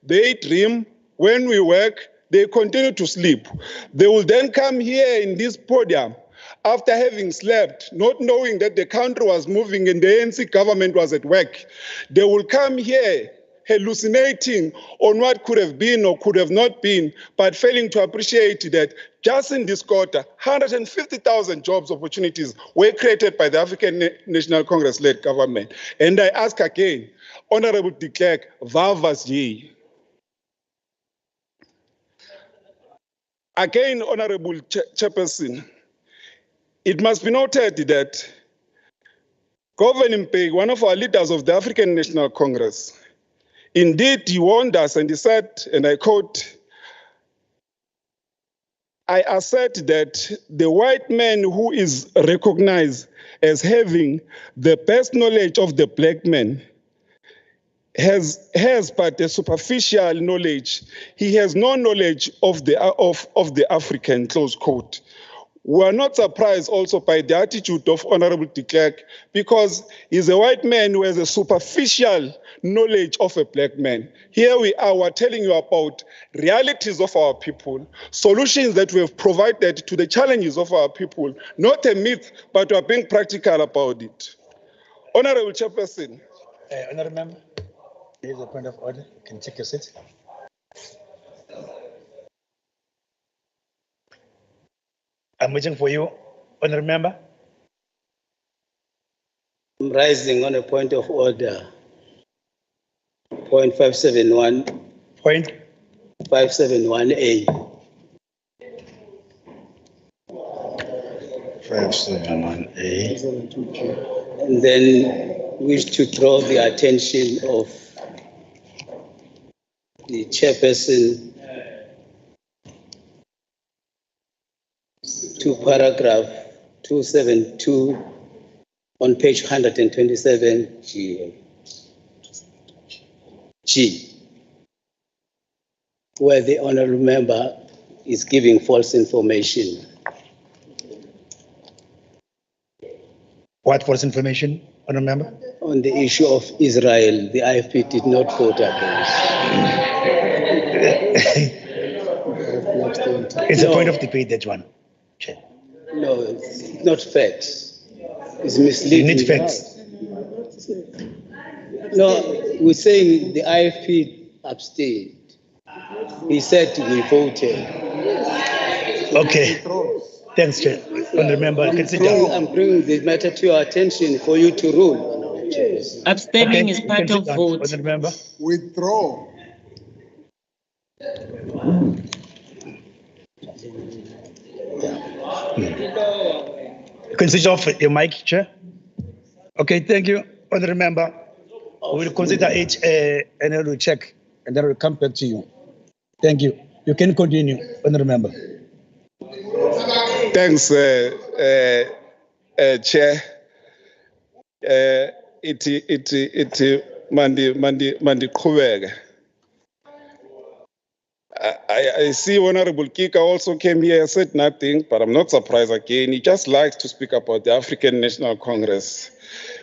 Speaker 18: they dream when we work, they continue to sleep. They will then come here in this podium after having slept, not knowing that the country was moving and the ANC government was at work. They will come here hallucinating on what could have been or could have not been, but failing to appreciate that just in this quarter, 150,000 jobs opportunities were created by the African National Congress-led government. And I ask again, Honorable de Klerk, Vavas ye. Again, Honorable Chairperson, it must be noted that Govan Mpeg, one of our leaders of the African National Congress, indeed he warned us and he said, and I quote, I assert that the white man who is recognized as having the best knowledge of the black man has but a superficial knowledge. He has no knowledge of the African, close quote. We are not surprised also by the attitude of Honorable de Klerk because he's a white man who has a superficial knowledge of a black man. Here we are, we're telling you about realities of our people, solutions that we have provided to the challenges of our people, not a myth, but we are being practical about it. Honorable Chairperson.
Speaker 1: Honorable Member, there is a point of order. You can take your seat. I'm waiting for you, Honorable Member.
Speaker 17: I'm rising on a point of order. Point 571.
Speaker 1: Point
Speaker 17: 571A.
Speaker 1: 571A.
Speaker 17: And then wish to draw the attention of the chairperson to paragraph 272 on page 127 G, where the honorable member is giving false information.
Speaker 1: What false information, Honorable Member?
Speaker 17: On the issue of Israel, the IFP did not vote against.
Speaker 1: It's a point of debate, that one. Okay.
Speaker 17: No, it's not facts. It's misleading.
Speaker 1: You need facts.
Speaker 17: No, we're saying the IFP abstained. He said we voted.
Speaker 1: Okay. Thanks, Chair. Honorable Member, consider.
Speaker 17: I'm bringing the matter to your attention for you to rule.
Speaker 12: Abstaining is part of vote.
Speaker 1: Honorable Member.
Speaker 20: Withdraw.
Speaker 1: You can switch off your mic, Chair. Okay, thank you, Honorable Member. We will consider it and then we'll check and then we'll come back to you. Thank you. You can continue, Honorable Member.
Speaker 18: Thanks, Chair. Mandi Kuvega. I see Honorable Kika also came here, said nothing, but I'm not surprised again. He just likes to speak about the African National Congress.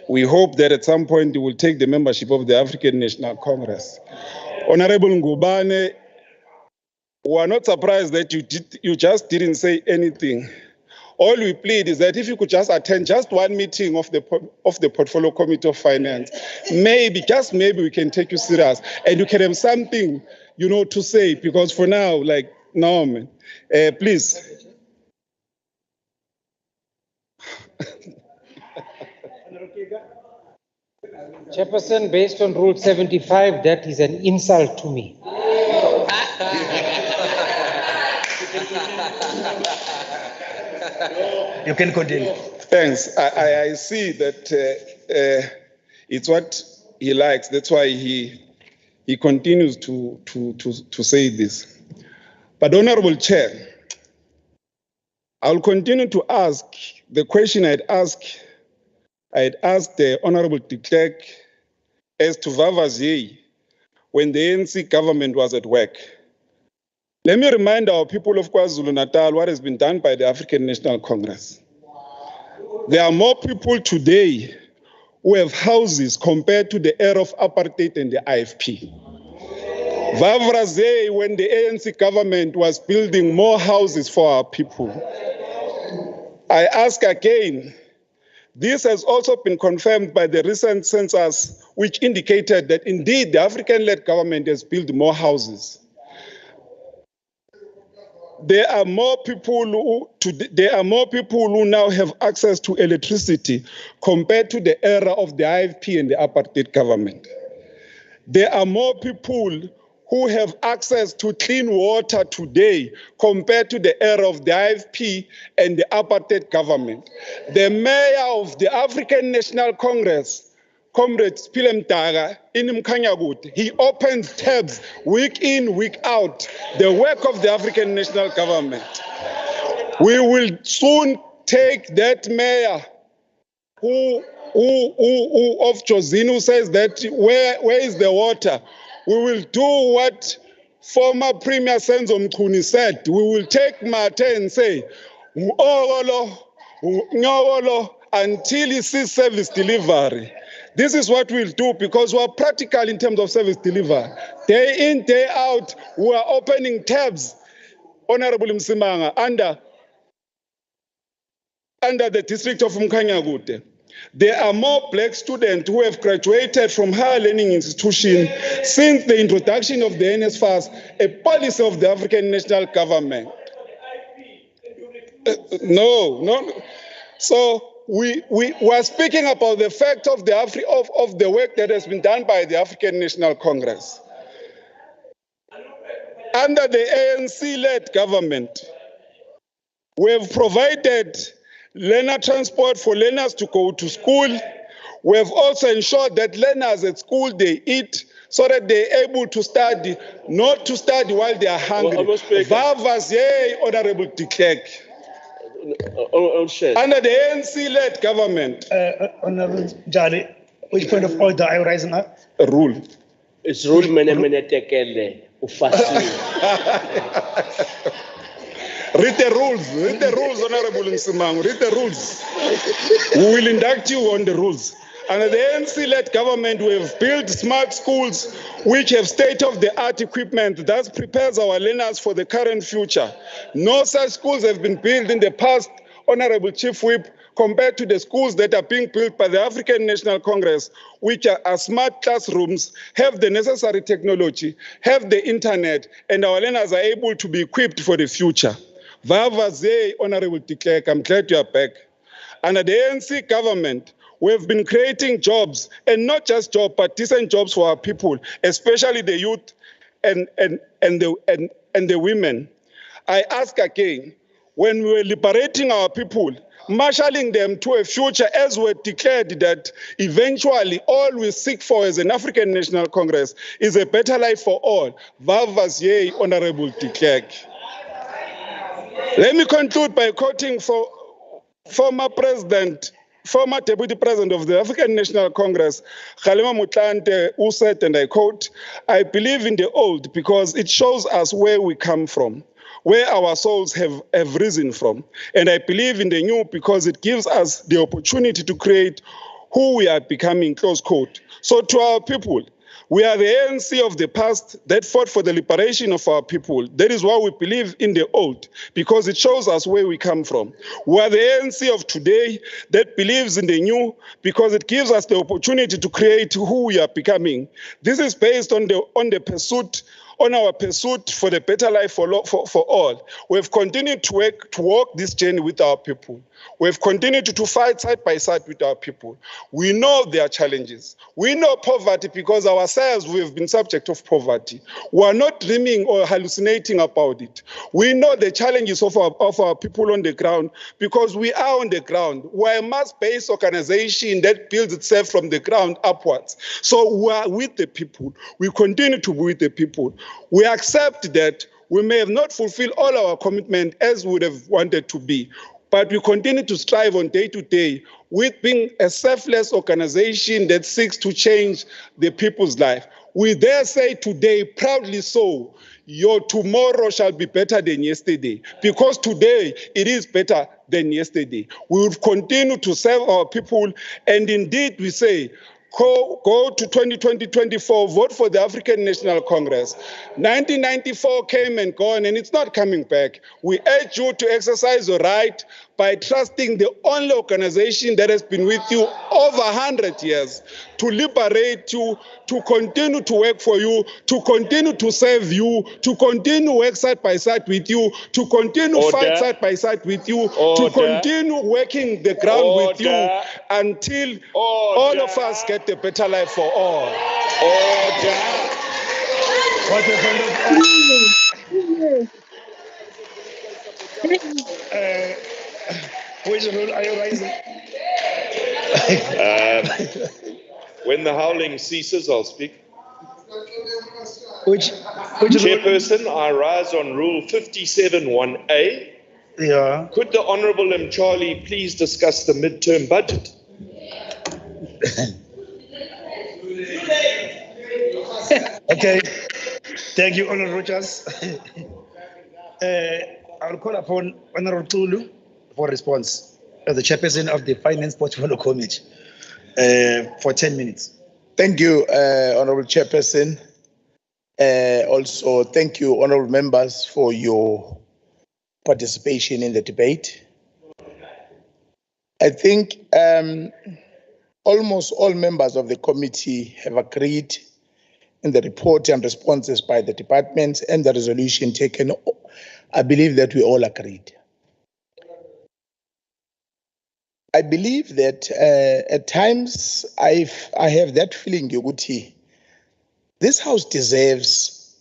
Speaker 18: We hope that at some point he will take the membership of the African National Congress. Honorable Ngubane, we are not surprised that you just didn't say anything. All we plead is that if you could just attend just one meeting of the Portfolio Committee of Finance, maybe, just maybe, we can take you serious and you can have something, to say, because for now, no, man. Please.
Speaker 14: Chairperson, based on Rule 75, that is an insult to me.
Speaker 1: You can continue.
Speaker 18: Thanks. I see that it's what he likes. That's why he continues to say this. But Honorable Chair, I'll continue to ask the question I'd asked the Honorable de Klerk as to Vavazier when the ANC government was at work. Let me remind our people of KwaZulu-Natal what has been done by the African National Congress. There are more people today who have houses compared to the era of apartheid and the IFP. Vavazier, when the ANC government was building more houses for our people. I ask again, this has also been confirmed by the recent census, which indicated that indeed the African-led government has built more houses. There are more people who now have access to electricity compared to the era of the IFP and the apartheid government. There are more people who have access to clean water today compared to the era of the IFP and the apartheid government. The mayor of the African National Congress, Comrade Spilem Taga, in Mkhanyagut, he opens tabs week in, week out, the work of the African National Government. We will soon take that mayor who of Josino says that where is the water? We will do what former Premier Senzo Mkhuni said. We will take Mate and say, until he sees service delivery. This is what we'll do because we are practical in terms of service delivery. Day in, day out, we are opening tabs, Honorable Msimanga, under the district of Mkhanyagut. There are more black students who have graduated from higher learning institutions since the introduction of the NSFAS, a policy of the African National Government. No. So we are speaking about the fact of the work that has been done by the African National Congress. Under the ANC-led government, we have provided learner transport for learners to go to school. We have also ensured that learners at school, they eat so that they're able to study, not to study while they are hungry. Vavazier, Honorable de Klerk. Under the ANC-led government.
Speaker 1: Honorable Jali, which point of order are you raising up?
Speaker 18: A rule.
Speaker 20: It's rule tekele.
Speaker 18: Read the rules, Honorable Nsimang, read the rules. We will induct you on the rules. Under the ANC-led government, we have built smart schools which have state-of-the-art equipment that prepares our learners for the current future. No such schools have been built in the past, Honorable Chief Whip, compared to the schools that are being built by the African National Congress, which are smart classrooms, have the necessary technology, have the internet, and our learners are able to be equipped for the future. Vavazier, Honorable de Klerk, I'm glad you are back. Under the ANC government, we have been creating jobs, and not just jobs, but decent jobs for our people, especially the youth and the women. I ask again, when we were liberating our people, marshalling them to a future as we declared that eventually all we seek for as an African National Congress is a better life for all. Vavazier, Honorable de Klerk. Let me conclude by quoting former Deputy President of the African National Congress, Kgalema Motlanthe, who said, and I quote, "I believe in the old because it shows us where we come from, where our souls have risen from. And I believe in the new because it gives us the opportunity to create who we are becoming," close quote. So to our people, we are the ANC of the past that fought for the liberation of our people. That is why we believe in the old, because it shows us where we come from. We are the ANC of today that believes in the new, because it gives us the opportunity to create who we are becoming. This is based on our pursuit for the better life for all. We have continued to walk this journey with our people. We have continued to fight side by side with our people. We know their challenges. We know poverty because ourselves we have been subject of poverty. We are not dreaming or hallucinating about it. We know the challenges of our people on the ground because we are on the ground. We are a mass-based organization that builds itself from the ground upwards. So we are with the people. We continue to be with the people. We accept that We may have not fulfilled all our commitment as we would have wanted to be, but we continue to strive on day to day with being a selfless organization that seeks to change the people's life. We dare say today, proudly so, your tomorrow shall be better than yesterday, because today it is better than yesterday. We will continue to serve our people, and indeed we say, go to 2020-24, vote for the African National Congress. 1994 came and gone, and it's not coming back. We urge you to exercise your right by trusting the only organization that has been with you over 100 years, to liberate you, to continue to work for you, to continue to serve you, to continue to work side by side with you, to continue to fight side by side with you, to continue working the ground with you until all of us get a better life for all.
Speaker 1: What a kind of which rule are you raising?
Speaker 19: When the howling ceases, I'll speak.
Speaker 1: Which
Speaker 19: Chairperson, I rise on Rule 57(1)(a).
Speaker 1: Yeah.
Speaker 19: Could the Honourable Charlie please discuss the midterm budget?
Speaker 1: Okay. Thank you, Honourable Rogers. I'll call upon Honourable Tulu for response as the chairperson of the Finance Portfolio Committee for 10 minutes.
Speaker 11: Thank you, Honourable Chairperson. Also, thank you, honourable members, for your participation in the debate. I think almost all members of the committee have agreed in the report and responses by the departments and the resolution taken. I believe that we all agreed. I believe that at times I have that feeling, Yoguti, this house deserves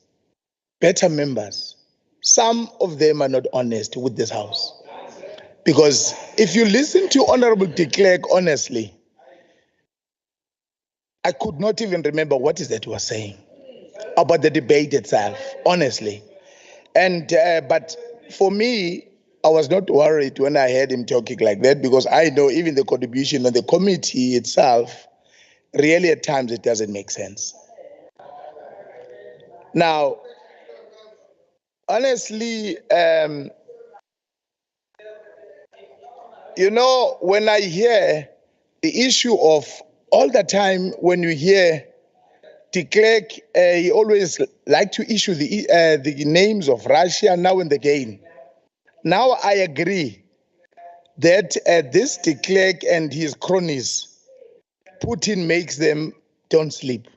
Speaker 11: better members. Some of them are not honest with this house. Because if you listen to Honorable de Klerk honestly, I could not even remember what is that he was saying about the debate itself, honestly. And but for me, I was not worried when I heard him talking like that, because I know even the contribution of the committee itself, really at times it doesn't make sense. Now, honestly, you know, when I hear the issue of all the time, when you hear de Klerk, he always like to issue the names of Russia now and again. Now I agree that this de Klerk and his cronies, Putin makes them don't sleep.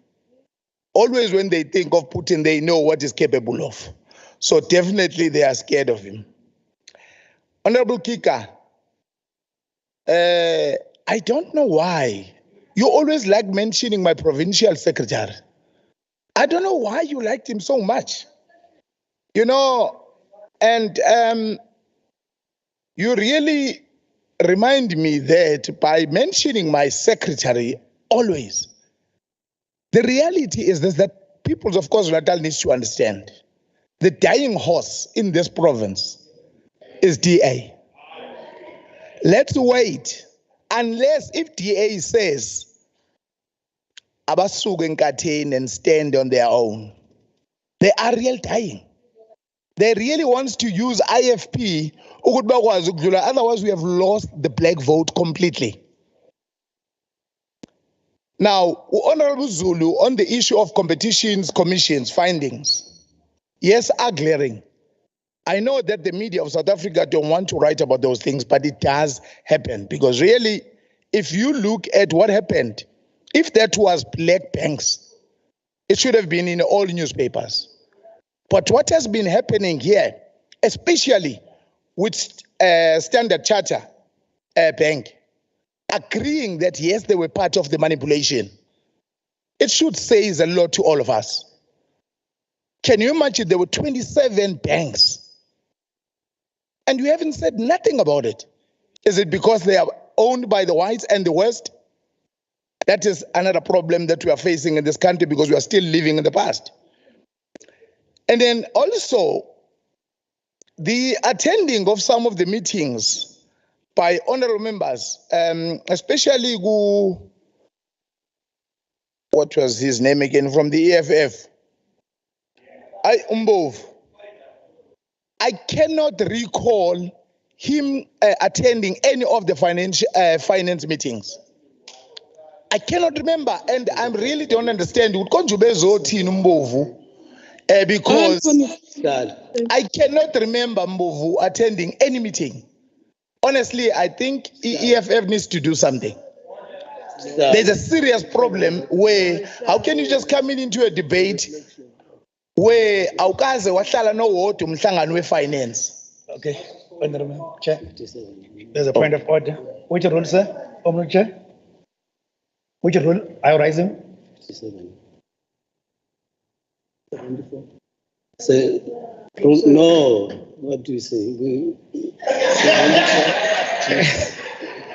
Speaker 11: Always when they think of Putin, they know what he's capable of. So definitely they are scared of him. Honorable Kika, I don't know why. You always like mentioning my provincial secretary. I don't know why you liked him so much. You know, and you really remind me that by mentioning my secretary always, the reality is this, that people of KwaZulu-Natal needs to understand. The dying horse in this province is DA. Let's wait, unless if DA says, abasuke enkatheni and stand on their own. They are real dying. They really wants to use IFP, otherwise we have lost the black vote completely. Now, Honorable Zulu, on the issue of competitions, commissions, findings, yes, are glaring. I know that the media of South Africa don't want to write about those things, but it does happen, because really, if you look at what happened, if that was black banks, it should have been in all newspapers. But what has been happening here, especially with Standard Chartered Bank, agreeing that yes, they were part of the manipulation, it should say a lot to all of us. Can you imagine there were 27 banks and you haven't said nothing about it? Is it because they are owned by the whites and the West? That is another problem that we are facing in this country, because we are still living in the past. And then also, the attending of some of the meetings by honorable members, especially what was his name again, from the EFF, Umbov, I cannot recall him attending any of the finance meetings. I cannot remember, and I really don't understand. Because I cannot remember Mbovu attending any meeting. Honestly, I think EFF needs to do something. There's a serious problem where how can you just come into a debate where awukaze wahlala nowodwa umhlangano we-finance?
Speaker 1: Okay, Honorable Chair. There's a point of order. Which rule, sir? Honorable Chair. Which rule? Are you rising?
Speaker 17: 74. So, no, what do you say?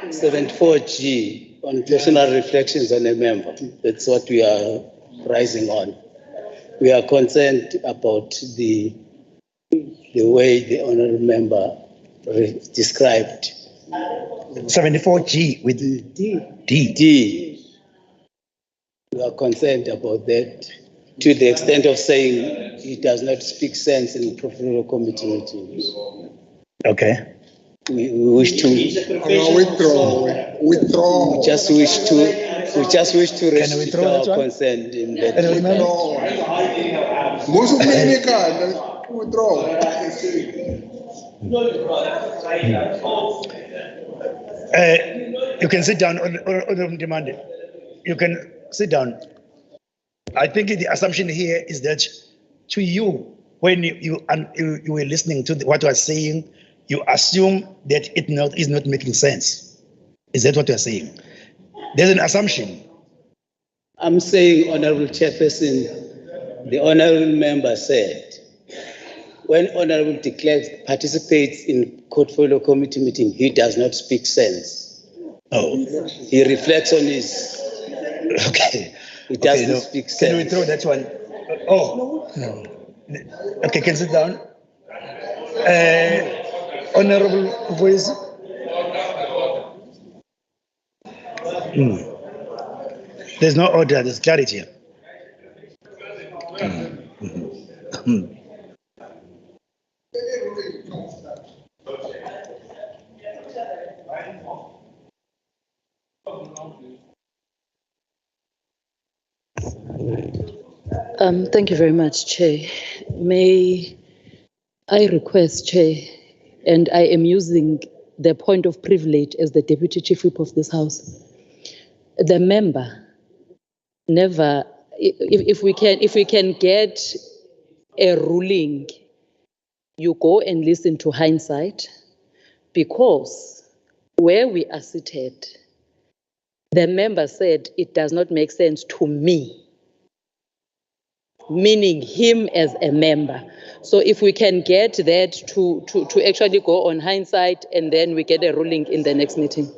Speaker 17: 74G on personal reflections on a member. That's what we are rising on. We are concerned about the way the honorable member described.
Speaker 1: 74G with
Speaker 17: D. We are concerned about that to the extent of saying he does not speak sense in portfolio committee meetings.
Speaker 1: Okay.
Speaker 17: We wish to withdraw. We just wish to restrict our consent in that.
Speaker 1: You can sit down on demand. You can sit down. I think the assumption here is that to you, when you were listening to what I was saying, you assume that it is not making sense. Is that what you are saying? There's an assumption.
Speaker 17: I'm saying, Honorable Chairperson, the Honorable Member said, when Honorable de Klerk participates in portfolio committee meeting, he does not speak sense.
Speaker 1: Oh.
Speaker 17: He reflects on his.
Speaker 1: Okay.
Speaker 17: He doesn't speak sense.
Speaker 1: Can we throw that one? Oh, no. Okay, can you sit down? Honorable voice. There's no order, there's clarity.
Speaker 5: Thank you very much, Chair. May I request, Chair, and I am using the point of privilege as the Deputy Chief Whip of this House. The member never, if we can get a ruling, you go and listen to hindsight, because where we are seated, the member said it does not make sense to me, meaning him as a member. So if we can get that to actually go on hindsight, and then we get a ruling in the next meeting.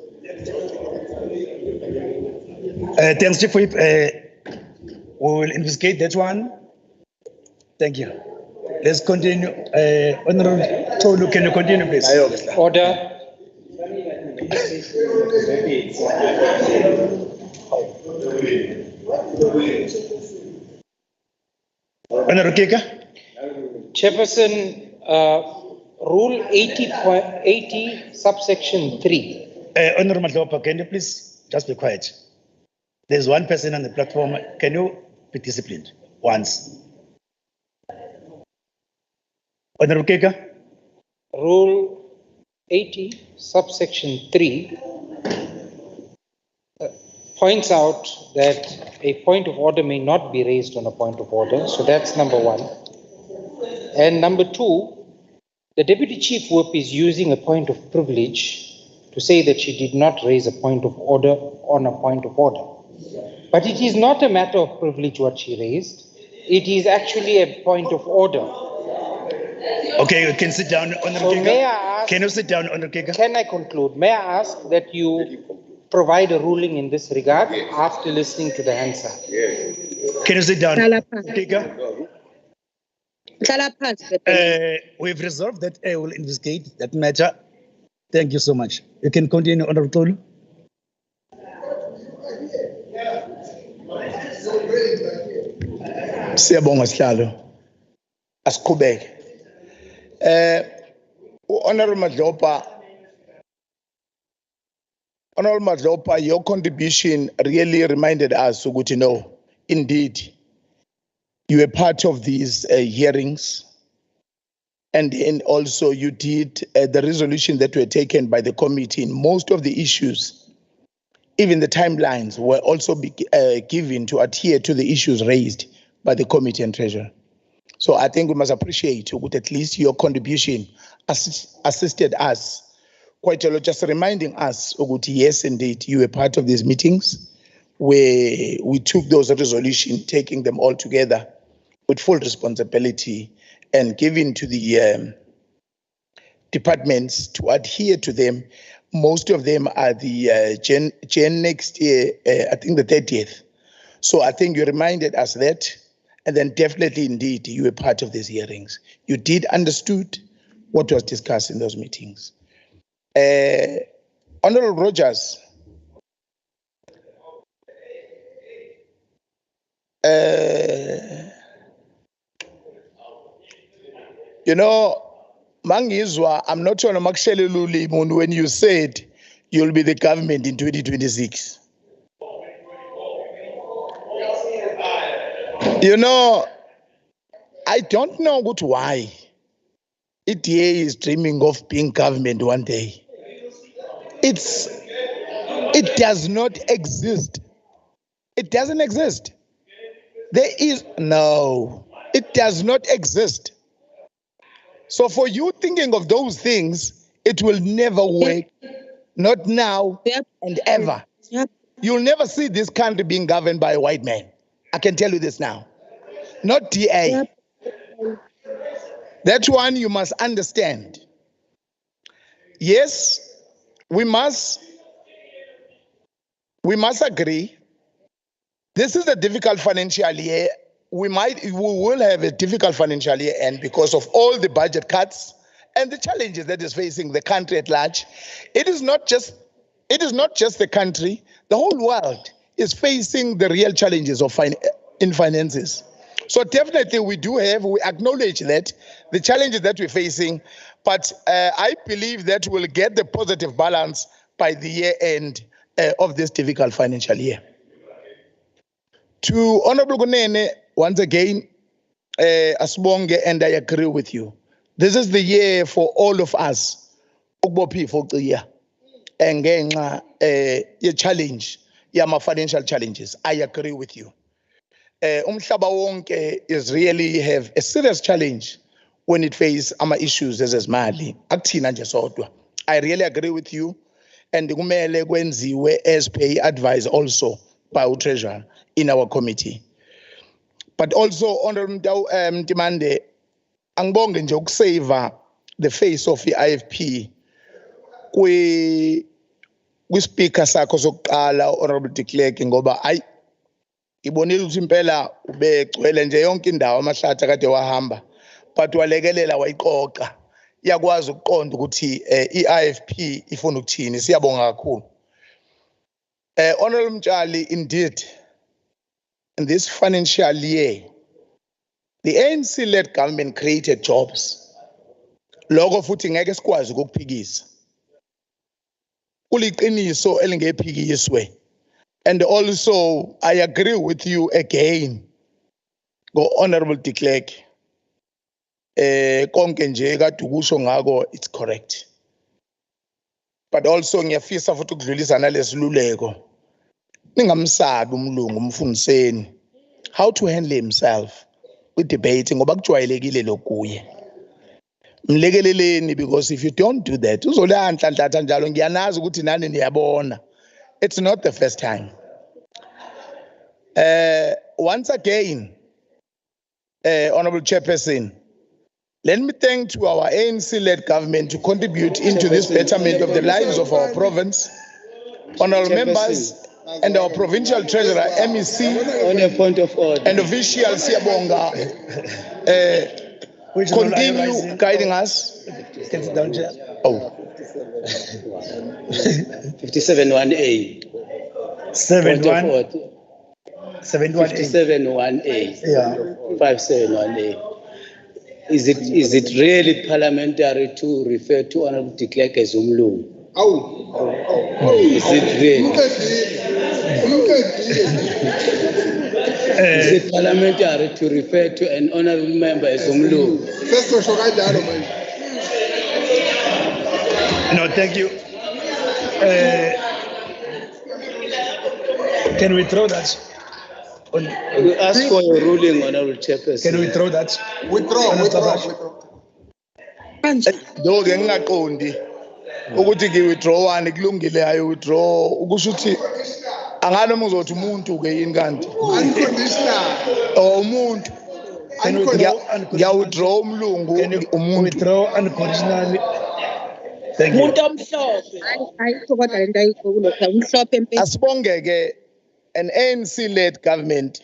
Speaker 1: Thanks, Chief Whip. We will investigate that one. Thank you. Let's continue. Honorable Tolu, can you continue, please?
Speaker 14: Order.
Speaker 1: Honorable Keka.
Speaker 14: Chairperson, Rule 80.80, subsection 3.
Speaker 1: Honorable Madlopa, can you please just be quiet? There's one person on the platform. Can you be disciplined once? Honorable Keka.
Speaker 14: Rule 80, subsection 3 points out that a point of order may not be raised on a point of order. So that's number one. And number two, the Deputy Chief Whip is using a point of privilege to say that she did not raise a point of order on a point of order. But it is not a matter of privilege what she raised. It is actually a point of order.
Speaker 1: Okay, you can sit down, Honorable Keka.
Speaker 14: May I ask,
Speaker 1: can you sit down, Honorable Keka?
Speaker 14: Can I conclude? May I ask that you provide a ruling in this regard after listening to the answer?
Speaker 1: Can you sit down, Keka? We've resolved that. I will investigate that matter. Thank you so much. You can continue, Honorable Tolu.
Speaker 11: Siyabonga sihlalo. Asiqhubeke. Honorable Madlopa, your contribution really reminded us ukuthi no, indeed, you were part of these hearings, and then also you did the resolution that were taken by the committee. In most of the issues, even the timelines were also given to adhere to the issues raised by the committee and treasurer. So I think we must appreciate that at least your contribution assisted us quite a lot, just reminding us, yes, indeed, you were part of these meetings where we took those resolutions, taking them all together with full responsibility and giving to the departments to adhere to them. Most of them are the Jan next year, I think the 30th. So I think you reminded us that, and then definitely, indeed, you were part of these hearings. You did understood what was discussed in those meetings. Honorable Rogers, you know, Mangizwa, I'm not sure when you said you'll be the government in 2026. You know, I don't know why ETA is dreaming of being government one day. It does not exist. It doesn't exist. It does not exist. So for you thinking of those things, it will never work. Not now and ever. You'll never see this country being governed by a white man. I can tell you this now. Not DA. That one you must understand. Yes, we must agree. This is a difficult financial year. We will have a difficult financial year, and because of all the budget cuts and the challenges that is facing the country at large, it is not just the country. The whole world is facing the real challenges of in finances. So definitely we acknowledge that the challenges that we're facing, but I believe that we'll get the positive balance by the year end of this difficult financial year. To Honorable Gunene, once again, Asbonge, and I agree with you. This is the year for all of us. And your challenge, my financial challenges. I agree with you. Umhlaba wonke is really have a serious challenge when it faces ama issues as mali. Akuthina nje sodwa. I really agree with you, and kumele kwenziwe as per advice also by our treasurer in our committee. But also, Honorable Mtimande, angibonge nje ukusave the face of the IFP kwi-speaker sakho sokuqala, Honorable de Klerk, ngoba ibonile ukuthi impela ubegcwele nje yonke indawo amahlathi akade wahamba, but walekelela wayiqoqa. Iyakwazi ukuqonda ukuthi i-IFP ifuna ukuthini. Siyabonga kakhulu. Honorable Mtshali, indeed, in this financial year, the ANC-led government created jobs. Lokho futhi ngeke sikwazi ukukuphikisa. Kuliqiniso elingephikiswe. And also, I agree with you again, Honorable de Klerk. Konke nje kade ukusho ngako, it's correct. But also ngiyafisa futhi ukudlulisa nalesiluleko. Ningamsabi umlungu umfundiseni how to handle himself with debate ngoba kujwayelekile lokuye. Mlekeleleni, because if you don't do that, uzolanhlanhlatha njalo ngiyanazi ukuthi nani niyabona. It's not the first time. Once again, Honorable Chairperson, let me thank to our ANC-led government to contribute into this betterment of the lives of our province, honorable members, and our provincial treasurer, MEC,
Speaker 17: on a point of order,
Speaker 11: and official Siyabonga,
Speaker 1: Which role are you
Speaker 11: continue
Speaker 1: rising?
Speaker 11: guiding us.
Speaker 1: Get it down, Chair.
Speaker 11: Oh.
Speaker 20: 57(1)A.
Speaker 1: 71. 71A.
Speaker 20: 57(1)A.
Speaker 1: Yeah.
Speaker 20: 57(1)A. Is it really parliamentary to refer to Honorable de Klerk as umlungu? Is it really? Is it parliamentary to refer to an honorable member as umlungu?
Speaker 1: No, thank you. Can we throw that?
Speaker 20: We ask for your ruling, Honorable Chairperson.
Speaker 1: Can we throw that?
Speaker 11: Withdraw. Do ke ngingaqondi ukuthi ke withdraw ani kulungile ayo withdraw ukusho ukuthi angane uzothi umuntu ke yini kanti unconditional umuntu ngiya withdraw umlungu umuntu
Speaker 1: withdraw unconditionally. Thank you.
Speaker 11: Asibonge ke an ANC-led government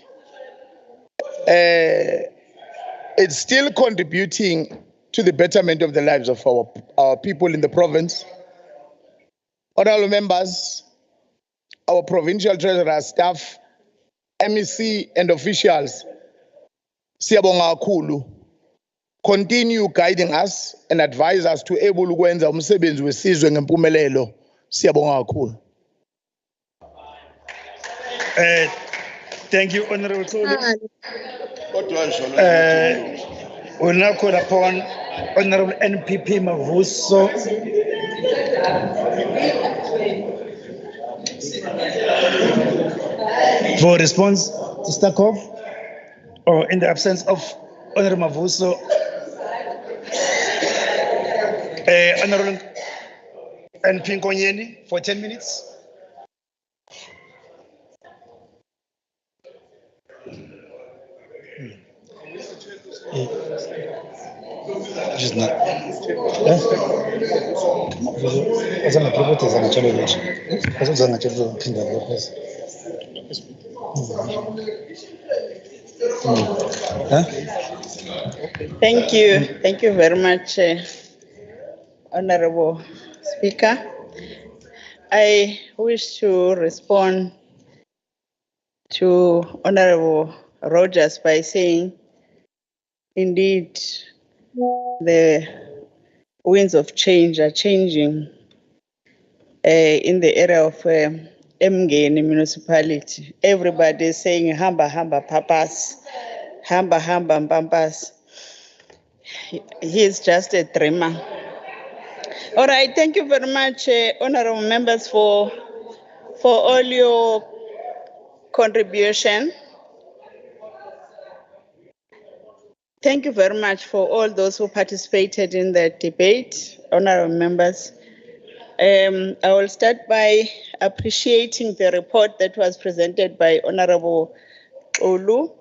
Speaker 11: it's still contributing to the betterment of the lives of our people in the province. Honorable members, our provincial treasurer, staff, MEC and officials, siyabonga kakhulu. Continue guiding us and advise us to able ukwenza umsebenzi wesizwe ngempumelelo. Siyabonga kakhulu.
Speaker 1: Thank you, Honorable Tolu. We'll now call upon Honorable NPP Mavuso. For response to Stakov, or in the absence of Honorable Mavuso, Honorable NP Nkonyeni for 10 minutes. Just not.
Speaker 2: Thank you very much, Honorable Speaker. I wish to respond to Honorable Rogers by saying, indeed, the winds of change are changing in the area of Mngeni municipality. Everybody is saying, hamba, hamba, papas, hamba, hamba, pampas. He is just a dreamer. All right, thank you very much, honorable members, for all your contribution. Thank you very much for all those who participated in the debate, honorable members. I will start by appreciating the report that was presented by Honorable Olu.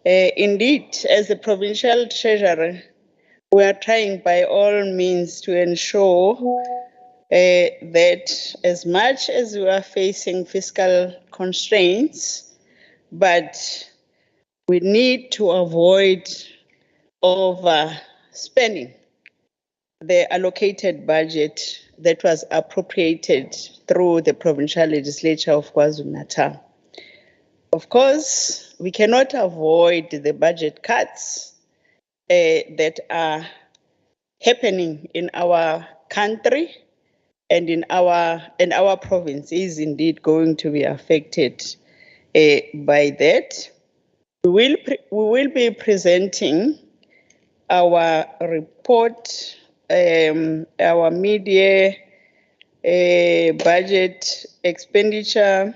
Speaker 2: Indeed, as the provincial treasurer, we are trying by all means to ensure that as much as we are facing fiscal constraints, but we need to avoid overspending the allocated budget that was appropriated through the provincial legislature of KwaZulu-Natal. Of course, we cannot avoid the budget cuts that are happening in our country, and in our province is indeed going to be affected by that. We will be presenting our report, our mid-year budget expenditure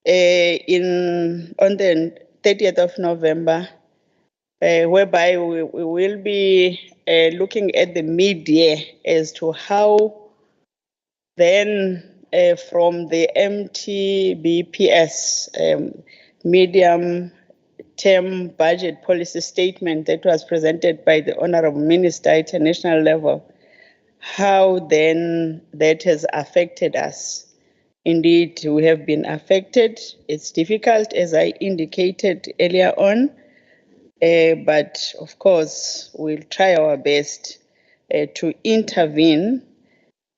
Speaker 2: on the 30th of November, whereby we will be looking at the mid-year as to how then from the MTBPS, medium-term budget policy statement that was presented by the Honorable Minister at a national level, how then that has affected us. Indeed, we have been affected. It's difficult, as I indicated earlier on. But of course, we'll try our best to intervene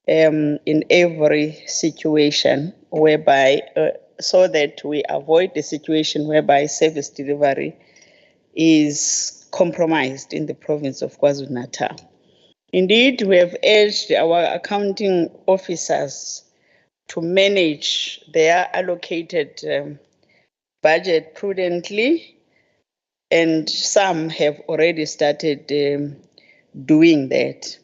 Speaker 2: in every situation whereby, so that we avoid the situation whereby service delivery is compromised in the province of KwaZulu-Natal. Indeed, we have urged our accounting officers to manage their allocated budget prudently, and some have already started doing that.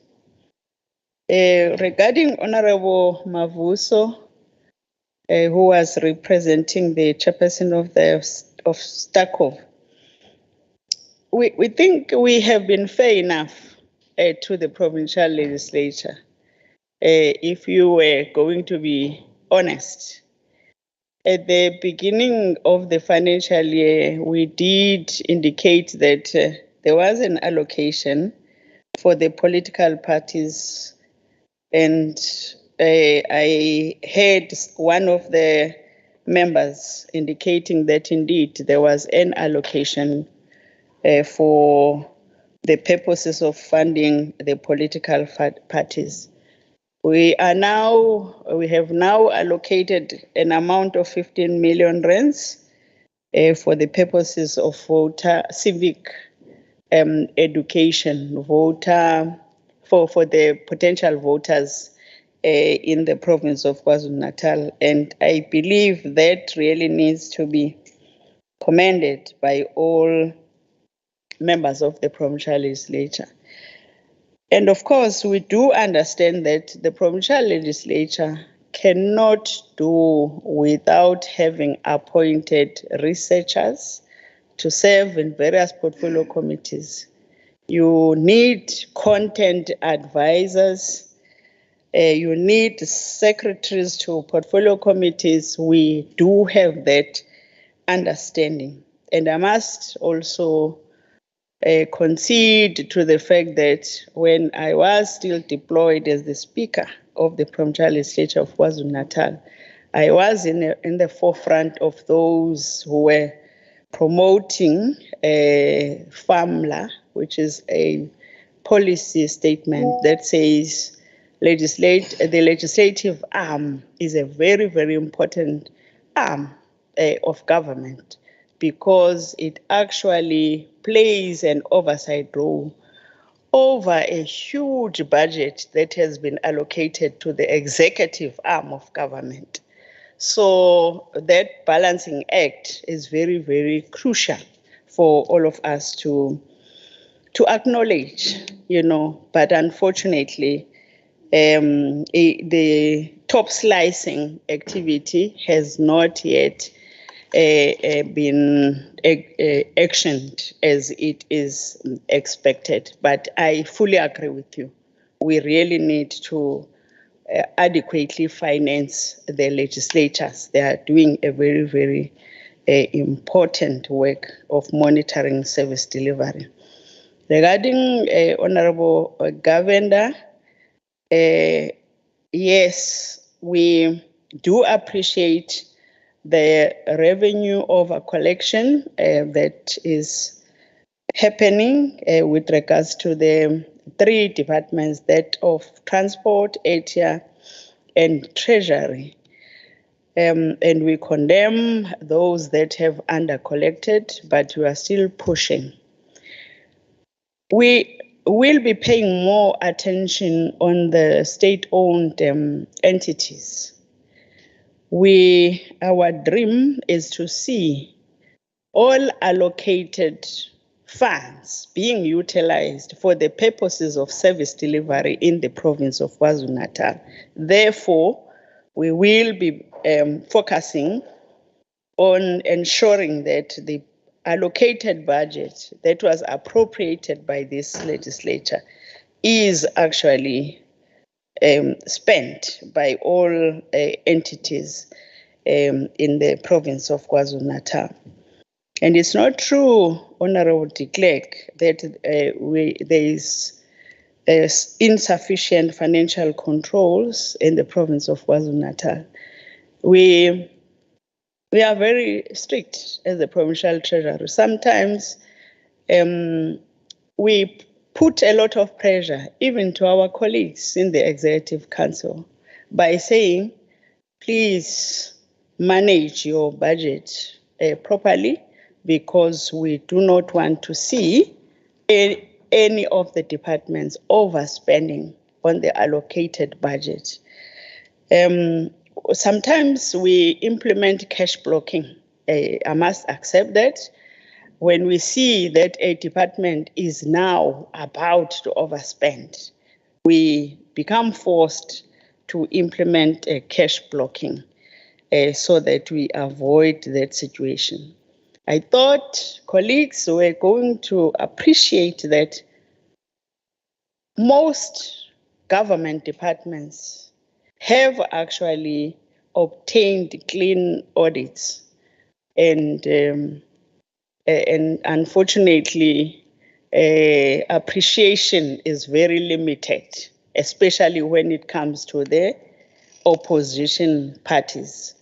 Speaker 2: Regarding Honorable Mavuso, who was representing the chairperson of STACO, we think we have been fair enough to the provincial legislature. If you were going to be honest, at the beginning of the financial year, we did indicate that there was an allocation for the political parties, and I heard one of the members indicating that indeed there was an allocation for the purposes of funding the political parties. We have now allocated an amount of 15 million rands for the purposes of civic education, for the potential voters in the province of KwaZulu-Natal. And I believe that really needs to be commended by all members of the provincial legislature. And of course, we do understand that the provincial legislature cannot do without having appointed researchers to serve in various portfolio committees. You need content advisors. You need secretaries to portfolio committees. We do have that understanding. And I must also concede to the fact that when I was still deployed as the Speaker of the Provincial Legislature of KwaZulu-Natal, I was in the forefront of those who were promoting FAMLA, which is a policy statement that says the legislative arm is a very, very important arm of government, because it actually plays an oversight role over a huge budget that has been allocated to the executive arm of government. So that balancing act is very, very crucial for all of us to acknowledge, but unfortunately, the top slicing activity has not yet been actioned as it is expected. But I fully agree with you. We really need to adequately finance the legislatures. They are doing a very, very important work of monitoring service delivery. Regarding Honorable Govender, yes, we do appreciate the revenue over collection that is happening with regards to the three departments, that of transport, ATIA, and treasury. And we condemn those that have under-collected, but we are still pushing. We will be paying more attention on the state-owned entities. Our dream is to see all allocated funds being utilized for the purposes of service delivery in the province of KwaZulu-Natal. Therefore, we will be focusing on ensuring that the allocated budget that was appropriated by this legislature is actually spent by all entities in the province of KwaZulu-Natal. And it's not true, Honorable de Klerk, that there is insufficient financial controls in the province of KwaZulu-Natal. We are very strict as the provincial treasurer. Sometimes we put a lot of pressure even to our colleagues in the Executive Council by saying, please manage your budget properly, because we do not want to see any of the departments overspending on the allocated budget. Sometimes we implement cash blocking. I must accept that. When we see that a department is now about to overspend, we become forced to implement a cash blocking so that we avoid that situation. I thought colleagues were going to appreciate that most government departments have actually obtained clean audits, and unfortunately, appreciation is very limited, especially when it comes to the opposition parties.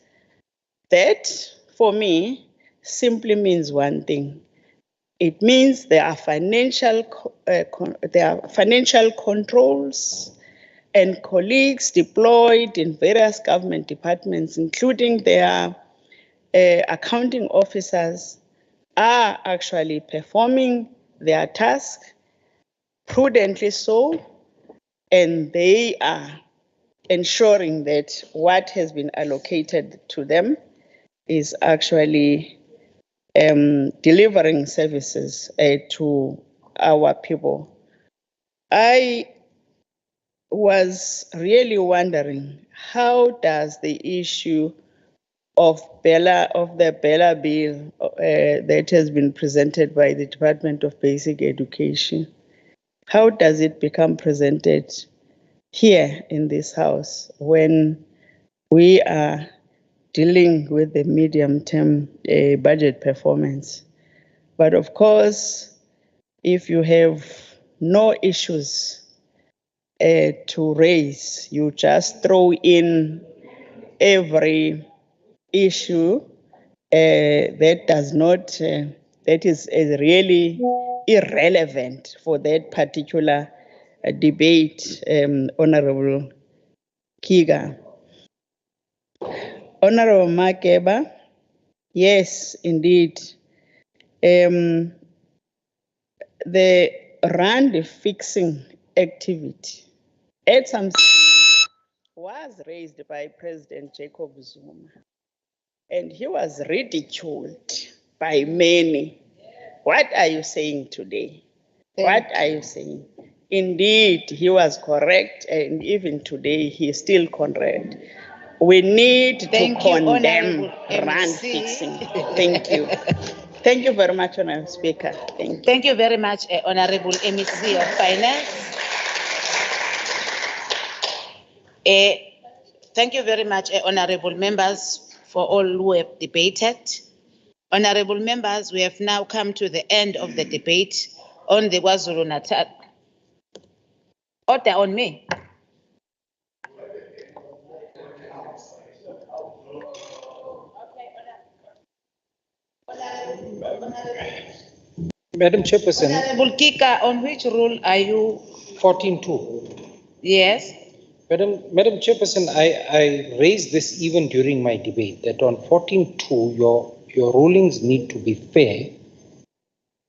Speaker 2: That, for me, simply means one thing. It means there are financial controls and colleagues deployed in various government departments, including their accounting officers, are actually performing their task prudently so, and they are ensuring that what has been allocated to them is actually delivering services to our people. I was really wondering, how does the issue of the Bella bill that has been presented by the Department of Basic Education, how does it become presented here in this House when we are dealing with the medium-term budget performance? But of course, if you have no issues to raise, you just throw in every issue that is really irrelevant for that particular debate, Honorable Kiga. Honorable Makeba, yes, indeed. The rand fixing activity at some was raised by President Jacob Zuma, and he was ridiculed by many. What are you saying today? What are you saying? Indeed, he was correct, and even today he is still correct. We need to condemn rand fixing. Thank you. Thank you very much, Honorable Speaker. Thank you.
Speaker 3: Thank you very much, Honorable MEC of Finance. Thank you very much, honorable members, for all who have debated. Honorable members, we have now come to the end of the debate on the KwaZulu-Natal. Order on me.
Speaker 14: Madam Chairperson.
Speaker 3: Honorable Kika, on which rule are you?
Speaker 14: 14.2.
Speaker 3: Yes.
Speaker 14: Madam Chairperson, I raised this even during my debate, that on 14.2, your rulings need to be fair.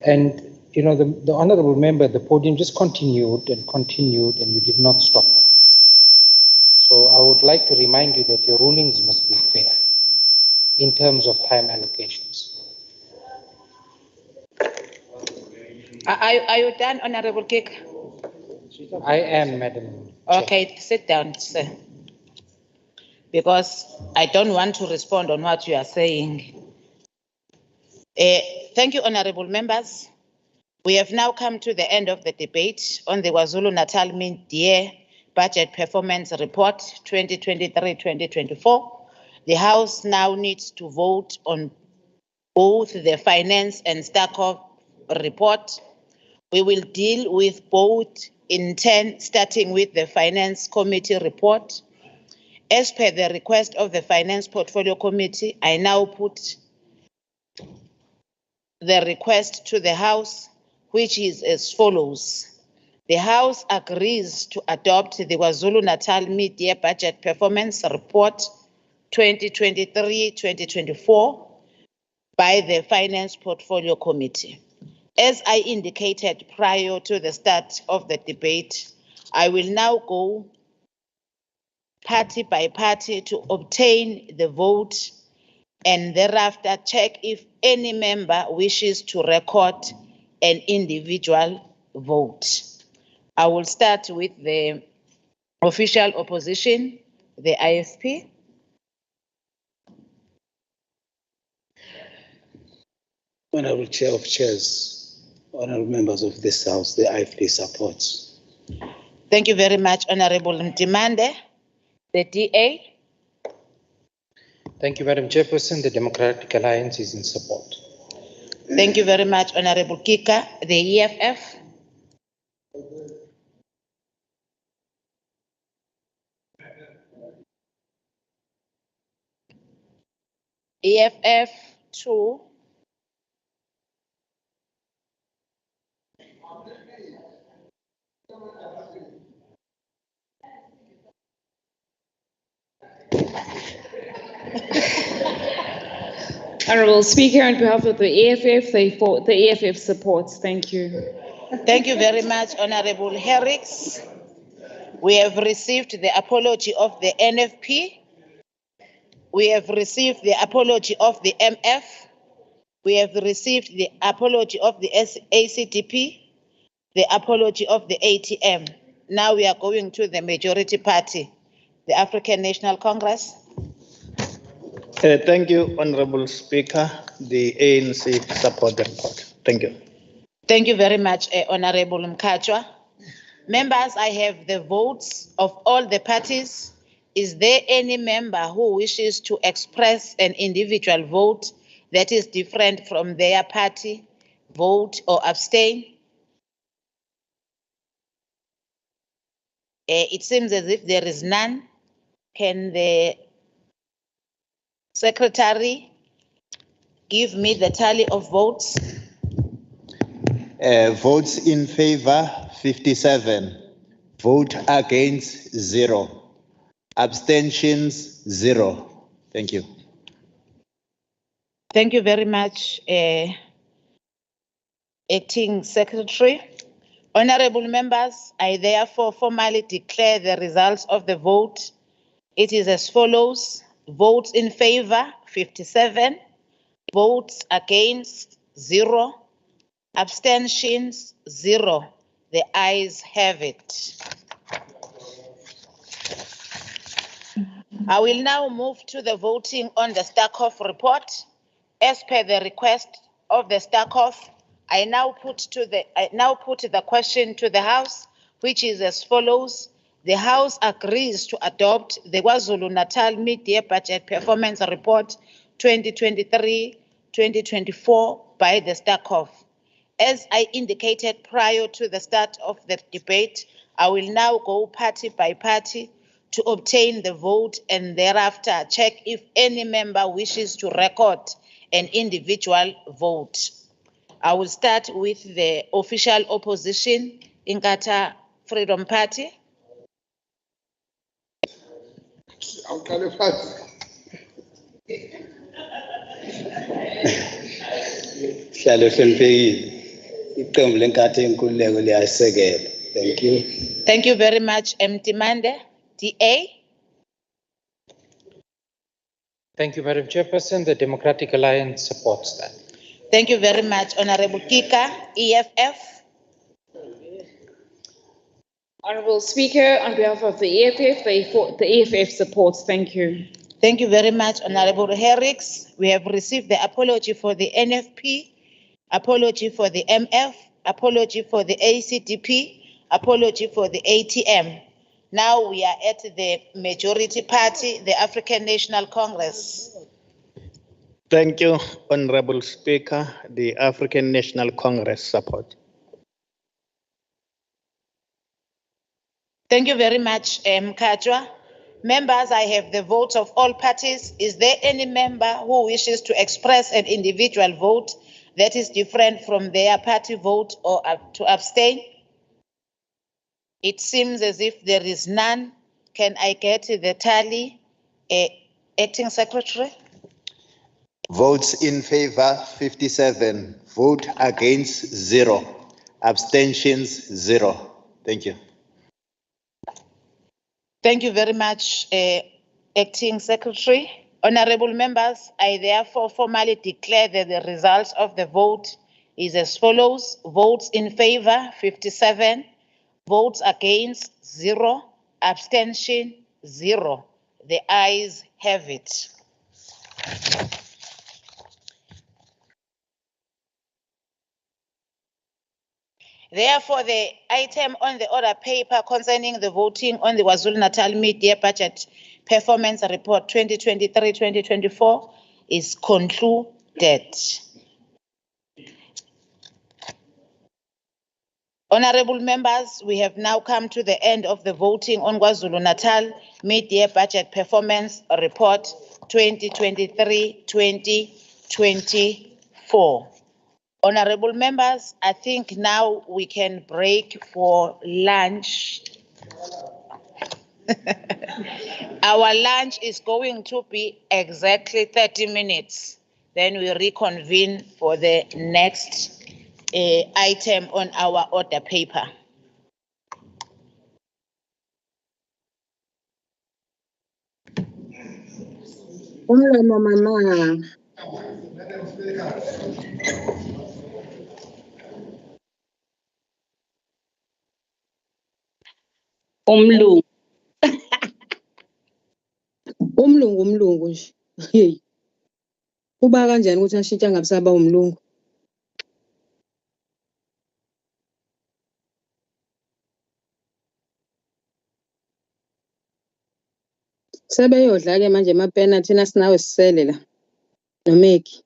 Speaker 14: And, you know, the honorable member at the podium just continued, and you did not stop. So I would like to remind you that your rulings must be fair in terms of time allocations.
Speaker 3: Are you done, Honorable Kika?
Speaker 14: I am, Madam.
Speaker 3: Okay, sit down, sir. Because I don't want to respond on what you are saying. Thank you, honorable members. We have now come to the end of the debate on the KwaZulu-Natal mid-year budget performance report 2023-2024. The House now needs to vote on both the finance and stakeholder report. We will deal with both in turn, starting with the Finance Committee report. As per the request of the Finance Portfolio Committee, I now put the request to the House which is as follows. The House agrees to adopt the KwaZulu-Natal Mid-Year Budget Performance Report 2023-2024 by the Finance Portfolio Committee. As I indicated prior to the start of the debate, I will now go party by party to obtain the vote and thereafter check if any member wishes to record an individual vote. I will start with the official opposition, the IFP.
Speaker 20: Honorable Chair of Chairs, honorable members of this House, the IFP supports.
Speaker 3: Thank you very much, Honorable Mtimande. The DA.
Speaker 14: Thank you, Madam Chairperson. The Democratic Alliance is in support.
Speaker 3: Thank you very much, Honorable Kika. The EFF. EFF 2.
Speaker 7: Honourable Speaker, on behalf of the EFF, the EFF supports. Thank you.
Speaker 3: Thank you very much, Honorable Herricks. We have received the apology of the NFP. We have received the apology of the MF. We have received the apology of the ACDP, the apology of the ATM. Now we are going to the majority party, the African National Congress.
Speaker 22: Thank you, Honorable Speaker. The ANC support the report. Thank you.
Speaker 3: Thank you very much, Honorable Mkhatshwa. Members, I have the votes of all the parties. Is there any member who wishes to express an individual vote that is different from their party vote or abstain? It seems as if there is none. Can the Secretary give me the tally of votes?
Speaker 23: Votes in favor, 57. Vote against, 0. Abstentions, 0. Thank you.
Speaker 3: Thank you very much, Acting Secretary. Honorable members, I therefore formally declare the results of the vote. It is as follows. Votes in favor, 57. Votes against, 0. Abstentions, 0. The ayes have it. I will now move to the voting on the Starkhoff report. As per the request of the Starkhoff, I now put the question to the House, which is as follows. The House agrees to adopt the KwaZulu-Natal Mid-Year Budget Performance Report 2023-2024 by the Starkhoff. As I indicated prior to the start of the debate, I will now go party by party to obtain the vote and thereafter check if any member wishes to record an individual vote. I will start with the official opposition, Inkatha Freedom Party.
Speaker 20: Thank you.
Speaker 3: Thank you very much, Mtimande. DA.
Speaker 14: Thank you, Madam Chairperson. The Democratic Alliance supports that.
Speaker 3: Thank you very much, Honorable Kika. EFF.
Speaker 7: Honourable Speaker, on behalf of the EFF, the EFF supports. Thank you.
Speaker 3: Thank you very much, Honorable Herricks. We have received the apology for the NFP, apology for the MF, apology for the ACDP, apology for the ATM. Now we are at the majority party, the African National Congress.
Speaker 22: Thank you, Honorable Speaker. The African National Congress support.
Speaker 3: Thank you very much, Mkhatshwa. Members, I have the votes of all parties. Is there any member who wishes to express an individual vote that is different from their party vote or to abstain? It seems as if there is none. Can I get the tally, Acting Secretary?
Speaker 23: Votes in favor 57, vote against 0, abstentions 0. Thank you.
Speaker 3: Thank you very much, Acting Secretary. Honorable members, I therefore formally declare that the results of the vote is as follows. Votes in favor 57, votes against 0, abstention 0. The ayes have it. Therefore, the item on the order paper concerning the voting on the KwaZulu-Natal Mid-Year Budget Performance Report 2023-2024 is concluded. Honorable members, we have now come to the end of the voting on KwaZulu-Natal Mid-Year Budget Performance Report 2023-2024. Honorable members, I think now we can break for lunch. Our lunch is going to be exactly 30 minutes. Then we reconvene for the next item on our order paper.
Speaker 8: Mama.
Speaker 5: Umlungu. Umlungu nje. Hey. Kuba kanjani ukuthi ashintshe angabisaba umlungu? Sebeyodla ke manje amapena thina sinawe sisele la. Nomeki.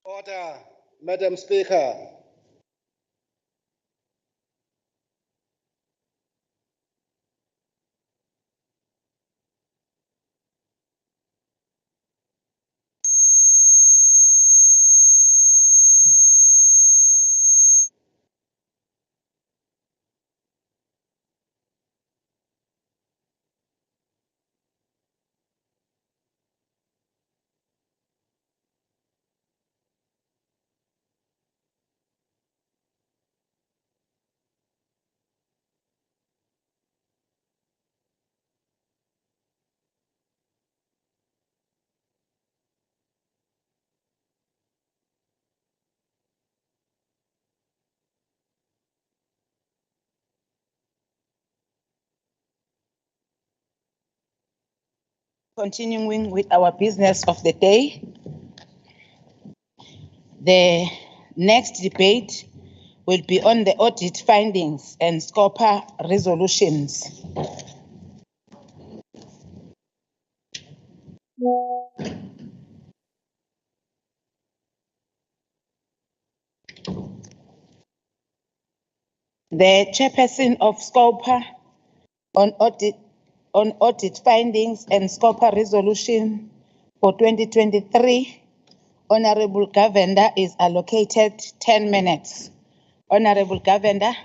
Speaker 8: Order, Madam Speaker.
Speaker 3: Continuing with our business of the day, the next debate will be on the audit findings and SCOPA resolutions. The chairperson of SCOPA on audit findings and SCOPA resolution for 2023, Honorable Govender is allocated 10 minutes. Honorable Govender.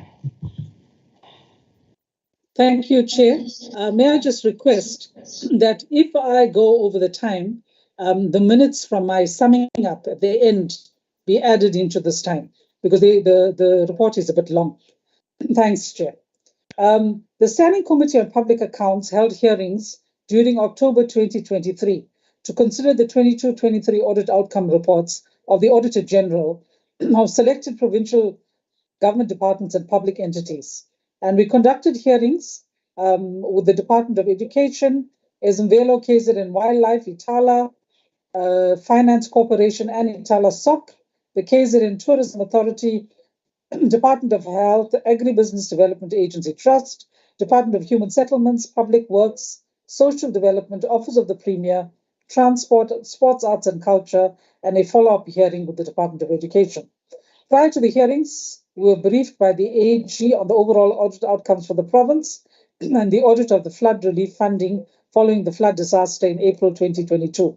Speaker 10: Thank you, Chair. May I just request that if I go over the time, the minutes from my summing up at the end be added into this time, because the report is a bit long. Thanks, Chair. The Standing Committee on Public Accounts held hearings during October 2023 to consider the 22-23 audit outcome reports of the Auditor General of selected provincial government departments and public entities. And we conducted hearings with the Department of Education, Ezimvelo, KZN Wildlife, Itala, Finance Corporation, and Itala SOC, the KZN Tourism Authority, Department of Health, Agribusiness Development Agency Trust, Department of Human Settlements, Public Works, Social Development, Office of the Premier, Transport, Sports, Arts and Culture, and a follow-up hearing with the Department of Education. Prior to the hearings, we were briefed by the AG on the overall audit outcomes for the province and the audit of the flood relief funding following the flood disaster in April 2022.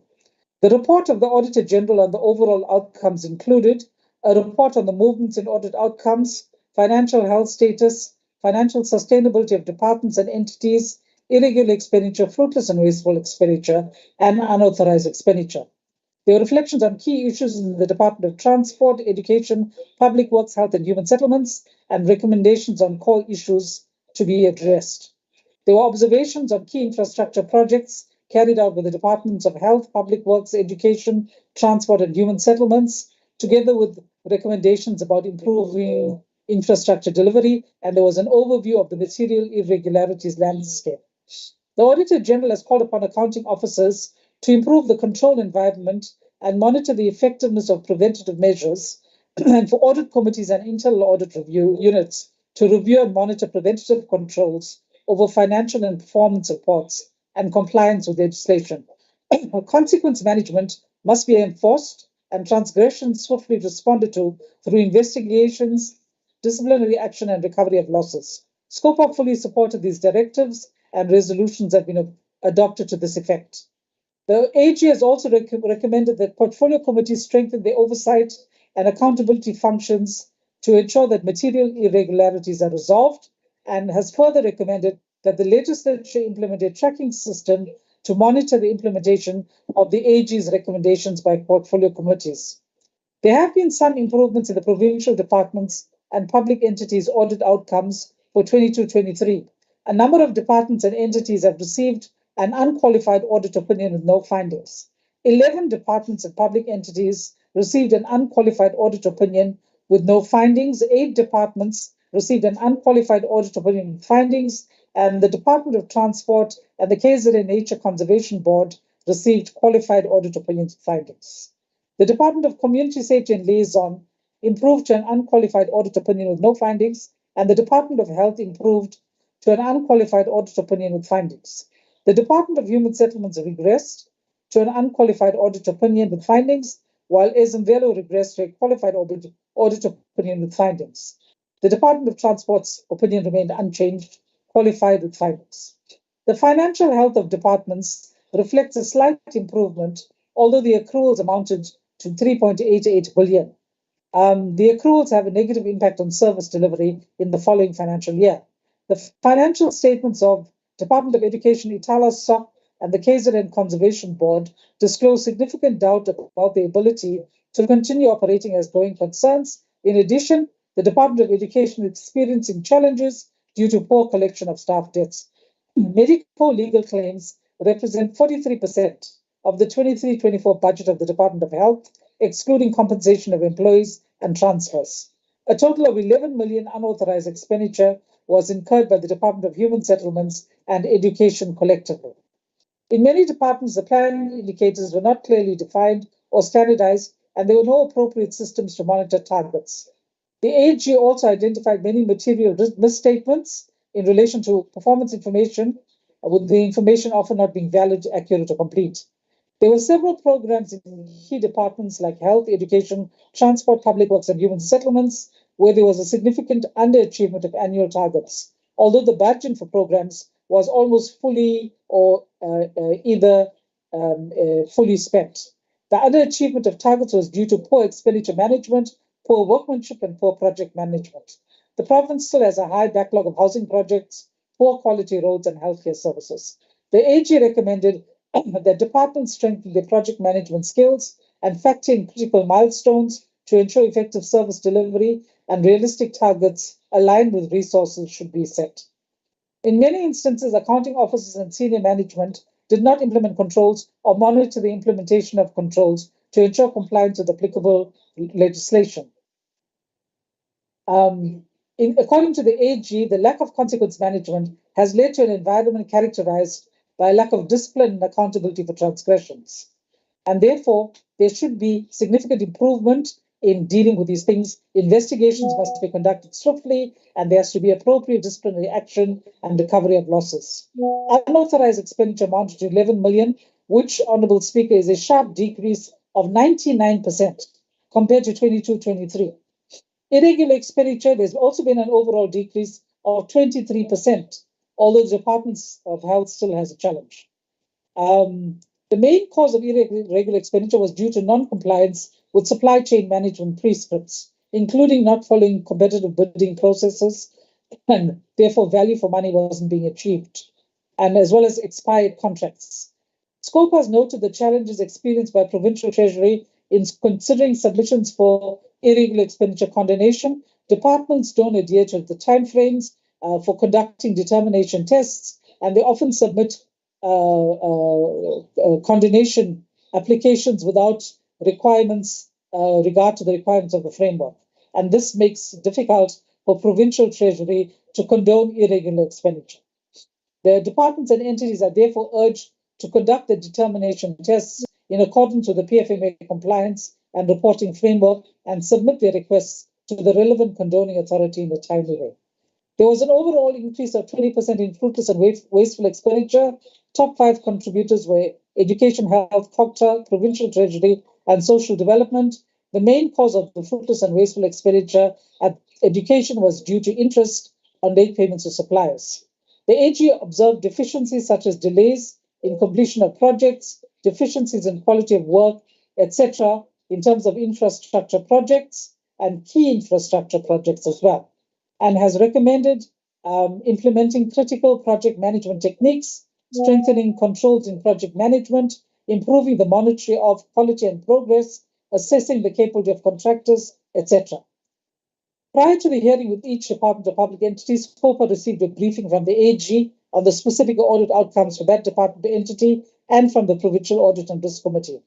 Speaker 10: The report of the Auditor General on the overall outcomes included a report on the movements in audit outcomes, financial health status, financial sustainability of departments and entities, irregular expenditure, fruitless and wasteful expenditure, and unauthorized expenditure. There were reflections on key issues in the Department of Transport, Education, Public Works, Health and Human Settlements, and recommendations on core issues to be addressed. There were observations on key infrastructure projects carried out with the Departments of Health, Public Works, Education, Transport and Human Settlements, together with recommendations about improving infrastructure delivery, and there was an overview of the material irregularities landscape. The Auditor General has called upon accounting officers to improve the control environment and monitor the effectiveness of preventative measures, and for audit committees and internal audit review units to review and monitor preventative controls over financial and performance reports and compliance with legislation. Consequence management must be enforced and transgressions swiftly responded to through investigations, disciplinary action, and recovery of losses. SCOPA fully supported these directives, and resolutions have been adopted to this effect. The AG has also recommended that portfolio committees strengthen their oversight and accountability functions to ensure that material irregularities are resolved, and has further recommended that the legislature implement a tracking system to monitor the implementation of the AG's recommendations by portfolio committees. There have been some improvements in the provincial departments and public entities' audit outcomes for 22-23. A number of departments and entities have received an unqualified audit opinion with no findings. 11 departments and public entities received an unqualified audit opinion with no findings. 8 departments received an unqualified audit opinion with findings, and the Department of Transport and the KZN Nature Conservation Board received qualified audit opinions with findings. The Department of Community Safety and Liaison improved to an unqualified audit opinion with no findings, and the Department of Health improved to an unqualified audit opinion with findings. The Department of Human Settlements regressed to an unqualified audit opinion with findings, while Ezimvelo regressed to a qualified audit opinion with findings. The Department of Transport's opinion remained unchanged, qualified with findings. The financial health of departments reflects a slight improvement, although the accruals amounted to 3.88 billion. The accruals have a negative impact on service delivery in the following financial year. The financial statements of Department of Education, Itala SOC, and the KZN Conservation Board disclose significant doubt about the ability to continue operating as going concerns. In addition, the Department of Education is experiencing challenges due to poor collection of staff debts. Medical legal claims represent 43% of the 23-24 budget of the Department of Health, excluding compensation of employees and transfers. A total of 11 million unauthorized expenditure was incurred by the Department of Human Settlements and Education collectively. In many departments, the plan indicators were not clearly defined or standardized, and there were no appropriate systems to monitor targets. The AG also identified many material misstatements in relation to performance information, with the information often not being valid, accurate, or complete. There were several programs in key departments like health, education, transport, public works, and human settlements, where there was a significant underachievement of annual targets, although the budget for programs was almost fully or fully spent. The underachievement of targets was due to poor expenditure management, poor workmanship, and poor project management. The province still has a high backlog of housing projects, poor quality roads, and healthcare services. The AG recommended that departments strengthen their project management skills and factor in critical milestones to ensure effective service delivery, and realistic targets aligned with resources should be set. In many instances, accounting officers and senior management did not implement controls or monitor the implementation of controls to ensure compliance with applicable legislation. According to the AG, the lack of consequence management has led to an environment characterized by a lack of discipline and accountability for transgressions. And therefore, there should be significant improvement in dealing with these things. Investigations must be conducted swiftly, and there has to be appropriate disciplinary action and recovery of losses. Unauthorized expenditure amounted to 11 million, which, Honourable Speaker, is a sharp decrease of 99% compared to 22-23. Irregular expenditure, there's also been an overall decrease of 23%, although the Department of Health still has a challenge. The main cause of irregular expenditure was due to non-compliance with supply chain management prescripts, including not following competitive bidding processes, and therefore value for money wasn't being achieved, and as well as expired contracts. Scope has noted the challenges experienced by Provincial Treasury in considering submissions for irregular expenditure condonation. Departments don't adhere to the timeframes for conducting determination tests, and they often submit condonation applications without requirements, regard to the requirements of the framework. And this makes it difficult for Provincial Treasury to condone irregular expenditure. The departments and entities are therefore urged to conduct the determination tests in accordance with the PFMA compliance and reporting framework and submit their requests to the relevant condoning authority in a timely way. There was an overall increase of 20% in fruitless and wasteful expenditure. Top 5 contributors were Education, Health, COGTA, Provincial Treasury, and Social Development. The main cause of the fruitless and wasteful expenditure at education was due to interest on late payments to suppliers. The AG observed deficiencies such as delays in completion of projects, deficiencies in quality of work, etc., in terms of infrastructure projects and key infrastructure projects as well, and has recommended implementing critical project management techniques, strengthening controls in project management, improving the monitoring of quality and progress, assessing the capability of contractors, etc. Prior to the hearing with each Department of Public Entities, SCOPA received a briefing from the AG on the specific audit outcomes for that department entity and from the Provincial Audit and Risk Committee.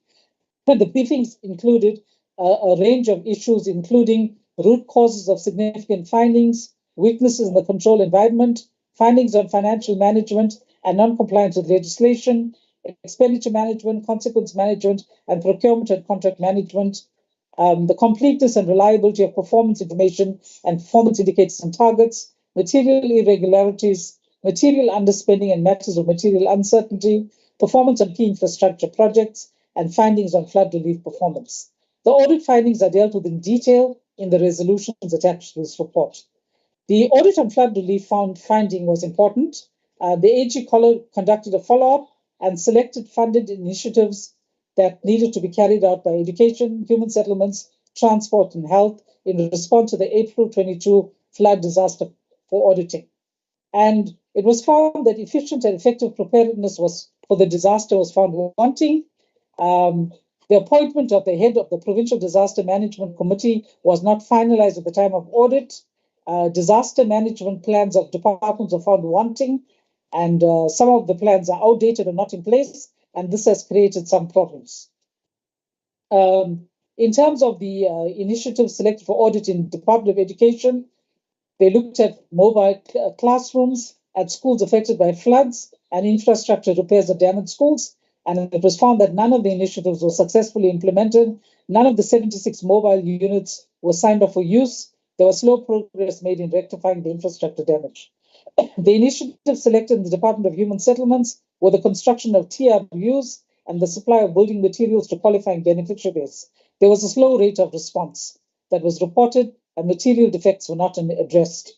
Speaker 10: And the briefings included a range of issues, including root causes of significant findings, weaknesses in the control environment, findings on financial management and non-compliance with legislation, expenditure management, consequence management, and procurement and contract management, the completeness and reliability of performance information and performance indicators and targets, material irregularities, material underspending and matters of material uncertainty, performance on key infrastructure projects, and findings on flood relief performance. The audit findings are dealt with in detail in the resolutions attached to this report. The audit on flood relief finding was important. The AG conducted a follow-up and selected funded initiatives that needed to be carried out by education, human settlements, transport, and health in response to the April 22 flood disaster for auditing. And it was found that efficient and effective preparedness for the disaster was found wanting. The appointment of the head of the Provincial Disaster Management Committee was not finalized at the time of audit. Disaster management plans of departments are found wanting, and some of the plans are outdated or not in place, and this has created some problems. In terms of the initiatives selected for audit in the Department of Education, they looked at mobile classrooms at schools affected by floods and infrastructure repairs at damaged schools, and it was found that none of the initiatives were successfully implemented. None of the 76 mobile units were signed off for use. There was slow progress made in rectifying the infrastructure damage. The initiatives selected in the Department of Human Settlements were the construction of TRUs and the supply of building materials to qualifying beneficiaries. There was a slow rate of response that was reported, and material defects were not addressed.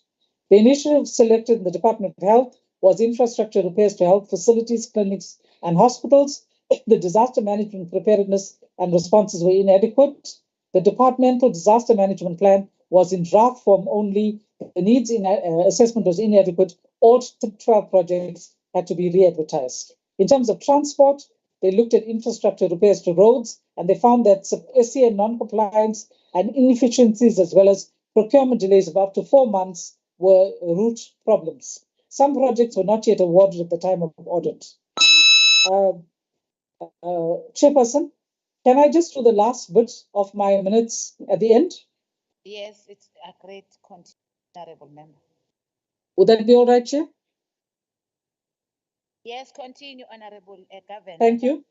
Speaker 10: The initiative selected in the Department of Health was infrastructure repairs to health facilities, clinics, and hospitals. The disaster management preparedness and responses were inadequate. The departmental disaster management plan was in draft form only. The needs assessment was inadequate. All 12 projects had to be re-advertised. In terms of transport, they looked at infrastructure repairs to roads, and they found that SCN non-compliance and inefficiencies, as well as procurement delays of up to 4 months, were root problems. Some projects were not yet awarded at the time of audit. Chairperson, can I just do the last bit of my minutes at the end?
Speaker 3: Yes, it's a great honorable member.
Speaker 10: Would that be all right, Chair?
Speaker 3: Yes, continue, Honorable Governor.
Speaker 10: Thank you.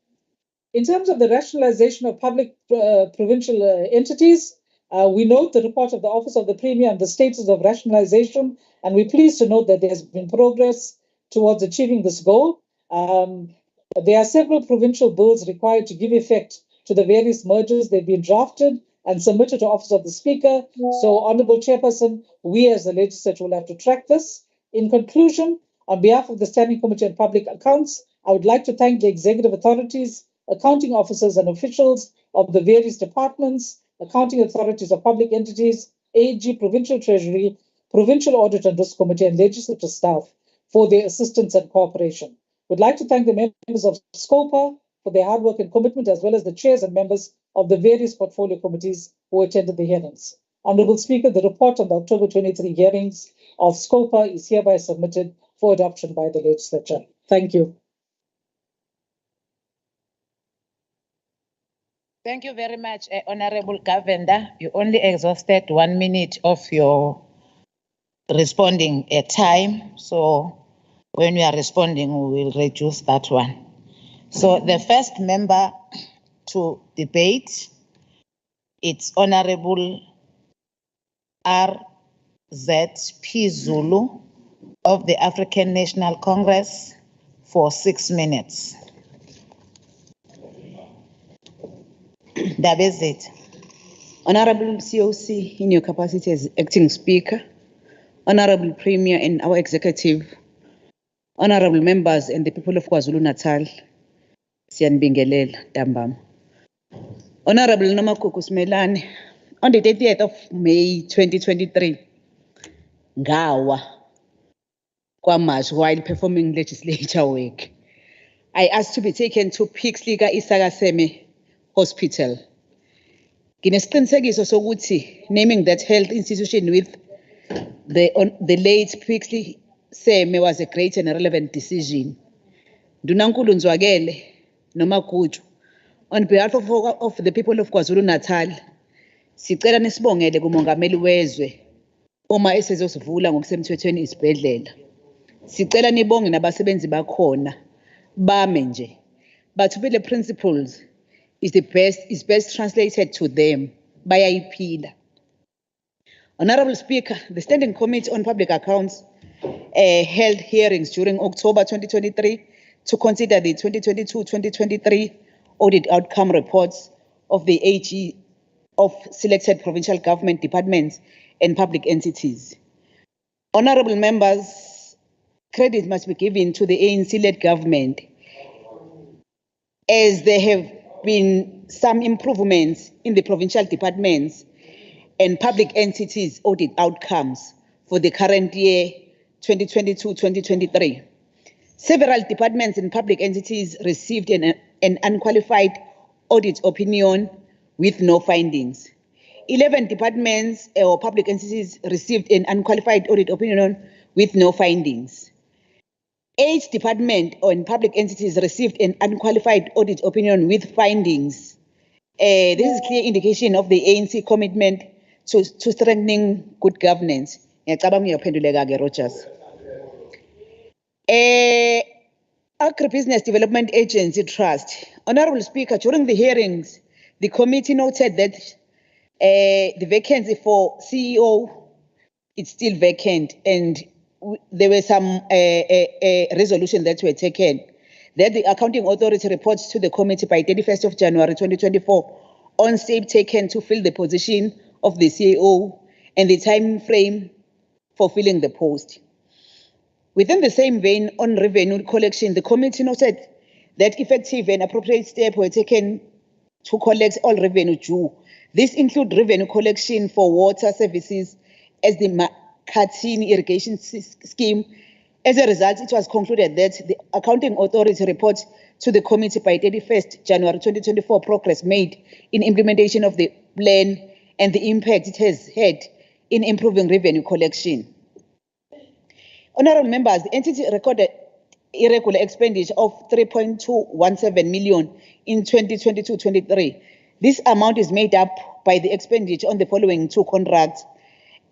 Speaker 10: In terms of the rationalization of public provincial entities, we note the report of the Office of the Premier and the status of rationalization, and we're pleased to note that there has been progress towards achieving this goal. There are several provincial bills required to give effect to the various mergers. They've been drafted and submitted to Office of the Speaker. So, Honourable Chairperson, we as the Legislature will have to track this. In conclusion, on behalf of the Standing Committee on Public Accounts, I would like to thank the executive authorities, accounting officers and officials of the various departments, accounting authorities of public entities, AG, Provincial Treasury, Provincial Audit and Risk Committee, and legislative staff for their assistance and cooperation. We'd like to thank the members of SCOPA for their hard work and commitment, as well as the chairs and members of the various portfolio committees who attended the hearings. Honourable Speaker, the report on the October 23 hearings of SCOPA is hereby submitted for adoption by the Legislature. Thank you.
Speaker 3: Thank you very much, Honorable Governor. You only exhausted 1 minute of your responding time. So when you are responding, we will reduce that one. So the first member to debate, it's Honorable RZP Zulu of the African National Congress for 6 minutes. That is it.
Speaker 9: Honorable COC, in your capacity as acting speaker, Honorable Premier and our executive, honorable members and the people of KwaZulu-Natal, Siyanibingelela, Dambam. Honorable Nomakuku Smelane, on the 30th of May 2023, Ngawa, Kwamash, while performing legislature work, I asked to be taken to Pixliga Isagaseme Hospital. Nginesiqinisekiso sokuthi naming that health institution with the late Pixley Seme was a great and a relevant decision. Ndunankulu Nzwakele Nomaguju, on behalf of the people of KwaZulu-Natal, sicela nisibongele kumongameli wezwe uma esezosivula ngokusemthethweni isibhedlela. Sicela nibonge nabasebenzi bakhona bame nje. Bathubile principles is best translated to them. Bayayiphila. Honorable Speaker, the Standing Committee on Public Accounts held hearings during October 2023 to consider the 2022-2023 audit outcome reports of the AG of selected provincial government departments and public entities. Honorable members, credit must be given to the ANC-led government as there have been some improvements in the provincial departments and public entities audit outcomes for the current year 2022-2023. Several departments and public entities received an unqualified audit opinion with no findings. 11 departments or public entities received an unqualified audit opinion with no findings. 8 departments or public entities received an unqualified audit opinion with findings. This is a clear indication of the ANC commitment to strengthening good governance. Rogers. Agribusiness Development Agency Trust. Honorable Speaker, during the hearings, the committee noted that the vacancy for CEO is still vacant, and there were some resolutions that were taken. That the accounting authority reports to the committee by 31st of January 2024 on steps taken to fill the position of the CEO and the time frame for filling the post. Within the same vein, on revenue collection, the committee noted that effective and appropriate steps were taken to collect all revenue due. This includes revenue collection for water services as the Makhathini irrigation scheme. As a result, it was concluded that the accounting authority reports to the committee by 31st January 2024 progress made in implementation of the plan and the impact it has had in improving revenue collection. Honorable members, the entity recorded irregular expenditure of 3.217 million in 2022-23. This amount is made up by the expenditure on the following 2 contracts: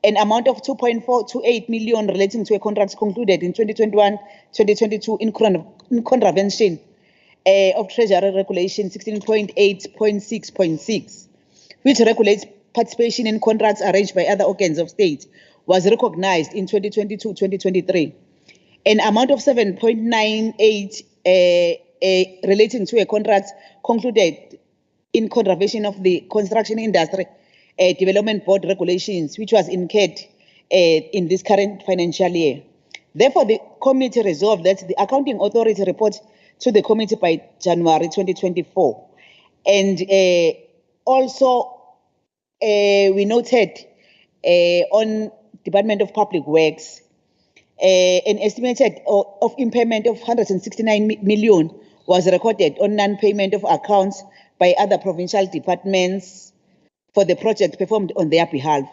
Speaker 9: an amount of 2.428 million relating to a contract concluded in 2021-2022 in contravention of Treasury Regulation 16.8.6.6, which regulates participation in contracts arranged by other organs of state, was recognized in 2022-2023. An amount of 7.98 relating to a contract concluded in contravention of the Construction Industry Development Board regulations, which was incurred in this current financial year. Therefore, the committee resolved that the accounting authority report to the committee by January 2024. And also, we noted on Department of Public Works, an estimated of impairment of 169 million was recorded on non-payment of accounts by other provincial departments for the project performed on their behalf.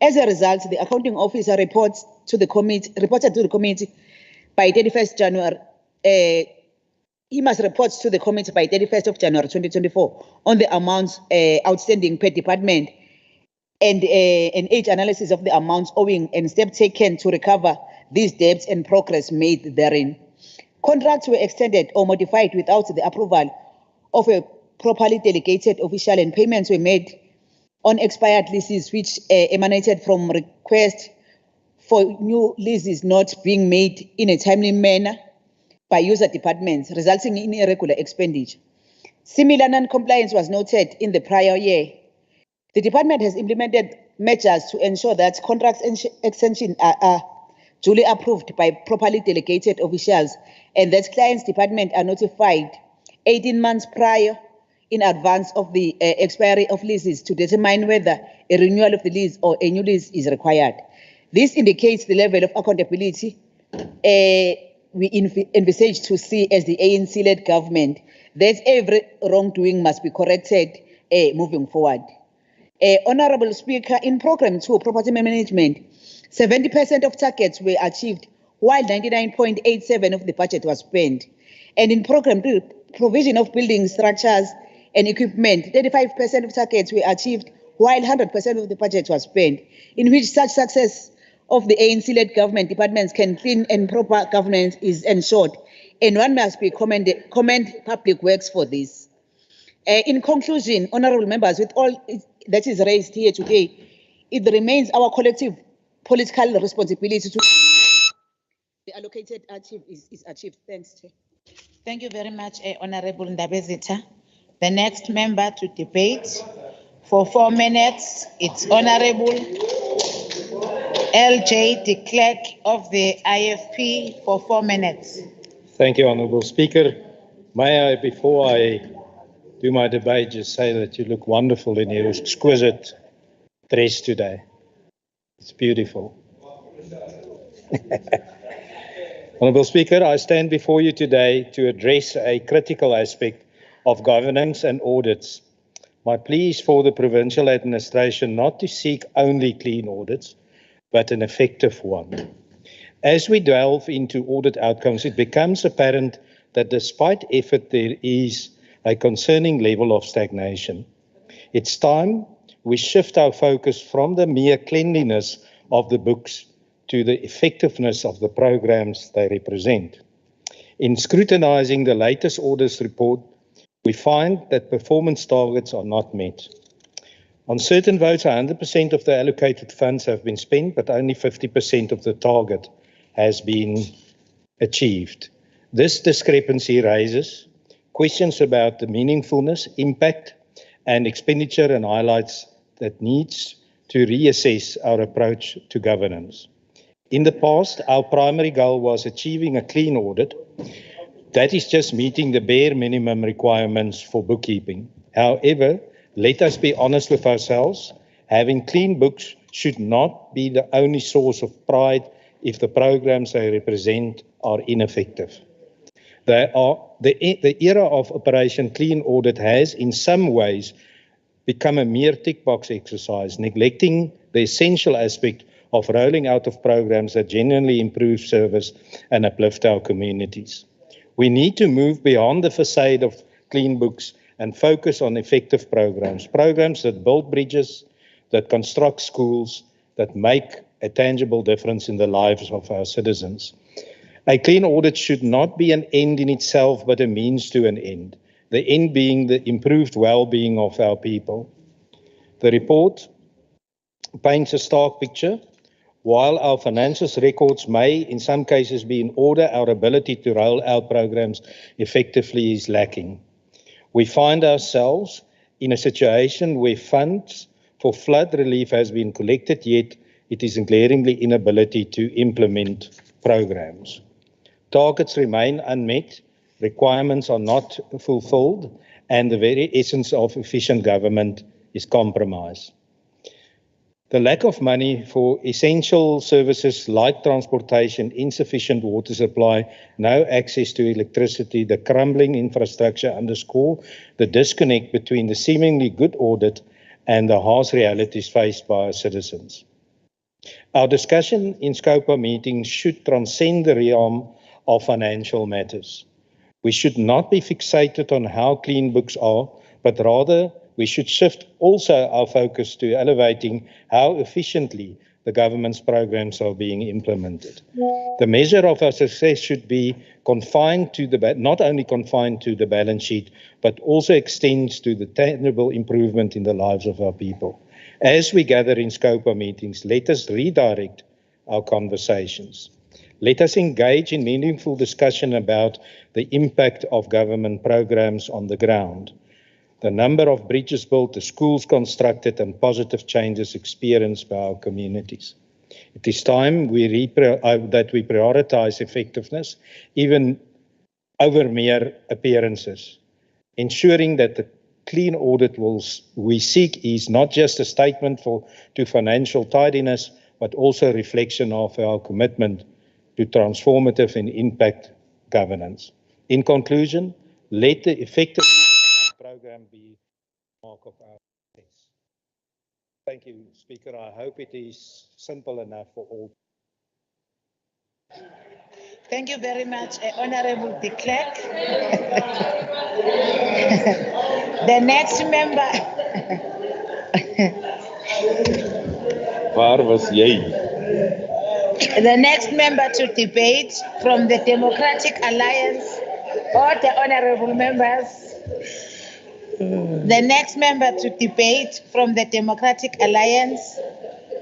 Speaker 9: As a result, the accounting officer reported to the committee by 31st January. He must report to the committee by 31st of January 2024 on the amounts outstanding per department and an age analysis of the amounts owing and steps taken to recover these debts and progress made therein. Contracts were extended or modified without the approval of a properly delegated official, and payments were made on expired leases which emanated from requests for new leases not being made in a timely manner by user departments, resulting in irregular expenditure. Similar non-compliance was noted in the prior year. The department has implemented measures to ensure that contract extensions are duly approved by properly delegated officials, and that clients' department are notified 18 months prior in advance of the expiry of leases to determine whether a renewal of the lease or a new lease is required. This indicates the level of accountability we envisage to see as the ANC-led government, that every wrongdoing must be corrected moving forward. Honorable Speaker, in Program 2, Property Management, 70% of targets were achieved, while 99.87% of the budget was spent. And in Program 3, Provision of Building Structures and Equipment, 35% of targets were achieved, while 100% of the budget was spent, in which such success of the ANC-led government departments can clean and proper governance is ensured. And one must be commend Public Works for this. In conclusion, honorable members, with all that is raised here today, it remains our collective political responsibility to the allocated is achieved. Thanks, Chair.
Speaker 3: Thank you very much, Honorable Ndabezitha. The next member to debate, For 4 minutes, it's Honorable LJ de Klerk of the IFP for 4 minutes.
Speaker 21: Thank you, Honourable Speaker. May I, before I do my debate, just say that you look wonderful in your exquisite dress today. It's beautiful. Honourable Speaker, I stand before you today to address a critical aspect of governance and audits. My plea is for the provincial administration not to seek only clean audits, but an effective one. As we delve into audit outcomes, it becomes apparent that despite effort, there is a concerning level of stagnation. It's time we shift our focus from the mere cleanliness of the books to the effectiveness of the programs they represent. In scrutinizing the latest audit report, we find that performance targets are not met. On certain votes, 100% of the allocated funds have been spent, but only 50% of the target has been achieved. This discrepancy raises questions about the meaningfulness, impact, and expenditure, and highlights that needs to reassess our approach to governance. In the past, our primary goal was achieving a clean audit. That is just meeting the bare minimum requirements for bookkeeping. However, let us be honest with ourselves. Having clean books should not be the only source of pride if the programs they represent are ineffective. The era of Operation Clean Audit has, in some ways, become a mere tick box exercise, neglecting the essential aspect of rolling out of programs that genuinely improve service and uplift our communities. We need to move beyond the facade of clean books and focus on effective programs that build bridges, that construct schools, that make a tangible difference in the lives of our citizens. A clean audit should not be an end in itself, but a means to an end, the end being the improved well-being of our people. The report paints a stark picture. While our financial records may, in some cases, be in order, our ability to roll out programs effectively is lacking. We find ourselves in a situation where funds for flood relief has been collected, yet it is a glaringly inability to implement programs. Targets remain unmet, requirements are not fulfilled, and the very essence of efficient government is compromised. The lack of money for essential services like transportation, insufficient water supply, no access to electricity, the crumbling infrastructure underscore the disconnect between the seemingly good audit and the harsh realities faced by our citizens. Our discussion in SCOPA meetings should transcend the realm of financial matters. We should not be fixated on how clean books are, but rather we should shift also our focus to elevating how efficiently the government's programs are being implemented. The measure of our success should be confined to not only confined to the balance sheet, but also extends to the tangible improvement in the lives of our people. As we gather in SCOPA meetings, let us redirect our conversations. Let us engage in meaningful discussion about the impact of government programs on the ground, the number of bridges built, the schools constructed, and positive changes experienced by our communities. It is time that we prioritize effectiveness, even over mere appearances, ensuring that the clean audit we seek is not just a statement to financial tidiness, but also a reflection of our commitment to transformative and impact governance. In conclusion, let the effective program be the mark of our success. Thank you, Speaker. I hope it is simple enough for all.
Speaker 3: Thank you very much, Honorable de Klerk. The next member.
Speaker 19: Waar was jy?
Speaker 3: The next member to debate from the Democratic Alliance, or the honorable members. The next member to debate from the Democratic Alliance,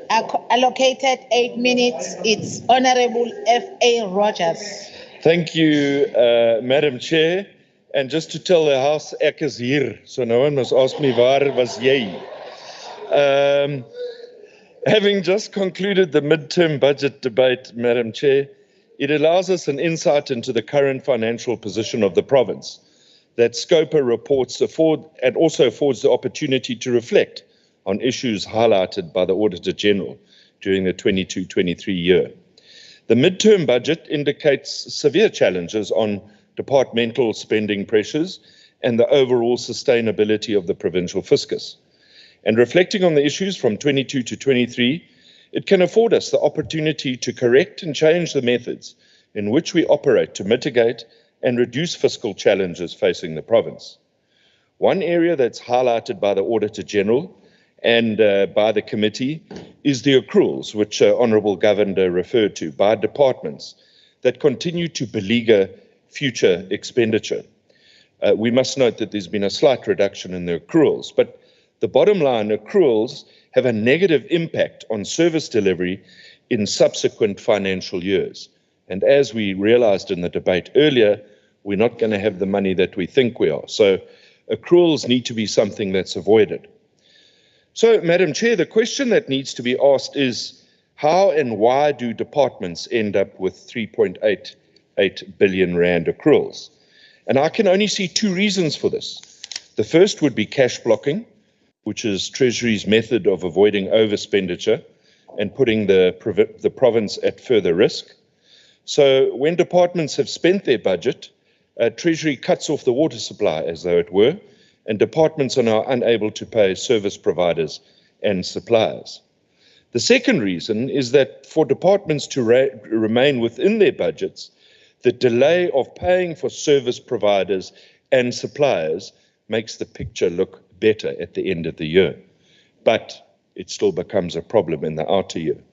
Speaker 3: allocated 8 minutes, it's Honorable F.A. Rogers.
Speaker 19: Thank you, Madam Chair. And just to tell the House, ek is hier. So no one must ask me, waar was jy? Having just concluded the midterm budget debate, Madam Chair, it allows us an insight into the current financial position of the province that SCOPA reports afford and also affords the opportunity to reflect on issues highlighted by the Auditor General during the 22-23 year. The midterm budget indicates severe challenges on departmental spending pressures and the overall sustainability of the provincial fiscus. And reflecting on the issues from 22 to 23, it can afford us the opportunity to correct and change the methods in which we operate to mitigate and reduce fiscal challenges facing the province. One area that's highlighted by the Auditor General and by the committee is the accruals, which Honourable Governor referred to, by departments that continue to beleaguer future expenditure. We must note that there's been a slight reduction in the accruals, but the bottom line, accruals have a negative impact on service delivery in subsequent financial years. And as we realized in the debate earlier, we're not going to have the money that we think we are. So accruals need to be something that's avoided. So, Madam Chair, the question that needs to be asked is, how and why do departments end up with 3.88 billion rand accruals? And I can only see two reasons for this. The first would be cash blocking, which is Treasury's method of avoiding overexpenditure and putting the province at further risk. So when departments have spent their budget, Treasury cuts off the water supply, as though it were, and departments are now unable to pay service providers and suppliers. The second reason is that for departments to remain within their budgets, the delay of paying for service providers and suppliers makes the picture look better at the end of the year. But it still becomes a problem in the outer year.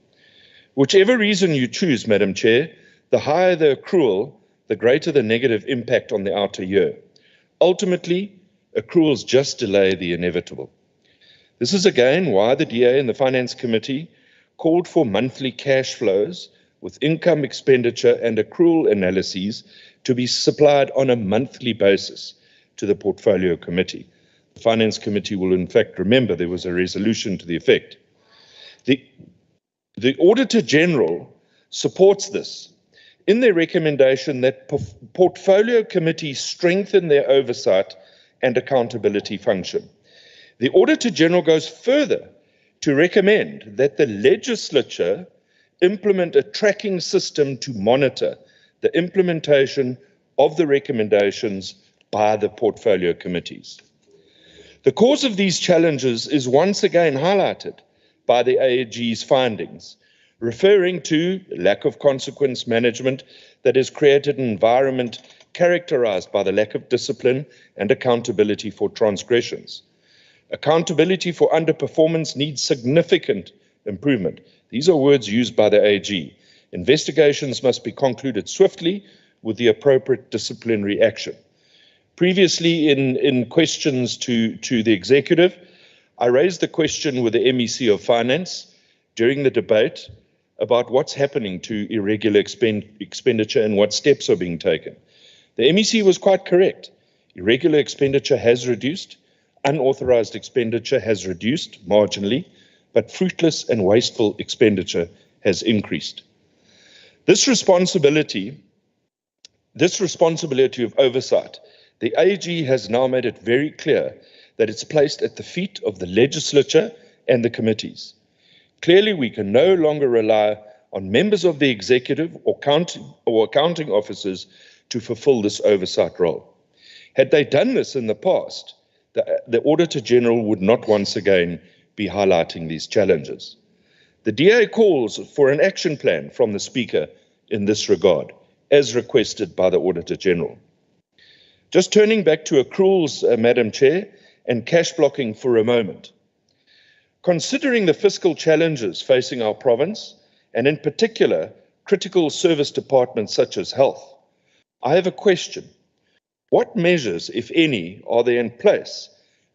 Speaker 19: Whichever reason you choose, Madam Chair, the higher the accrual, the greater the negative impact on the outer year. Ultimately, accruals just delay the inevitable. This is again why the DA and the Finance Committee called for monthly cash flows with income, expenditure and accrual analyses to be supplied on a monthly basis to the Portfolio Committee. The Finance Committee will in fact remember there was a resolution to the effect. The Auditor General supports this in their recommendation that Portfolio Committees strengthen their oversight and accountability function. The Auditor General goes further to recommend that the Legislature implement a tracking system to monitor the implementation of the recommendations by the Portfolio Committees. The cause of these challenges is once again highlighted by the AG's findings, referring to lack of consequence management that has created an environment characterized by the lack of discipline and accountability for transgressions. Accountability for underperformance needs significant improvement. These are words used by the AG. Investigations must be concluded swiftly with the appropriate disciplinary action. Previously, in questions to the executive, I raised the question with the MEC of Finance during the debate about what's happening to irregular expenditure and what steps are being taken. The MEC was quite correct. Irregular expenditure has reduced, unauthorized expenditure has reduced marginally, but fruitless and wasteful expenditure has increased. This responsibility of oversight, the AG has now made it very clear that it's placed at the feet of the Legislature and the committees. Clearly, we can no longer rely on members of the executive or accounting officers to fulfill this oversight role. Had they done this in the past, the Auditor General would not once again be highlighting these challenges. The DA calls for an action plan from the Speaker in this regard, as requested by the Auditor General. Just turning back to accruals, Madam Chair, and cash blocking for a moment. Considering the fiscal challenges facing our province, and in particular, critical service departments such as health, I have a question. What measures, if any, are there in place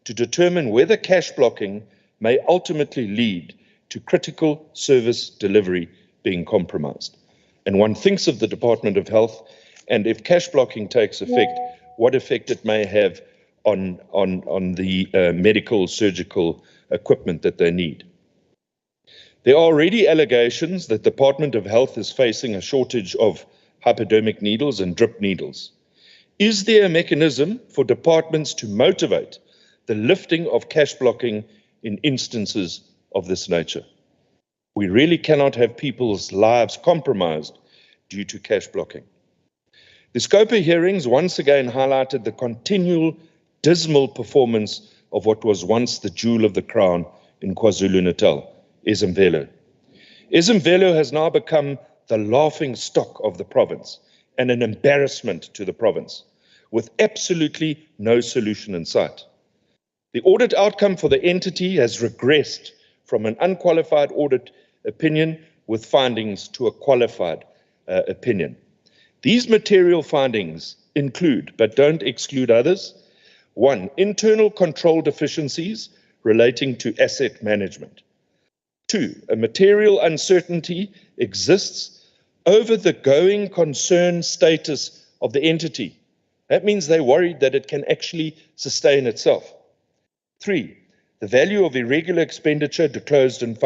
Speaker 19: to determine whether cash blocking may ultimately lead to critical service delivery being compromised? And one thinks of the Department of Health, and if cash blocking takes effect, what effect it may have on the medical surgical equipment that they need. There are already allegations that the Department of Health is facing a shortage of hypodermic needles and drip needles. Is there a mechanism for departments to motivate the lifting of cash blocking in instances of this nature? We really cannot have people's lives compromised due to cash blocking. The SCOPA hearings once again highlighted the continual dismal performance of what was once the jewel of the crown in KwaZulu-Natal, Ezemvelo. Ezemvelo has now become the laughing stock of the province and an embarrassment to the province, with absolutely no solution in sight. The audit outcome for the entity has regressed from an unqualified audit opinion with findings to a qualified opinion. These material findings include, but don't exclude others: 1, internal control deficiencies relating to asset management. 2, a material uncertainty exists over the going concern status of the entity. That means they're worried that it can actually sustain itself. 3, the value of irregular expenditure disclosed in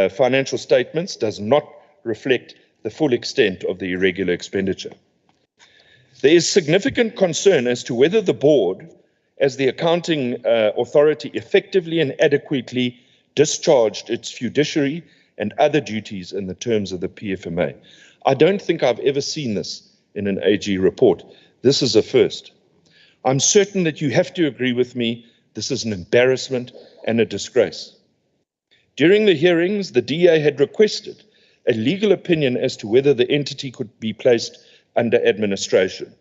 Speaker 19: financial statements does not reflect the full extent of the irregular expenditure. There is significant concern as to whether the board, as the accounting authority, effectively and adequately discharged its fiduciary and other duties in the terms of the PFMA. I don't think I've ever seen this in an AG report. This is a first. I'm certain that you have to agree with me, this is an embarrassment and a disgrace. During the hearings, the DA had requested a legal opinion as to whether the entity could be placed under administration.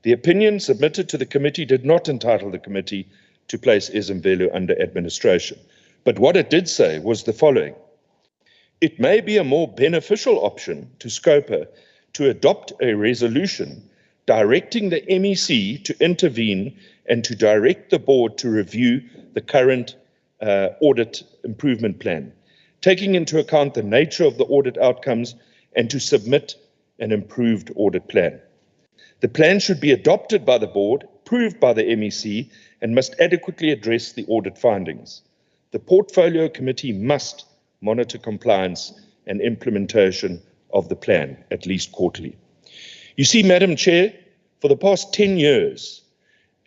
Speaker 19: The opinion submitted to the committee did not entitle the committee to place Ezemvelo under administration. But what it did say was the following: it may be a more beneficial option to SCOPA to adopt a resolution directing the MEC to intervene and to direct the board to review the current audit improvement plan, taking into account the nature of the audit outcomes, and to submit an improved audit plan. The plan should be adopted by the board, approved by the MEC, and must adequately address the audit findings. The Portfolio Committee must monitor compliance and implementation of the plan, at least quarterly. You see, Madam Chair, for the past 10 years,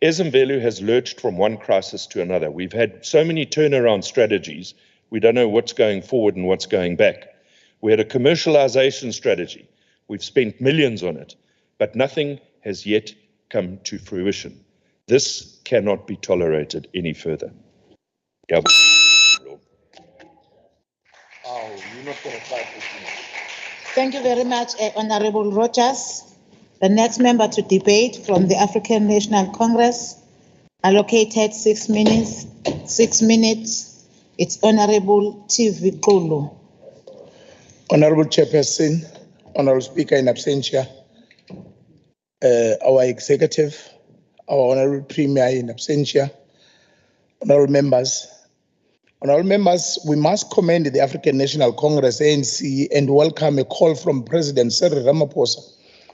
Speaker 19: Ezemvelo has lurched from one crisis to another. We've had so many turnaround strategies, we don't know what's going forward and what's going back. We had a commercialization strategy. We've spent millions on it, but nothing has yet come to fruition. This cannot be tolerated any further.
Speaker 3: Thank you very much, Honorable Rogers. The next member to debate from the African National Congress, allocated 6 minutes. It's Honorable TV Kulu.
Speaker 11: Honorable Chairperson, Honorable Speaker in absentia, our executive, our Honorable Premier in absentia, honorable members, we must commend the African National Congress, ANC, and welcome a call from President Cyril Ramaphosa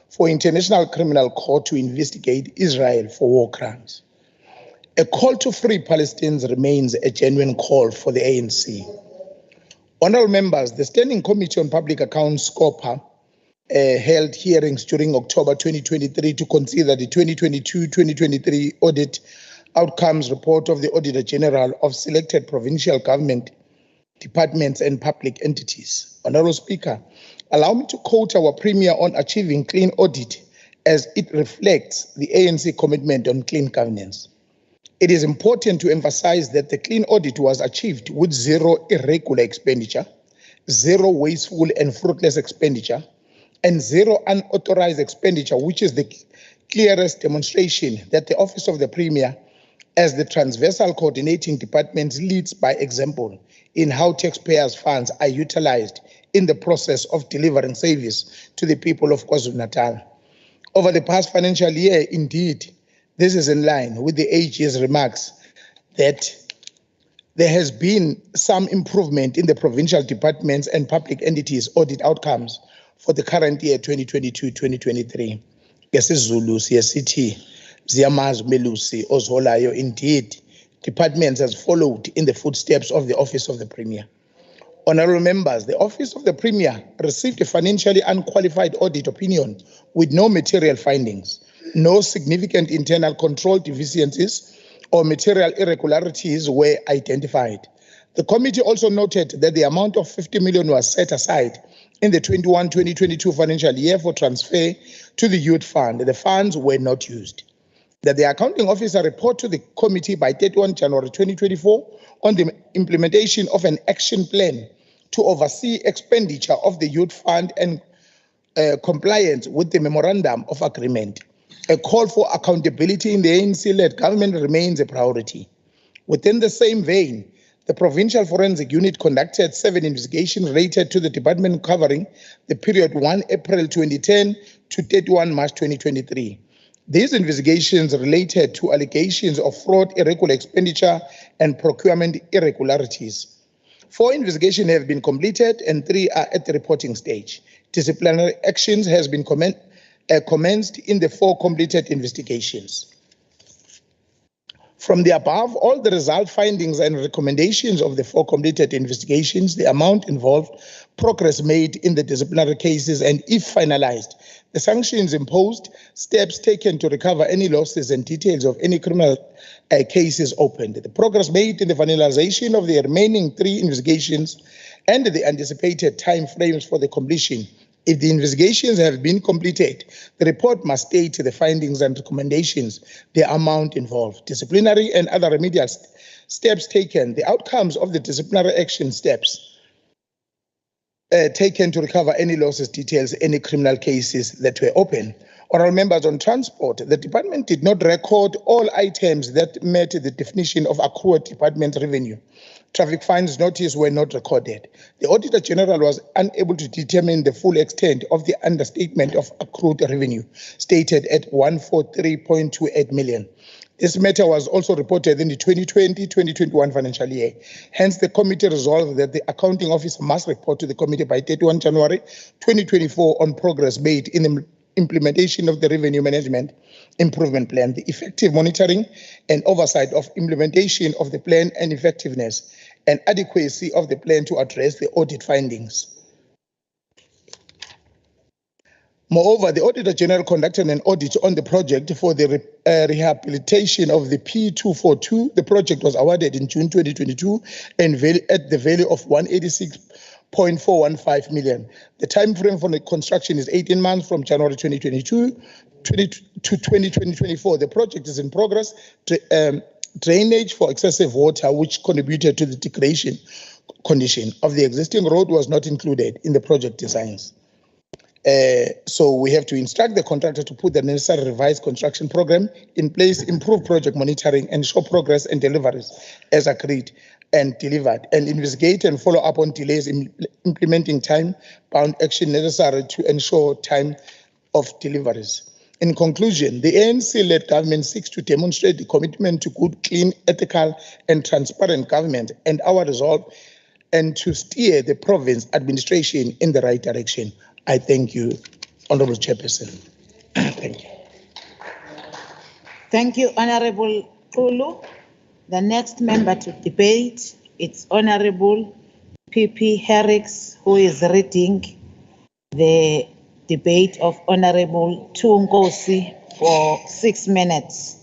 Speaker 11: for International Criminal Court to investigate Israel for war crimes. A call to free Palestinians remains a genuine call for the ANC. Honorable members, the Standing Committee on Public Accounts, SCOPA, held hearings during October 2023 to consider the 2022-2023 audit outcomes report of the Auditor General of selected provincial government departments and public entities. Honorable Speaker, allow me to quote our Premier on achieving clean audit as it reflects the ANC commitment on clean governance. It is important to emphasize that the clean audit was achieved with zero irregular expenditure, zero wasteful and fruitless expenditure, and zero unauthorized expenditure, which is the clearest demonstration that the Office of the Premier, as the transversal coordinating department, leads by example in how taxpayers' funds are utilized in the process of delivering service to the people of KwaZulu-Natal. Over the past financial year, indeed, this is in line with the AG's remarks that there has been some improvement in the provincial departments and public entities' audit outcomes for the current year, 2022-2023. NgesiZulu siyasithi Ziyamazi Melusi Ozholayo. Indeed, departments has followed in the footsteps of the Office of the Premier. Honorable members, the Office of the Premier received a financially unqualified audit opinion with no material findings, no significant internal control deficiencies or material irregularities were identified. The committee also noted that the amount of 50 million was set aside in the 21-2022 financial year for transfer to the Youth Fund. The funds were not used. That the accounting officer report to the committee by 31 January 2024 on the implementation of an action plan to oversee expenditure of the Youth Fund and compliance with the Memorandum of Agreement. A call for accountability in the ANC-led government remains a priority. Within the same vein, the Provincial Forensic Unit conducted 7 investigations related to the department covering the period 1 April 2010 to 31 March 2023. These investigations related to allegations of fraud, irregular expenditure, and procurement irregularities. 4 investigations have been completed and 3 are at the reporting stage. Disciplinary actions has been commenced in the 4 completed investigations. From the above, all the result findings and recommendations of the 4 completed investigations, the amount involved, progress made in the disciplinary cases, and if finalized, the sanctions imposed, steps taken to recover any losses and details of any criminal cases opened. The progress made in the finalization of the remaining 3 investigations and the anticipated time frames for the completion. If the investigations have been completed, the report must state the findings and recommendations, the amount involved, disciplinary and other remedial steps taken, the outcomes of the disciplinary action steps taken to recover any losses, details, any criminal cases that were open. Honourable members, on transport, the department did not record all items that met the definition of accrued department revenue. Traffic fines notice were not recorded. The Auditor General was unable to determine the full extent of the understatement of accrued revenue, stated at 143.28 million. This matter was also reported in the 2020-2021 financial year. Hence, the committee resolved that the accounting officer must report to the committee by 31 January 2024 on progress made in the implementation of the Revenue Management Improvement Plan, the effective monitoring and oversight of implementation of the plan, and effectiveness and adequacy of the plan to address the audit findings. Moreover, the Auditor General conducted an audit on the project for the rehabilitation of the P242. The project was awarded in June 2022 and at the value of 186.415 million. The time frame for the construction is 18 months from January 2022 to 2024. The project is in progress. Drainage for excessive water, which contributed to the degradation condition of the existing road, was not included in the project designs. So we have to instruct the contractor to put the necessary revised construction program in place, improve project monitoring, ensure progress and deliveries as agreed and delivered, and investigate and follow up on delays in implementing time-bound action necessary to ensure time of deliveries. In conclusion, the ANC-led government seeks to demonstrate the commitment to good, clean, ethical, and transparent government and our resolve and to steer the province administration in the right direction. I thank you, Honourable Chairperson. Thank you.
Speaker 3: Thank you, Honourable Kulu. The next member to debate, it's Honourable P.P. Herricks, who is reading the debate of Honourable Tunkosi for 6 minutes.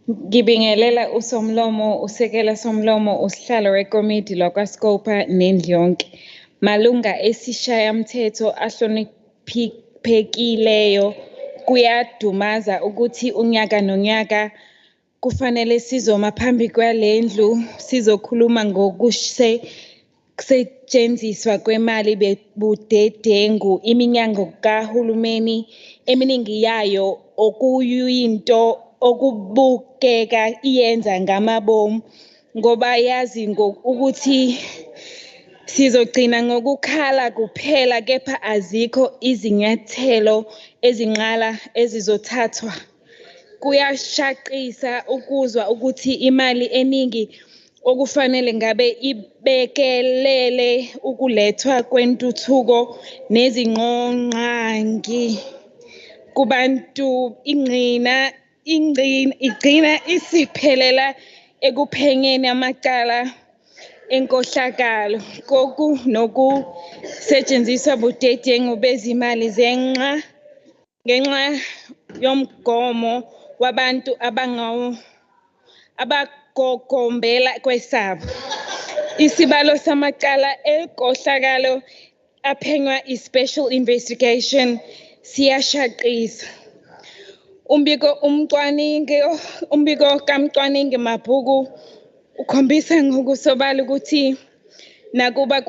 Speaker 7: Ngibingelela usomlomo, usekela somlomo, usihlalo wekomiti lakwaScopa nendlu yonke. Malunga esishayamthetho ahloniphekileyo, kuyadumaza ukuthi unyaka nonyaka kufanele sizoma phambi kwalendlu sizokhuluma ngokusetshenziswa kwemali budedengu iminyango kahulumeni eminingi yayo okuyinto okubukeka iyenza ngamabomu ngoba yazi ukuthi sizogcina ngokukhala kuphela kepha azikho izinyathelo ezinqala ezizothathwa. Kuyashaqisa ukuzwa ukuthi imali eningi okufanele ngabe ibekelele ukulethwa kwentuthuko nezingqongqangi
Speaker 13: kubantu igcina isiphelela ekuphenyeni amacala enkohlakalo nokusetshenziswa budedengu bezimali ngenxa yomgomo wabantu abagogombela kwesabo. Isibalo samacala enkohlakalo aphenywa i-Special Investigation siyashaqisa. Umbiko kamcwaningi mabhuku ukhombisa ngokusobala ukuthi nakuba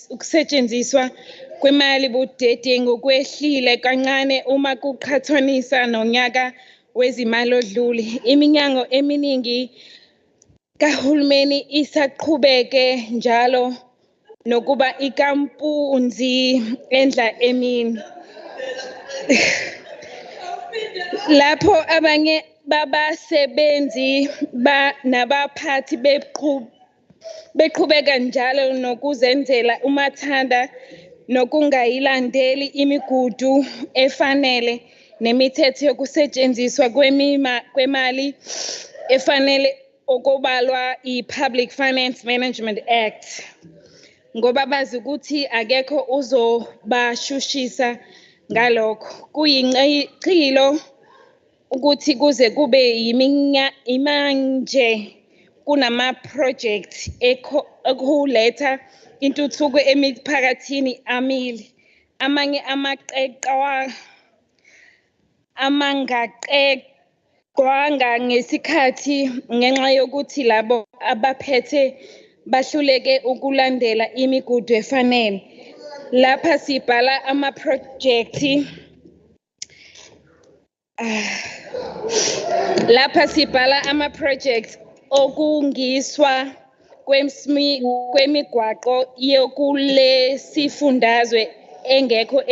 Speaker 13: ukusetshenziswa kwemali budedengu kwehlile kancane uma kuqhathaniswa nonyaka wezimali odlule. Iminyango eminingi kahulumeni isaqhubeke njalo nokuba ikampunzi endla emini. Lapho abanye babasebenzi nabaphathi beqhubeka njalo nokuzenzela umathanda nokungayilandeli imigudu efanele nemithetho yokusetshenziswa kwemali efanele okubalwa i-Public Finance Management Act. Ngoba bazi ukuthi akekho uzobashushisa ngalokho. Kuyiqilo ukuthi kuze kube imanje kunama-project ekuletha intuthuko emiphakathini amile. Amanye amangaqeqwanga ngesikhathi ngenxa yokuthi labo abaphethe bahluleke ukulandela imigudu efanele. Lapha sibhala ama-project okungiswa kwemigwaqo yokulesifundazwe engekho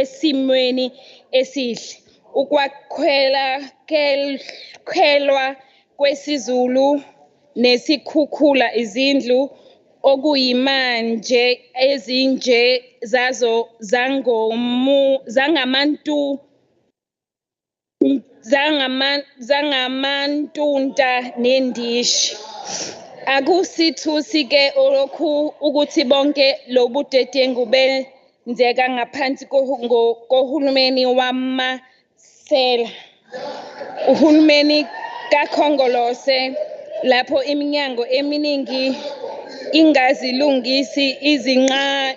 Speaker 13: esimweni esihle. Ukwakhelwa kwesiZulu nesikhukhula izindlu okuyimanje ezinje zazo zangamantunta nendishi. Akusithusi ke olokhu ukuthi bonke lobudedengu benzeka ngaphansi kohulumeni wamasela. Uhulumeni kakhongolose lapho iminyango eminingi ingazilungisi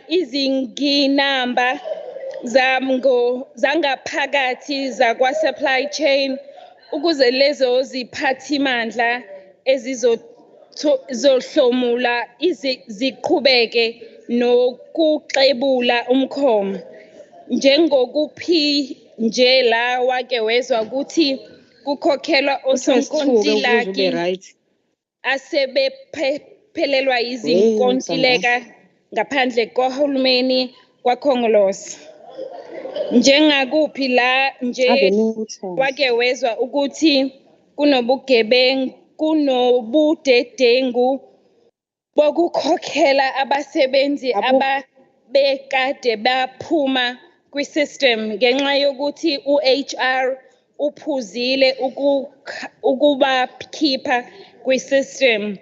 Speaker 13: izinginamba zangaphakathi zakwa-supply chain ukuze lezo ziphathimandla ezizohlomula ziqhubeke nokuxebula umkhomo. Njengokuphinjela wake wezwa ukuthi kukhokhelwa osonkontilaki asebephelelwa izinkontileka ngaphandle kohulumeni kwakhongolose. Njengakuphi la nje wake wezwa ukuthi kunobudedengu bokukhokhela abasebenzi ababekade baphuma kwi-system ngenxa yokuthi u-HR uphuzile ukubakhipha kwi-system.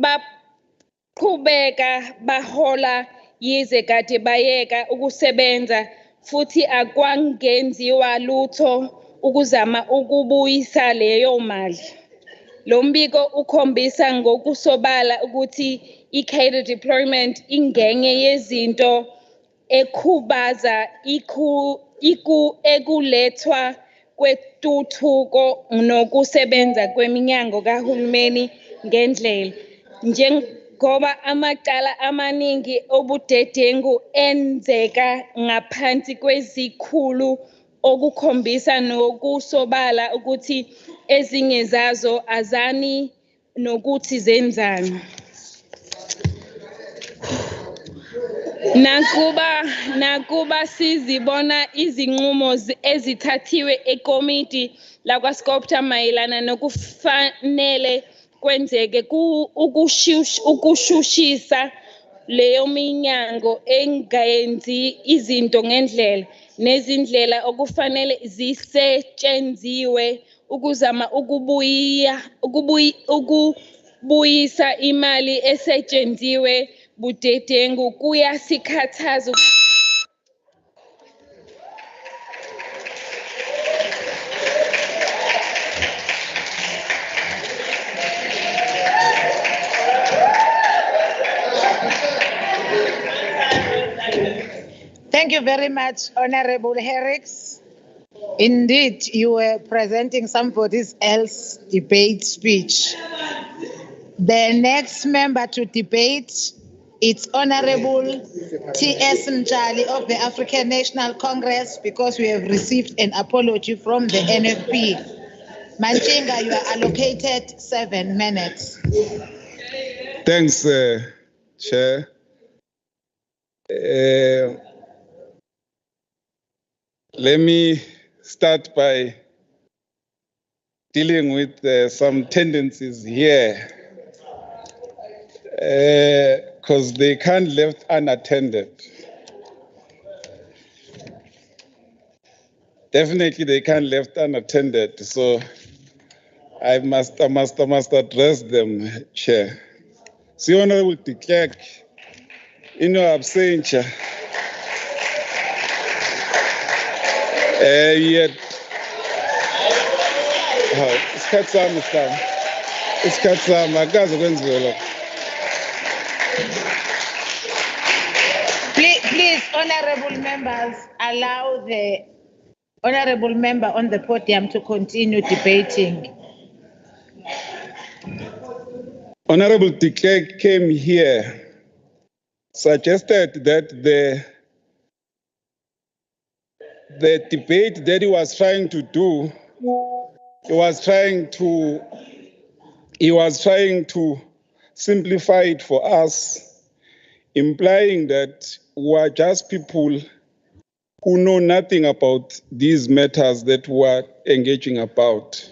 Speaker 13: Baqhubeka bahola yize kade bayeka ukusebenza futhi akwangenziwa lutho ukuzama ukubuyisa leyo mali. Lo mbiko ukhombisa ngokusobala ukuthi i-cadre deployment ingenye yezinto ekhubaza ekulethwa kwetuthuko nokusebenza kweminyango kahulumeni ngendlela. Njengoba amacala amaningi obudedengu enzeka ngaphansi kwezikhulu okukhombisa nokusobala ukuthi ezinye zazo azani nokuthi zenzani. Nakuba sizibona izinqumo ezithathiwe ekomiti lakwaScopta mayelana nokufanele kwenzeke ukushushisa leyo minyango engayenzi izinto ngendlela nezindlela okufanele zisetshenziwe ukuzama ukubuyisa imali esetshenziwe budedengu kuyasikhathaza.
Speaker 3: Thank you very much, Honorable Herricks. Indeed, you were presenting somebody else's debate speech. The next member to debate, it's Honorable T.S. Mjali of the African National Congress, because we have received an apology from the NFP. Manchinga, you are allocated 7 minutes.
Speaker 18: Thanks, Chair. Let me start by dealing with some tendencies here, because they can't left unattended. Definitely, they can't left unattended. So I must address them, Chair. See, Honorable de Klerk, in your absence, yet.
Speaker 3: Please, honorable members, allow the honorable member on the podium to continue debating.
Speaker 18: Honorable de Klerk came here, suggested that the debate that he was trying to do, he was trying to simplify it for us, implying that we are just people who know nothing about these matters that we are engaging about.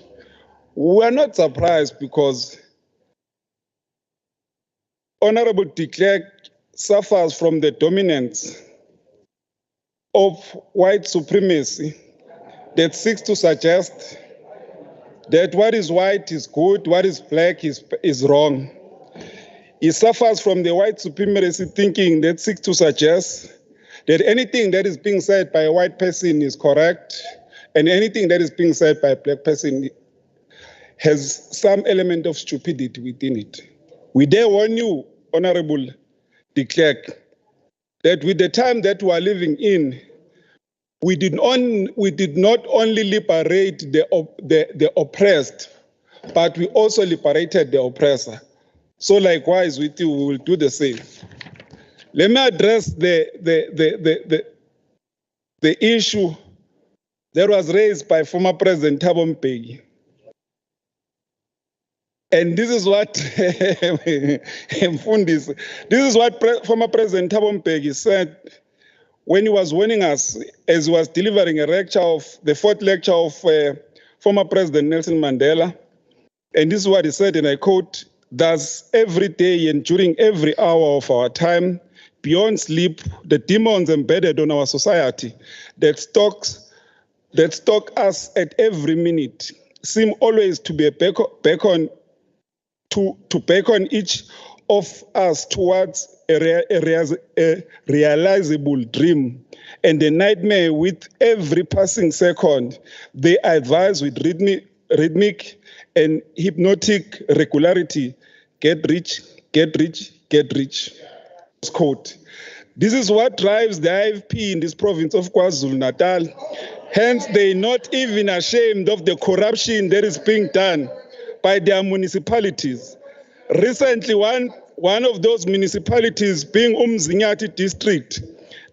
Speaker 18: We are not surprised because Honorable de Klerk suffers from the dominance of white supremacy that seeks to suggest that what is white is good, what is black is wrong. He suffers from the white supremacy thinking that seeks to suggest that anything that is being said by a white person is correct, and anything that is being said by a black person has some element of stupidity within it. We dare warn you, Honorable de Klerk, that with the time that we are living in, we did not only liberate the oppressed, but we also liberated the oppressor. So likewise with you, we will do the same. Let me address the issue that was raised by former President Thabo Mbeki. And this is what former President Thabo Mbeki said when he was warning us as he was delivering a lecture of the 4th lecture of former President Nelson Mandela. And this is what he said, and I quote, "Thus every day and during every hour of our time, beyond sleep, the demons embedded on our society that stalk us at every minute seem always to be a beckon each of us towards a realizable dream and a nightmare with every passing second. They advise with rhythmic and hypnotic regularity, get rich, get rich, get rich." Quote. This is what drives the IFP in this province of KwaZulu-Natal. Hence, they're not even ashamed of the corruption that is being done by their municipalities. Recently, one of those municipalities being Umzinyati district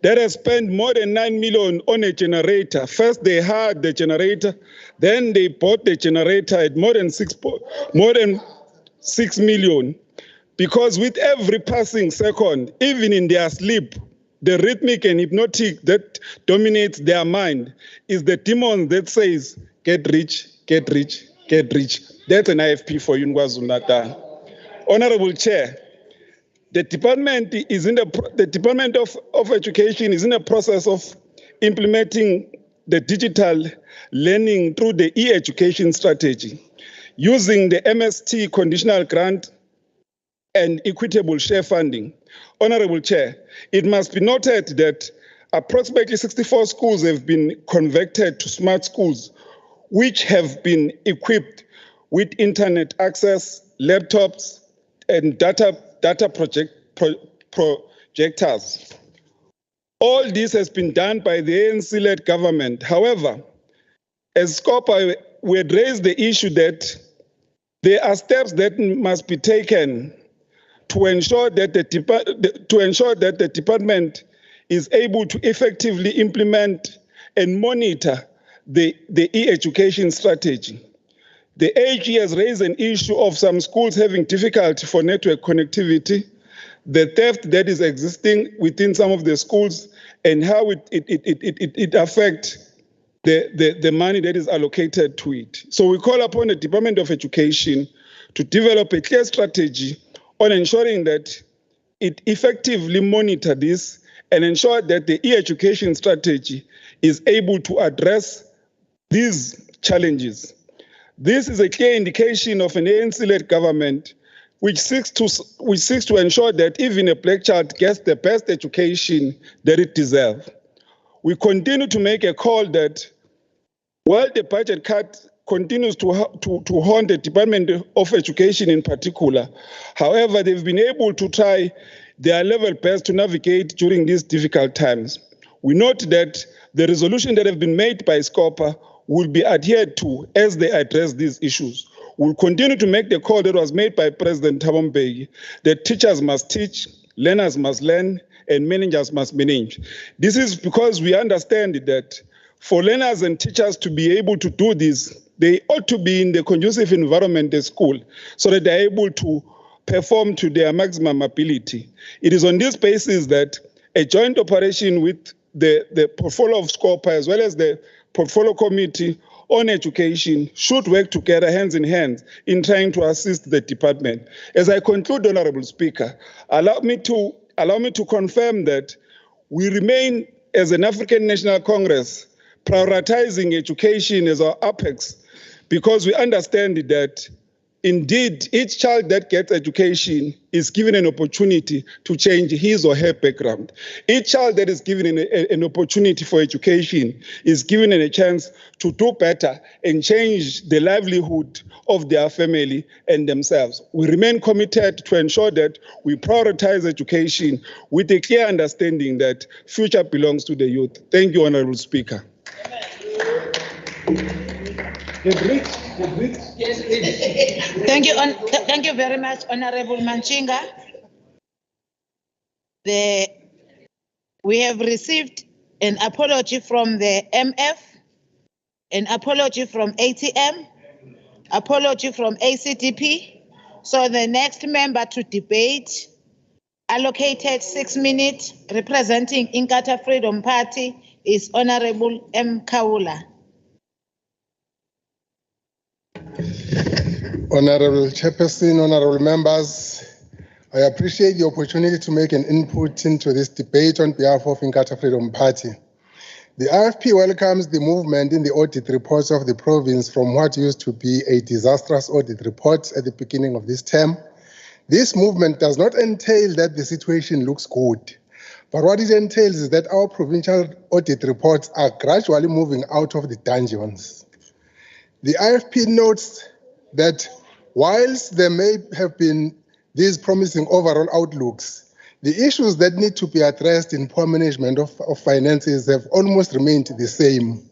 Speaker 18: that has spent more than 9 million on a generator. First, they hired the generator, then they bought the generator at more than 6 million. Because with every passing second, even in their sleep, the rhythmic and hypnotic that dominates their mind is the demon that says, get rich, get rich, get rich. That's an IFP for you in KwaZulu-Natal. Honorable Chair, The Department of Education is in a process of implementing the digital learning through the e-education strategy, using the MST conditional grant and equitable share funding. Honorable Chair, it must be noted that approximately 64 schools have been converted to smart schools, which have been equipped with internet access, laptops, and data projectors. All this has been done by the ANC-led government. However, as SCOPA, we had raised the issue that there are steps that must be taken to ensure that the department is able to effectively implement and monitor the e-education strategy. The AG has raised an issue of some schools having difficulty for network connectivity, the theft that is existing within some of the schools, and how it affects the money that is allocated to it. So we call upon the Department of Education to develop a clear strategy on ensuring that it effectively monitor this and ensure that the e-education strategy is able to address these challenges. This is a clear indication of an ANC-led government which seeks to ensure that even a black child gets the best education that it deserves. We continue to make a call that while the budget cut continues to haunt the Department of Education in particular, however, they've been able to try their level best to navigate during these difficult times. We note that the resolution that have been made by SCOPA will be adhered to as they address these issues. We'll continue to make the call that was made by President Thabo Mbeki that teachers must teach, learners must learn, and managers must manage. This is because we understand that for learners and teachers to be able to do this, they ought to be in the conducive environment at school so that they're able to perform to their maximum ability. It is on this basis that a joint operation with the portfolio of SCOPA as well as the portfolio committee on education should work together hands in hand in trying to assist the department. As I conclude, Honorable Speaker, allow me to confirm that we remain as an African National Congress prioritizing education as our apex because we understand that indeed each child that gets education is given an opportunity to change his or her background. Each child that is given an opportunity for education is given a chance to do better and change the livelihood of their family and themselves. We remain committed to ensure that we prioritize education with a clear understanding that future belongs to the youth. Thank you, Honorable Speaker.
Speaker 3: Thank you very much, Honorable Manchinga. We have received an apology from the MF, an apology from ATM, apology from ACDP. So the next member to debate, allocated 6 minutes, representing Inkatha Freedom Party, is Honorable M. Kaula.
Speaker 6: Honorable Chairperson, honorable members, I appreciate the opportunity to make an input into this debate on behalf of Inkatha Freedom Party. The IFP welcomes the movement in the audit reports of the province from what used to be a disastrous audit report at the beginning of this term. This movement does not entail that the situation looks good, but what it entails is that our provincial audit reports are gradually moving out of the dungeons. The IFP notes that whilst there may have been these promising overall outlooks, the issues that need to be addressed in poor management of finances have almost remained the same.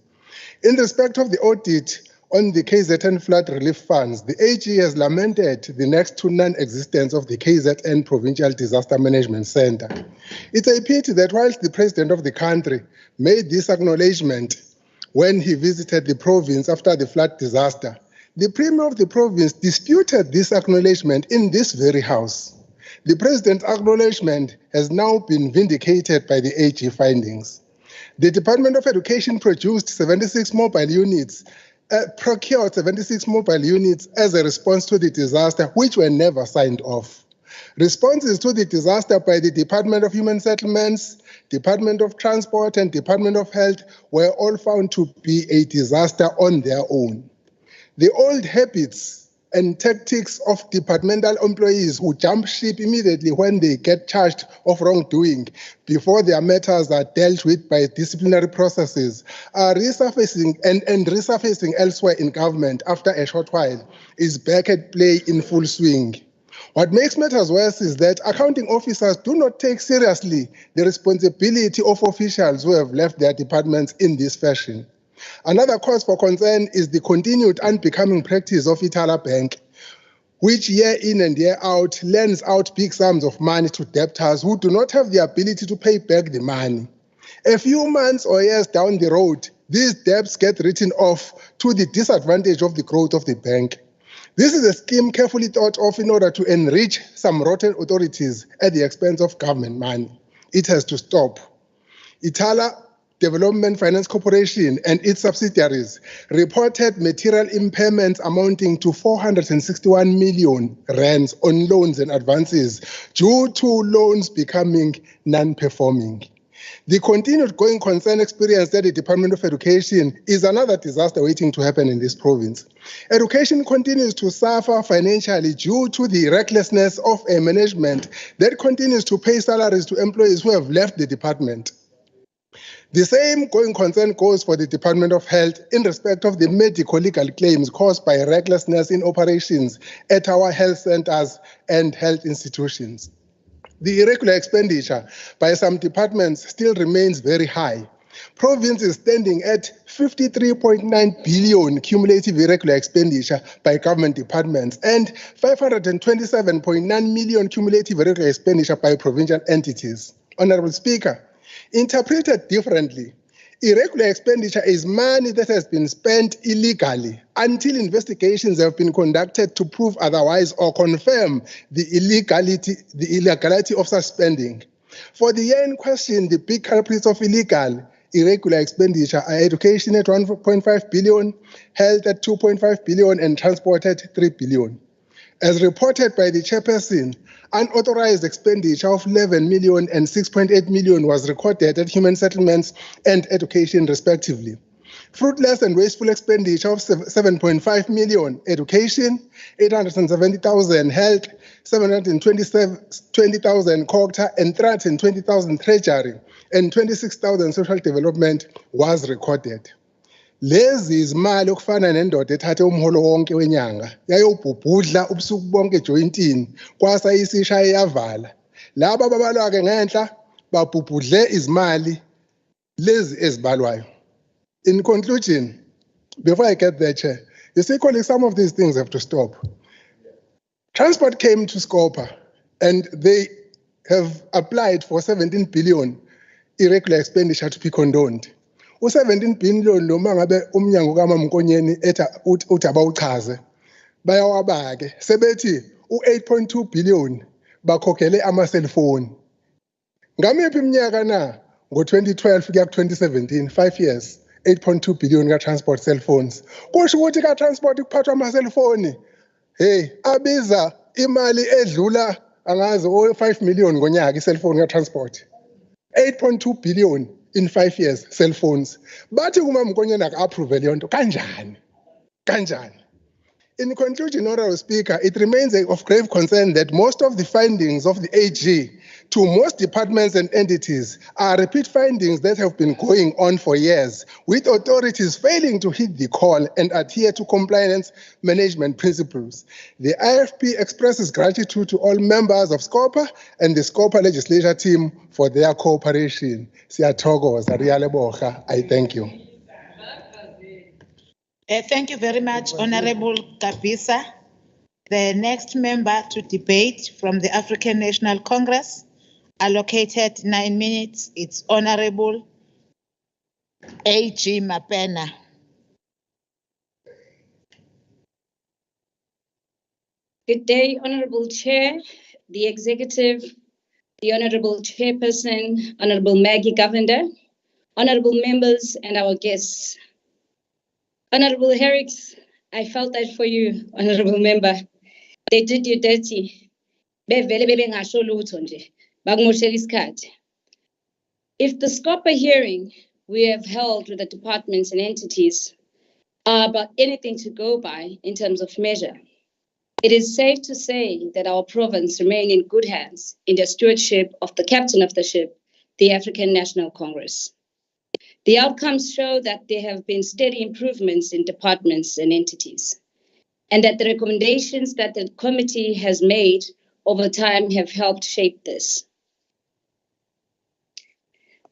Speaker 6: In respect of the audit on the KZN flood relief funds, the AG has lamented the next to non-existence of the KZN Provincial Disaster Management Center. It's a pity that whilst the President of the country made this acknowledgement when he visited the province after the flood disaster, the Premier of the province disputed this acknowledgement in this very house. The President's acknowledgement has now been vindicated by the AG findings. The Department of Education produced 76 mobile units, procured 76 mobile units as a response to the disaster, which were never signed off. Responses to the disaster by the Department of Human Settlements, Department of Transport, and Department of Health were all found to be a disaster on their own. The old habits and tactics of departmental employees who jump ship immediately when they get charged of wrongdoing before their matters are dealt with by disciplinary processes are resurfacing and resurfacing elsewhere in government after a short while is back at play in full swing. What makes matters worse is that accounting officers do not take seriously the responsibility of officials who have left their departments in this fashion. Another cause for concern is the continued unbecoming practice of Itala Bank, which year in and year out lends out big sums of money to debtors who do not have the ability to pay back the money. A few months or years down the road, these debts get written off to the disadvantage of the growth of the bank. This is a scheme carefully thought of in order to enrich some rotten authorities at the expense of government money. It has to stop. Itala Development Finance Corporation and its subsidiaries reported material impairments amounting to 461 million rands on loans and advances due to loans becoming non-performing. The continued going concern experienced at the Department of Education is another disaster waiting to happen in this province. Education continues to suffer financially due to the recklessness of a management that continues to pay salaries to employees who have left the department. The same going concern goes for the Department of Health in respect of the medico-legal claims caused by recklessness in operations at our health centers and health institutions. The irregular expenditure by some departments still remains very high. Province is standing at 53.9 billion cumulative irregular expenditure by government departments and 527.9 million cumulative irregular expenditure by provincial entities. Honorable Speaker, interpreted differently, irregular expenditure is money that has been spent illegally until investigations have been conducted to prove otherwise or confirm the illegality of such spending. For the year in question, the big culprits of irregular expenditure are education at 1.5 billion, health at 2.5 billion, and transport at 3 billion. As reported by the chairperson, unauthorized expenditure of 11 million and 6.8 million was recorded at human settlements and education respectively. Fruitless and wasteful expenditure of 7.5 million education, 870,000 health, 720,000 COGTA, and 320,000 treasury, and 26,000 social development was recorded. Lezi izimali okufana nendoda ethathe umholo wonke wenyanga yayobhubhudla ubusuku bonke ejointini kwasa isisha eyavala. Laba ababalwa ke ngenhla babhubhudle izimali lezi ezibalwayo. In conclusion, before I get there, Chair, you see, colleagues, some of these things have to stop. Transport came to Scopa and they have applied for 17 billion irregular expenditure to be condoned. U-17 billion noma ngabe umnyango kaMamnkonyeni uthi abawuchaze bayawabake sebethi u-8.2 billion bakhokhele ama-cellphone. Ngamiphi iminyaka na ngo-2012 kuya ku-2017, 5 years, 8.2 billion ka-transport cellphones. Kusho ukuthi ka-transport kuphathwa ama-cellphone, hey, abiza imali edlula angazi o-5 million ngonyaka i-cellphone ka-transport. 8.2 billion in 5 years, cell phones. Bathi uMamnkonyeni aka-approve leyo nto kanjani? Kanjani? In conclusion, Honorable Speaker, it remains of grave concern that most of the findings of the AG to most departments and entities are repeat findings that have been going on for years, with authorities failing to heed the call and adhere to compliance management principles. The IFP expresses gratitude to all members of SCOPA and the SCOPA Legislature team for their cooperation. Siyathokoza, Riyaleboga. I thank you.
Speaker 3: Thank you very much, Honorable Kabisa. The next member to debate from the African National Congress, allocated 9 minutes, it's Honorable A.G. Mapena.
Speaker 7: Good day, Honorable Chair, the Executive, the Honorable Chairperson, Honorable Maggie Govender, Honorable members, and our guests. Honorable Herricks, I felt that for you, Honorable Member. They did you dirty.
Speaker 13: bevele bebengasho lutho nje bakumoshela isikhathi. If the scope hearing we have held with the departments and entities are about anything to go by in terms of measure, it is safe to say that our province remains in good hands in the stewardship of the captain of the ship, the African National Congress. The outcomes show that there have been steady improvements in departments and entities, and that the recommendations that the committee has made over time have helped shape this.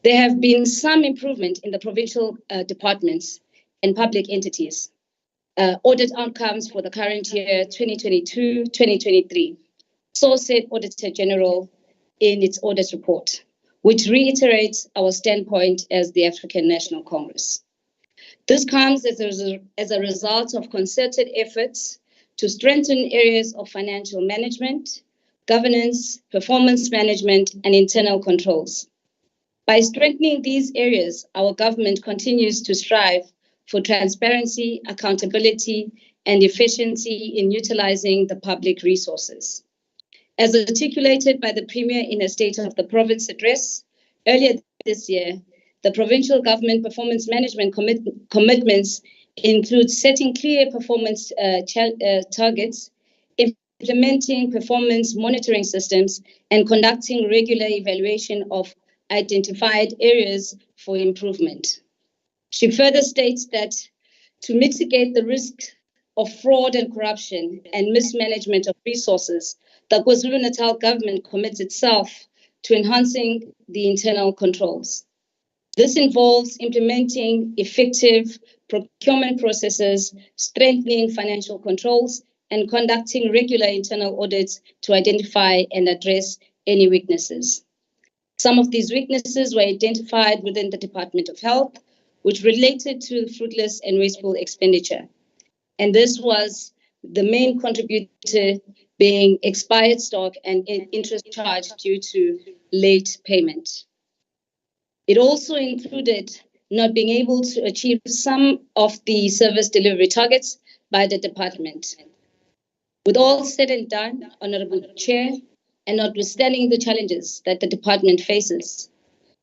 Speaker 13: There have been some improvement in the provincial departments and public entities. Audit outcomes for the current year, 2022-2023, so said Auditor General in its audit report, which reiterates our standpoint as the African National Congress. This comes as a result of concerted efforts to strengthen areas of financial management, governance, performance management, and internal controls. By strengthening these areas, our government continues to strive for transparency, accountability, and efficiency in utilizing the public resources. As articulated by the Premier in a State of the Province address earlier this year, the provincial government performance management commitments include setting clear performance targets, implementing performance monitoring systems, and conducting regular evaluation of identified areas for improvement. She further states that to mitigate the risk of fraud and corruption and mismanagement of resources, the KwaZulu-Natal government commits itself to enhancing the internal controls. This involves implementing effective procurement processes, strengthening financial controls, and conducting regular internal audits to identify and address any weaknesses. Some of these weaknesses were identified within the Department of Health, which related to fruitless and wasteful expenditure. And this was the main contributor being expired stock and interest charged due to late payment. It also included not being able to achieve some of the service delivery targets by the department. With all said and done, Honorable Chair, and notwithstanding the challenges that the department faces,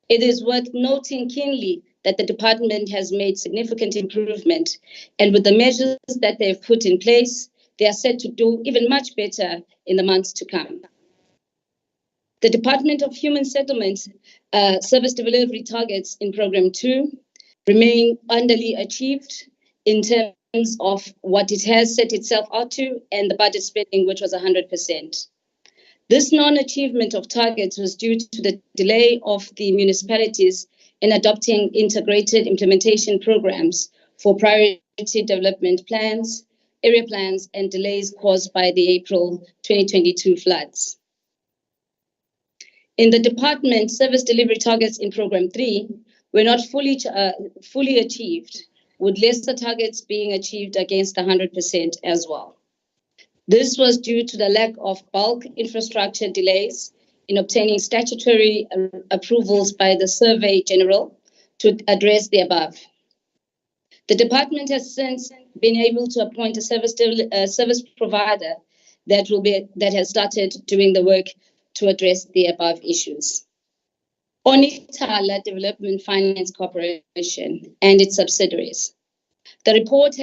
Speaker 13: it is worth noting keenly that the department has made significant improvement, and with the measures that they've put in place, they are set to do even much better in the months to come. The Department of Human Settlements service delivery targets in Program 2 remain underly achieved in terms of what it has set itself out to and the budget spending, which was 100%. This non-achievement of targets was due to the delay of the municipalities in adopting integrated implementation programs for priority development plans, area plans, and delays caused by the April 2022 floods. In the department, service delivery targets in Program 3 were not fully achieved, with lesser targets being achieved against 100% as well. This was due to the lack of bulk infrastructure delays in obtaining statutory approvals by the Survey General to address the above. The department has since been able to appoint a service provider that has started doing the work to address the above issues. Onitala Development Finance Corporation and its subsidiaries. The report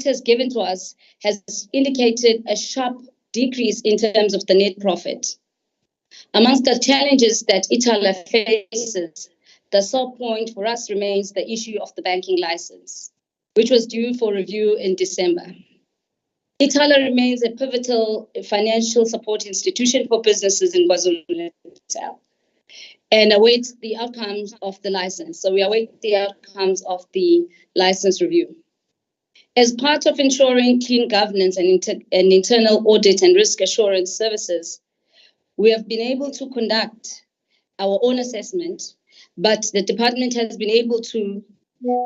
Speaker 13: has given to us has indicated a sharp decrease in terms of the net profit. Amongst the challenges that Itala faces, the sore point for us remains the issue of the banking license, which was due for review in December. Itala remains a pivotal financial support institution for businesses in KwaZulu-Natal and awaits the outcomes of the license. So we await the outcomes of the license review. As part of ensuring clean governance and internal audit and risk assurance services, we have been able to conduct our own assessment, but the department has been able to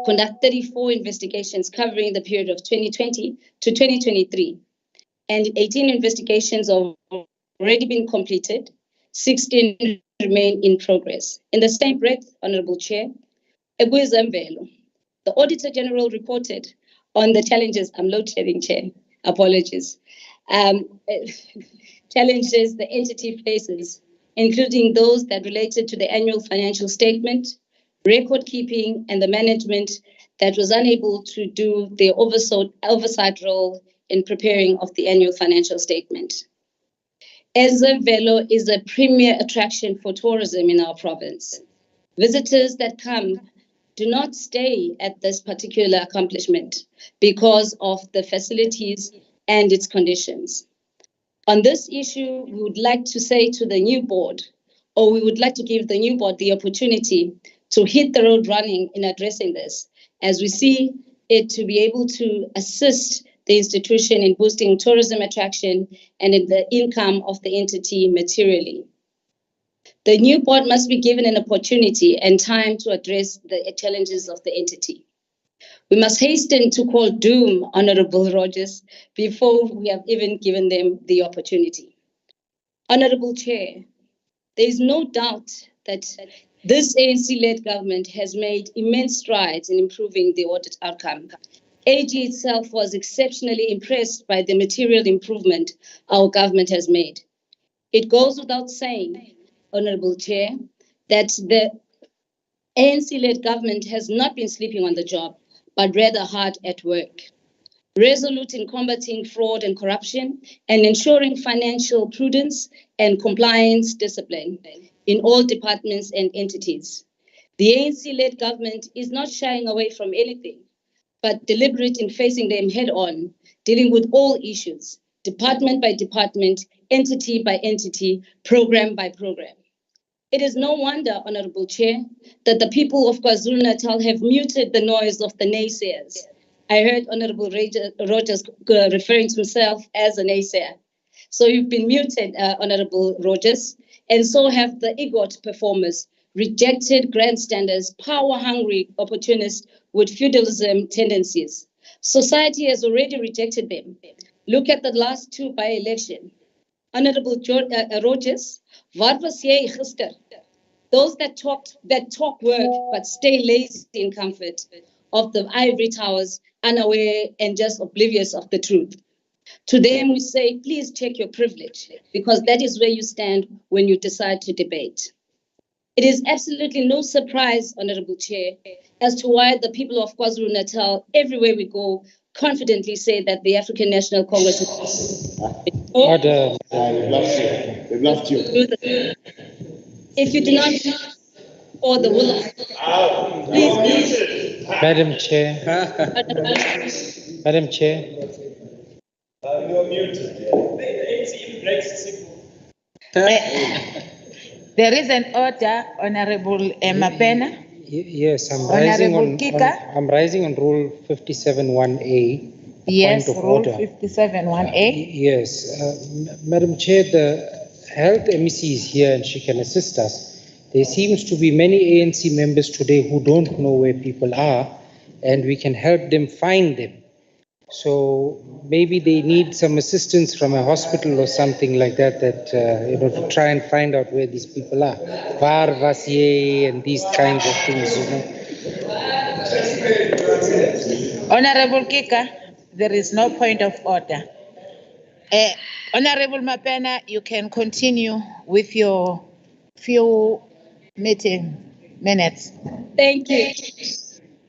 Speaker 13: conduct 34 investigations covering the period of 2020 to 2023, and 18 investigations have already been completed, 16 remain in progress. In the same breath, Honorable Chair, the Auditor General reported on the challenges. I'm load shedding, Chair. Apologies. The challenges the entity faces, including those that related to the annual financial statement, record keeping, and the management that was unable to do their oversight role in preparing of the annual financial statement. Velo is a premier attraction for tourism in our province. Visitors that come do not stay at this particular accomplishment because of the facilities and its conditions. On this issue, we would like to say to the new board, or we would like to give the new board the opportunity to hit the road running in addressing this, as we see it to be able to assist the institution in boosting tourism attraction and in the income of the entity materially. The new board must be given an opportunity and time to address the challenges of the entity. We must hasten to call doom Honorable Rogers before we have even given them the opportunity. Honorable Chair, there is no doubt that this ANC-led government has made immense strides in improving the audit outcome. AG itself was exceptionally impressed by the material improvement our government has made. It goes without saying, Honorable Chair, that the ANC-led government has not been sleeping on the job, but rather hard at work, resolute in combating fraud and corruption and ensuring financial prudence and compliance discipline in all departments and entities. The ANC-led government is not shying away from anything, but deliberate in facing them head-on, dealing with all issues, department by department, entity by entity, program by program. It is no wonder, Honorable Chair, that the people of KwaZulu-Natal have muted the noise of the naysayers. I heard Honorable Rogers referring to himself as a naysayer. So you've been muted, Honorable Rogers, and so have the EGOT performers, rejected grandstanders, power-hungry opportunists with feudalism tendencies. Society has already rejected them. Look at the last two by-election. Honorable Rogers, what was jy gister? Those that talk work but stay lazy in comfort of the ivory towers, unaware and just oblivious of the truth. To them we say, please check your privilege, because that is where you stand when you decide to debate. It is absolutely no surprise, Honorable Chair, as to why the people of KwaZulu-Natal, everywhere we go, confidently say that the African National Congress is...
Speaker 14: Order.
Speaker 23: They've lost you.
Speaker 13: If you do not or the will of... Please.
Speaker 14: Madam Chair. Madam Chair.
Speaker 23: You're muted.
Speaker 3: There is an order, Honorable Mapena.
Speaker 14: Yes, I'm rising on Rule 57(1)A.
Speaker 3: Yes,
Speaker 14: point of
Speaker 3: Rule
Speaker 14: order.
Speaker 3: 57(1)A.
Speaker 14: Yes, Madam Chair, the Health MEC is here and she can assist us. There seems to be many ANC members today who don't know where people are, and we can help them find them. So maybe they need some assistance from a hospital or something like that, to try and find out where these people are. Varvasier and these kinds of things,
Speaker 3: Honorable Kika, there is no point of order. Honorable Mapena, you can continue with your few meeting minutes.
Speaker 13: Thank you.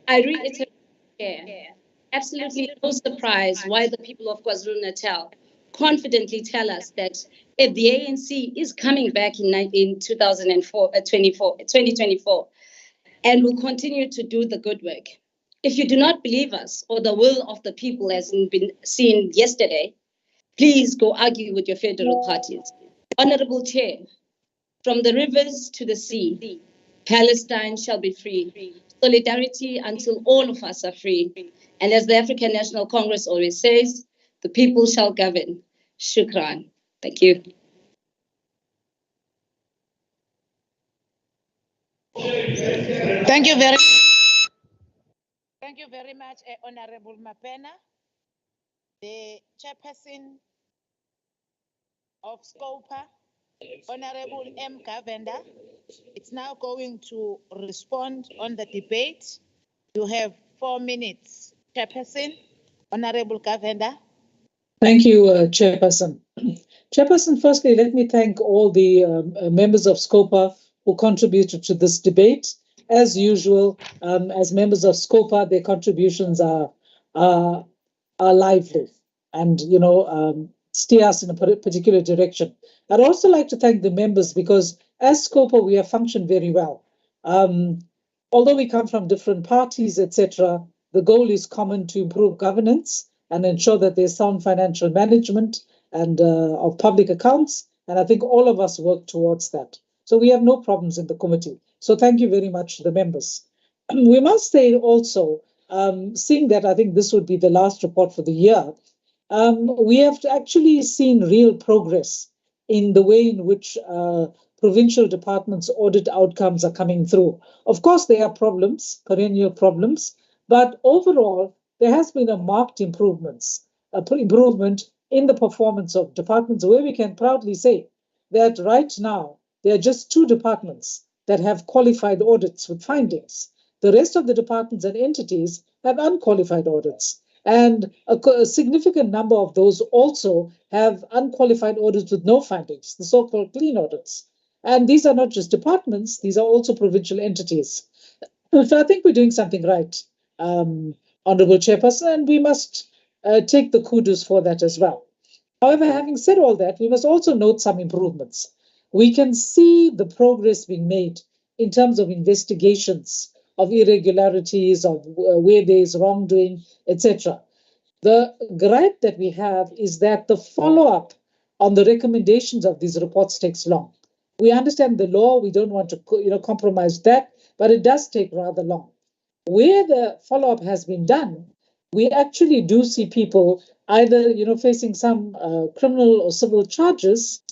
Speaker 13: I reiterate here, absolutely no surprise why the people of KwaZulu-Natal confidently tell us that if the ANC is coming back in 2024 and will continue to do the good work. If you do not believe us or the will of the people has been seen yesterday, please go argue with your federal parties. Honorable Chair, from the rivers to the sea, Palestine shall be free. Solidarity until all of us are free. And as the African National Congress always says, the people shall govern. Shukran. Thank you.
Speaker 3: Thank you very much, Honorable Mapena. The chairperson of SCOPA, Honorable M. Gavenda, it's now going to respond on the debate. You have 4 minutes, Chairperson. Honorable Gavenda.
Speaker 10: Thank you, Chairperson. Chairperson, firstly, let me thank all the members of SCOPA who contributed to this debate. As usual, as members of SCOPA, their contributions are lively and, steer us in a particular direction. I'd also like to thank the members because as SCOPA, we have functioned very well. Although we come from different parties, etc., the goal is common to improve governance and ensure that there's sound financial management and of public accounts. And I think all of us work towards that. So we have no problems in the committee. So thank you very much to the members. We must say also, seeing that I think this would be the last report for the year, we have actually seen real progress in the way in which provincial departments' audit outcomes are coming through. Of course, there are problems, perennial problems, but overall, there has been a marked improvement in the performance of departments, where we can proudly say that right now, there are just 2 departments that have qualified audits with findings. The rest of the departments and entities have unqualified audits. And a significant number of those also have unqualified audits with no findings, the so-called clean audits. And these are not just departments, these are also provincial entities. So I think we're doing something right, Honorable Chairperson, and we must take the kudos for that as well. However, having said all that, we must also note some improvements. We can see the progress being made in terms of investigations of irregularities, of where there is wrongdoing, etc. The gripe that we have is that the follow-up on the recommendations of these reports takes long. We understand the law, we don't want to compromise that, but it does take rather long. Where the follow-up has been done, we actually do see people either facing some criminal or civil charges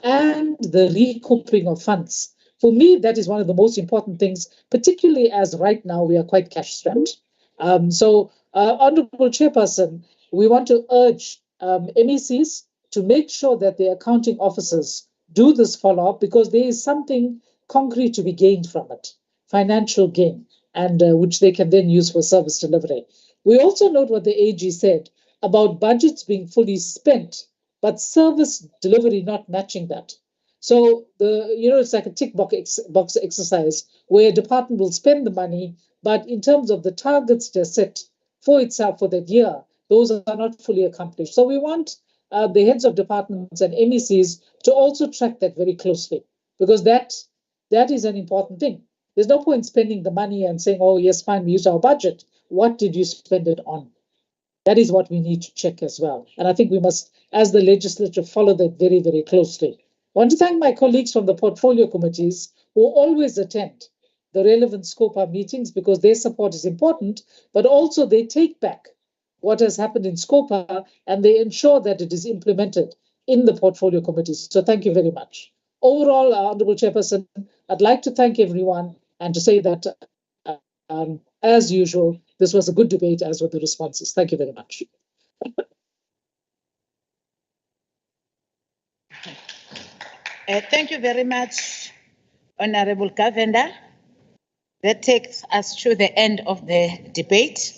Speaker 10: and the recouping of funds. For me, that is one of the most important things, particularly as right now we are quite cash-strapped. Honourable Chairperson, we want to urge MECs to make sure that the accounting officers do this follow-up because there is something concrete to be gained from it, financial gain, and which they can then use for service delivery. We also note what the AG said about budgets being fully spent, but service delivery not matching that. So it's like a tick box exercise where a department will spend the money, but in terms of the targets they're set for itself for that year, those are not fully accomplished. So we want the heads of departments and MECs to also track that very closely, because that is an important thing. There's no point spending the money and saying, oh, yes, fine, we use our budget. What did you spend it on? That is what we need to check as well. And I think we must, as the legislature, follow that very, very closely. I want to thank my colleagues from the portfolio committees who always attend the relevant SCOPA meetings because their support is important, but also they take back what has happened in SCOPA and they ensure that it is implemented in the portfolio committees. So thank you very much. Overall, Honourable Chairperson, I'd like to thank everyone and to say that, as usual, this was a good debate, as were the responses. Thank you very much.
Speaker 3: Thank you very much, Honourable Governor. That takes us to the end of the debate.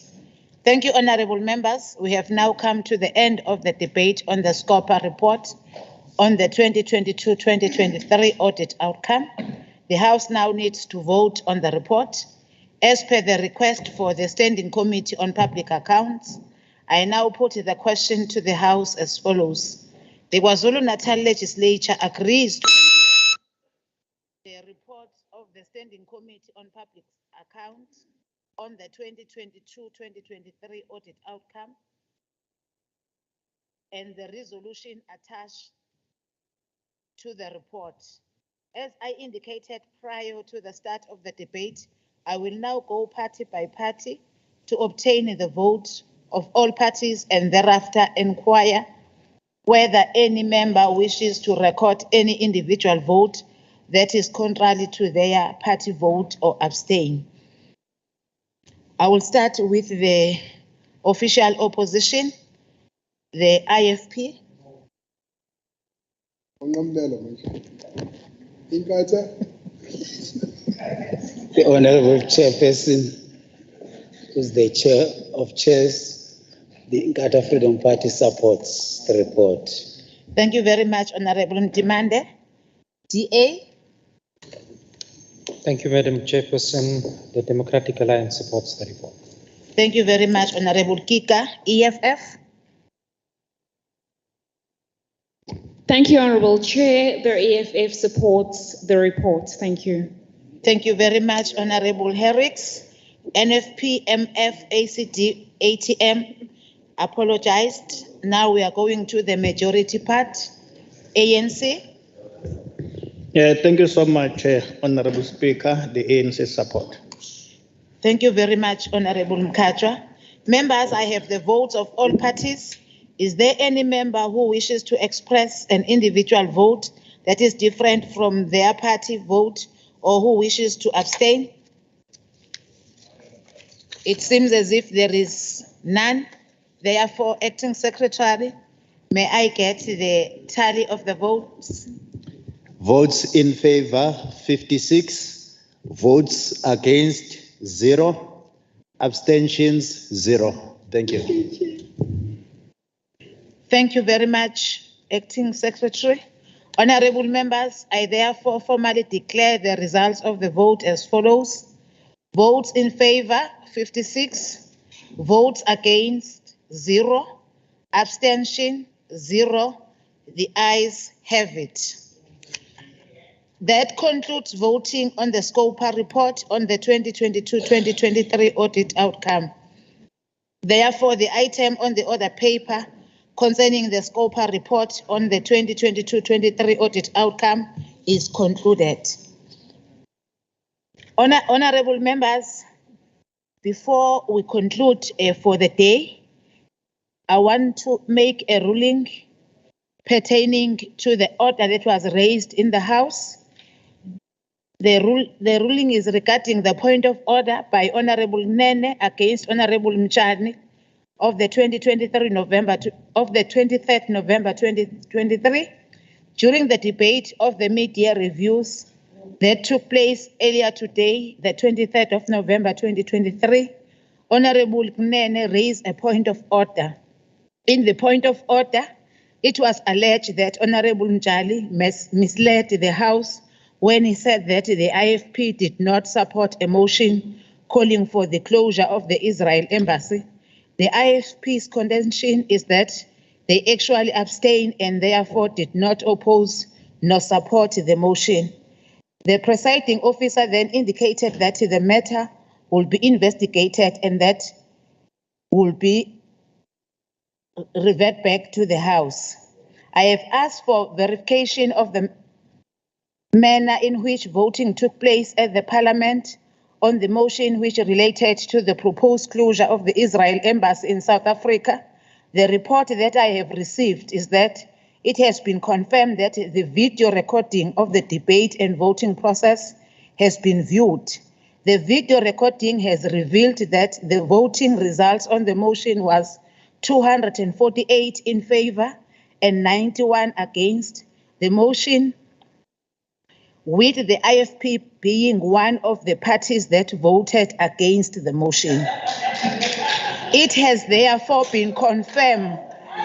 Speaker 3: Thank you, honourable members. We have now come to the end of the debate on the SCOPA report on the 2022-2023 audit outcome. The House now needs to vote on the report. As per the request for the Standing Committee on Public Accounts, I now put the question to the House as follows. The KwaZulu-Natal Legislature agrees to the report of the Standing Committee on Public Accounts on the 2022-2023 audit outcome and the resolution attached to the report. As I indicated prior to the start of the debate, I will now go party by party to obtain the vote of all parties and thereafter inquire whether any member wishes to record any individual vote that is contrary to their party vote or abstain. I will start with the official opposition, the IFP.
Speaker 20: The Honourable Chairperson, who's the Chair of Chairs, the Inkatha Freedom Party supports the report.
Speaker 3: Thank you very much, Honorable Mtimande. DA.
Speaker 14: Thank you, Madam Chairperson. The Democratic Alliance supports the report.
Speaker 3: Thank you very much, Honorable Kika. EFF.
Speaker 7: Thank you, Honorable Chair. The EFF supports the report. Thank you.
Speaker 3: Thank you very much, Honorable Herricks. NFP, MF, ACD, ATM apologized. Now we are going to the majority part. ANC.
Speaker 23: Yeah, thank you so much, Honorable Speaker. The ANC support.
Speaker 3: Thank you very much, Honorable Mkhatshwa. Members, I have the votes of all parties. Is there any member who wishes to express an individual vote that is different from their party vote or who wishes to abstain? It seems as if there is none. Therefore, Acting Secretary, may I get the tally of the votes?
Speaker 4: Votes in favor, 56. Votes against, 0. Abstentions, 0. Thank you.
Speaker 3: Thank you very much, Acting Secretary. Honorable members, I therefore formally declare the results of the vote as follows. Votes in favor, 56. Votes against, 0. Abstention, 0. The ayes have it. That concludes voting on the SCOPA report on the 2022-2023 audit outcome. Therefore, the item on the order paper concerning the SCOPA report on the 2022-23 audit outcome is concluded. Honorable members, before we conclude for the day, I want to make a ruling pertaining to the order that was raised in the House. The ruling is regarding the point of order by Honorable Nene against Honorable Mchani of the 23rd November 2023 during the debate of the mid-year reviews that took place earlier today, the 23rd of November 2023. Honorable Nene raised a point of order. In the point of order, it was alleged that Honorable Mchali misled the House when he said that the IFP did not support a motion calling for the closure of the Israel embassy. The IFP's contention is that they actually abstained and therefore did not oppose nor support the motion. The presiding officer then indicated that the matter will be investigated and that will be revert back to the House. I have asked for verification of the manner in which voting took place at the Parliament on the motion which related to the proposed closure of the Israel embassy in South Africa. The report that I have received is that it has been confirmed that the video recording of the debate and voting process has been viewed. The video recording has revealed that the voting results on the motion was 248 in favor and 91 against the motion, with the IFP being one of the parties that voted against the motion. It has therefore been confirmed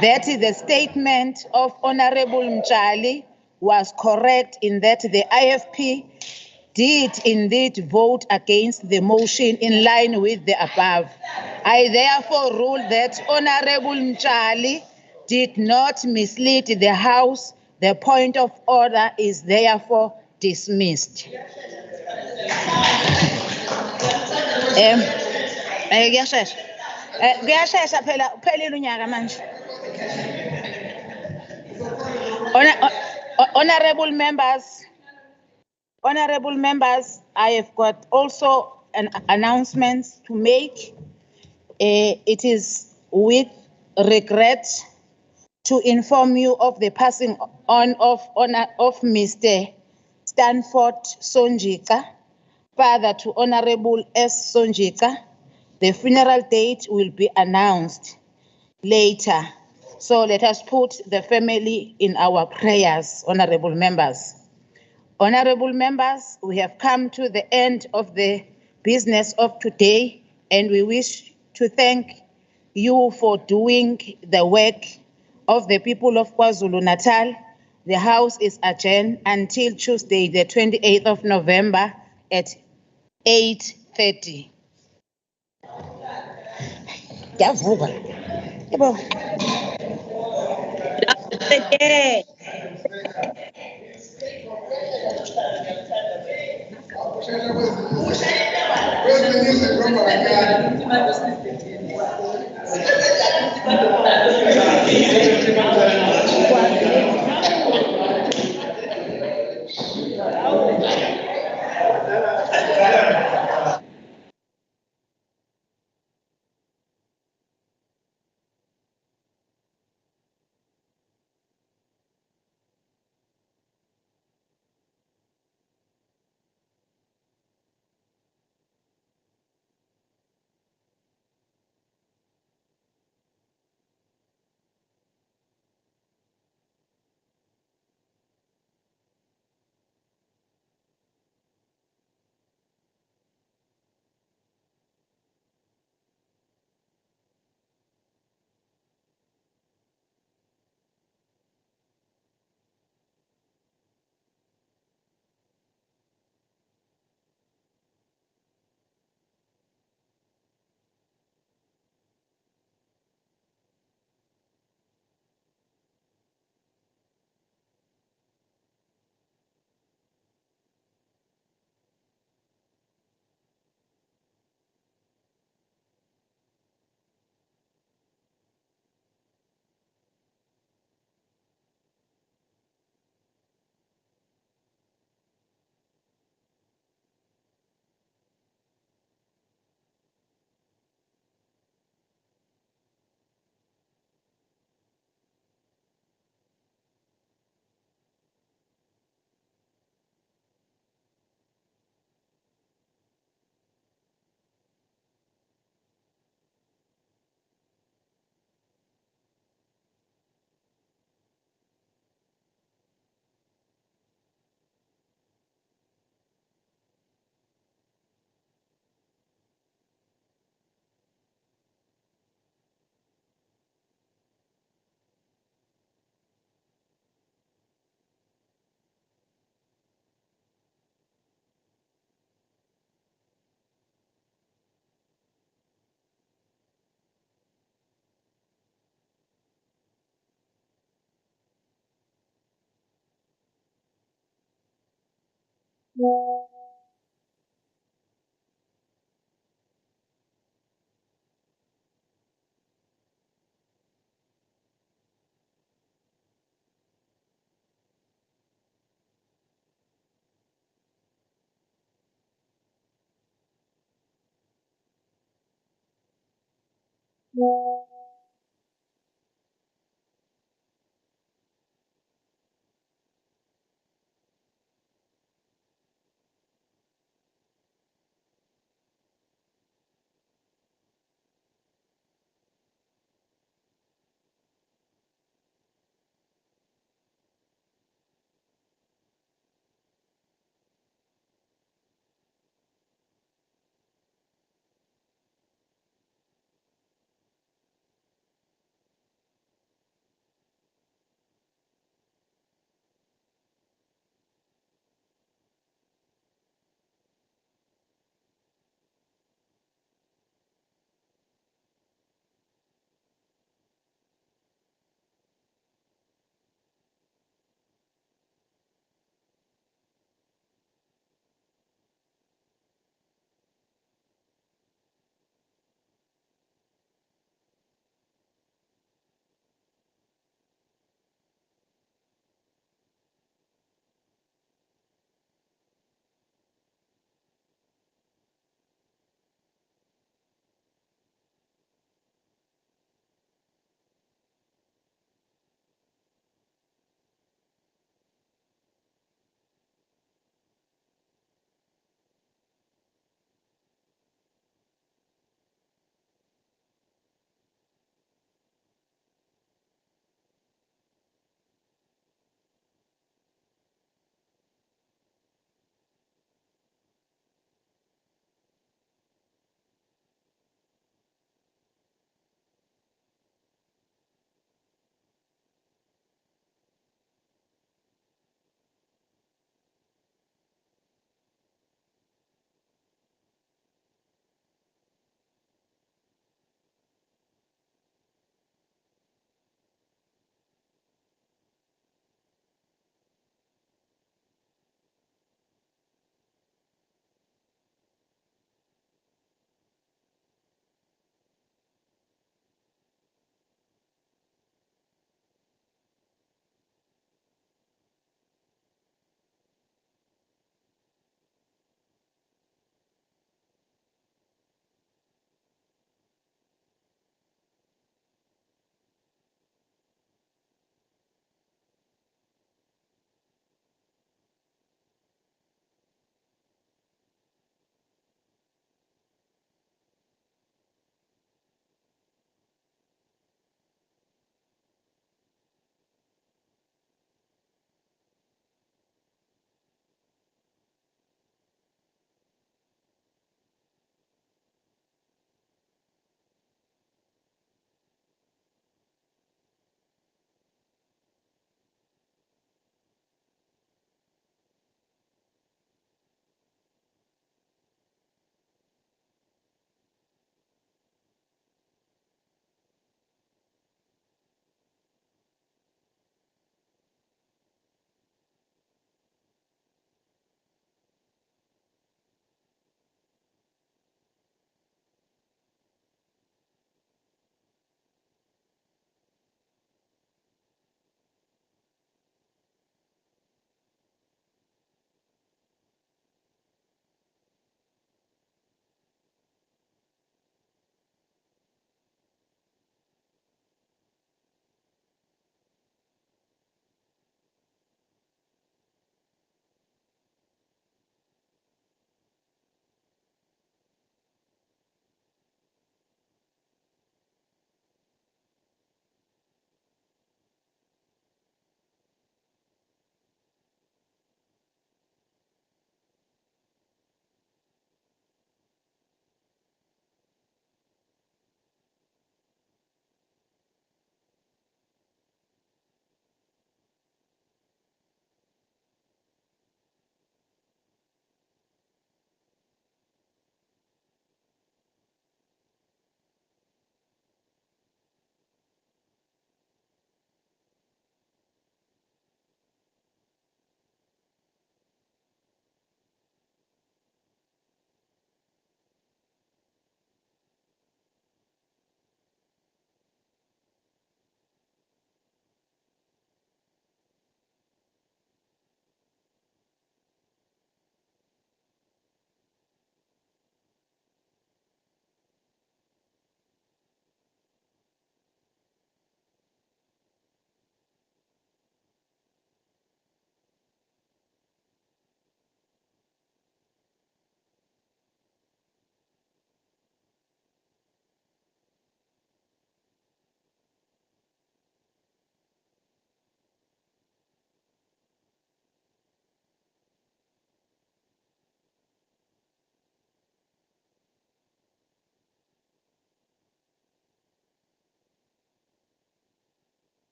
Speaker 3: that the statement of Honorable Mchali was correct in that the IFP did indeed vote against the motion in line with the above. I therefore rule that Honorable Mchali did not mislead the House. The point of order is therefore dismissed. Honorable members, I have got also an announcement to make. It is with regret to inform you of the passing on of Mr. Stanford Sonjika, father to Honorable S. Sonjika. The funeral date will be announced later. So let us put the family in our prayers, honorable members. Honorable members, we have come to the end of the business of today, and we wish to thank you for doing the work of the people of KwaZulu-Natal, the House is adjourned until Tuesday, the 28th of November at 8:30. Yavuka. Yebo.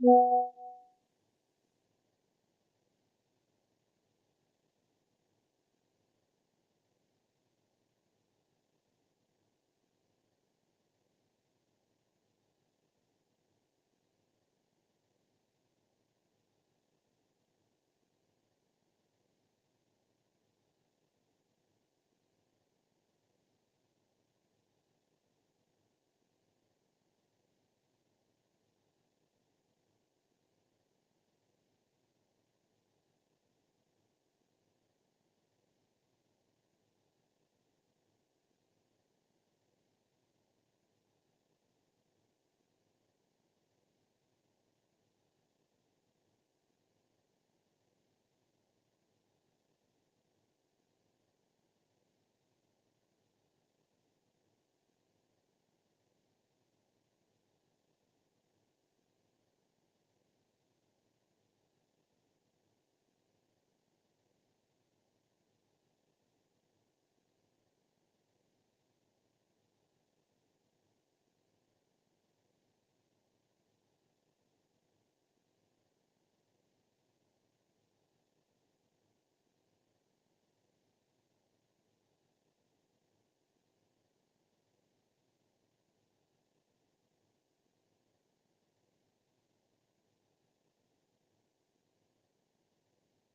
Speaker 12: you.